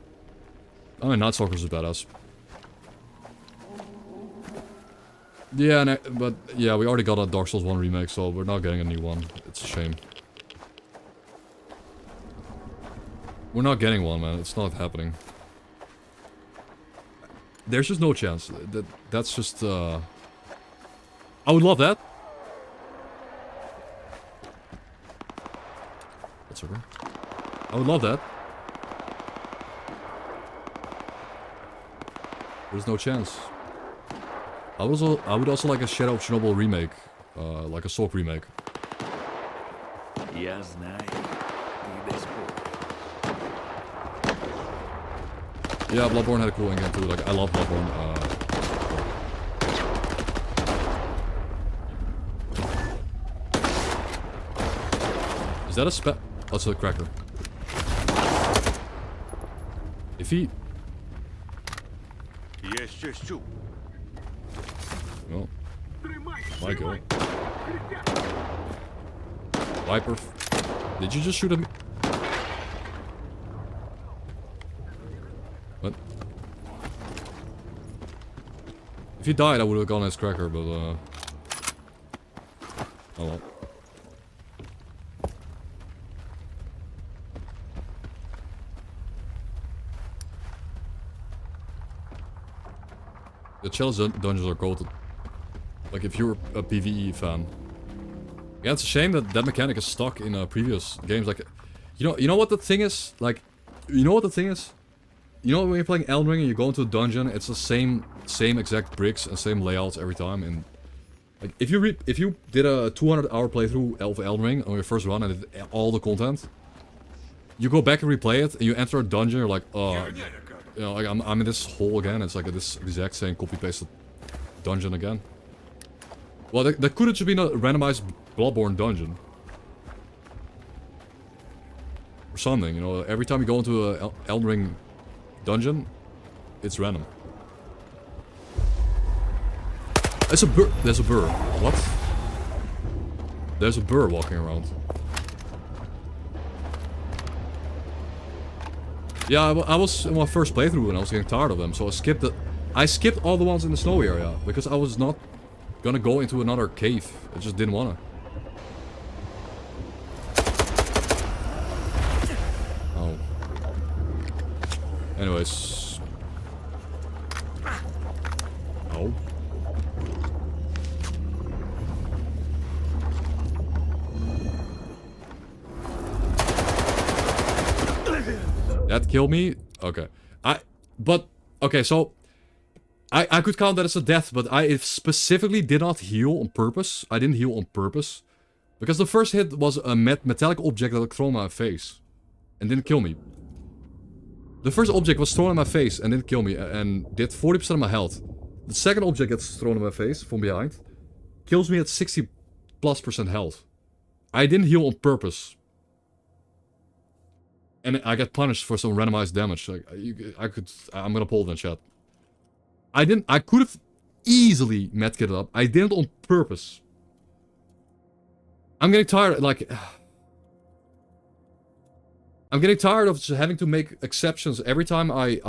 I mean, Night Stalker's a badass. Yeah, but yeah, we already got a Dark Souls 1 remake, so we're not getting a new one. It's a shame. We're not getting one, man. It's not happening. There's just no chance. That's just, I would love that. That's okay. I would love that. There's no chance. I would also like a Shadow of Chernobyl remake. Like a Soul remake. Я знаю. Ти десь був. Yeah, Bloodborne had a cool endgame too. Like, I love Bloodborne. Is that a that's a cracker. If he... Я щось чув. Well, Michael. Viper. Did you just shoot him? What? If he died, I would have gone as cracker, but oh well. The challenge dungeons are goated. Like, if you're a PvE fan. Yeah, it's a shame that that mechanic is stuck in previous games. Like, You know what the thing is? Like, you know what the thing is? You know when you're playing Elden Ring and you go into a dungeon, it's the same exact bricks and same layouts every time. And like, if you did a 200-hour playthrough of Elden Ring on your first run and did all the content, you go back and replay it, and you enter a dungeon, you're like, oh, you know, like I'm in this hole again. It's like this exact same copy-pasted dungeon again. Well, that could have just been a randomized Bloodborne dungeon. Or something, you know, every time you go into a Elden Ring dungeon, it's random. There's a burr. There's a burr. What? There's a burr walking around. Yeah, I was in my first playthrough and I was getting tired of them, so I skipped all the ones in the snowy area because I was not gonna go into another cave. I just didn't wanna. Oh. Anyways. Oh. That killed me? Okay. Okay, so I could count that as a death, but I specifically did not heal on purpose. I didn't heal on purpose. Because the first hit was a metallic object that was thrown in my face. And didn't kill me. The first object was thrown in my face and didn't kill me and did 40% of my health. The second object gets thrown in my face from behind. Kills me at 60+% health. I didn't heal on purpose. And I get punished for some randomized damage. Like, I'm gonna pull it in chat. I could have easily medkitted up. I did it on purpose. I'm getting tired, like... I'm getting tired of just having to make exceptions every time I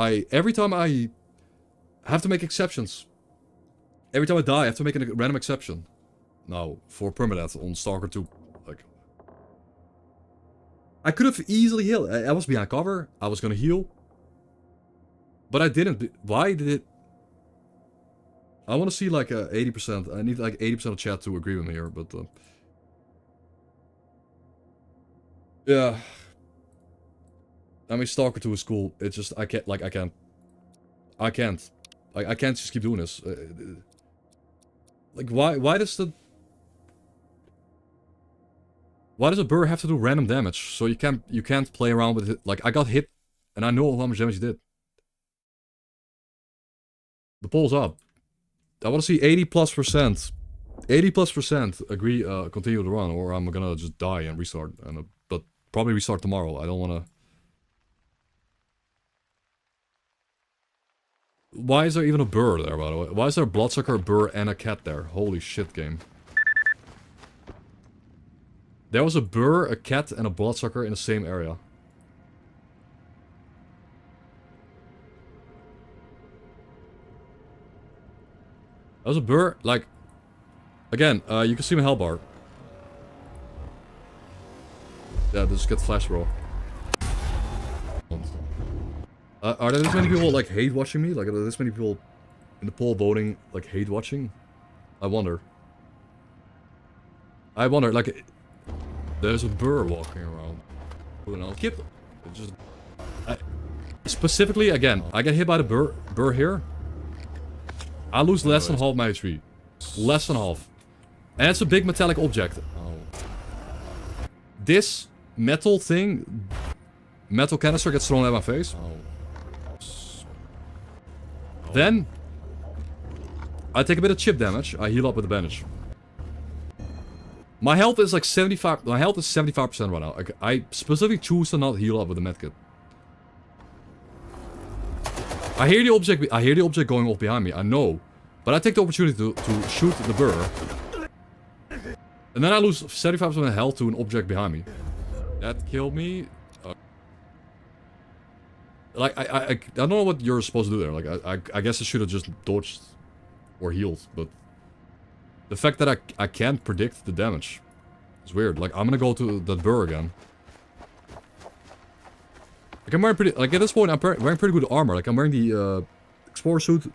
have to make exceptions. Every time I die, I have to make a random exception. Now, for permadeath on Stalker 2. Like... I could have easily healed. I was behind cover. I was gonna heal. But I didn't. Why did it... I want to see like 80%. I need like 80% of chat to agree with me here, but... yeah. I mean, Stalker 2 is cool. It's just, I can't. Like, I can't just keep doing this. Like, why does the... Why does a burr have to do random damage? So you can't play around with it. Like, I got hit, and I know how much damage he did. The poll's up. I want to see 80+%. 80+% agree, continue to run, or I'm gonna just die and restart. But probably restart tomorrow. I don't wanna... Why is there even a burr there, by the way? Why is there a bloodsucker, a burr, and a cat there? Holy shit, game. There was a burr, a cat, and a bloodsucker in the same area. There was a burr, like... Again, you can see my health bar. Yeah, just get flash, bro. Are there this many people, like, hate watching me? Like, are there this many people in the poll voting, like, hate watching? I wonder. Like... There's a burr walking around. And I'll keep... Just... specifically, again, I get hit by the burr here. I lose less than half my HP. Less than half. And it's a big metallic object. Oh. This metal thing... Metal canister gets thrown at my face. Oh. Then... I take a bit of chip damage. I heal up with a bandage. My health is like 75... My health is 75% right now. I specifically choose to not heal up with a medkit. I hear the object going off behind me. I know. But I take the opportunity to shoot the burr. And then I lose 75% health to an object behind me. That killed me. Like, I don't know what you're supposed to do there. Like, I guess I should have just dodged or healed, but the fact that I can't predict the damage is weird. Like, I'm gonna go to that burr again. Like, I'm wearing pretty... Like, at this point, I'm wearing pretty good armor. Like, I'm wearing the Explorer suit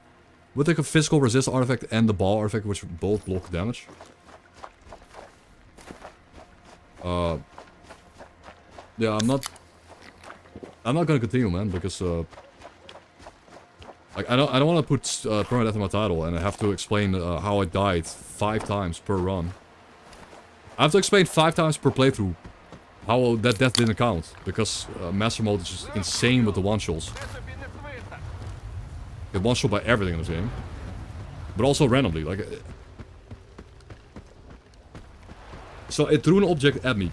with, like, a physical resist artifact and the ball artifact, which both block damage. Yeah, I'm not gonna continue, man, because like I don't want to put permadeath in my title and I have to explain how I died 5 times per run. I have to explain 5 times per playthrough how that death didn't count, because Master Mode is just insane with the one-shots. Get one-shot by everything in this game, but also randomly, like. So it threw an object at me.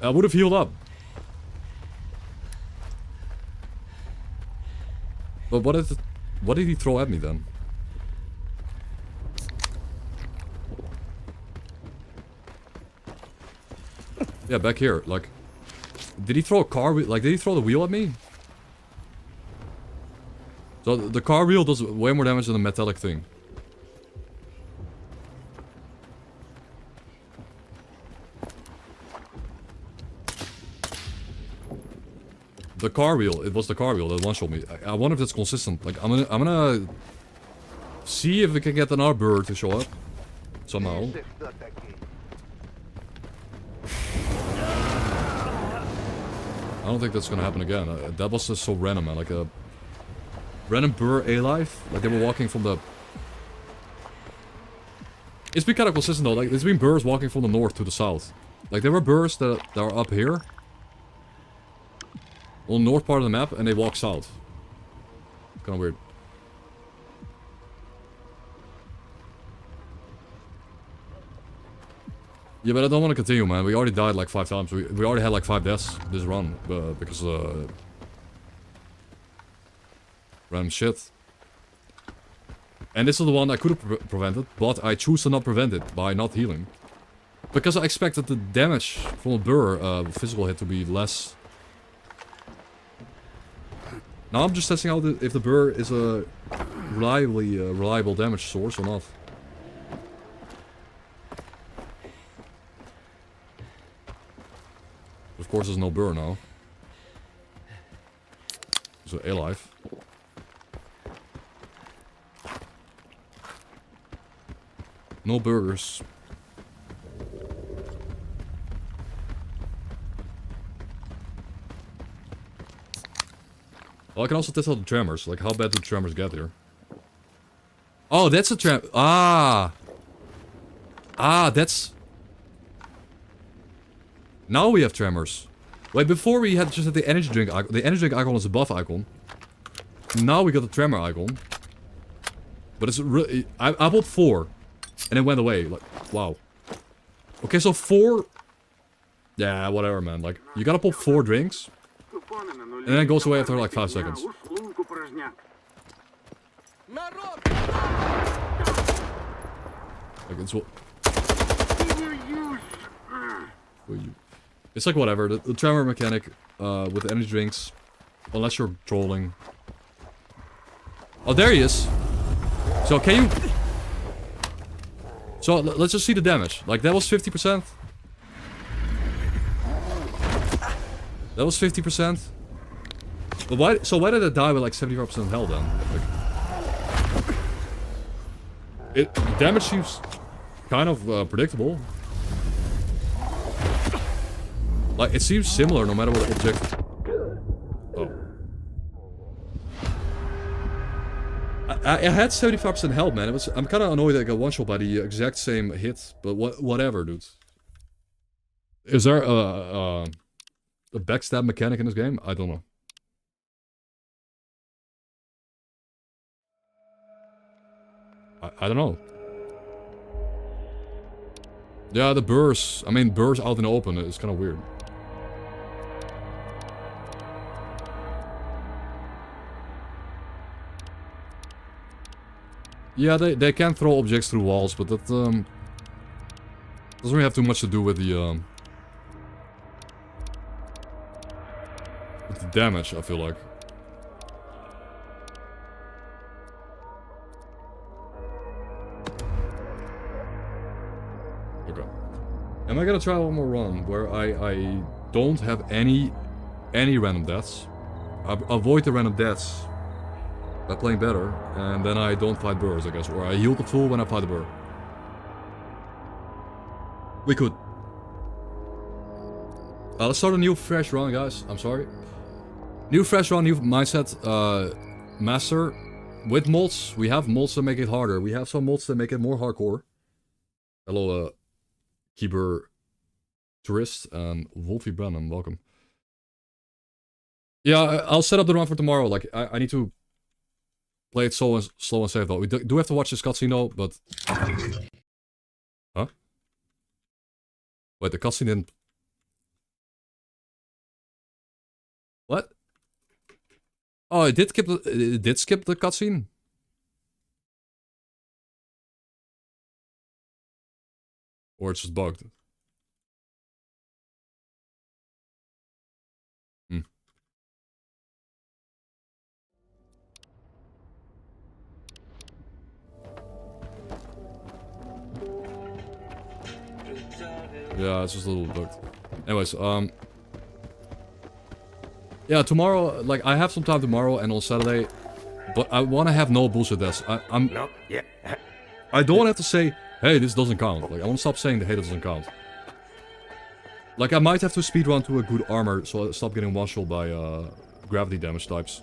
I would have healed up. But what did he throw at me then? Yeah, back here, like... Did he throw a car wheel? Like, did he throw the wheel at me? So the car wheel does way more damage than the metallic thing. The car wheel, it was the car wheel that one-shot me. I wonder if that's consistent. Like, I'm gonna see if we can get another bird to show up somehow. I don't think that's gonna happen again. That was just so random, man. Like a random burr alive. Like they were walking from the. It's been kind of consistent though. Like there's been burrs walking from the north to the south. Like there were burrs that are up here on the north part of the map, and they walk south. Kind of weird. Yeah, but I don't want to continue, man. We already died like 5 times. We already had like 5 deaths this run because random shit. And this is the one I could have prevented, but I choose to not prevent it by not healing. Because I expected the damage from a burr physical hit to be less. Now I'm just testing out if the burr is a reliable damage source or not. Of course there's no burr now. So alive. No burgers. Well, I can also test out the tremors. Like, how bad do tremors get here? Oh, that's a tremor. Ah! Ah, that's... Now we have tremors. Wait, before we had just the energy drink icon. The energy drink icon is a buff icon. Now we got the tremor icon. But it's really... I bought 4. And it went away. Like, wow. Okay, so 4... Yeah, whatever, man. Like, you gotta pop 4 drinks. And then it goes away after like 5 seconds. Like, it's what... It's like whatever, the tremor mechanic with energy drinks, unless you're trolling. Oh, there he is. So can you... So let's just see the damage. Like that was 50%. That was 50%. But why? So why did it die with like 75% health then? Like, the damage seems kind of predictable. Like, it seems similar no matter what object... Oh. I had 75% health, man. I'm kind of annoyed that I got one-shot by the exact same hit. But whatever, dude. Is there a backstab mechanic in this game? I don't know. I don't know. Yeah, the burrs. I mean, burrs out in the open is kind of weird. Yeah, they can throw objects through walls, but that doesn't really have too much to do with the damage, I feel like. Okay. Am I gonna try one more run where I don't have any random deaths? I avoid the random deaths by playing better, and then I don't fight burrs, I guess. Or I heal the full when I fight the burr. We could. Let's start a new fresh run, guys. I'm sorry. New fresh run, new mindset. Master. With mods, we have mods that make it harder. We have some mods that make it more hardcore. Hello, Keyboard Tourist and Wolfie Brennan, welcome. Yeah, I'll set up the run for tomorrow. Like, I need to play it slow and safe though. We do have to watch this cutscene though, but... Huh? Wait, the cutscene didn't... What? Oh, it did skip the cutscene? Or it's just bugged? Hmm. Yeah, it's just a little bugged. Anyways, yeah, tomorrow, like, I have some time tomorrow and on Saturday, but I want to have no bullshit this. I don't want to have to say, hey, this doesn't count. Like, I want to stop saying, hey, this doesn't count. Like, I might have to speedrun to a good armor, so I stop getting one-shot by, gravity damage types.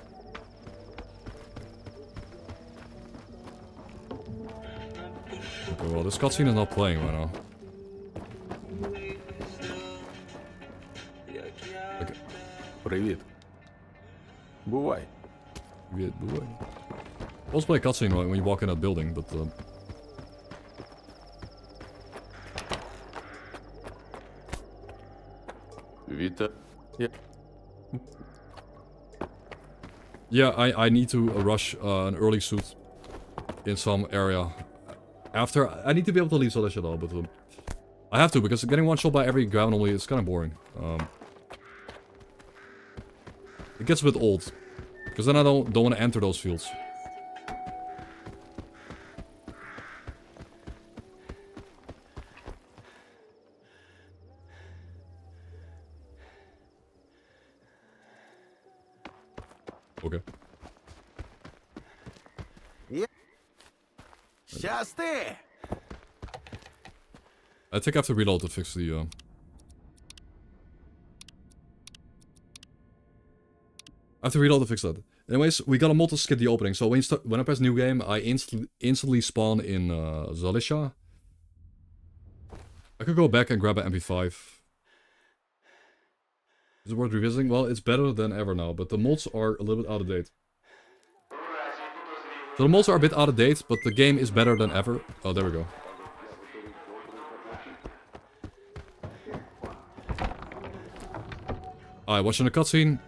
Okay, well, this cutscene is not playing right now. Okay. Привіт. Бувай. Привіт, бувай. Also play a cutscene when you walk in that building, but... Vita. Yeah. Yeah, I need to rush an early suit in some area. After, I need to be able to leave all that shit out, but I have to, because getting one shot by every grab normally is kind of boring. It gets a bit old, because then I don't want to enter those fields. Okay. Щасти! I think I have to reload to fix the, I have to reload to fix that. Anyways, we got a mod to skip the opening. So when I press new game, I instantly spawn in Zalisha. I could go back and grab an MP5. Is it worth revisiting? Well, it's better than ever now, but the mods are a little bit out of date. So the mods are a bit out of date, but the game is better than ever. Oh, there we go. Alright, watching the cutscene.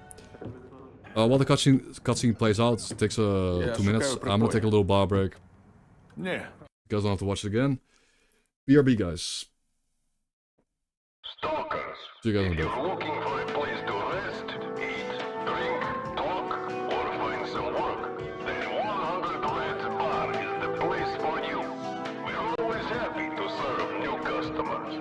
While the cutscene plays out, it takes 2 minutes. I'm gonna take a little bar break. Yeah. You guys don't have to watch it again. BRB, guys. Stalkers, See you guys in a bit. if you're looking for a place to rest, eat, drink, talk, or find some work, then 100 Red Bar is the place for you. We're always happy to serve new customers.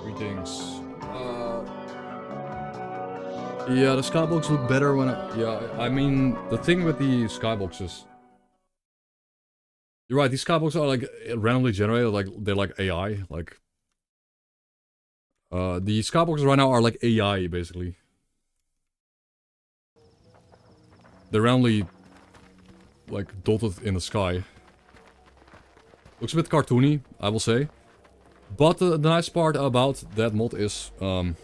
Three things. Yeah, the skybox look better when I mean, the thing with the skyboxes. You're right, these skyboxes are like randomly generated, like they're like AI, like the skyboxes right now are like AI basically. They're randomly like dotted in the sky. Looks a bit cartoony, I will say. But the nice part about that mod is the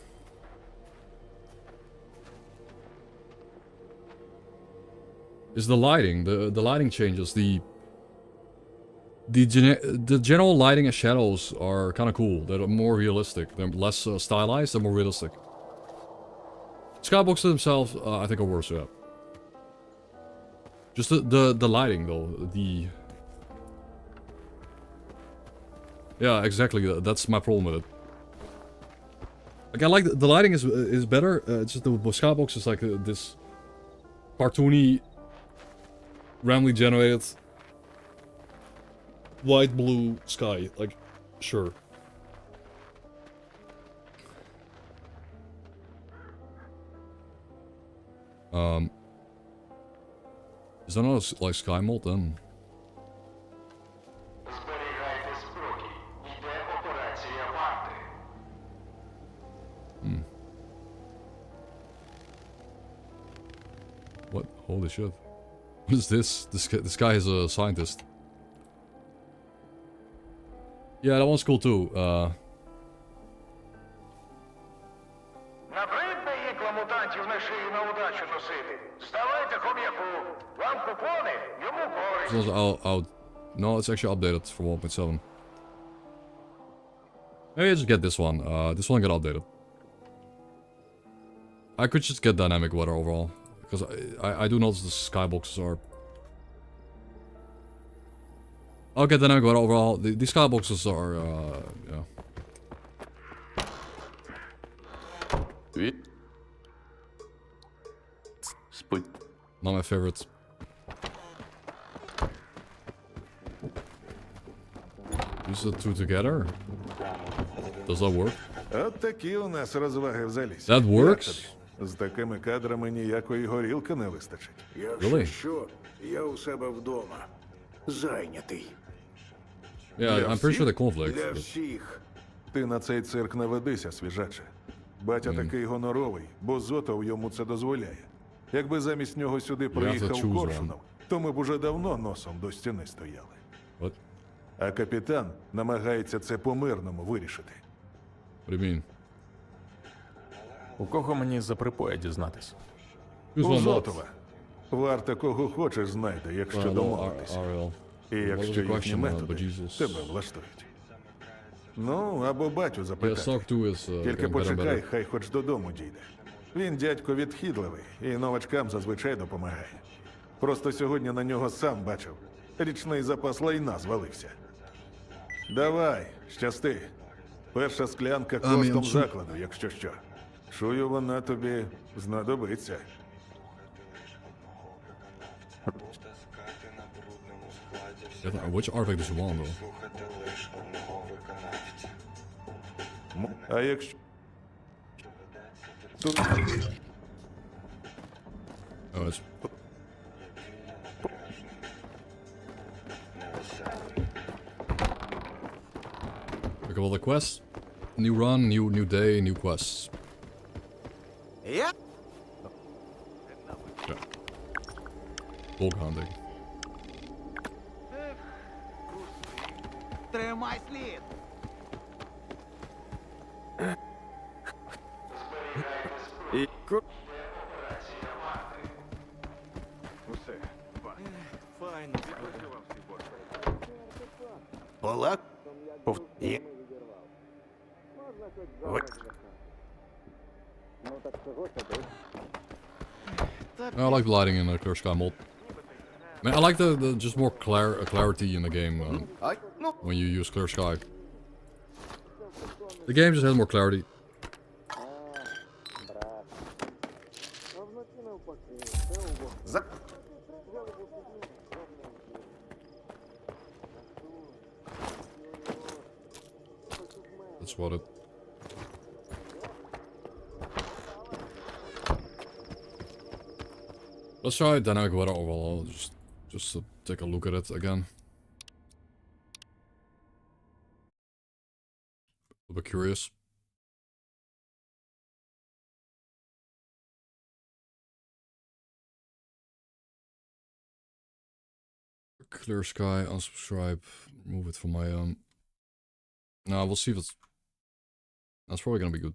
lighting. The lighting changes. The general lighting and shadows are kind of cool. They're more realistic. They're less stylized. They're more realistic. Skyboxes themselves, I think, are worse. Yeah. Just the lighting though. Yeah, exactly. That's my problem with it. Like I like the lighting is better. It's just the skybox is like this cartoony, randomly generated white blue sky. Like, sure. Is there not a, like sky mod then? What? Holy shit. What is this? This guy is a scientist. Yeah, that one's cool too. Набридне ікла мутантів на шиї на удачу носити. Ставайте хом'яку. Вам купони, йому користь. It's also no, it's actually updated for 1.7. Maybe I just get this one. This one got updated. I could just get dynamic weather overall. Because I do notice the skyboxes are... I'll get dynamic weather overall. The skyboxes are, yeah. Not my favorites. Use the two together? Does that work? От такі у нас розваги в залісі. That works? З такими кадрами ніякої горілки не вистачить. Really? Що? Я у себе вдома. Зайнятий. Yeah, I'm pretty sure the conflict. Для But... всіх. Ти на цей цирк не ведися, свіжаче. Батя такий гоноровий, бо Зотов йому це дозволяє. Якби замість нього сюди приїхав Коршунов, то ми б уже давно носом до стіни стояли. What? А капітан намагається це по-мирному вирішити. What do you mean? У кого мені за припоя дізнатись? У Зотова. Варта кого хочеш знайде, якщо домовитися. І якщо їхні методи тебе влаштують. Ну, або батю запитати. Тільки почекай, хай хоч додому дійде. Він дядько відхідливий і новачкам зазвичай допомагає. Просто сьогодні на нього сам бачив. Річний запас лайна звалився. Давай, щасти. Перша склянка коштом закладу, якщо що. Чую, вона тобі знадобиться. Which artifact does you want, though? А якщо... Тут... Oh, it's... Pick up all the quests. New run, new day, new quests. Yeah. Yeah. Bulk hunting. Тримай слід. Усе. Файно. Полак? Є. I like the lighting in the Clear Sky mod. Man, I like the just more clarity in the game when you use Clear Sky. The game just has more clarity. That's what it. Let's try dynamic weather overall, just to take a look at it again. A bit curious. Clear sky, unsubscribe, move it from my No, we'll see if it's... That's probably gonna be good.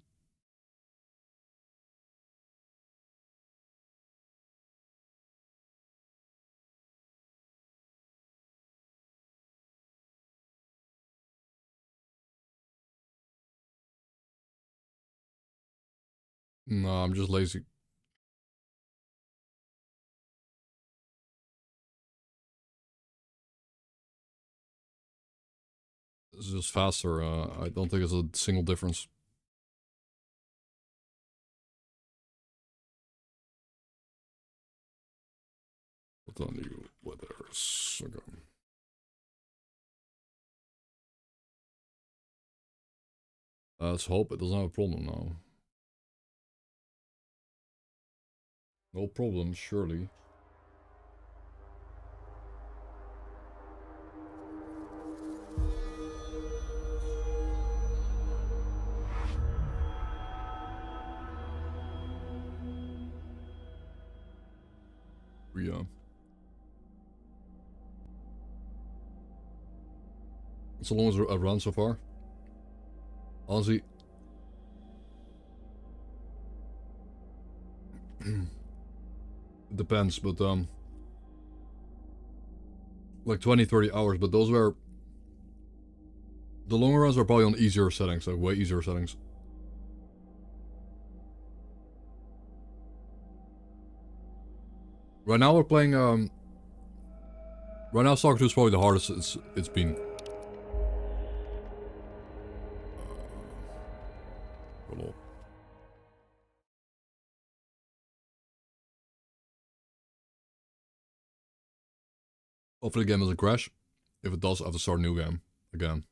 No, I'm just lazy. It's just faster. I don't think it's a single difference. What on you weathers? Okay. Let's hope it doesn't have a problem now. No problem, surely. Yeah. So long as I've run so far. Honestly. It depends, but like 20-30 hours, but those were the longer runs are probably on easier settings, like way easier settings. Right now we're playing right now Stalker 2 is probably the hardest it's been. Hello. Hopefully the game doesn't crash. If it does, I have to start a new game again.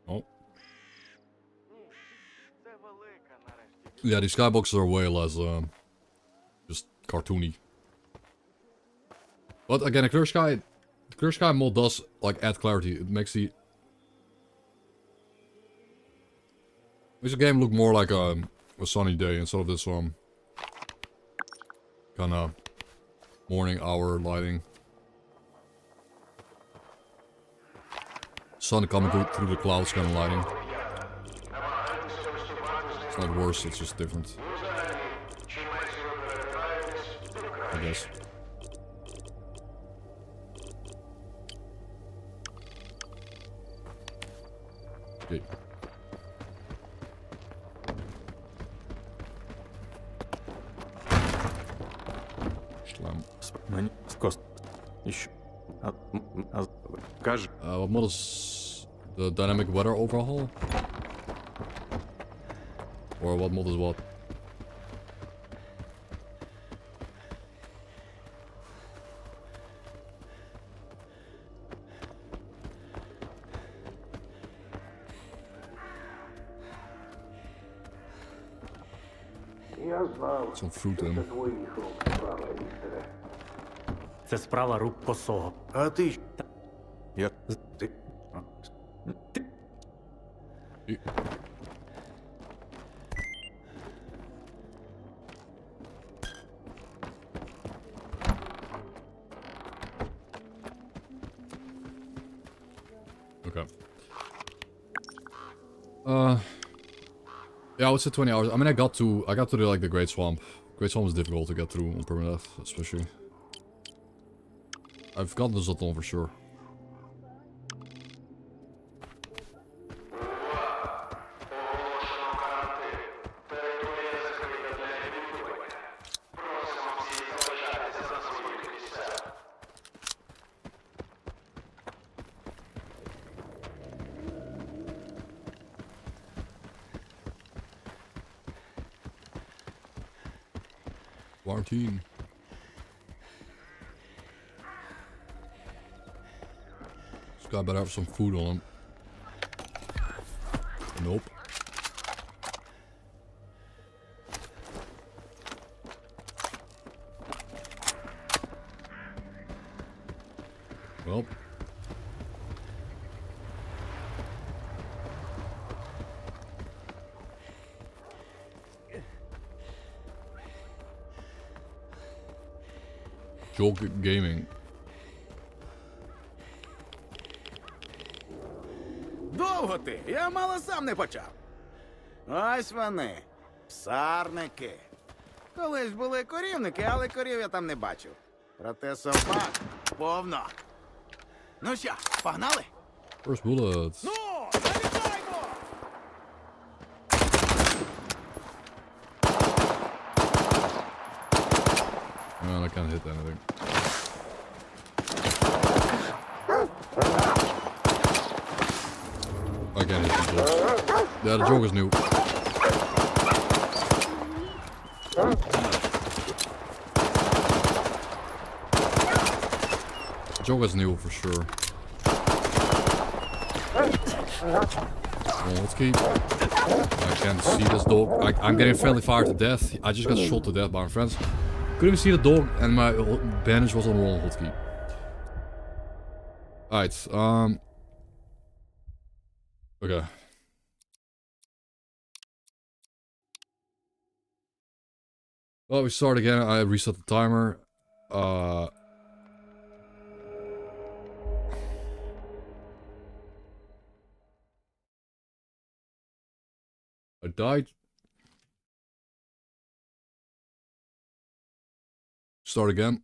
Oh. Yeah, these skyboxes are way less just cartoony. But again, the clear sky mod does like add clarity. It makes the game look more like a sunny day instead of this kind of morning hour lighting. Sun coming through the clouds kind of lighting. It's not worse, it's just different. I guess. Okay. What mod is the dynamic weather overhaul? Or what mod is what? Some fruit in. Це справа рук косого. А ти? Як ти? Okay. Yeah, I would say 20 hours. I mean, I got to do like the Great Swamp. Great Swamp is difficult to get through on permadeath, especially. I've gotten this Zotlon for sure. Quarantine. This guy better have some food on him. Nope. Joke Gaming. Довго ти? Я мало сам не почав. Ось вони. Псарники. Колись були корівники, але корів я там не бачив. Проте собак повно. Ну що, погнали? First bullets. Ну, залітаймо! Man, I can't hit anything. I can't hit these dogs. Yeah, the joke is new. The joke is new for sure. Well, let's keep. I can't see this dog. I'm getting friendly fire to death. I just got shot to death by my friends. Couldn't even see the dog, and my bandage was on one hotkey. Alright, okay. Well, we start again. I reset the timer. I died. Start again.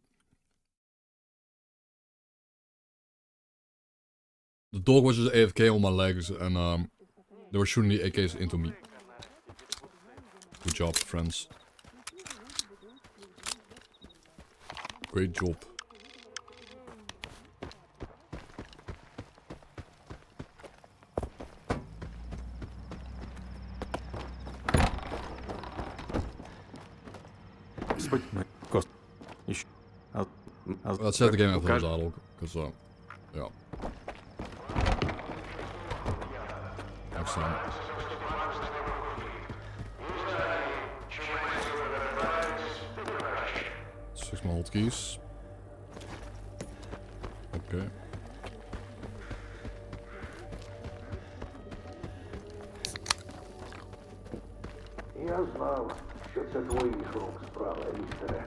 The dog was just AFK on my legs, and they were shooting the AKs into me. Good job, friends. Great job. Let's set the game after the dialogue, because yeah. Excellent. Let's fix my hotkeys. Okay. Я знав, що це твоїх рук справа, містере.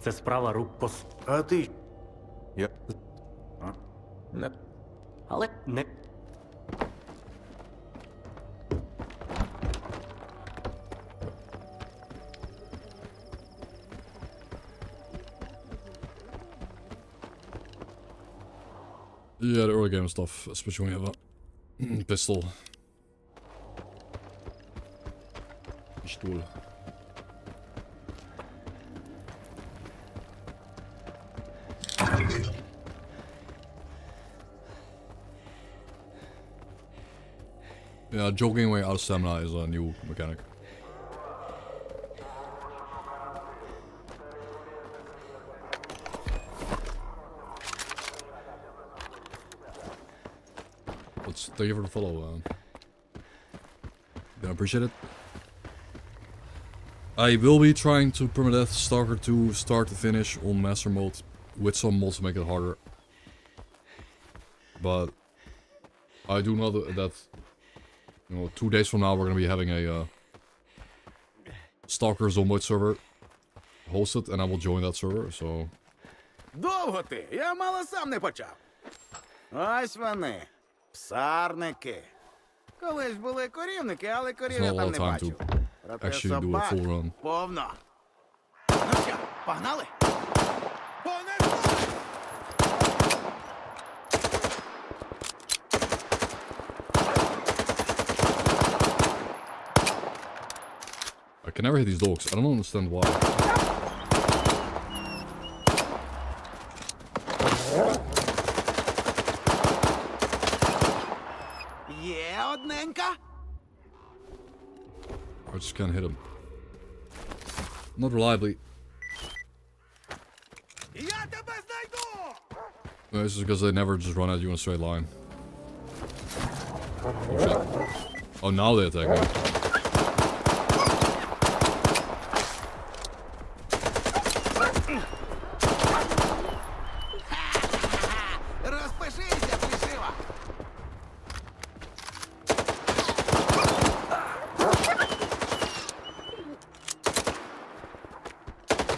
Це справа рук пос... А ти? Я... Не... Але не... Yeah, the early game stuff, especially when you have a pistol. Pistool. Yeah, jogging away out of stamina is a new mechanic. Thank you for the follow. I appreciate it. I will be trying to permadeath Stalker 2 start to finish on master mode with some mods to make it harder. But I do know that, you know, 2 days from now we're gonna be having a Stalker Zomboid server hosted, and I will join that server. So. Довго ти? Я мало сам не почав. Ось вони. Псарники. Колись були корівники, але корів я там не бачив. Проте собак повно. Ну що, погнали? I can never hit these dogs. I don't understand why. I just can't hit him. Not reliably. No, this is because they never just run at you in a straight line. Oh, now they attack me.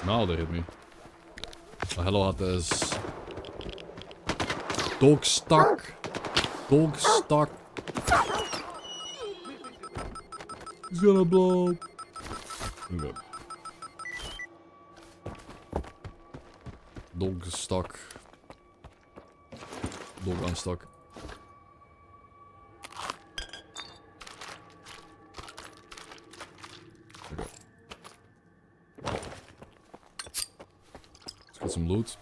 Now they hit me. Hello had is dog stuck. Dog stuck. He's gonna blow. Okay. Dog stuck. Dog unstuck. Okay. Let's get some loot.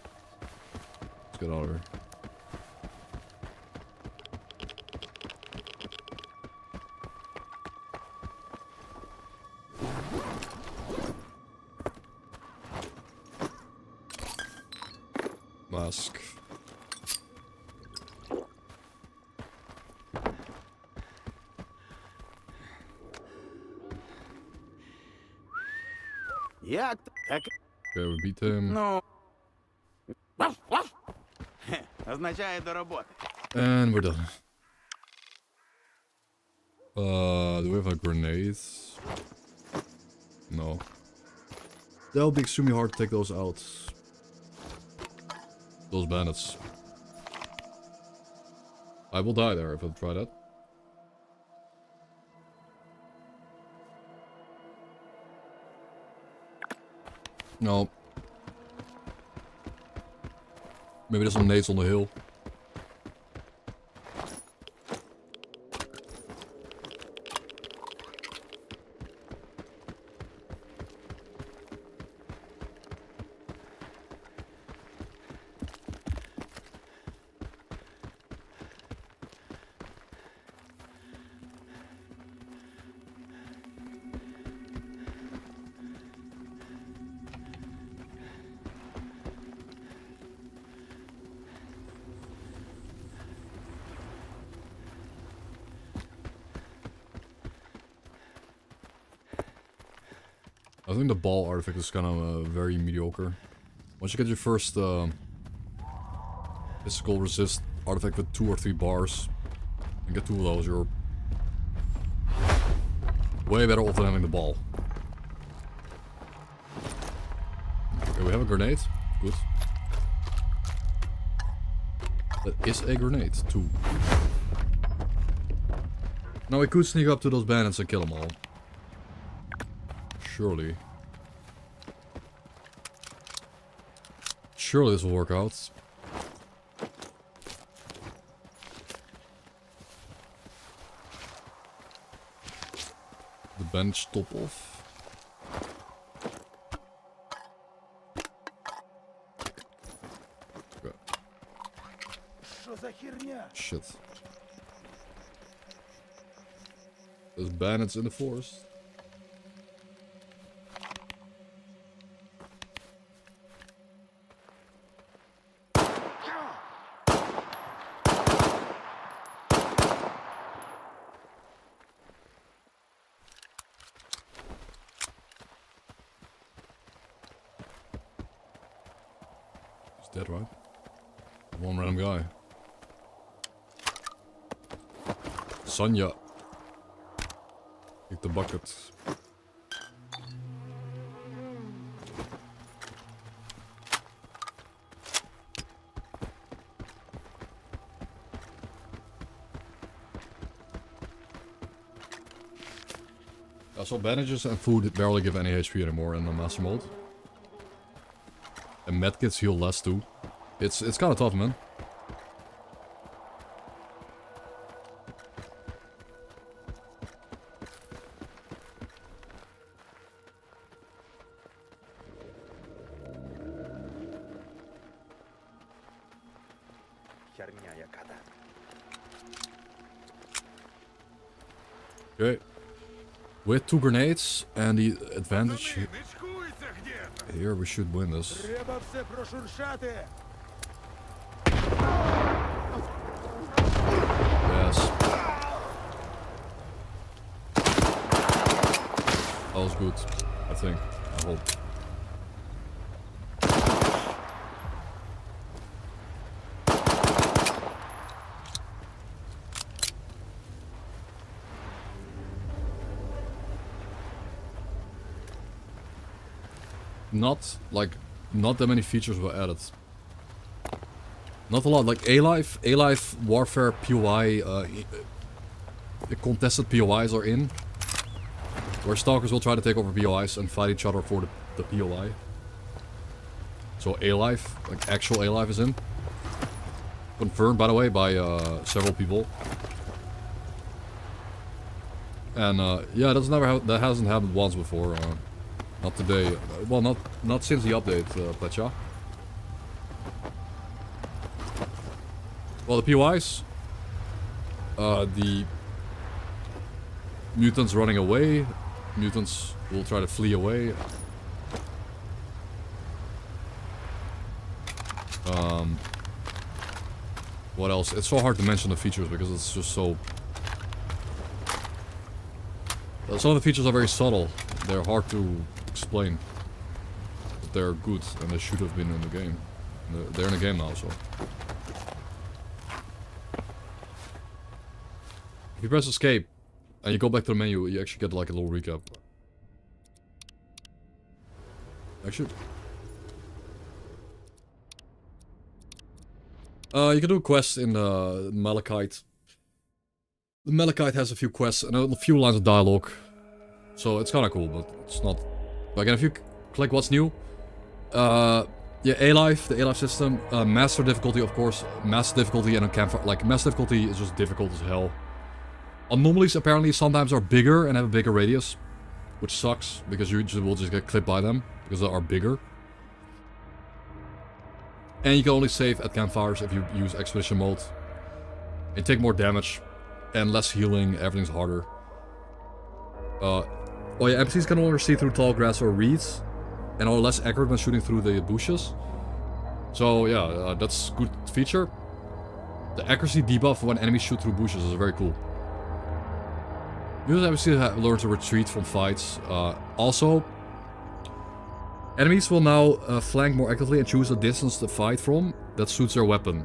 Let's get out of here. Mask. Як так? Okay, we beat him. Ну. Означає до роботи. And we're done. Do we have a grenade? No. That'll be extremely hard to take those out. Those bandits. I will die there if I try that. No. Maybe there's some nades on the hill. I think the ball artifact is kind of very mediocre. Once you get your first physical resist artifact with 2 or 3 bars, and get 2 of those, you're way better off than having the ball. Okay, we have a grenade. Good. That is a grenade, too. Now we could sneak up to those bandits and kill them all. Surely. Surely this will work out. The bench top off. Okay. Shit. There's bandits in the forest. Dead, right? One random guy. Sonya. Kick the bucket. So bandages and food barely give any HP anymore in the master mode. And medkits heal less too. It's kind of tough, man. Okay. With 2 grenades and the advantage here, we should win this. Yes. That was good, I think. I hope. Not like not that many features were added. Not a lot. Like A-Life Warfare POI, contested POIs are in. Where Stalkers will try to take over POIs and fight each other for the POI. So A-Life, like actual A-Life is in. Confirmed, by the way, by several people. And yeah, that hasn't happened once before. Not today. Well, not since the update, Plecha. Well, the POIs, the mutants running away, mutants will try to flee away. What else? It's so hard to mention the features because it's just so... Some of the features are very subtle. They're hard to explain. But they're good and they should have been in the game. They're in the game now, so... If you press escape and you go back to the menu, you actually get like a little recap. Actually... you can do a quest in Malachite. The Malachite has a few quests and a few lines of dialogue. So it's kind of cool, but it's not... Again, if you click what's new... yeah, A-Life, the A-Life system. Master difficulty, of course. Master difficulty and a campfire... Like, master difficulty is just difficult as hell. Anomalies apparently sometimes are bigger and have a bigger radius. Which sucks, because you will just get clipped by them. Because they are bigger. And you can only save at campfires if you use expedition mode. You take more damage and less healing, everything's harder. Oh yeah, NPCs can no longer see through tall grass or reeds and are less accurate when shooting through the bushes. So yeah, that's a good feature. The accuracy debuff when enemies shoot through bushes is very cool. Mutant NPCs have learned to retreat from fights. Also, enemies will now flank more actively and choose a distance to fight from that suits their weapon.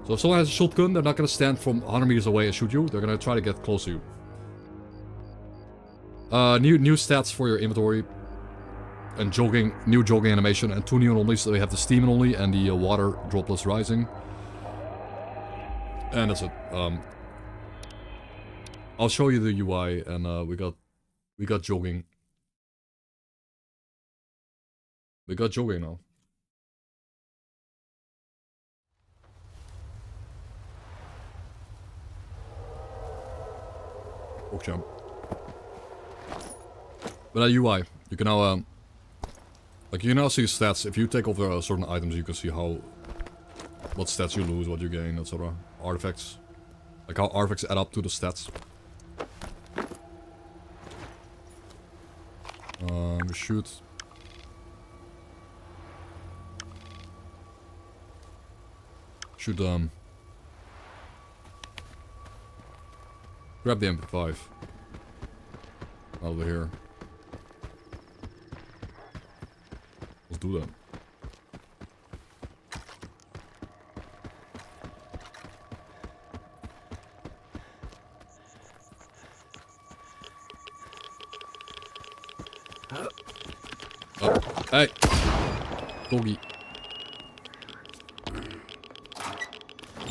So if someone has a shotgun, they're not going to stand from 100 meters away and shoot you. They're going to try to get close to you. New stats for your inventory. And new jogging animation. And 2 new anomalies. So we have the steam anomaly and the water droplets rising. And that's it. I'll show you the UI and we got jogging. We got jogging now. Jump. But that UI, you can now like you can now see stats. If you take over certain items, you can see what stats you lose, what you gain, etc. Artifacts, like how artifacts add up to the stats. Shoot. Should grab the MP5 over here. Let's do that. Oh, hey, doggy.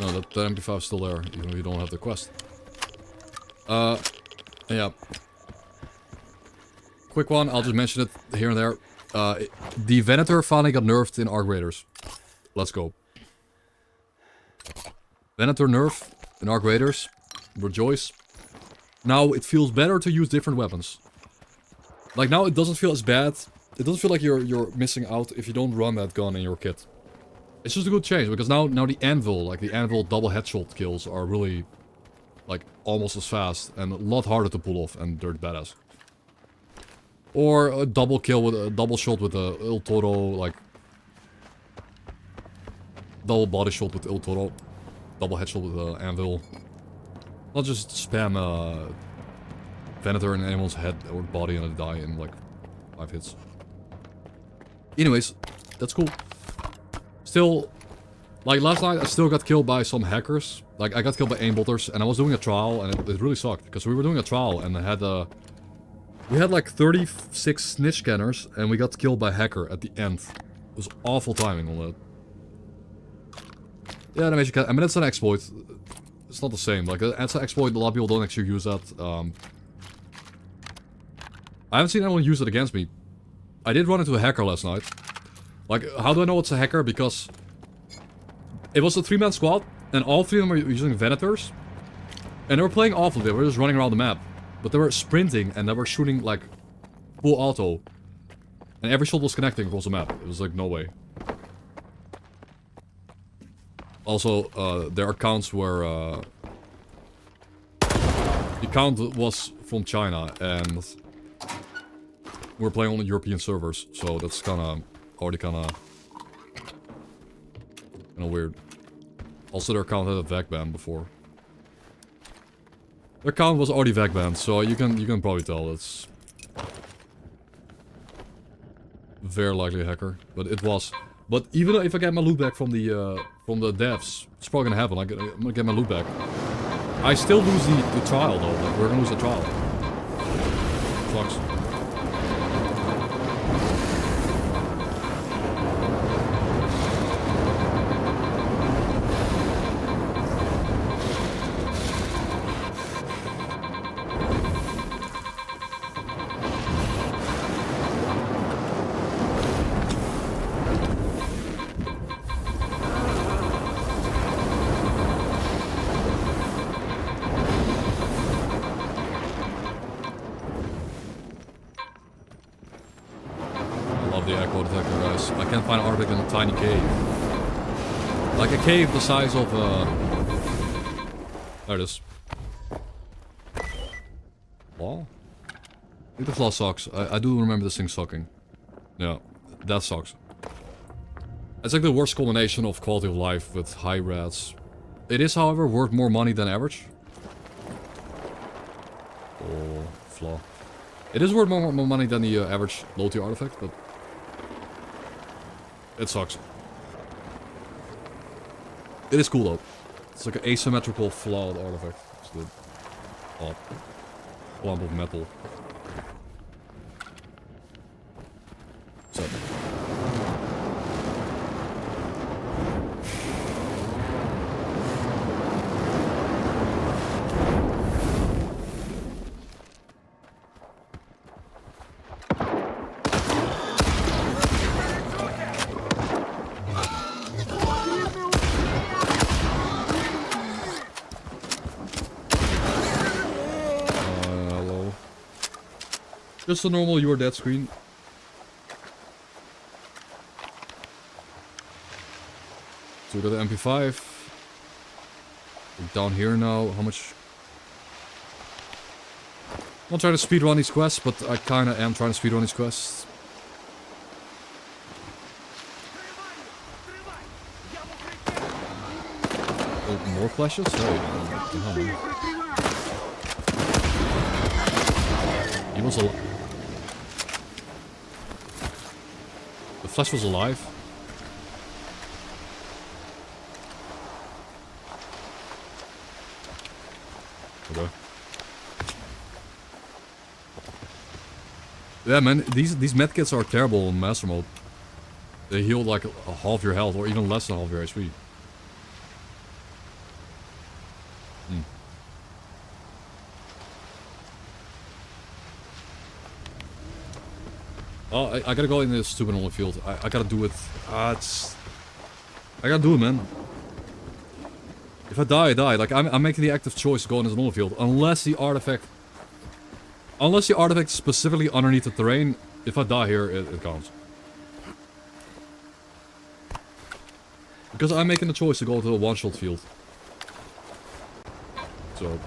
No, that MP5 is still there, even if you don't have the quest. Yeah. Quick one, I'll just mention it here and there. The Venator finally got nerfed in Arc Raiders. Let's go. Venator nerf in Arc Raiders. Rejoice. Now it feels better to use different weapons. Like now it doesn't feel as bad. It doesn't feel like you're missing out if you don't run that gun in your kit. It's just a good change because now the anvil, like the anvil double headshot kills are really like almost as fast and a lot harder to pull off and they're badass. Or a double kill with a double shot with a Il Toro, like double body shot with Il Toro, double headshot with the anvil. Not just spam Venator in anyone's head or body and they die in like 5 hits. Anyways, that's cool. Still, like last night I still got killed by some hackers. Like I got killed by aimbotters and I was doing a trial and it really sucked. Because we were doing a trial and I had we had like 36 snitch scanners and we got killed by a hacker at the end. It was awful timing on that. Yeah, animation cat. I mean, that's an exploit. It's not the same. Like, that's an exploit. A lot of people don't actually use that. I haven't seen anyone use it against me. I did run into a hacker last night. Like, how do I know it's a hacker? Because it was a 3-man squad, and all 3 of them were using Venators. And they were playing awfully. They were just running around the map. But they were sprinting, and they were shooting, like, full auto. And every shot was connecting across the map. It was like, no way. Also, their accounts were, the account was from China, and we're playing on the European servers, so that's already kinda weird. Also, their account had a VAC ban before. Their account was already VAC banned, so you can probably tell it's very likely a hacker, but it was. But even if I get my loot back from the devs, it's probably gonna happen. I'm gonna get my loot back. I still lose the trial though. Like, we're gonna lose the trial. Sucks. In a tiny cave. Like a cave the size of there it is. Flaw? I think the flaw sucks. I do remember this thing sucking. Yeah, that sucks. It's like the worst combination of quality of life with high rats. It is, however, worth more money than average. Oh, flaw. It is worth more money than the average low tier artifact, but it sucks. It is cool though. It's like an asymmetrical flawed artifact. It's the lump of metal. So. Just a normal "you are dead" screen. So we got the MP5. We're down here now. How much? I'm not trying to speedrun these quests, but I kinda am trying to speedrun these quests. Oh, more flashes? Hey, he was alive. The flash was alive. Okay. Yeah, man, these medkits are terrible in Master Mode. They heal like half your health, or even less than half your HP. Oh, I gotta go in this stupid only field. I gotta do it. I gotta do it, man. If I die, I die. Like, I'm making the active choice to go in this only field. Unless the artifact is specifically underneath the terrain, if I die here, it counts. Because I'm making the choice to go to a one-shot field. So...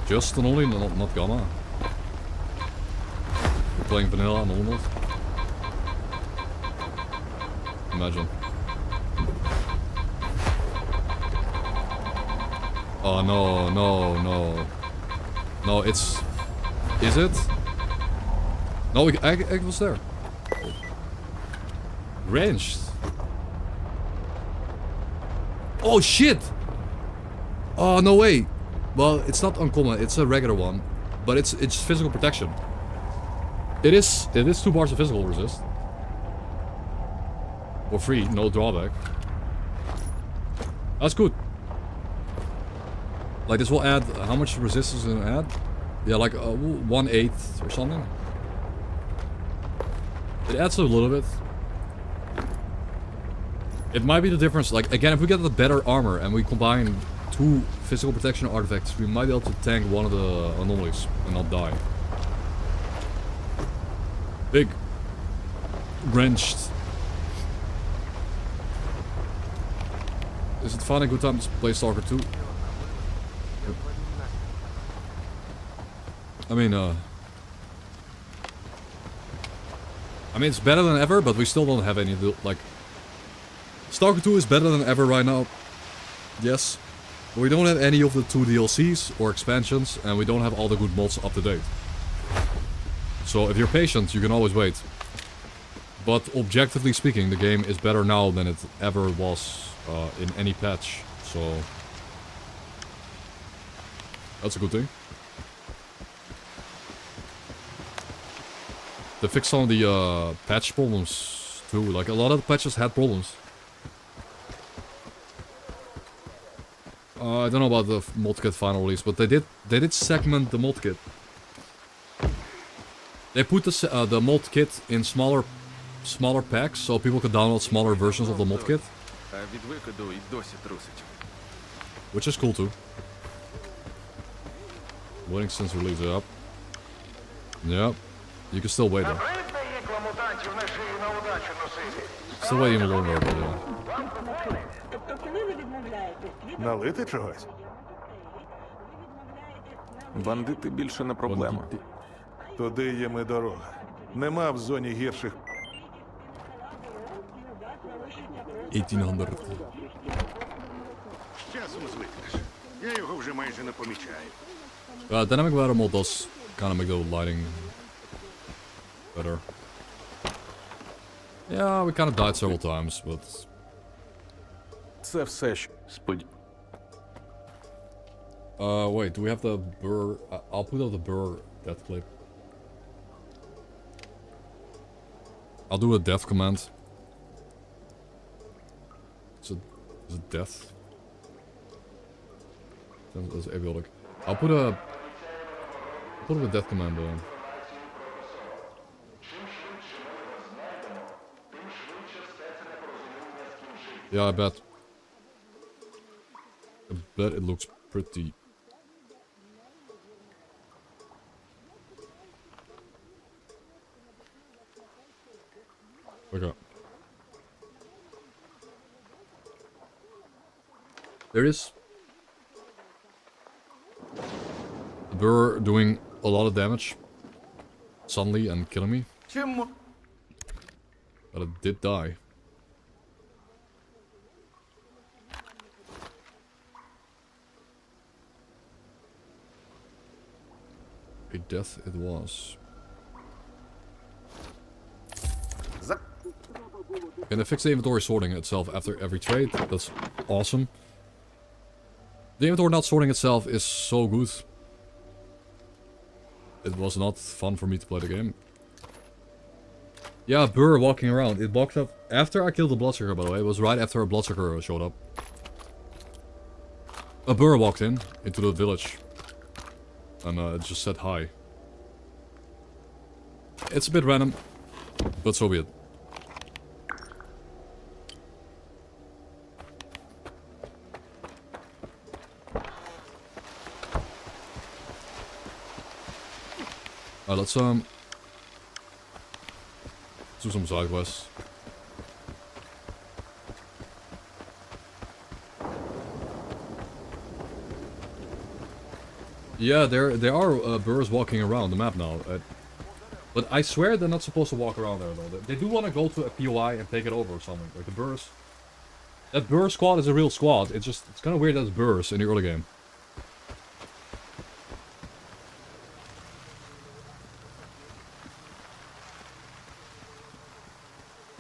Just an only, not gamma. We're playing vanilla and normal. Imagine. Oh no, no, no. No, it's... Is it? No, I was there. Ranged. Oh shit! Oh, no way. Well, it's not uncommon, it's a regular one. But it's physical protection. It is 2 bars of physical resist. For free, no drawback. That's good. Like this will add, how much resistance will it add? Yeah, like 1/8 or something. It adds a little bit. It might be the difference, like again, if we get the better armor and we combine 2 physical protection artifacts, we might be able to tank one of the anomalies and not die. Big. Wrenched. Is it finally a good time to play Stalker 2? I mean, it's better than ever, but we still don't have any, like... Stalker 2 is better than ever right now. Yes. But we don't have any of the 2 DLCs or expansions, and we don't have all the good mods up to date. So if you're patient, you can always wait. But objectively speaking, the game is better now than it ever was in any patch. So... that's a good thing. They fixed some of the patch problems too. Like a lot of the patches had problems. I don't know about the mod kit final release, but they did segment the mod kit. They put the mod kit in smaller packs, so people could download smaller versions of the mod kit. Which is cool too. Waiting since release, yep. Yep. You can still wait though. Still waiting a little more, but yeah. Налити чогось? Бандити більше не проблема. Туди їм і дорога. Нема в зоні гірших. 1800. З часом звикнеш. Я його вже майже не помічаю. Dynamic weather mode does kind of make the lighting better. Yeah, we kind of died several times, but... Це все ж. Wait, do we have the Burr... I'll put up the Burr death clip. I'll do a death command. Is it death? That's abiotic. I'll put a death command on. Yeah, I bet it looks pretty. Okay. There it is. Burr doing a lot of damage. Suddenly and killing me. But it did die. A death it was. Can they fix the inventory sorting itself after every trade? That's awesome. The inventory not sorting itself is so good. It was not fun for me to play the game. Yeah, Burr walking around. It walked up after I killed the Bloodsucker, by the way. It was right after a Bloodsucker showed up. A Burr walked into the village. And it just said hi. It's a bit random, but so be it. Alright, let's do some side quests. Yeah, there are Burrs walking around the map now. But I swear they're not supposed to walk around there though. They do want to go to a POI and take it over or something. Like the Burrs. That Burr squad is a real squad. It's kind of weird that it's Burrs in the early game.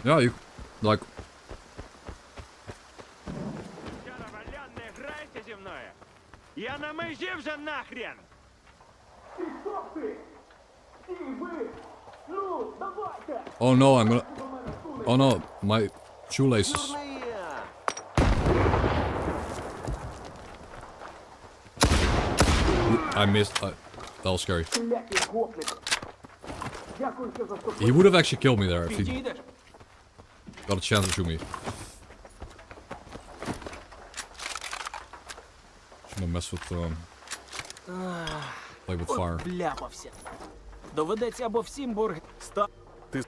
Yeah, you like. Я на межі вже нахрен! Ти! Стій ви! Oh no, I'm gonna... Oh no, my shoelaces. I missed... that was scary. He would have actually killed me there if he got a chance to shoot me. Shouldn't mess with... play with fire. Вляпався. Доведеться або всім борги...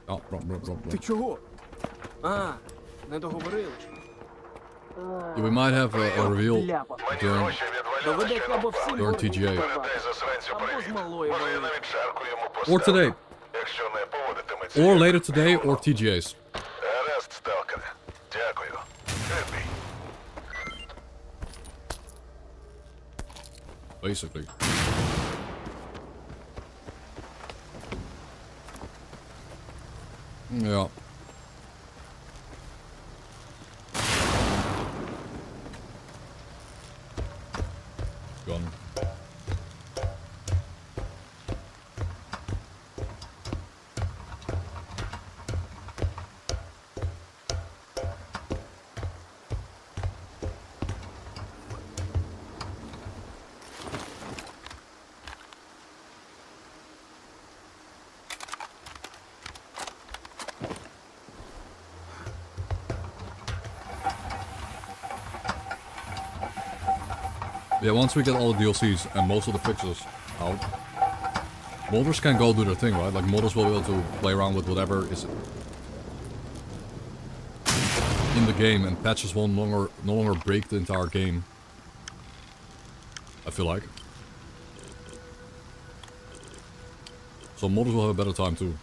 Oh, bro. Ти чого? А, не договорили. Yeah, we might have a reveal during Доведеться або всім during борги TGA. віддавати, або з малої валити. Or today. Or later today, or TGA's. Гаразд, Сталкере. Дякую. Хеппі. Basically. Yeah. Gone. Yeah, once we get all the DLCs and most of the fixes out, modders can go do their thing, right? Like, modders will be able to play around with whatever is in the game, and patches will no longer break the entire game. I feel like. So modders will have a better time too.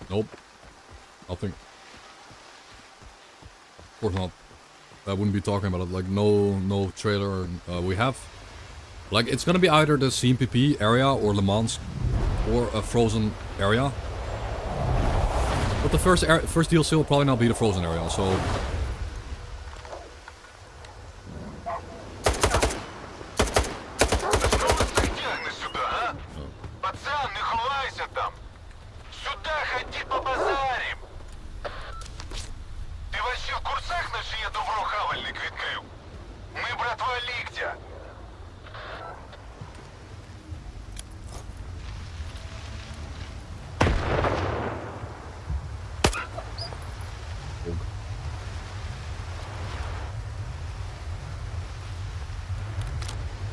Nope. Nothing. Of course not. I wouldn't be talking about it. Like, no trailer. We have... Like, it's gonna be either the CMPP area or Le Mans or a frozen area. But the first DLC will probably not be the frozen area, so... Пацан, не ховайся там! Сюда ходи побазарим! Ти вообще в курсах, на що я добро хавальник відкрив? Ми братва ліктя!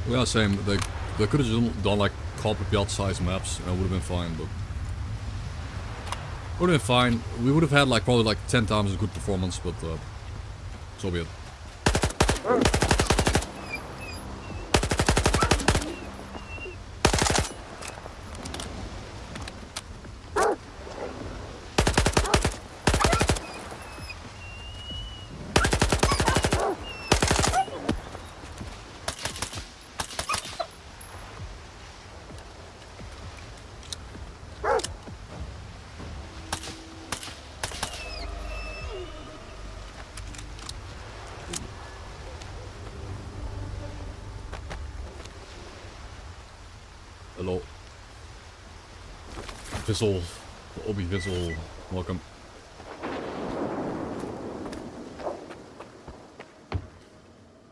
Yeah, same. They could have done like copy-paste size maps and it would have been fine, but... Would have been fine. We would have had like probably like 10 times as good performance, but so be it. Hello. Vissel. Obi Vissel. Welcome.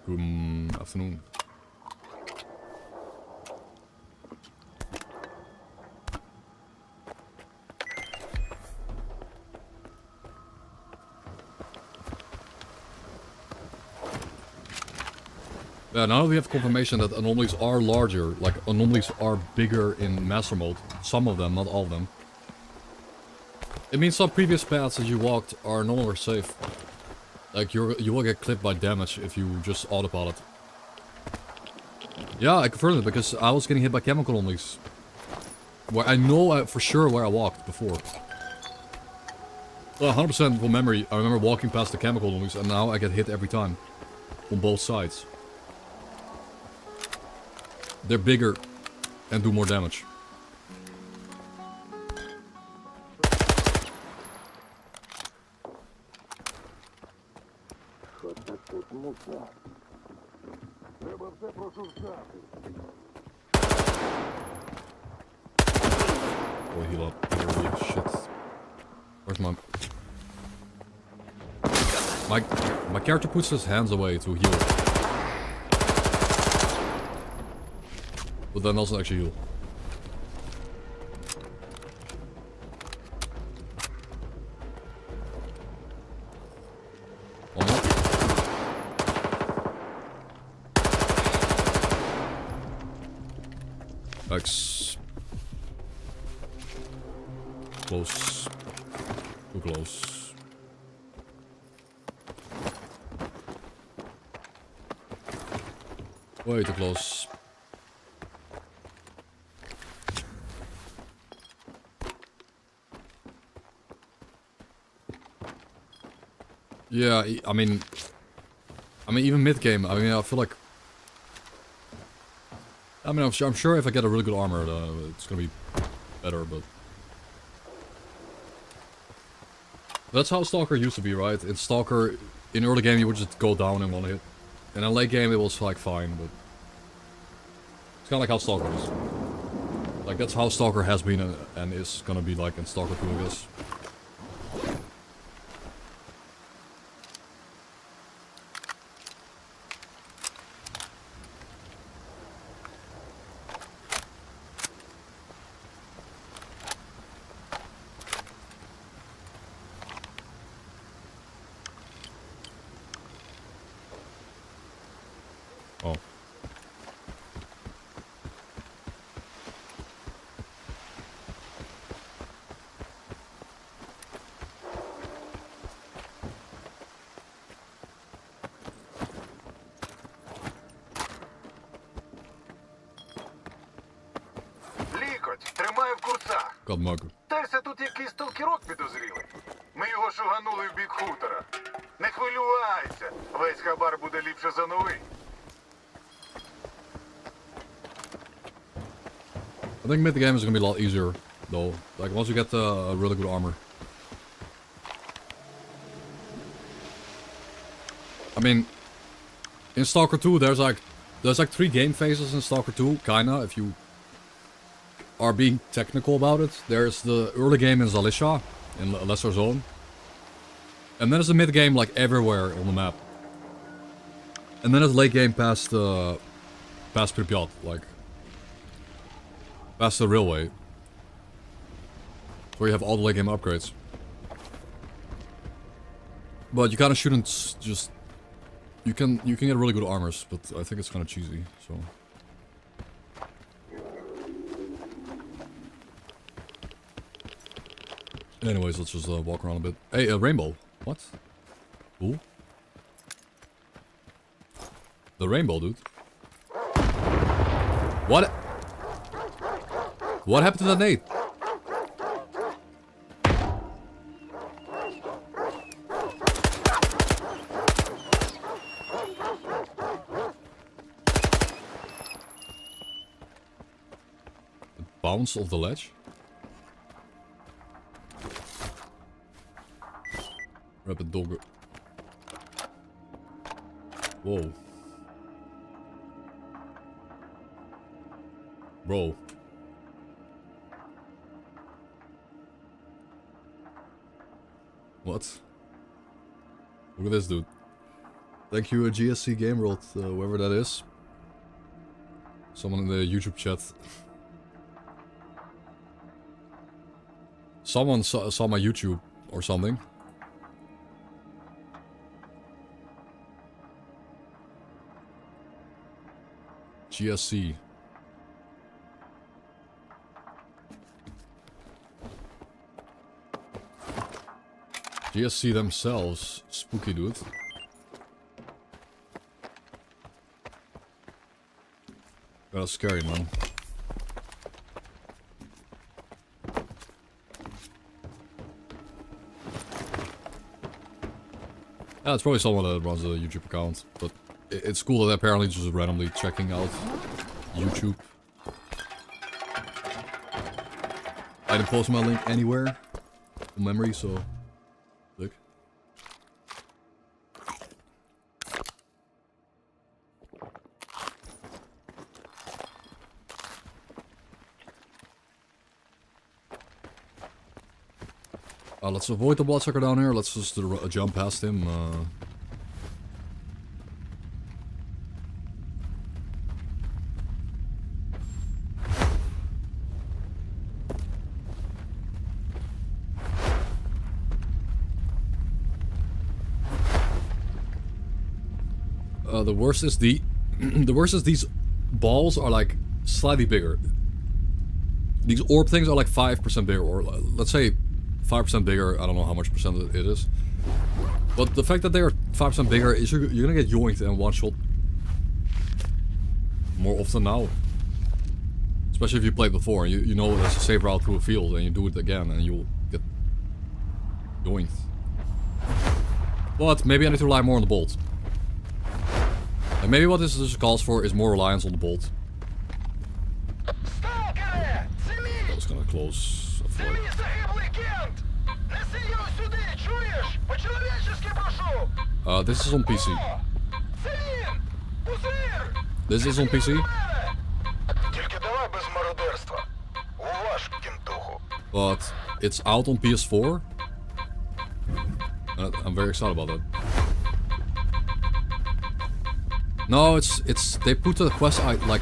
Good afternoon. Yeah, now that we have confirmation that anomalies are larger, like anomalies are bigger in Master Mode, some of them, not all of them. It means some previous paths that you walked are no longer safe. Like you will get clipped by damage if you just autopilot. Yeah, I confirmed it because I was getting hit by chemical anomalies. Where I know for sure where I walked before. 100% from memory, I remember walking past the chemical anomalies and now I get hit every time. On both sides. they're bigger and do more damage. Oh, heal up. Holy shit. Where's my character puts his hands away to heal. But then doesn't actually heal. One more. X. Close. Too close. Way too close. Yeah, I mean even mid game. I mean, I feel like. I mean, I'm sure if I get a really good armor, it's gonna be better. But that's how Stalker used to be, right? In Stalker, in early game, you would just go down in one hit, and in late game, it was like fine. But it's kind of like how Stalker is. Like that's how Stalker has been and is gonna be like in Stalker 2, I guess. Oh. Лікоть, тримай в курсах. Godmug. Терся тут якийсь сталкерок підозрілий. Ми його шуганули в бік хутора. Не хвилювайся, весь хабар буде ліпше за новий. I think mid game is gonna be a lot easier, though. Like once you get really good armor. I mean, in Stalker 2, there's like 3 game phases in Stalker 2, kinda, if you are being technical about it. There's the early game in Zalisha, in Lesser Zone. And then there's the mid game like everywhere on the map. And then there's late game past Pripyat, like past the railway. Where you have all the late game upgrades. But you kinda shouldn't just you can get really good armors, but I think it's kinda cheesy, so. Anyways, let's just walk around a bit. Hey, rainbow. What? Cool. The rainbow, dude. What? What happened to that nade? The bounce of the ledge? Rapid dogger. Whoa. Bro. What? Look at this dude. Thank you, GSC Game World, whoever that is. Someone in the YouTube chat. Someone saw my YouTube or something. GSC. GSC themselves. Spooky dude. That's scary, man. Yeah, it's probably someone that runs a YouTube account, but it's cool that they're apparently just randomly checking out YouTube. I didn't post my link anywhere from memory, so look. Let's avoid the bloodsucker down here. Let's just jump past him. The worst is the worst is these balls are like slightly bigger. These orb things are like 5% bigger, or let's say 5% bigger. I don't know how much percent it is, but the fact that they are 5% bigger is you're gonna get yoinked and one shot more often now. Especially if you played before, you know there's a safe route through a field, and you do it again, and you'll get yoinked. But maybe I need to rely more on the bolt. And maybe what this calls for is more reliance on the bolt. That was kind of close. This is on PC. This is on PC. But it's out on PS4. I'm very excited about that. No, it's they put the quest like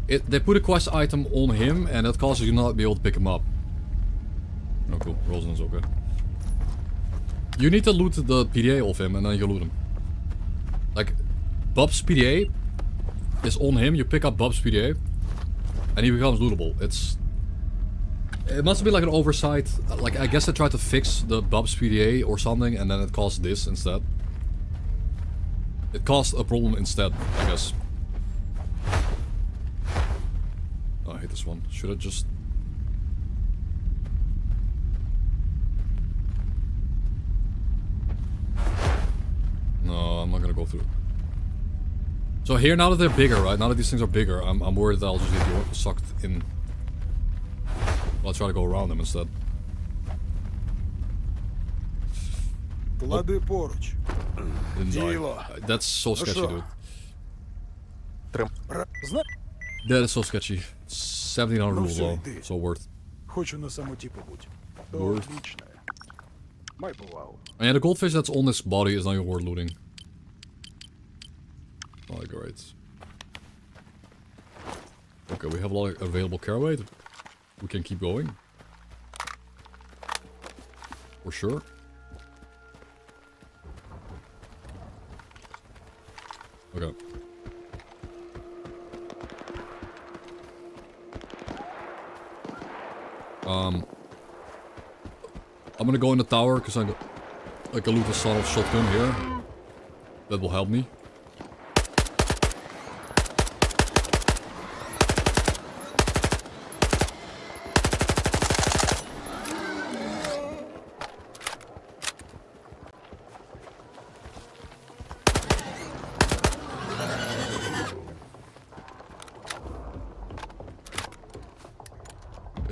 they put a quest item on him, and that causes you not to be able to pick him up. Oh cool, Rosen's okay. You need to loot the PDA off him, and then you loot him. Like Bub's PDA is on him. You pick up Bub's PDA, and he becomes lootable. It must have been like an oversight. Like, I guess they tried to fix the Bub's PDA or something, and then it caused this instead. It caused a problem instead, I guess. Oh, I hate this one. Should I just... No, I'm not gonna go through. So here, now that they're bigger, right? Now that these things are bigger, I'm worried that I'll just get sucked in. I'll try to go around them instead. Клади поруч. That's so sketchy, dude. That is so sketchy. 1700 rules though, so worth. Хочу на самоті побудь. Worth. Отлично. Май повагу. And the goldfish that's on this body is not even worth looting. Oh, great. Okay, we have a lot of available caraway. We can keep going. For sure. Okay. I'm gonna go in the tower because I can loot a sort of shotgun here. That will help me.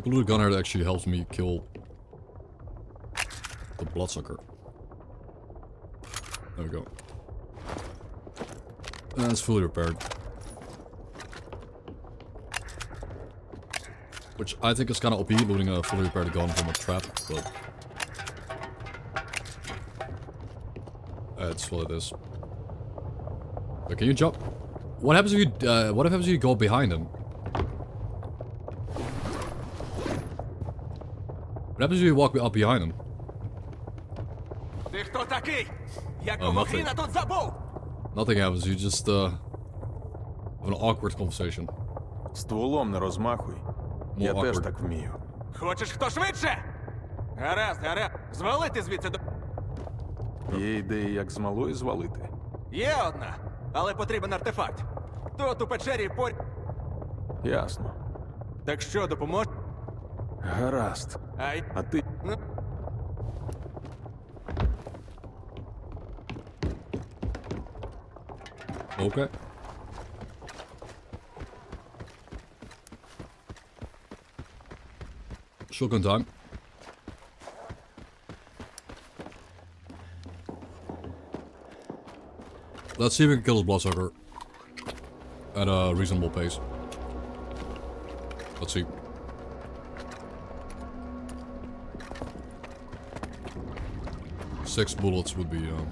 The loot gunner actually helps me kill the bloodsucker. There we go. And it's fully repaired. Which I think is kind of OP, looting a fully repaired gun from a trap, but... That's what it is. Okay, can you jump? What happens if you go behind him? What happens if you walk up behind him? Nothing. Nothing happens, you just have an awkward conversation. Стволом не розмахуй. Я теж awkward. так вмію. Хочеш хто швидше? Гаразд, гаразд. Звалити звідси до... Є ідеї, як з малої звалити? Є одна, але потрібен артефакт. Тут у печері Ясно. Так що, допомож? Гаразд. А ти... Okay. Shotgun time. Let's see if we can kill this bloodsucker at a reasonable pace. Let's see. Six bullets would be beautiful.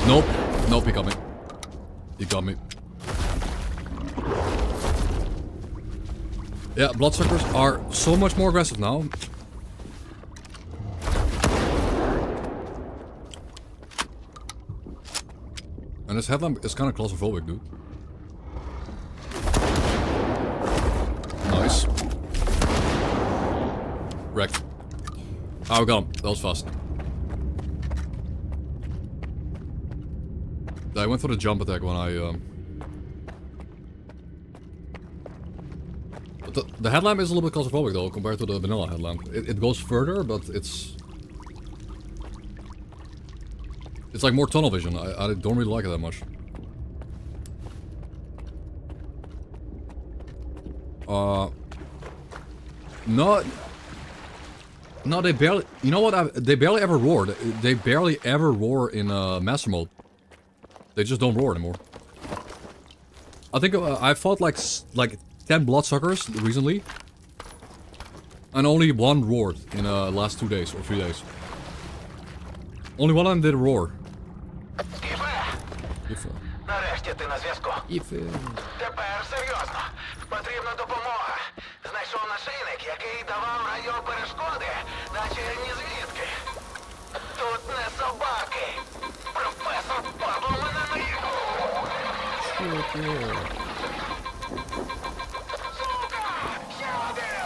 Nope. Nope, he got me. He got me. Yeah, bloodsuckers are so much more aggressive now. And this headlamp is kind of claustrophobic, dude. Nice. Wrecked. Ah, we got him. That was fast. I went for the jump attack when I... But the headlamp is a little bit claustrophobic though, compared to the vanilla headlamp. It goes further, but it's like more tunnel vision. I don't really like it that much. No, they barely... You know what? They barely ever roar. They barely ever roar in master mode. They just don't roar anymore. I think I fought like 10 bloodsuckers recently. And only one roared in the last 2 days or 3 days. Only one of them did a roar. Нарешті ти на зв'язку. Тепер серйозно. Потрібна допомога. Знайшов нашийник, який давав радіоперешкоди, наче ні звідки. Тут не собаки. Професор Пабло мене наїхав. Сука! Ще один!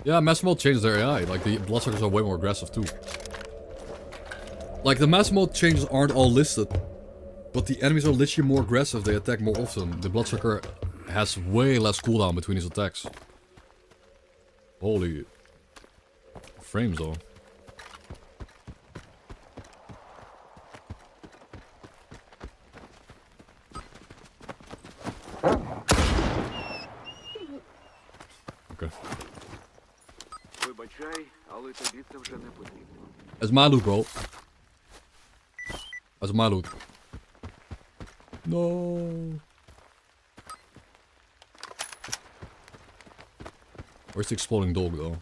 Yeah, Master Mode changed their AI. Like, the bloodsuckers are way more aggressive, too. Like, the Master Mode changes aren't all listed. But the enemies are literally more aggressive. They attack more often. The bloodsucker has way less cooldown between his attacks. Holy... frames, though. Okay. Вибачай, але тобі це вже не потрібно. That's my loot, bro. That's my loot. No. Where's the exploding dog, though?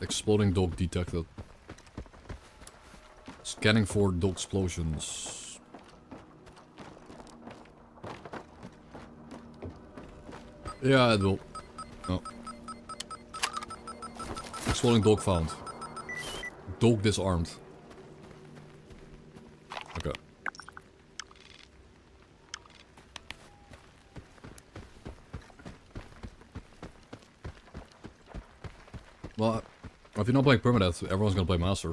Exploding dog detected. Scanning for dog explosions. Yeah, it will. No. Exploding dog found. Dog disarmed. Okay. Well, if you're not playing permadeath, everyone's gonna play master.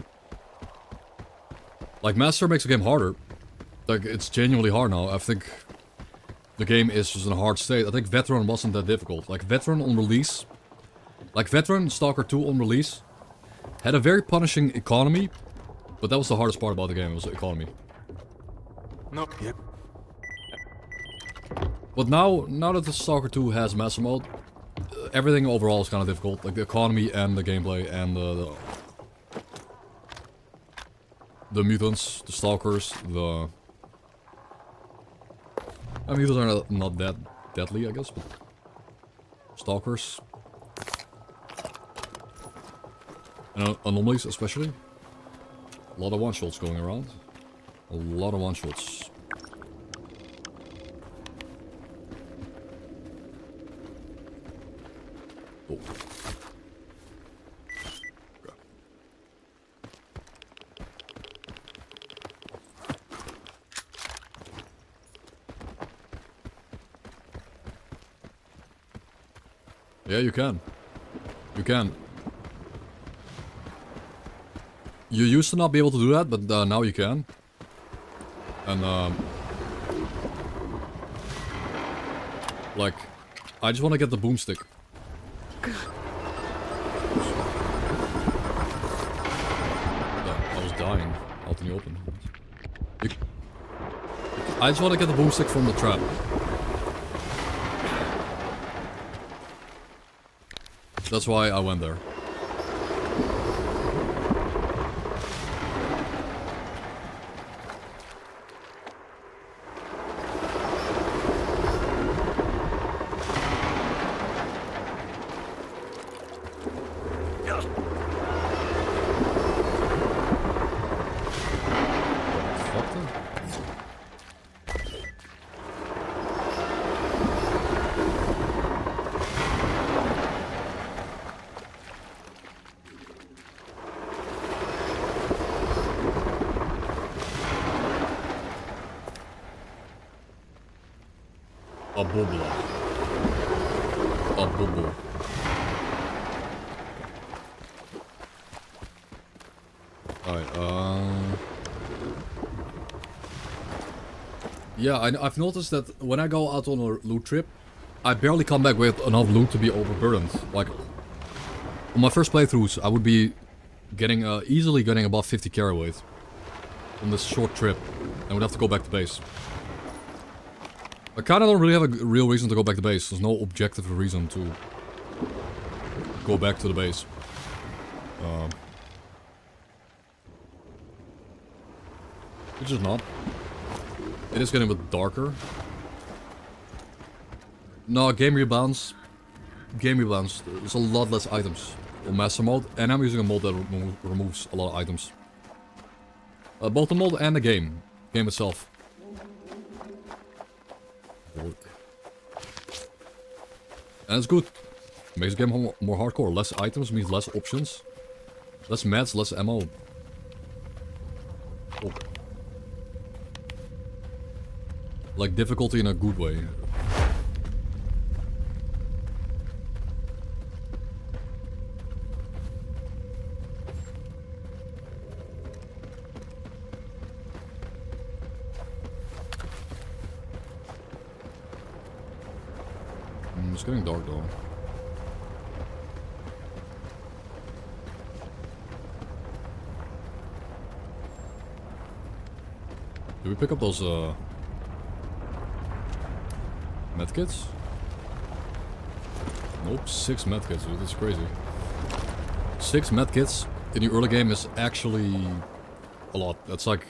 Like, master makes the game harder. Like, it's genuinely hard now. I think the game is just in a hard state. I think veteran wasn't that difficult. Like, veteran on release, like veteran Stalker 2 on release, had a very punishing economy, but that was the hardest part about the game, was the economy. No. Yep. But now that the Stalker 2 has master mode, everything overall is kind of difficult. Like the economy and the gameplay and the mutants, the stalkers, mutants are not that deadly, I guess, but stalkers. And anomalies especially. A lot of one-shots going around. A lot of one-shots. Oh. Yeah, you can. You can. You used to not be able to do that, but now you can. And, like, I just want to get the boomstick. Yeah, I was dying out in the open. I just want to get the boomstick from the trap. That's why I went there. A bubble. A bubble. Alright, yeah, I've noticed that when I go out on a loot trip, I barely come back with enough loot to be overburdened. Like, on my first playthroughs, I would be getting, easily getting above 50 carry weight on this short trip, and would have to go back to base. I kinda don't really have a real reason to go back to base. There's no objective reason to go back to the base. Which is not. It is getting a bit darker. No, game rebounds. Game rebounds. There's a lot less items on master mode, and I'm using a mod that removes a lot of items. Both the mod and the game itself. And it's good. Makes the game more hardcore. Less items means less options. Less mats, less ammo. Oh. Like difficulty in a good way. It's getting dark though. Did we pick up those medkits? Nope, 6 medkits, dude, that's crazy. 6 medkits in the early game is actually a lot. That's like,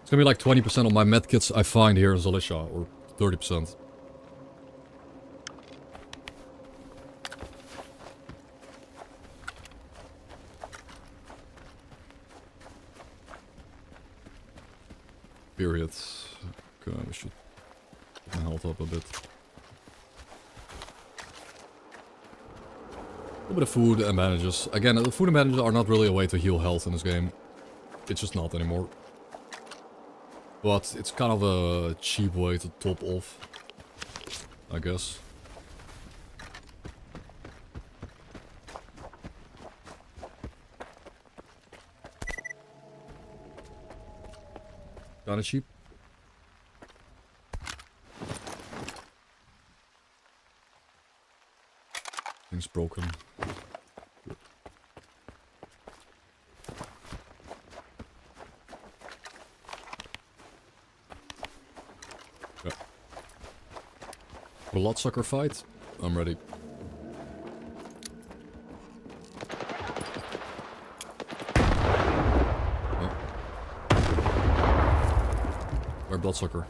it's gonna be like 20% of my medkits I find here in Zalisha, or 30%. Period. Okay, we should get my health up a bit. A bit of food and bandages. Again, the food and bandages are not really a way to heal health in this game. It's just not anymore. But it's kind of a cheap way to top off, I guess. Kinda cheap. Thing's broken. Yeah. Bloodsucker fight? I'm ready. Bloodsucker.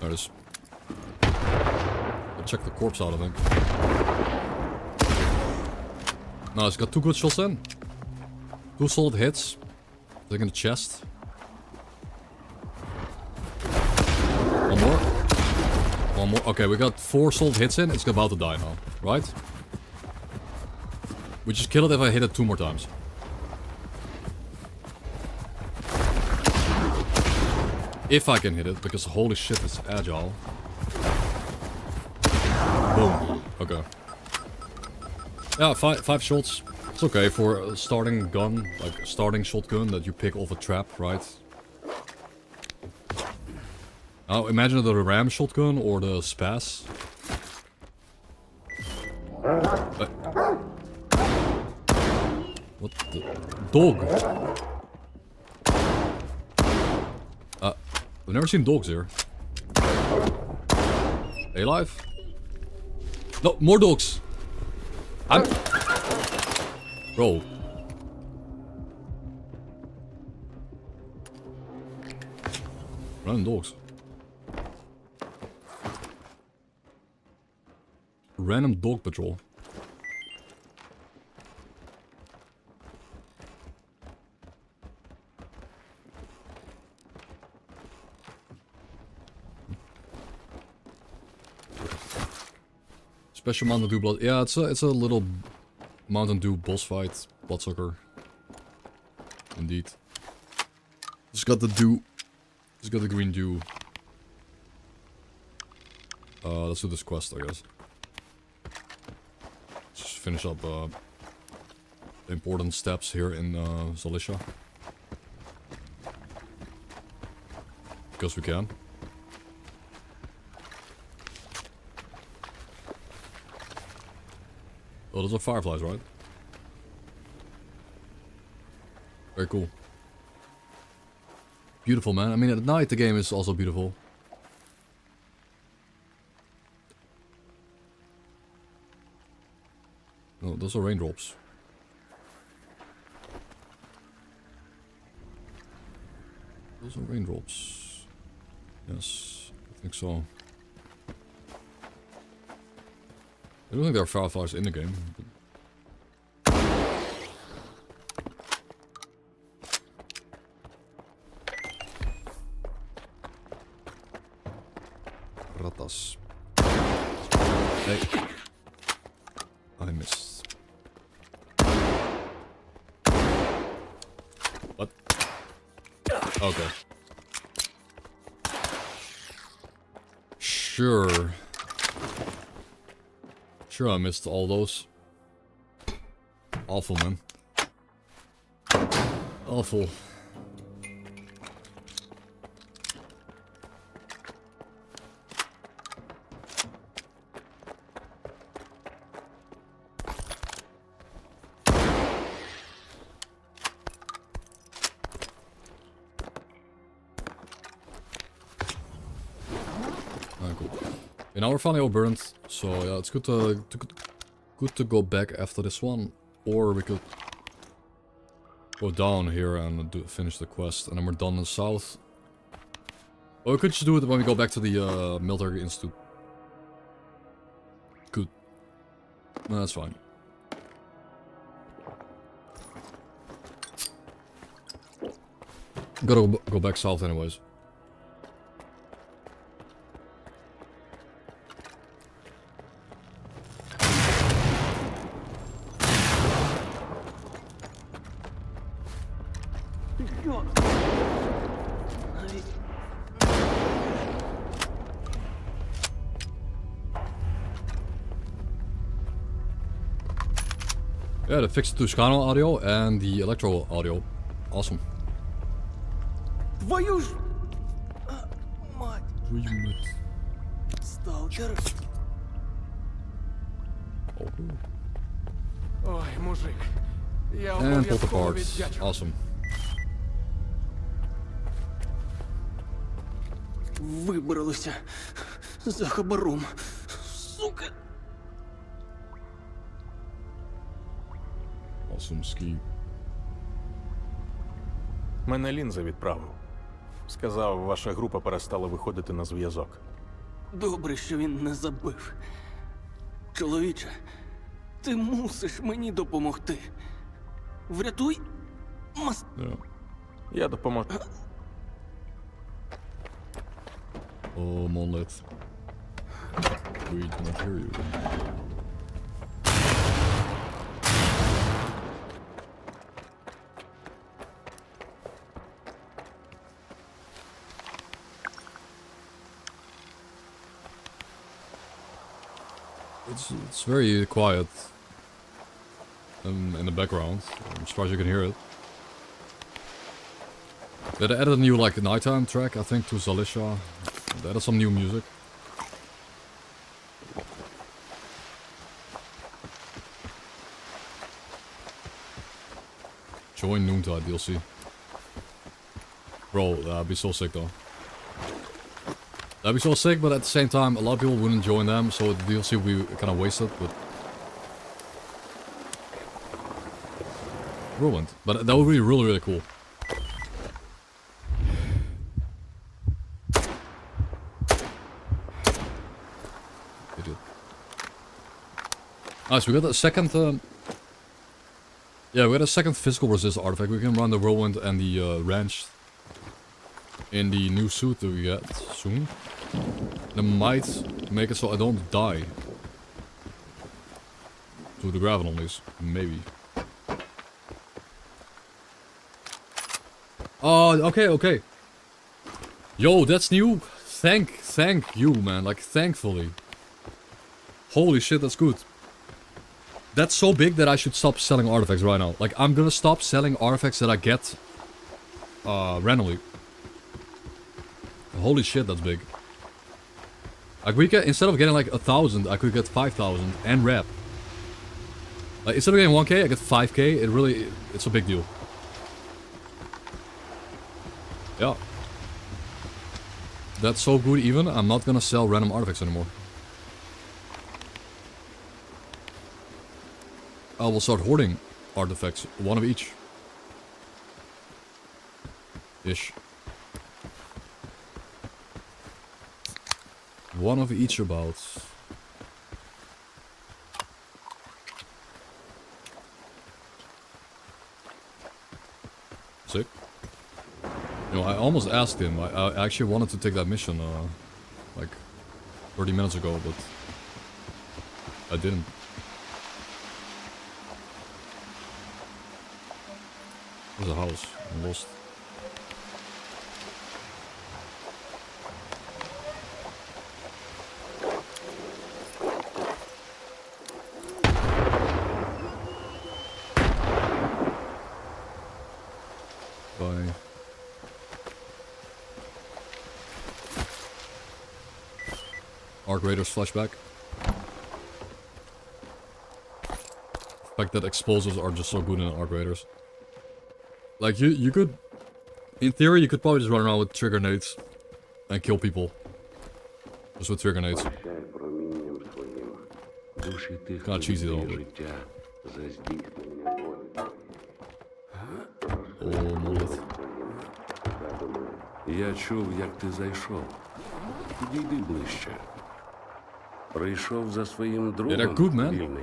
There it is. I'll check the corpse out, I think. No, it's got 2 good shots in. 2 solid hits. I think in the chest. 1 more. 1 more. Okay, we got 4 solid hits in. It's about to die now, right? We just kill it if I hit it 2 more times. If I can hit it, because holy shit, it's agile. Boom. Okay. Yeah, 5 shots. It's okay for a starting gun, like a starting shotgun that you pick off a trap, right? Now imagine the ram shotgun or the spas. What the dog? I've never seen dogs here. Alive? No, more dogs. Bro. Random dogs. Random dog patrol. Special Mountain Dew blood. Yeah, it's a little Mountain Dew boss fight, bloodsucker. Indeed. It's got the dew. It's got the green dew. Let's do this quest, I guess. Just finish up the important steps here in Zalisha. Because we can. Oh, those are fireflies, right? Very cool. Beautiful, man. I mean, at night the game is also beautiful. No, those are raindrops. Those are raindrops. Yes, I think so. I don't think there are fireflies in the game. Ratas. Hey. I missed. What? Okay. Sure. Sure, I missed all those. Awful, man. Awful. Now we're finally all burned, so yeah, it's good to go back after this one, or we could go down here and finish the quest, and then we're done in the south. Or we could just do it when we go back to the military institute. Good. No, that's fine. Gotta go back south anyways. Yeah, they fixed the Toscano audio and the Electro audio. Awesome. Твою ж... мать. Твою мать. Сталкер. Oh. Ой, мужик. Я And pull the обов'язково parts. віддячу. Awesome. Вибралися за хабаром. Сука. Awesome ski. Мене лінза відправив. Сказав, ваша група перестала виходити на зв'язок. Добре, що він не забив. Чоловіче, ти мусиш мені допомогти. Врятуй Я допоможу. Oh, monolith. We do not hear you. It's very quiet in the background. I'm surprised you can hear it. Yeah, they added a new like nighttime track, I think, to Zalisha. That is some new music. Join Noontide DLC. Bro, that'd be so sick though. That'd be so sick, but at the same time, a lot of people wouldn't join them, so the DLC would be kind of wasted, but... Ruined. But that would be really, really cool. Idiot. Nice, we got a second... Yeah, we got a second physical resist artifact. We can run the whirlwind and the wrench in the new suit that we get soon. That might make it so I don't die to the gravel anomalies. Maybe. Oh, okay. Yo, that's new. Thank you, man. Like, thankfully. Holy shit, that's good. That's so big that I should stop selling artifacts right now. Like, I'm gonna stop selling artifacts that I get randomly. Holy shit, that's big. Like, we get, instead of getting like 1,000, I could get 5,000 and rep. Like, instead of getting 1k, I get 5k. It's a big deal. Yeah. That's so good even, I'm not gonna sell random artifacts anymore. I will start hoarding artifacts, one of each. Ish. One of each about. Sick. You know, I almost asked him. I actually wanted to take that mission like 30 minutes ago, but I didn't. There's a house. I'm lost. Bye. Arc Raiders flashback. The fact that explosives are just so good in Arc Raiders. Like, you could... In theory, you could probably just run around with trigger nades and kill people. Just with trigger nades. Kinda cheesy though, but... Oh, молот. Я чув, як ти зайшов. Підійди ближче. Прийшов за своїм другом. Yeah, they're good, man.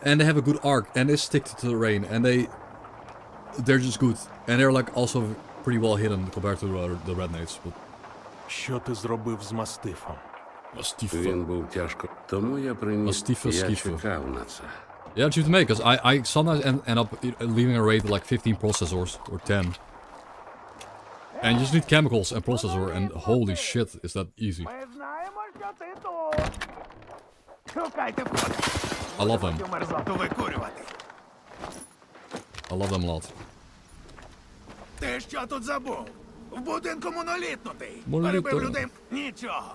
And they have a good arc, and they stick to the terrain, and they're just good. And they're like also pretty well hidden compared to the red nades. But... Що ти зробив з мастифом? Він був тяжко. Тому я приніс, я чекав на це. Yeah, it's cheap to make, because I sometimes end up leaving a raid with like 15 processors, or 10. And you just need chemicals and processor, and holy shit, is that easy. I love them. I love them a lot. Ти що тут забув? В будинку монолітнутий. Монолітно. Перебив людей. Нічого.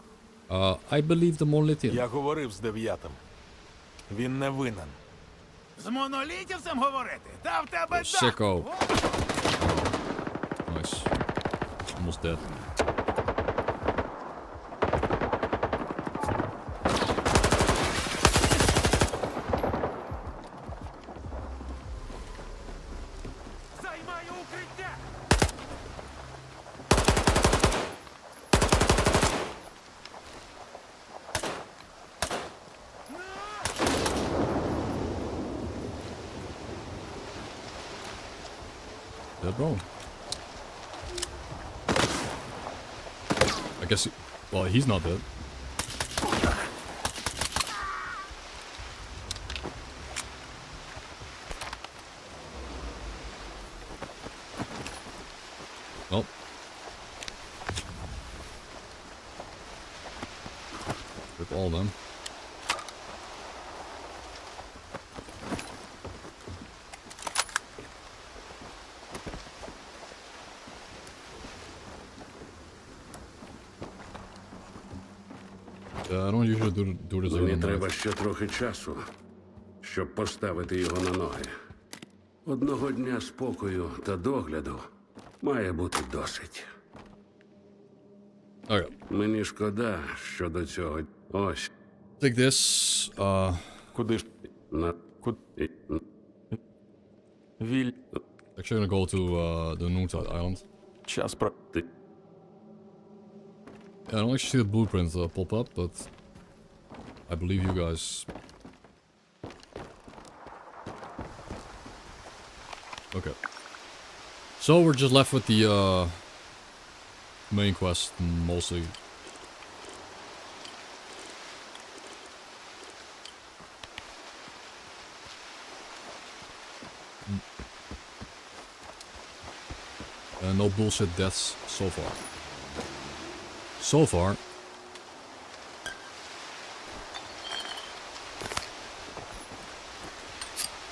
I believe the monolithian. Я говорив з 9-м. Він не винен. З монолітівцем говорити? Та в тебе дах. Sicko. Nice. Almost dead. Займаю укриття. Dead bro. I guess well, he's not dead. Nope. Rip all of them. should do this Мені on треба night. ще трохи часу, щоб поставити його на ноги. Одного дня спокою та догляду має бути досить. Okay. Мені шкода, що до цього. Ось. Take this. Куди ж? На... Віль. Actually gonna go to the Noontide Island. Час про... Ти... Yeah, I don't actually see the blueprint pop up, but I believe you guys. Okay. So we're just left with the main quest mostly. No bullshit deaths so far. So far.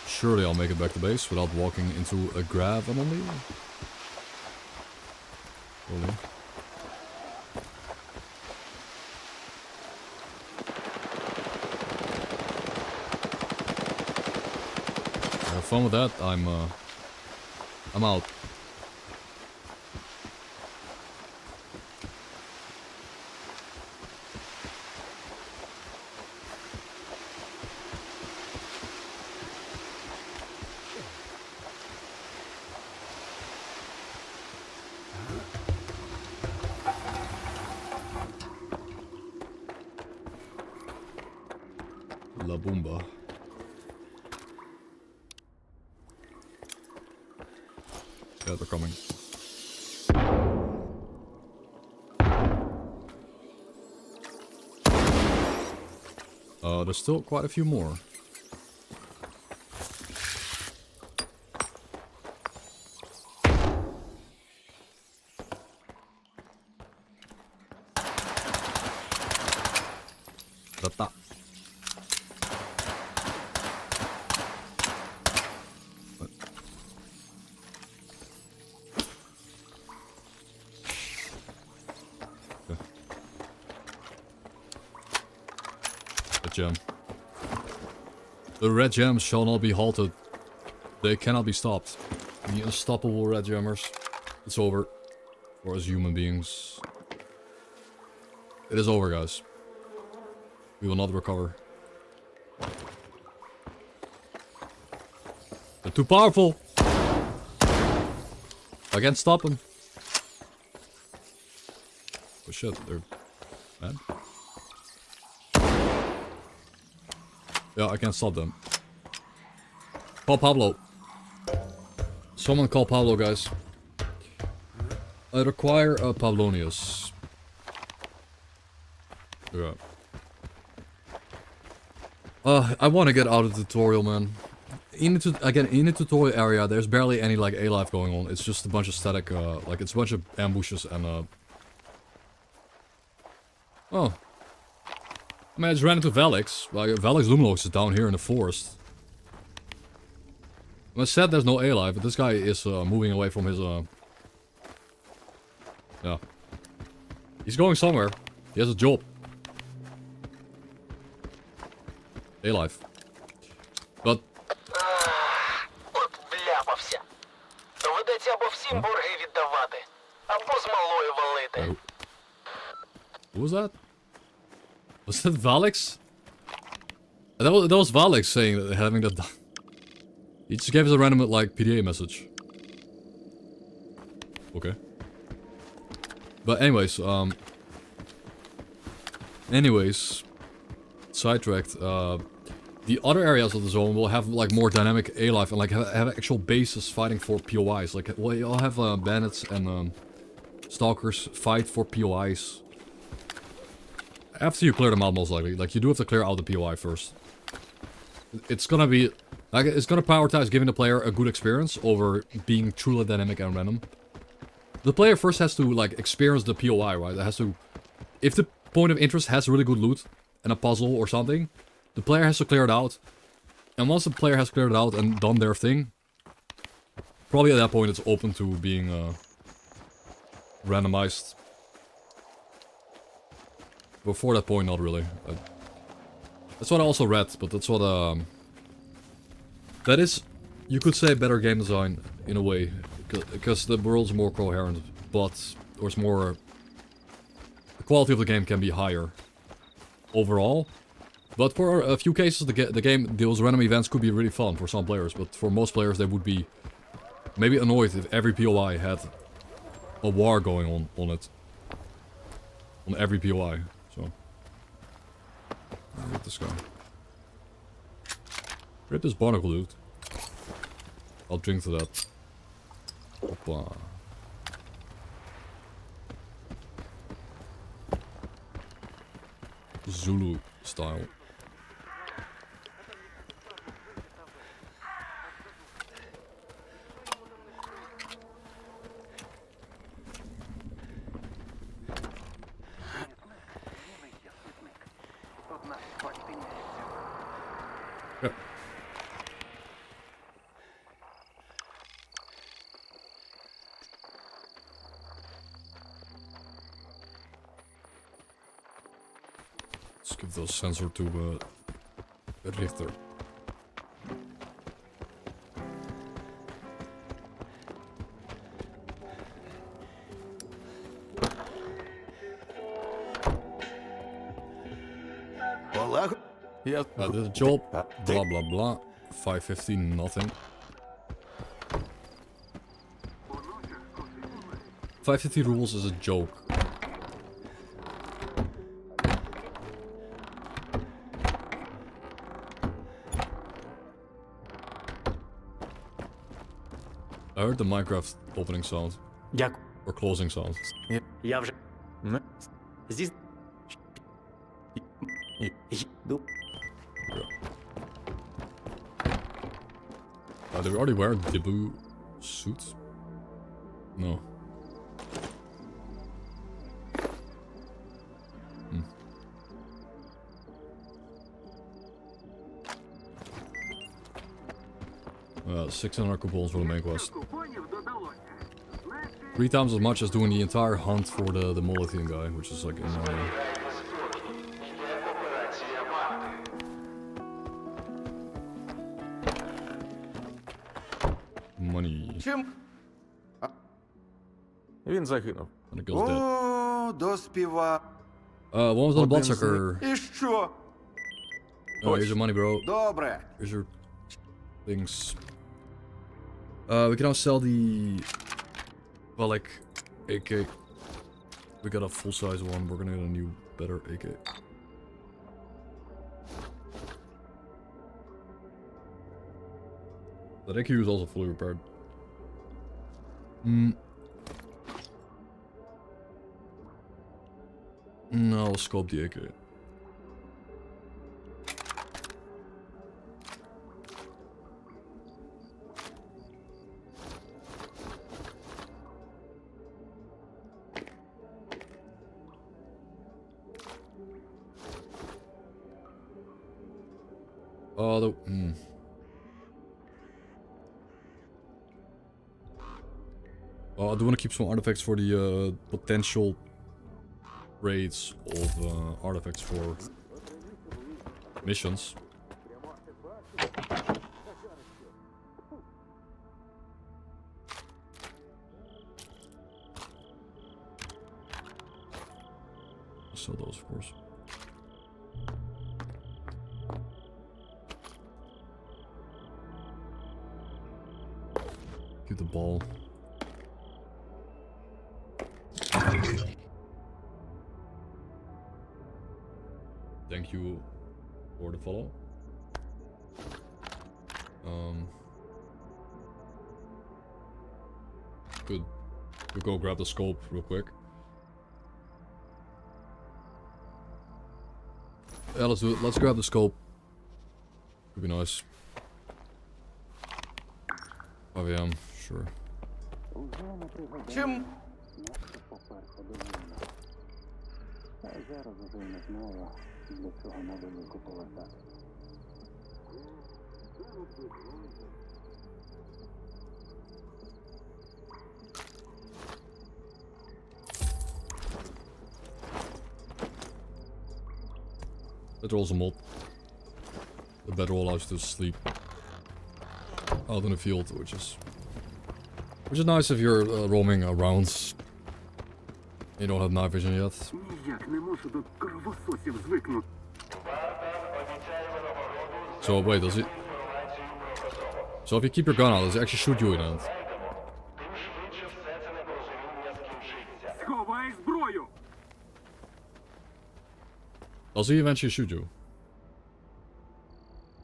Surely I'll make it back to base without walking into a grave anomaly. Really? Have fun with that. I'm out. La Boomba. Yeah, they're coming. There's still quite a few more. Ta-ta. Gem. The red gems shall not be halted. They cannot be stopped. The unstoppable red gemmers. It's over. For us human beings. It is over, guys. We will not recover. They're too powerful. I can't stop them. Oh shit, they're mad. Yeah, I can't stop them. Call Pablo. Someone call Pablo, guys. I require a Pablonius. Yeah. I want to get out of the tutorial, man. In the tutorial area, there's barely any like A-life going on. It's just a bunch of static, like it's a bunch of ambushes and oh. I mean, I just ran into Valix. Like, Valix Luminox is down here in the forest. I said there's no A-life, but this guy is moving away from his, yeah. He's going somewhere. He has a job. A-life. But... От вляпався. Доведеться або всім борги віддавати, або з малою валити. Who was that? Was that Valix? That was Valix saying that, having that done. He just gave us a random, like, PDA message. Okay. But anyways, sidetracked, the other areas of the zone will have, like, more dynamic A-life and, like, have actual bases fighting for POIs. Like, well, you'll have, bandits and, stalkers fight for POIs. After you clear them out, most likely. Like, you do have to clear out the POI first. It's gonna be... Like, it's gonna prioritize giving the player a good experience over being truly dynamic and random. The player first has to, like, experience the POI, right? It has to... If the point of interest has really good loot and a puzzle or something, the player has to clear it out. And once the player has cleared it out and done their thing, probably at that point it's open to being, randomized. Before that point, not really. That's what I also read, but that's what, that is, you could say, better game design, in a way. Because the world's more coherent, but, or it's more, the quality of the game can be higher, overall. But for a few cases, the game, those random events could be really fun for some players, but for most players they would be maybe annoyed if every POI had a war going on it. On every POI, so. I'll get this guy. Rip this barnacle, dude. I'll drink to that. Hoppa. Zulu style. Yep. Let's give those sensor to Richter. There's a job, blah blah blah, 515, nothing. 550 rules is a joke. I heard the Minecraft opening sound. Or closing sound. Я вже... Здесь... Did we already wear Dibu suits? No. Hmm. 600 coupons for the main quest. 3 times as much as doing the entire hunt for the Molothian guy, which is like annoying. Money. Чим? Він загинув. And it goes dead. О, доспіва. What was on the bloodsucker? І що? Oh, here's your money, bro. Добре. Here's your things. We can now sell the... Well, like, AK. We got a full-size one. We're gonna get a new, better AK. That AK is also fully repaired. No, I'll scope the AK. Oh, the... I do want to keep some artifacts for the potential raids of artifacts for missions. I'll sell those, of course. Keep the ball. Thank you for the follow. Good. We'll go grab the scope real quick. Yeah, let's do it. Let's grab the scope. Could be nice. 5 AM, sure. Чим? Зараз уже не знала, для чого на велику повертати. It rolls a mod. The bedroll allows you to sleep out in the field, which is nice if you're roaming around. You don't have night vision yet. Ніяк не можу до кровососів звикнути. So wait, does it? So if you keep your gun out, does it actually shoot you in it? Сховай зброю! Does he eventually shoot you?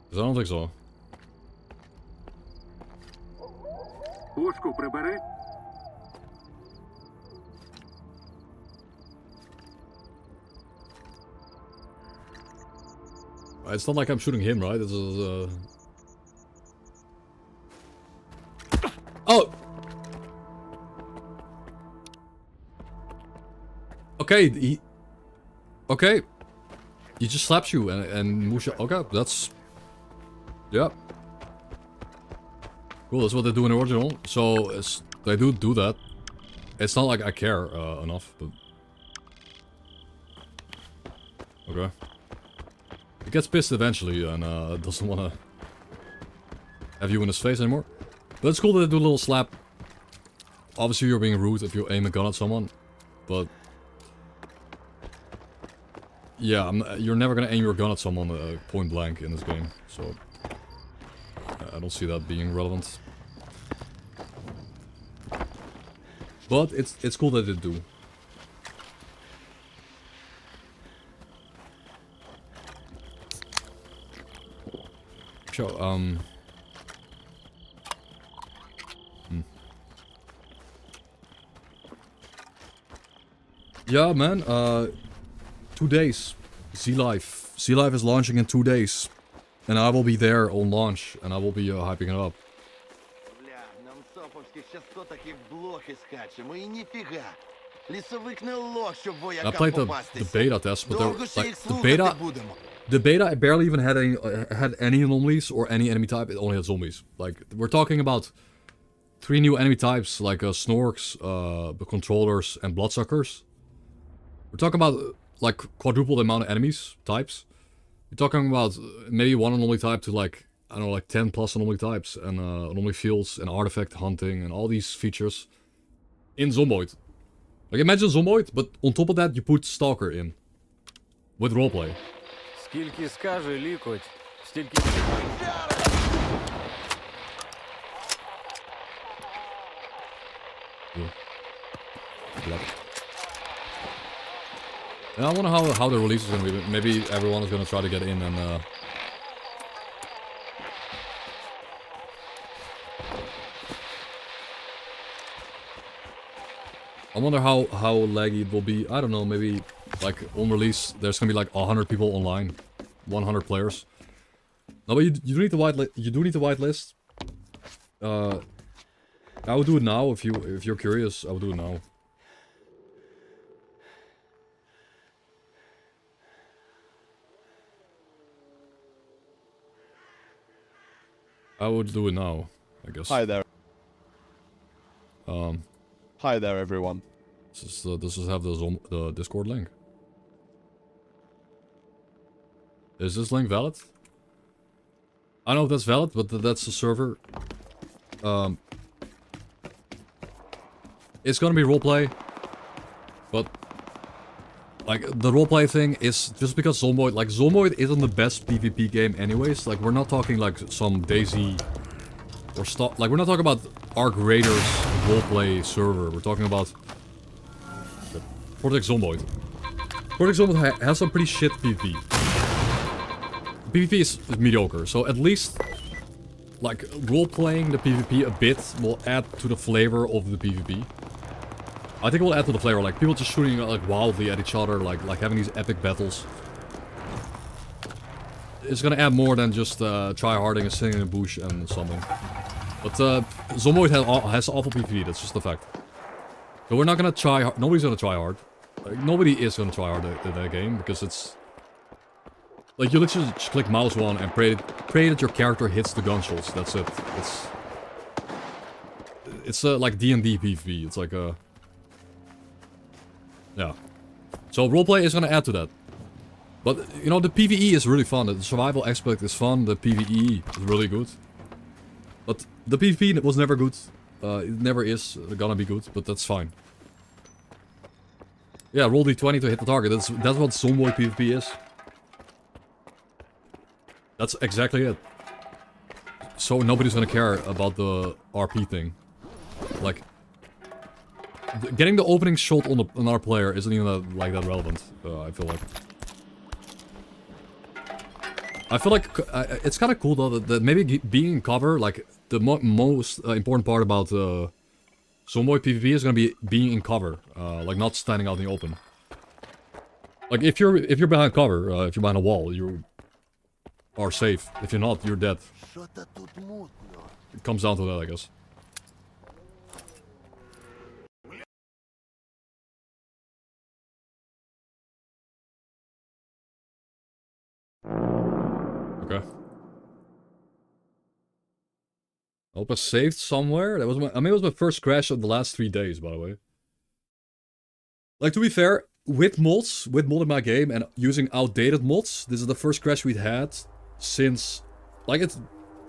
'Cause I don't think so. Пушку прибери. It's not like I'm shooting him, right? This is Oh! Okay, okay. He just slaps you and moves you. Okay, that's... Yeah. Cool, that's what they do in the original. So, they do that. It's not like I care enough, but... Okay. He gets pissed eventually and doesn't want to have you in his face anymore. But it's cool that they do a little slap. Obviously you're being rude if you aim a gun at someone, but... Yeah, you're never gonna aim your gun at someone point blank in this game, so... I don't see that being relevant. But it's cool that they do. So, Yeah, man, 2 days. Z-Live. Z-Live is launching in 2 days. And I will be there on launch, and I will be hyping it up. Бля, нам соповських ще 100 таких блохи скачемо, і ніфіга. Лісовик не лох, щоб I воякам played the попастися. beta test, but Довго ще like їх the слухати beta, будемо. the beta I barely even had any anomalies or any enemy type. It only had zombies. Like we're talking about 3 new enemy types, like snorks, the controllers, and bloodsuckers. We're talking about like quadruple the amount of enemies types. You're talking about maybe 1 anomaly type to like I don't know, like 10 plus anomaly types and anomaly fields and artifact hunting and all these features in Zomboid. Like imagine Zomboid, but on top of that you put Stalker in with roleplay. Скільки скаже лікоть, стільки... Yep. And I wonder how the release is gonna be. Maybe everyone is gonna try to get in and I wonder how laggy it will be. I don't know, maybe like on release there's gonna be like 100 people online. 100 players. No, but you do need the whitelist. I would do it now if you're curious. I would do it now. I would do it now, I guess. Hi there. Hi there, everyone. Does this have the Discord link? Is this link valid? I don't know if that's valid, but that's the server. It's gonna be roleplay, but like the roleplay thing is just because Zomboid isn't the best PvP game anyways. Like we're not talking like some Daisy or stuff. Like we're not talking about Arc Raiders roleplay server. We're talking about Project Zomboid. Project Zomboid has some pretty shit PvP. PvP is mediocre, so at least like role-playing the PvP a bit will add to the flavor of the PvP. I think it will add to the flavor, like people just shooting like wildly at each other, like having these epic battles. It's gonna add more than just try-harding and sitting in a bush and something. But Zomboid has awful PvP, that's just a fact. So we're not gonna try hard. Nobody's gonna try hard. Like, nobody is gonna try hard in that game, because it's... Like, you literally just click mouse 1 and pray that your character hits the gunshots. That's it. It's like D&D PvP. It's like a... Yeah. So roleplay is gonna add to that. But, you know, the PvE is really fun. The survival aspect is fun. The PvE is really good. But the PvP was never good. It never is gonna be good, but that's fine. Yeah, roll d20 to hit the target. That's what Zomboid PvP is. That's exactly it. So nobody's gonna care about the RP thing. Like, getting the opening shot on another player isn't even that relevant. I feel like. I feel like it's kind of cool though that maybe being in cover, like the most important part about Zomboid PvP is gonna be being in cover, like not standing out in the open. Like if you're behind cover, if you're behind a wall, you are safe. If you're not, you're dead. It comes down to that, I guess. Okay. I hope I saved somewhere. That was it was my first crash of the last 3 days, by the way. Like, to be fair, with modding my game and using outdated mods, this is the first crash we'd had since, like,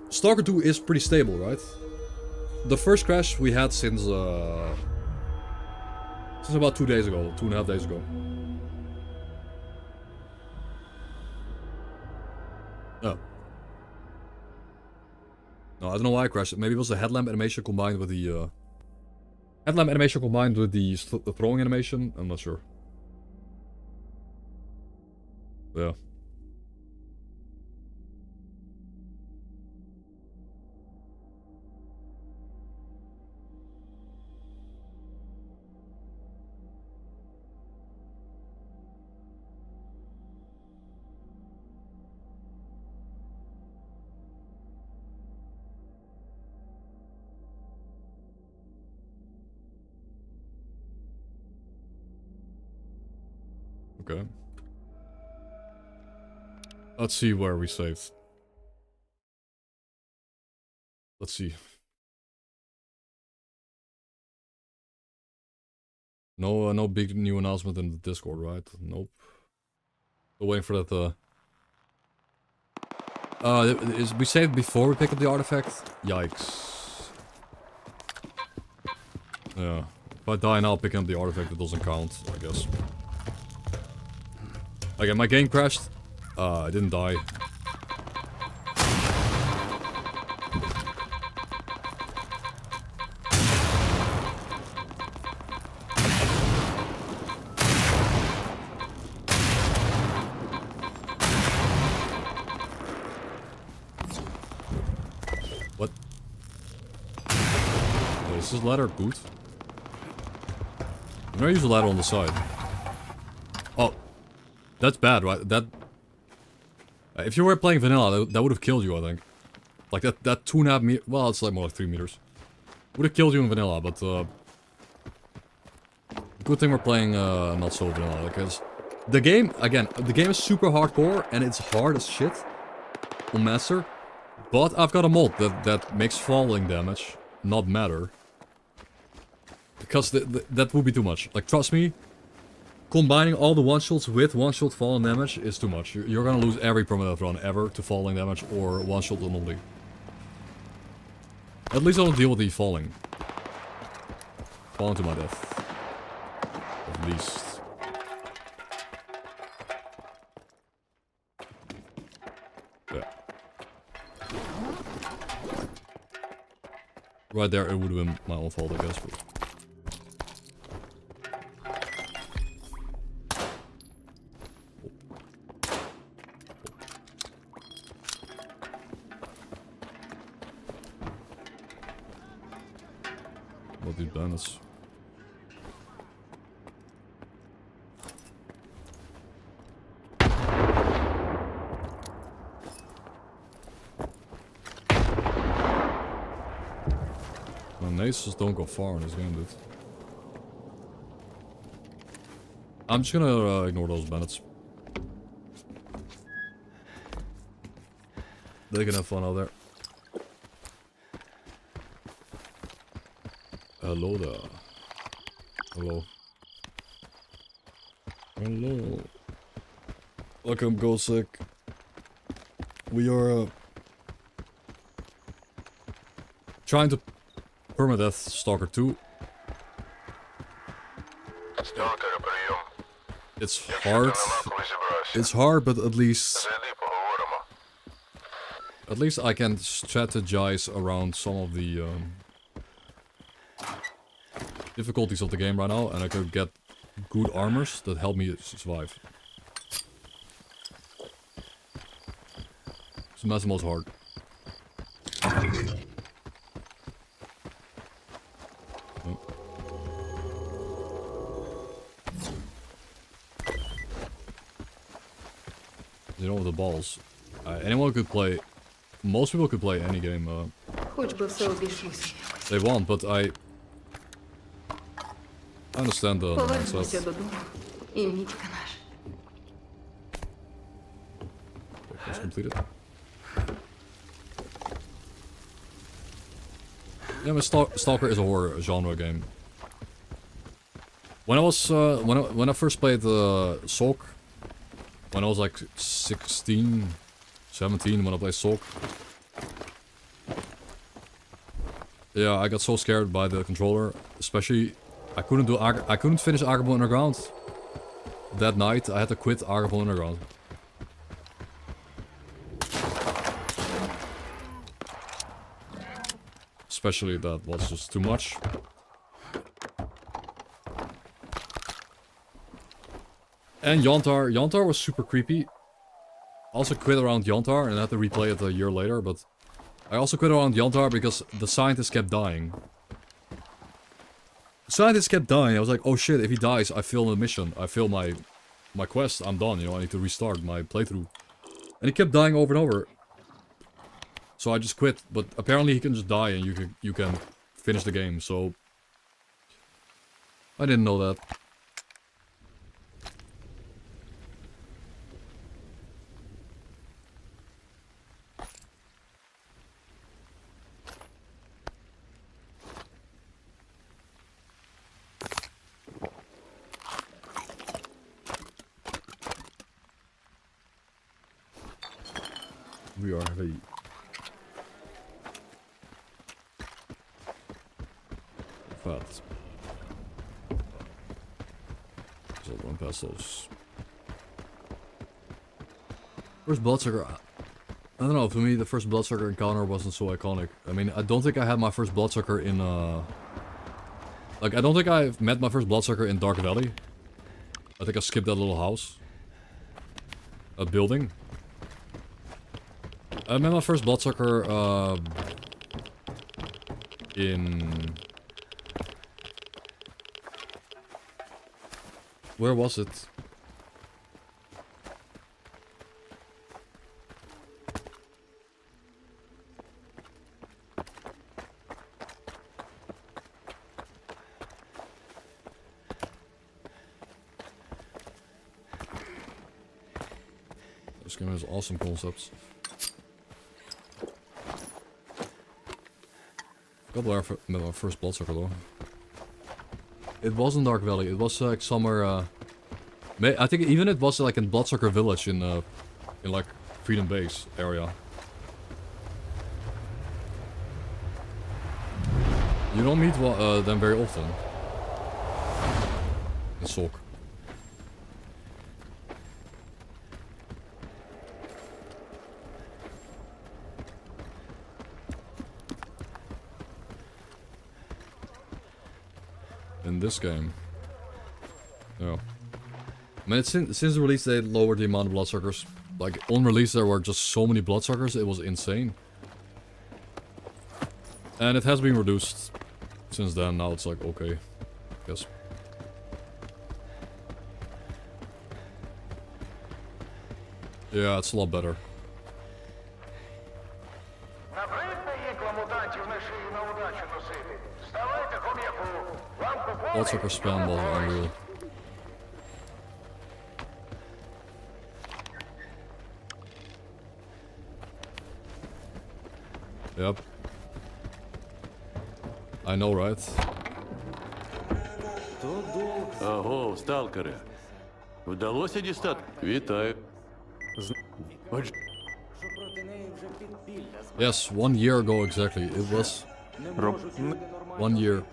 Stalker 2 is pretty stable, right? The first crash we had since about 2 days ago, 2.5 days ago. Oh. No, I don't know why I crashed it. Maybe it was the headlamp animation combined with the the throwing animation. I'm not sure. Yeah. Okay. Let's see where we saved. Let's see. No, no big new announcement in the Discord, right? Nope. Still waiting for that. We saved before we pick up the artifact? Yikes. Yeah. If I die now picking up the artifact, it doesn't count, I guess. Okay, my game crashed. I didn't die. What? Wait, is this ladder good? I'm gonna use the ladder on the side. Oh. That's bad, right? That... if you were playing vanilla, that would have killed you, I think. Like, that 2.5 meter... well, it's like more like 3 meters. Would have killed you in vanilla, but... good thing we're playing not so vanilla, because... the game, again, the game is super hardcore, and it's hard as shit on Master. But I've got a mod that makes falling damage not matter. Because that would be too much. Like, trust me, combining all the one-shots with one-shot falling damage is too much. You're gonna lose every permadeath run ever to falling damage or one-shot anomaly. At least I don't deal with the falling. Falling to my death. At least. Yeah. Right there, it would have been my own fault, I guess. But... what these bandits? Naces don't go far in this game, dude. I'm just gonna ignore those bandits. They can have fun out there. Hello there. Hello. Hello. Welcome, Golsek. We are trying to permadeath Stalker 2. Stalker, прийом. It's hard. It's hard, but at least I can strategize around some of the difficulties of the game right now, and I could get good armors that help me survive. So that's the most hard. Oh. You know, the balls. Anyone could play. Most people could play any game. They want, but I understand the mindset. That's completed. Yeah, but Stalker is a horror genre game. When I was when I first played Stalk, when I was like 16, 17, when I played Stalk, yeah, I got so scared by the controller. Especially, I couldn't finish Agabo Underground. That night, I had to quit Agabo Underground. Especially that was just too much. And Yontar was super creepy. I also quit around Yontar and I had to replay it a year later, but I also quit around Yontar because the scientist kept dying. The scientist kept dying. I was like, oh shit, if he dies, I fail the mission. I fail my quest. I'm done, you know, I need to restart my playthrough. And he kept dying over and over. So I just quit, but apparently he can just die and you can finish the game, so I didn't know that. We are heavy. Fat. So run past those. First Bloodsucker. I don't know, for me the first Bloodsucker encounter wasn't so iconic. I mean, I don't think I had my first Bloodsucker in like, I don't think I've met my first Bloodsucker in Dark Valley. I think I skipped that little house. A building. I met my first Bloodsucker in... Where was it? This game has awesome concepts. I got there met my first Bloodsucker though. It wasn't Dark Valley, it was like somewhere, I think even it was like in Bloodsucker Village in like Freedom Base area. You don't meet them very often. In Stalk. In this game. Yeah. I mean, since the release they lowered the amount of Bloodsuckers. Like, on release there were just so many Bloodsuckers, it was insane. And it has been reduced since then, now it's like, okay. I guess. Yeah, it's a lot better. Bloodsucker spam was unreal. Yep. I know, right? Аго, сталкере. Вдалося дістати? Вітаю. Yes, 1 year ago exactly. It was 1 year.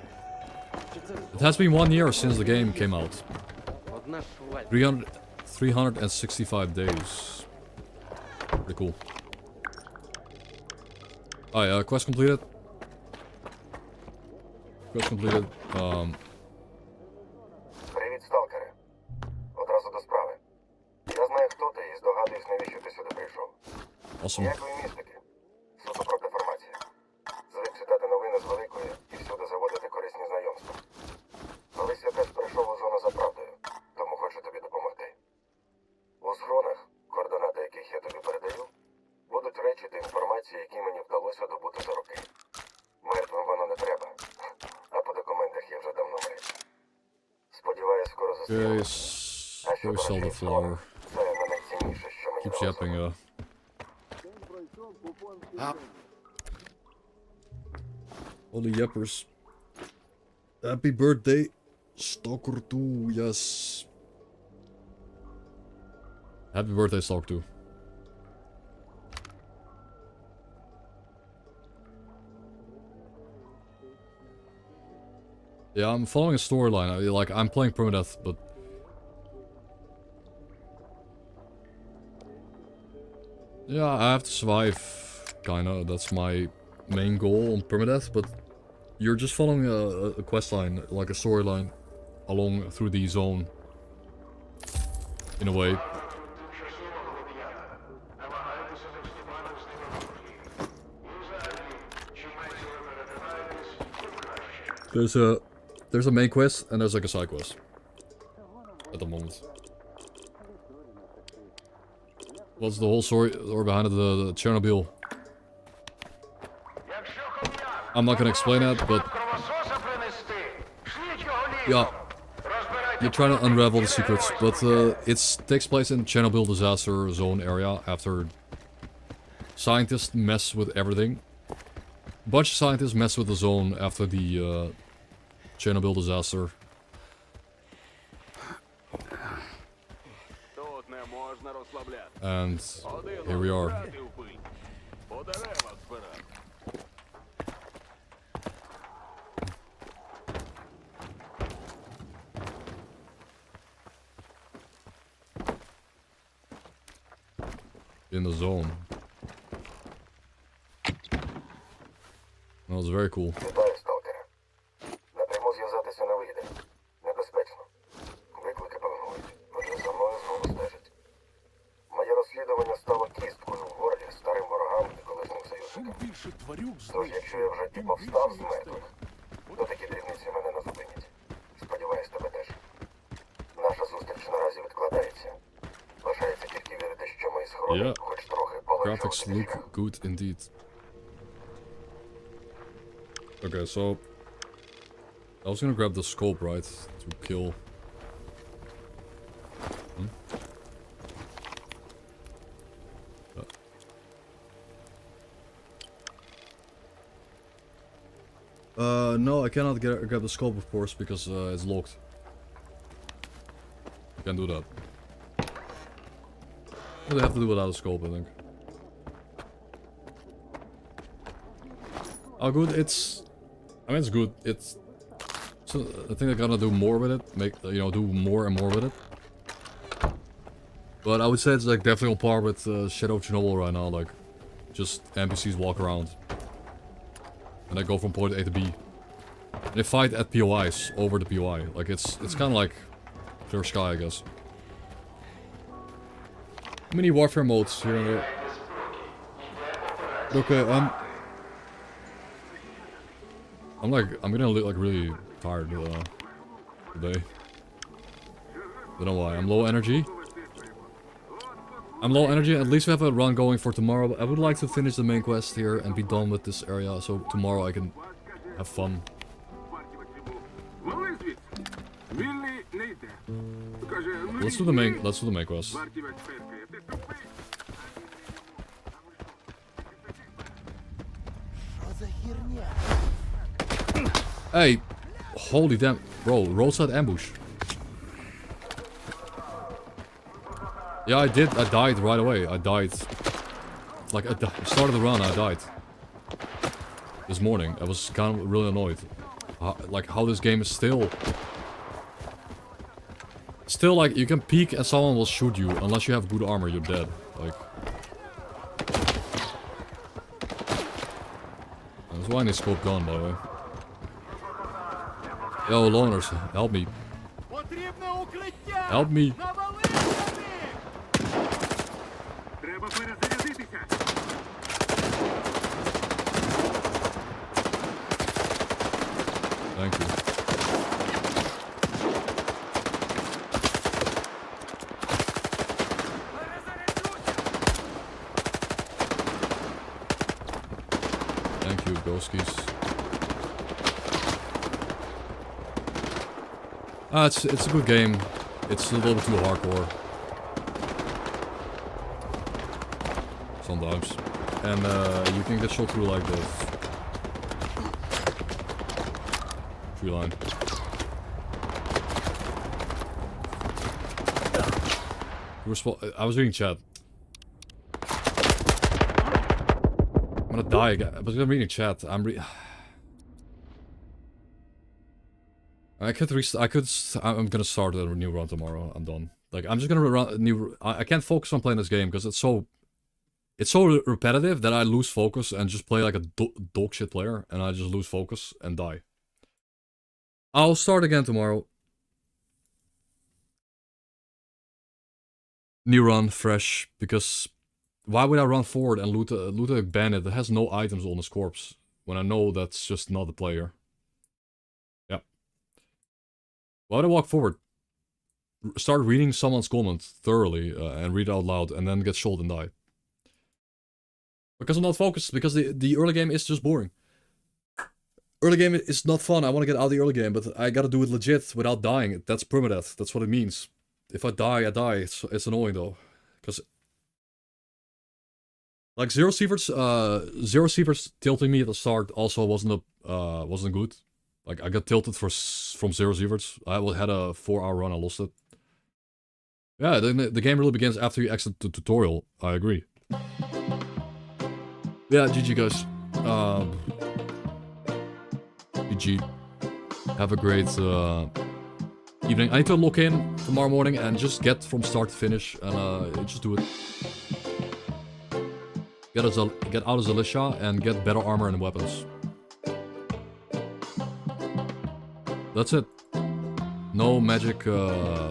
It has been 1 year since the game came out. 365 days. Pretty cool. Alright, quest completed. Quest completed. Привіт, сталкери. Одразу до справи. Я знаю, хто ти, і здогадуюсь, навіщо ти сюди прийшов. Awesome. Ніякої містики. Суто про деформацію. Звик читати новини з великої і всюди заводити корисні знайомства. Колись я теж прийшов у зону за правдою, тому хочу тобі допомогти. У схронах, координати яких я тобі передаю, будуть речі та інформації, які мені вдалося добути за роки. Мертвим воно не треба, а по документах я вже давно мертв. Сподіваюсь, скоро зустрінемось. А що sell the flower. це не найцінніше, що мені Keeps вдалося. yapping, All the yappers. Happy birthday, Stalker 2, yes. Happy birthday, Stalker 2. Yeah, I'm following a storyline. I'm playing permadeath, but yeah, I have to survive. Kinda, that's my main goal on permadeath. But you're just following a quest line, like a storyline, along through the zone. In a way. There's a main quest and there's like a side quest. At the moment. What's the whole story behind the Chernobyl? I'm not gonna explain that, but yeah, you're trying to unravel the secrets, but it takes place in Chernobyl disaster zone area after scientists mess with everything. A bunch of scientists mess with the zone after the Chernobyl disaster. And here we are. In the zone. That was very cool. Вітаю, сталкера. Напряму зв'язатися не вийде. Небезпечно. Виклики пильнують. Отже, за мною знову стежать. Моє розслідування стало кісткою в горлі старим ворогам і колишнім союзникам. Тож, якщо я в житті повстав з мертвих, то такі дрібниці мене не зупинять. Сподіваюсь, тебе теж. Наша зустріч наразі відкладається. Лишається тільки вірити, що мої схорони хоч трохи полегшувати Graphics look good indeed. Okay, so I was gonna grab the scope, right, to kill. No, I cannot grab the scope, of course, because it's locked. I can't do that. Well, they have to do without a scope, I think. Oh, good. I mean, it's good. So I think they're gonna do more with it. Do more and more with it. But I would say it's like definitely on par with Shadow of Chernobyl right now. Like, just NPCs walk around. And they go from point A to B. And they fight at POIs over the POI. Like, it's kind of like Clear Sky, I guess. Mini warfare modes here and there. Okay, I'm getting like really tired today. Don't know why. I'm low energy. At least we have a run going for tomorrow. But I would like to finish the main quest here and be done with this area, so tomorrow I can have fun. Let's do the main quest. Hey, holy damn, bro, roadside ambush. Yeah, I did. I died right away. I died. Like, I started the run, I died. This morning. I was kind of really annoyed. Like, how this game is still... Still, like, you can peek and someone will shoot you. Unless you have good armor, you're dead. Like... That's why I need scope gun, by the way. Yo, loners, help me. Help me. Thank you. Thank you, Ghosties. It's a good game. It's a little bit too hardcore. Sometimes. And you can get shot through like this. Tree line. I was reading chat. I'm gonna die again. But I'm reading chat. I'm gonna start a new run tomorrow. I'm done. Like, I'm just gonna run a new... I can't focus on playing this game because it's so repetitive that I lose focus and just play like a dog shit player, and I just lose focus and die. I'll start again tomorrow. New run, fresh, because why would I run forward and loot a bandit that has no items on his corpse when I know that's just not the player? Yeah. Why would I walk forward? Start reading someone's comment thoroughly and read it out loud and then get shot and die. Because I'm not focused, because the early game is just boring. Early game is not fun, I want to get out of the early game, but I gotta do it legit without dying. That's permadeath, that's what it means. If I die, I die. It's annoying though. Because... Like, Zero Sieverts tilting me at the start also wasn't good. Like, I got tilted from Zero Sieverts. I had a 4-hour run, I lost it. Yeah, the game really begins after you exit the tutorial. I agree. Yeah, GG guys. GG. Have a great evening. I need to lock in tomorrow morning and just get from start to finish and just do it. Get out of Zalisha and get better armor and weapons. That's it. No magic word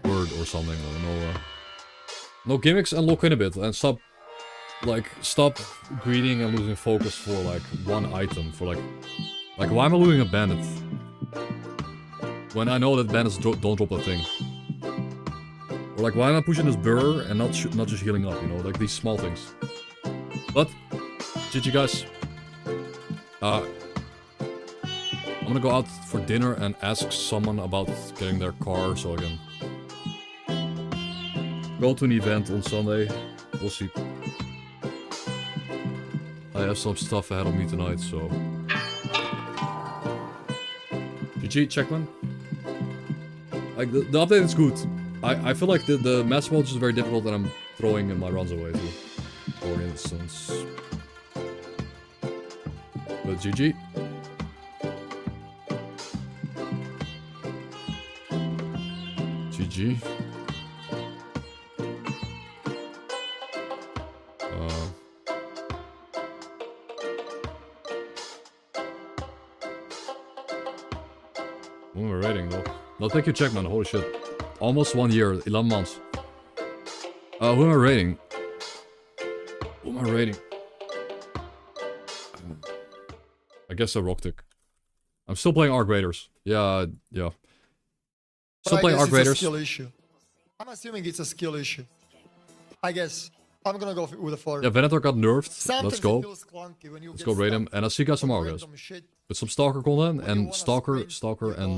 or something. No gimmicks, and lock in a bit and stop greeting and losing focus for like one item. For like why am I looting a bandit when I know that bandits don't drop a thing? Or like, why am I pushing this burr and not just healing up, you know? Like, these small things. But, GG guys. I'm gonna go out for dinner and ask someone about getting their car so I can go to an event on Sunday. We'll see. I have some stuff ahead of me tonight, so... GG, Checkman. Like, the update is good. I feel like the mass mode is very difficult and I'm throwing my runs away too. For instance. But GG. GG. What am I rating though? No, thank you, Checkman. Holy shit. Almost 1 year, 11 months. Who am I rating? Who am I rating? I guess a Rocktick. I'm still playing Arc Raiders. Yeah. Still playing Arc Raiders. It's a skill issue. I'm assuming it's a skill issue. I guess. I'm gonna go with a 4. Yeah, Venator got nerfed. Sometimes Let's go. Let's go raid him. And I'll see you guys tomorrow, guys. With some Stalker content and Stalker, and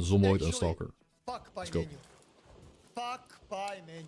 Zomboid and Stalker. Let's go. Fuck by menu.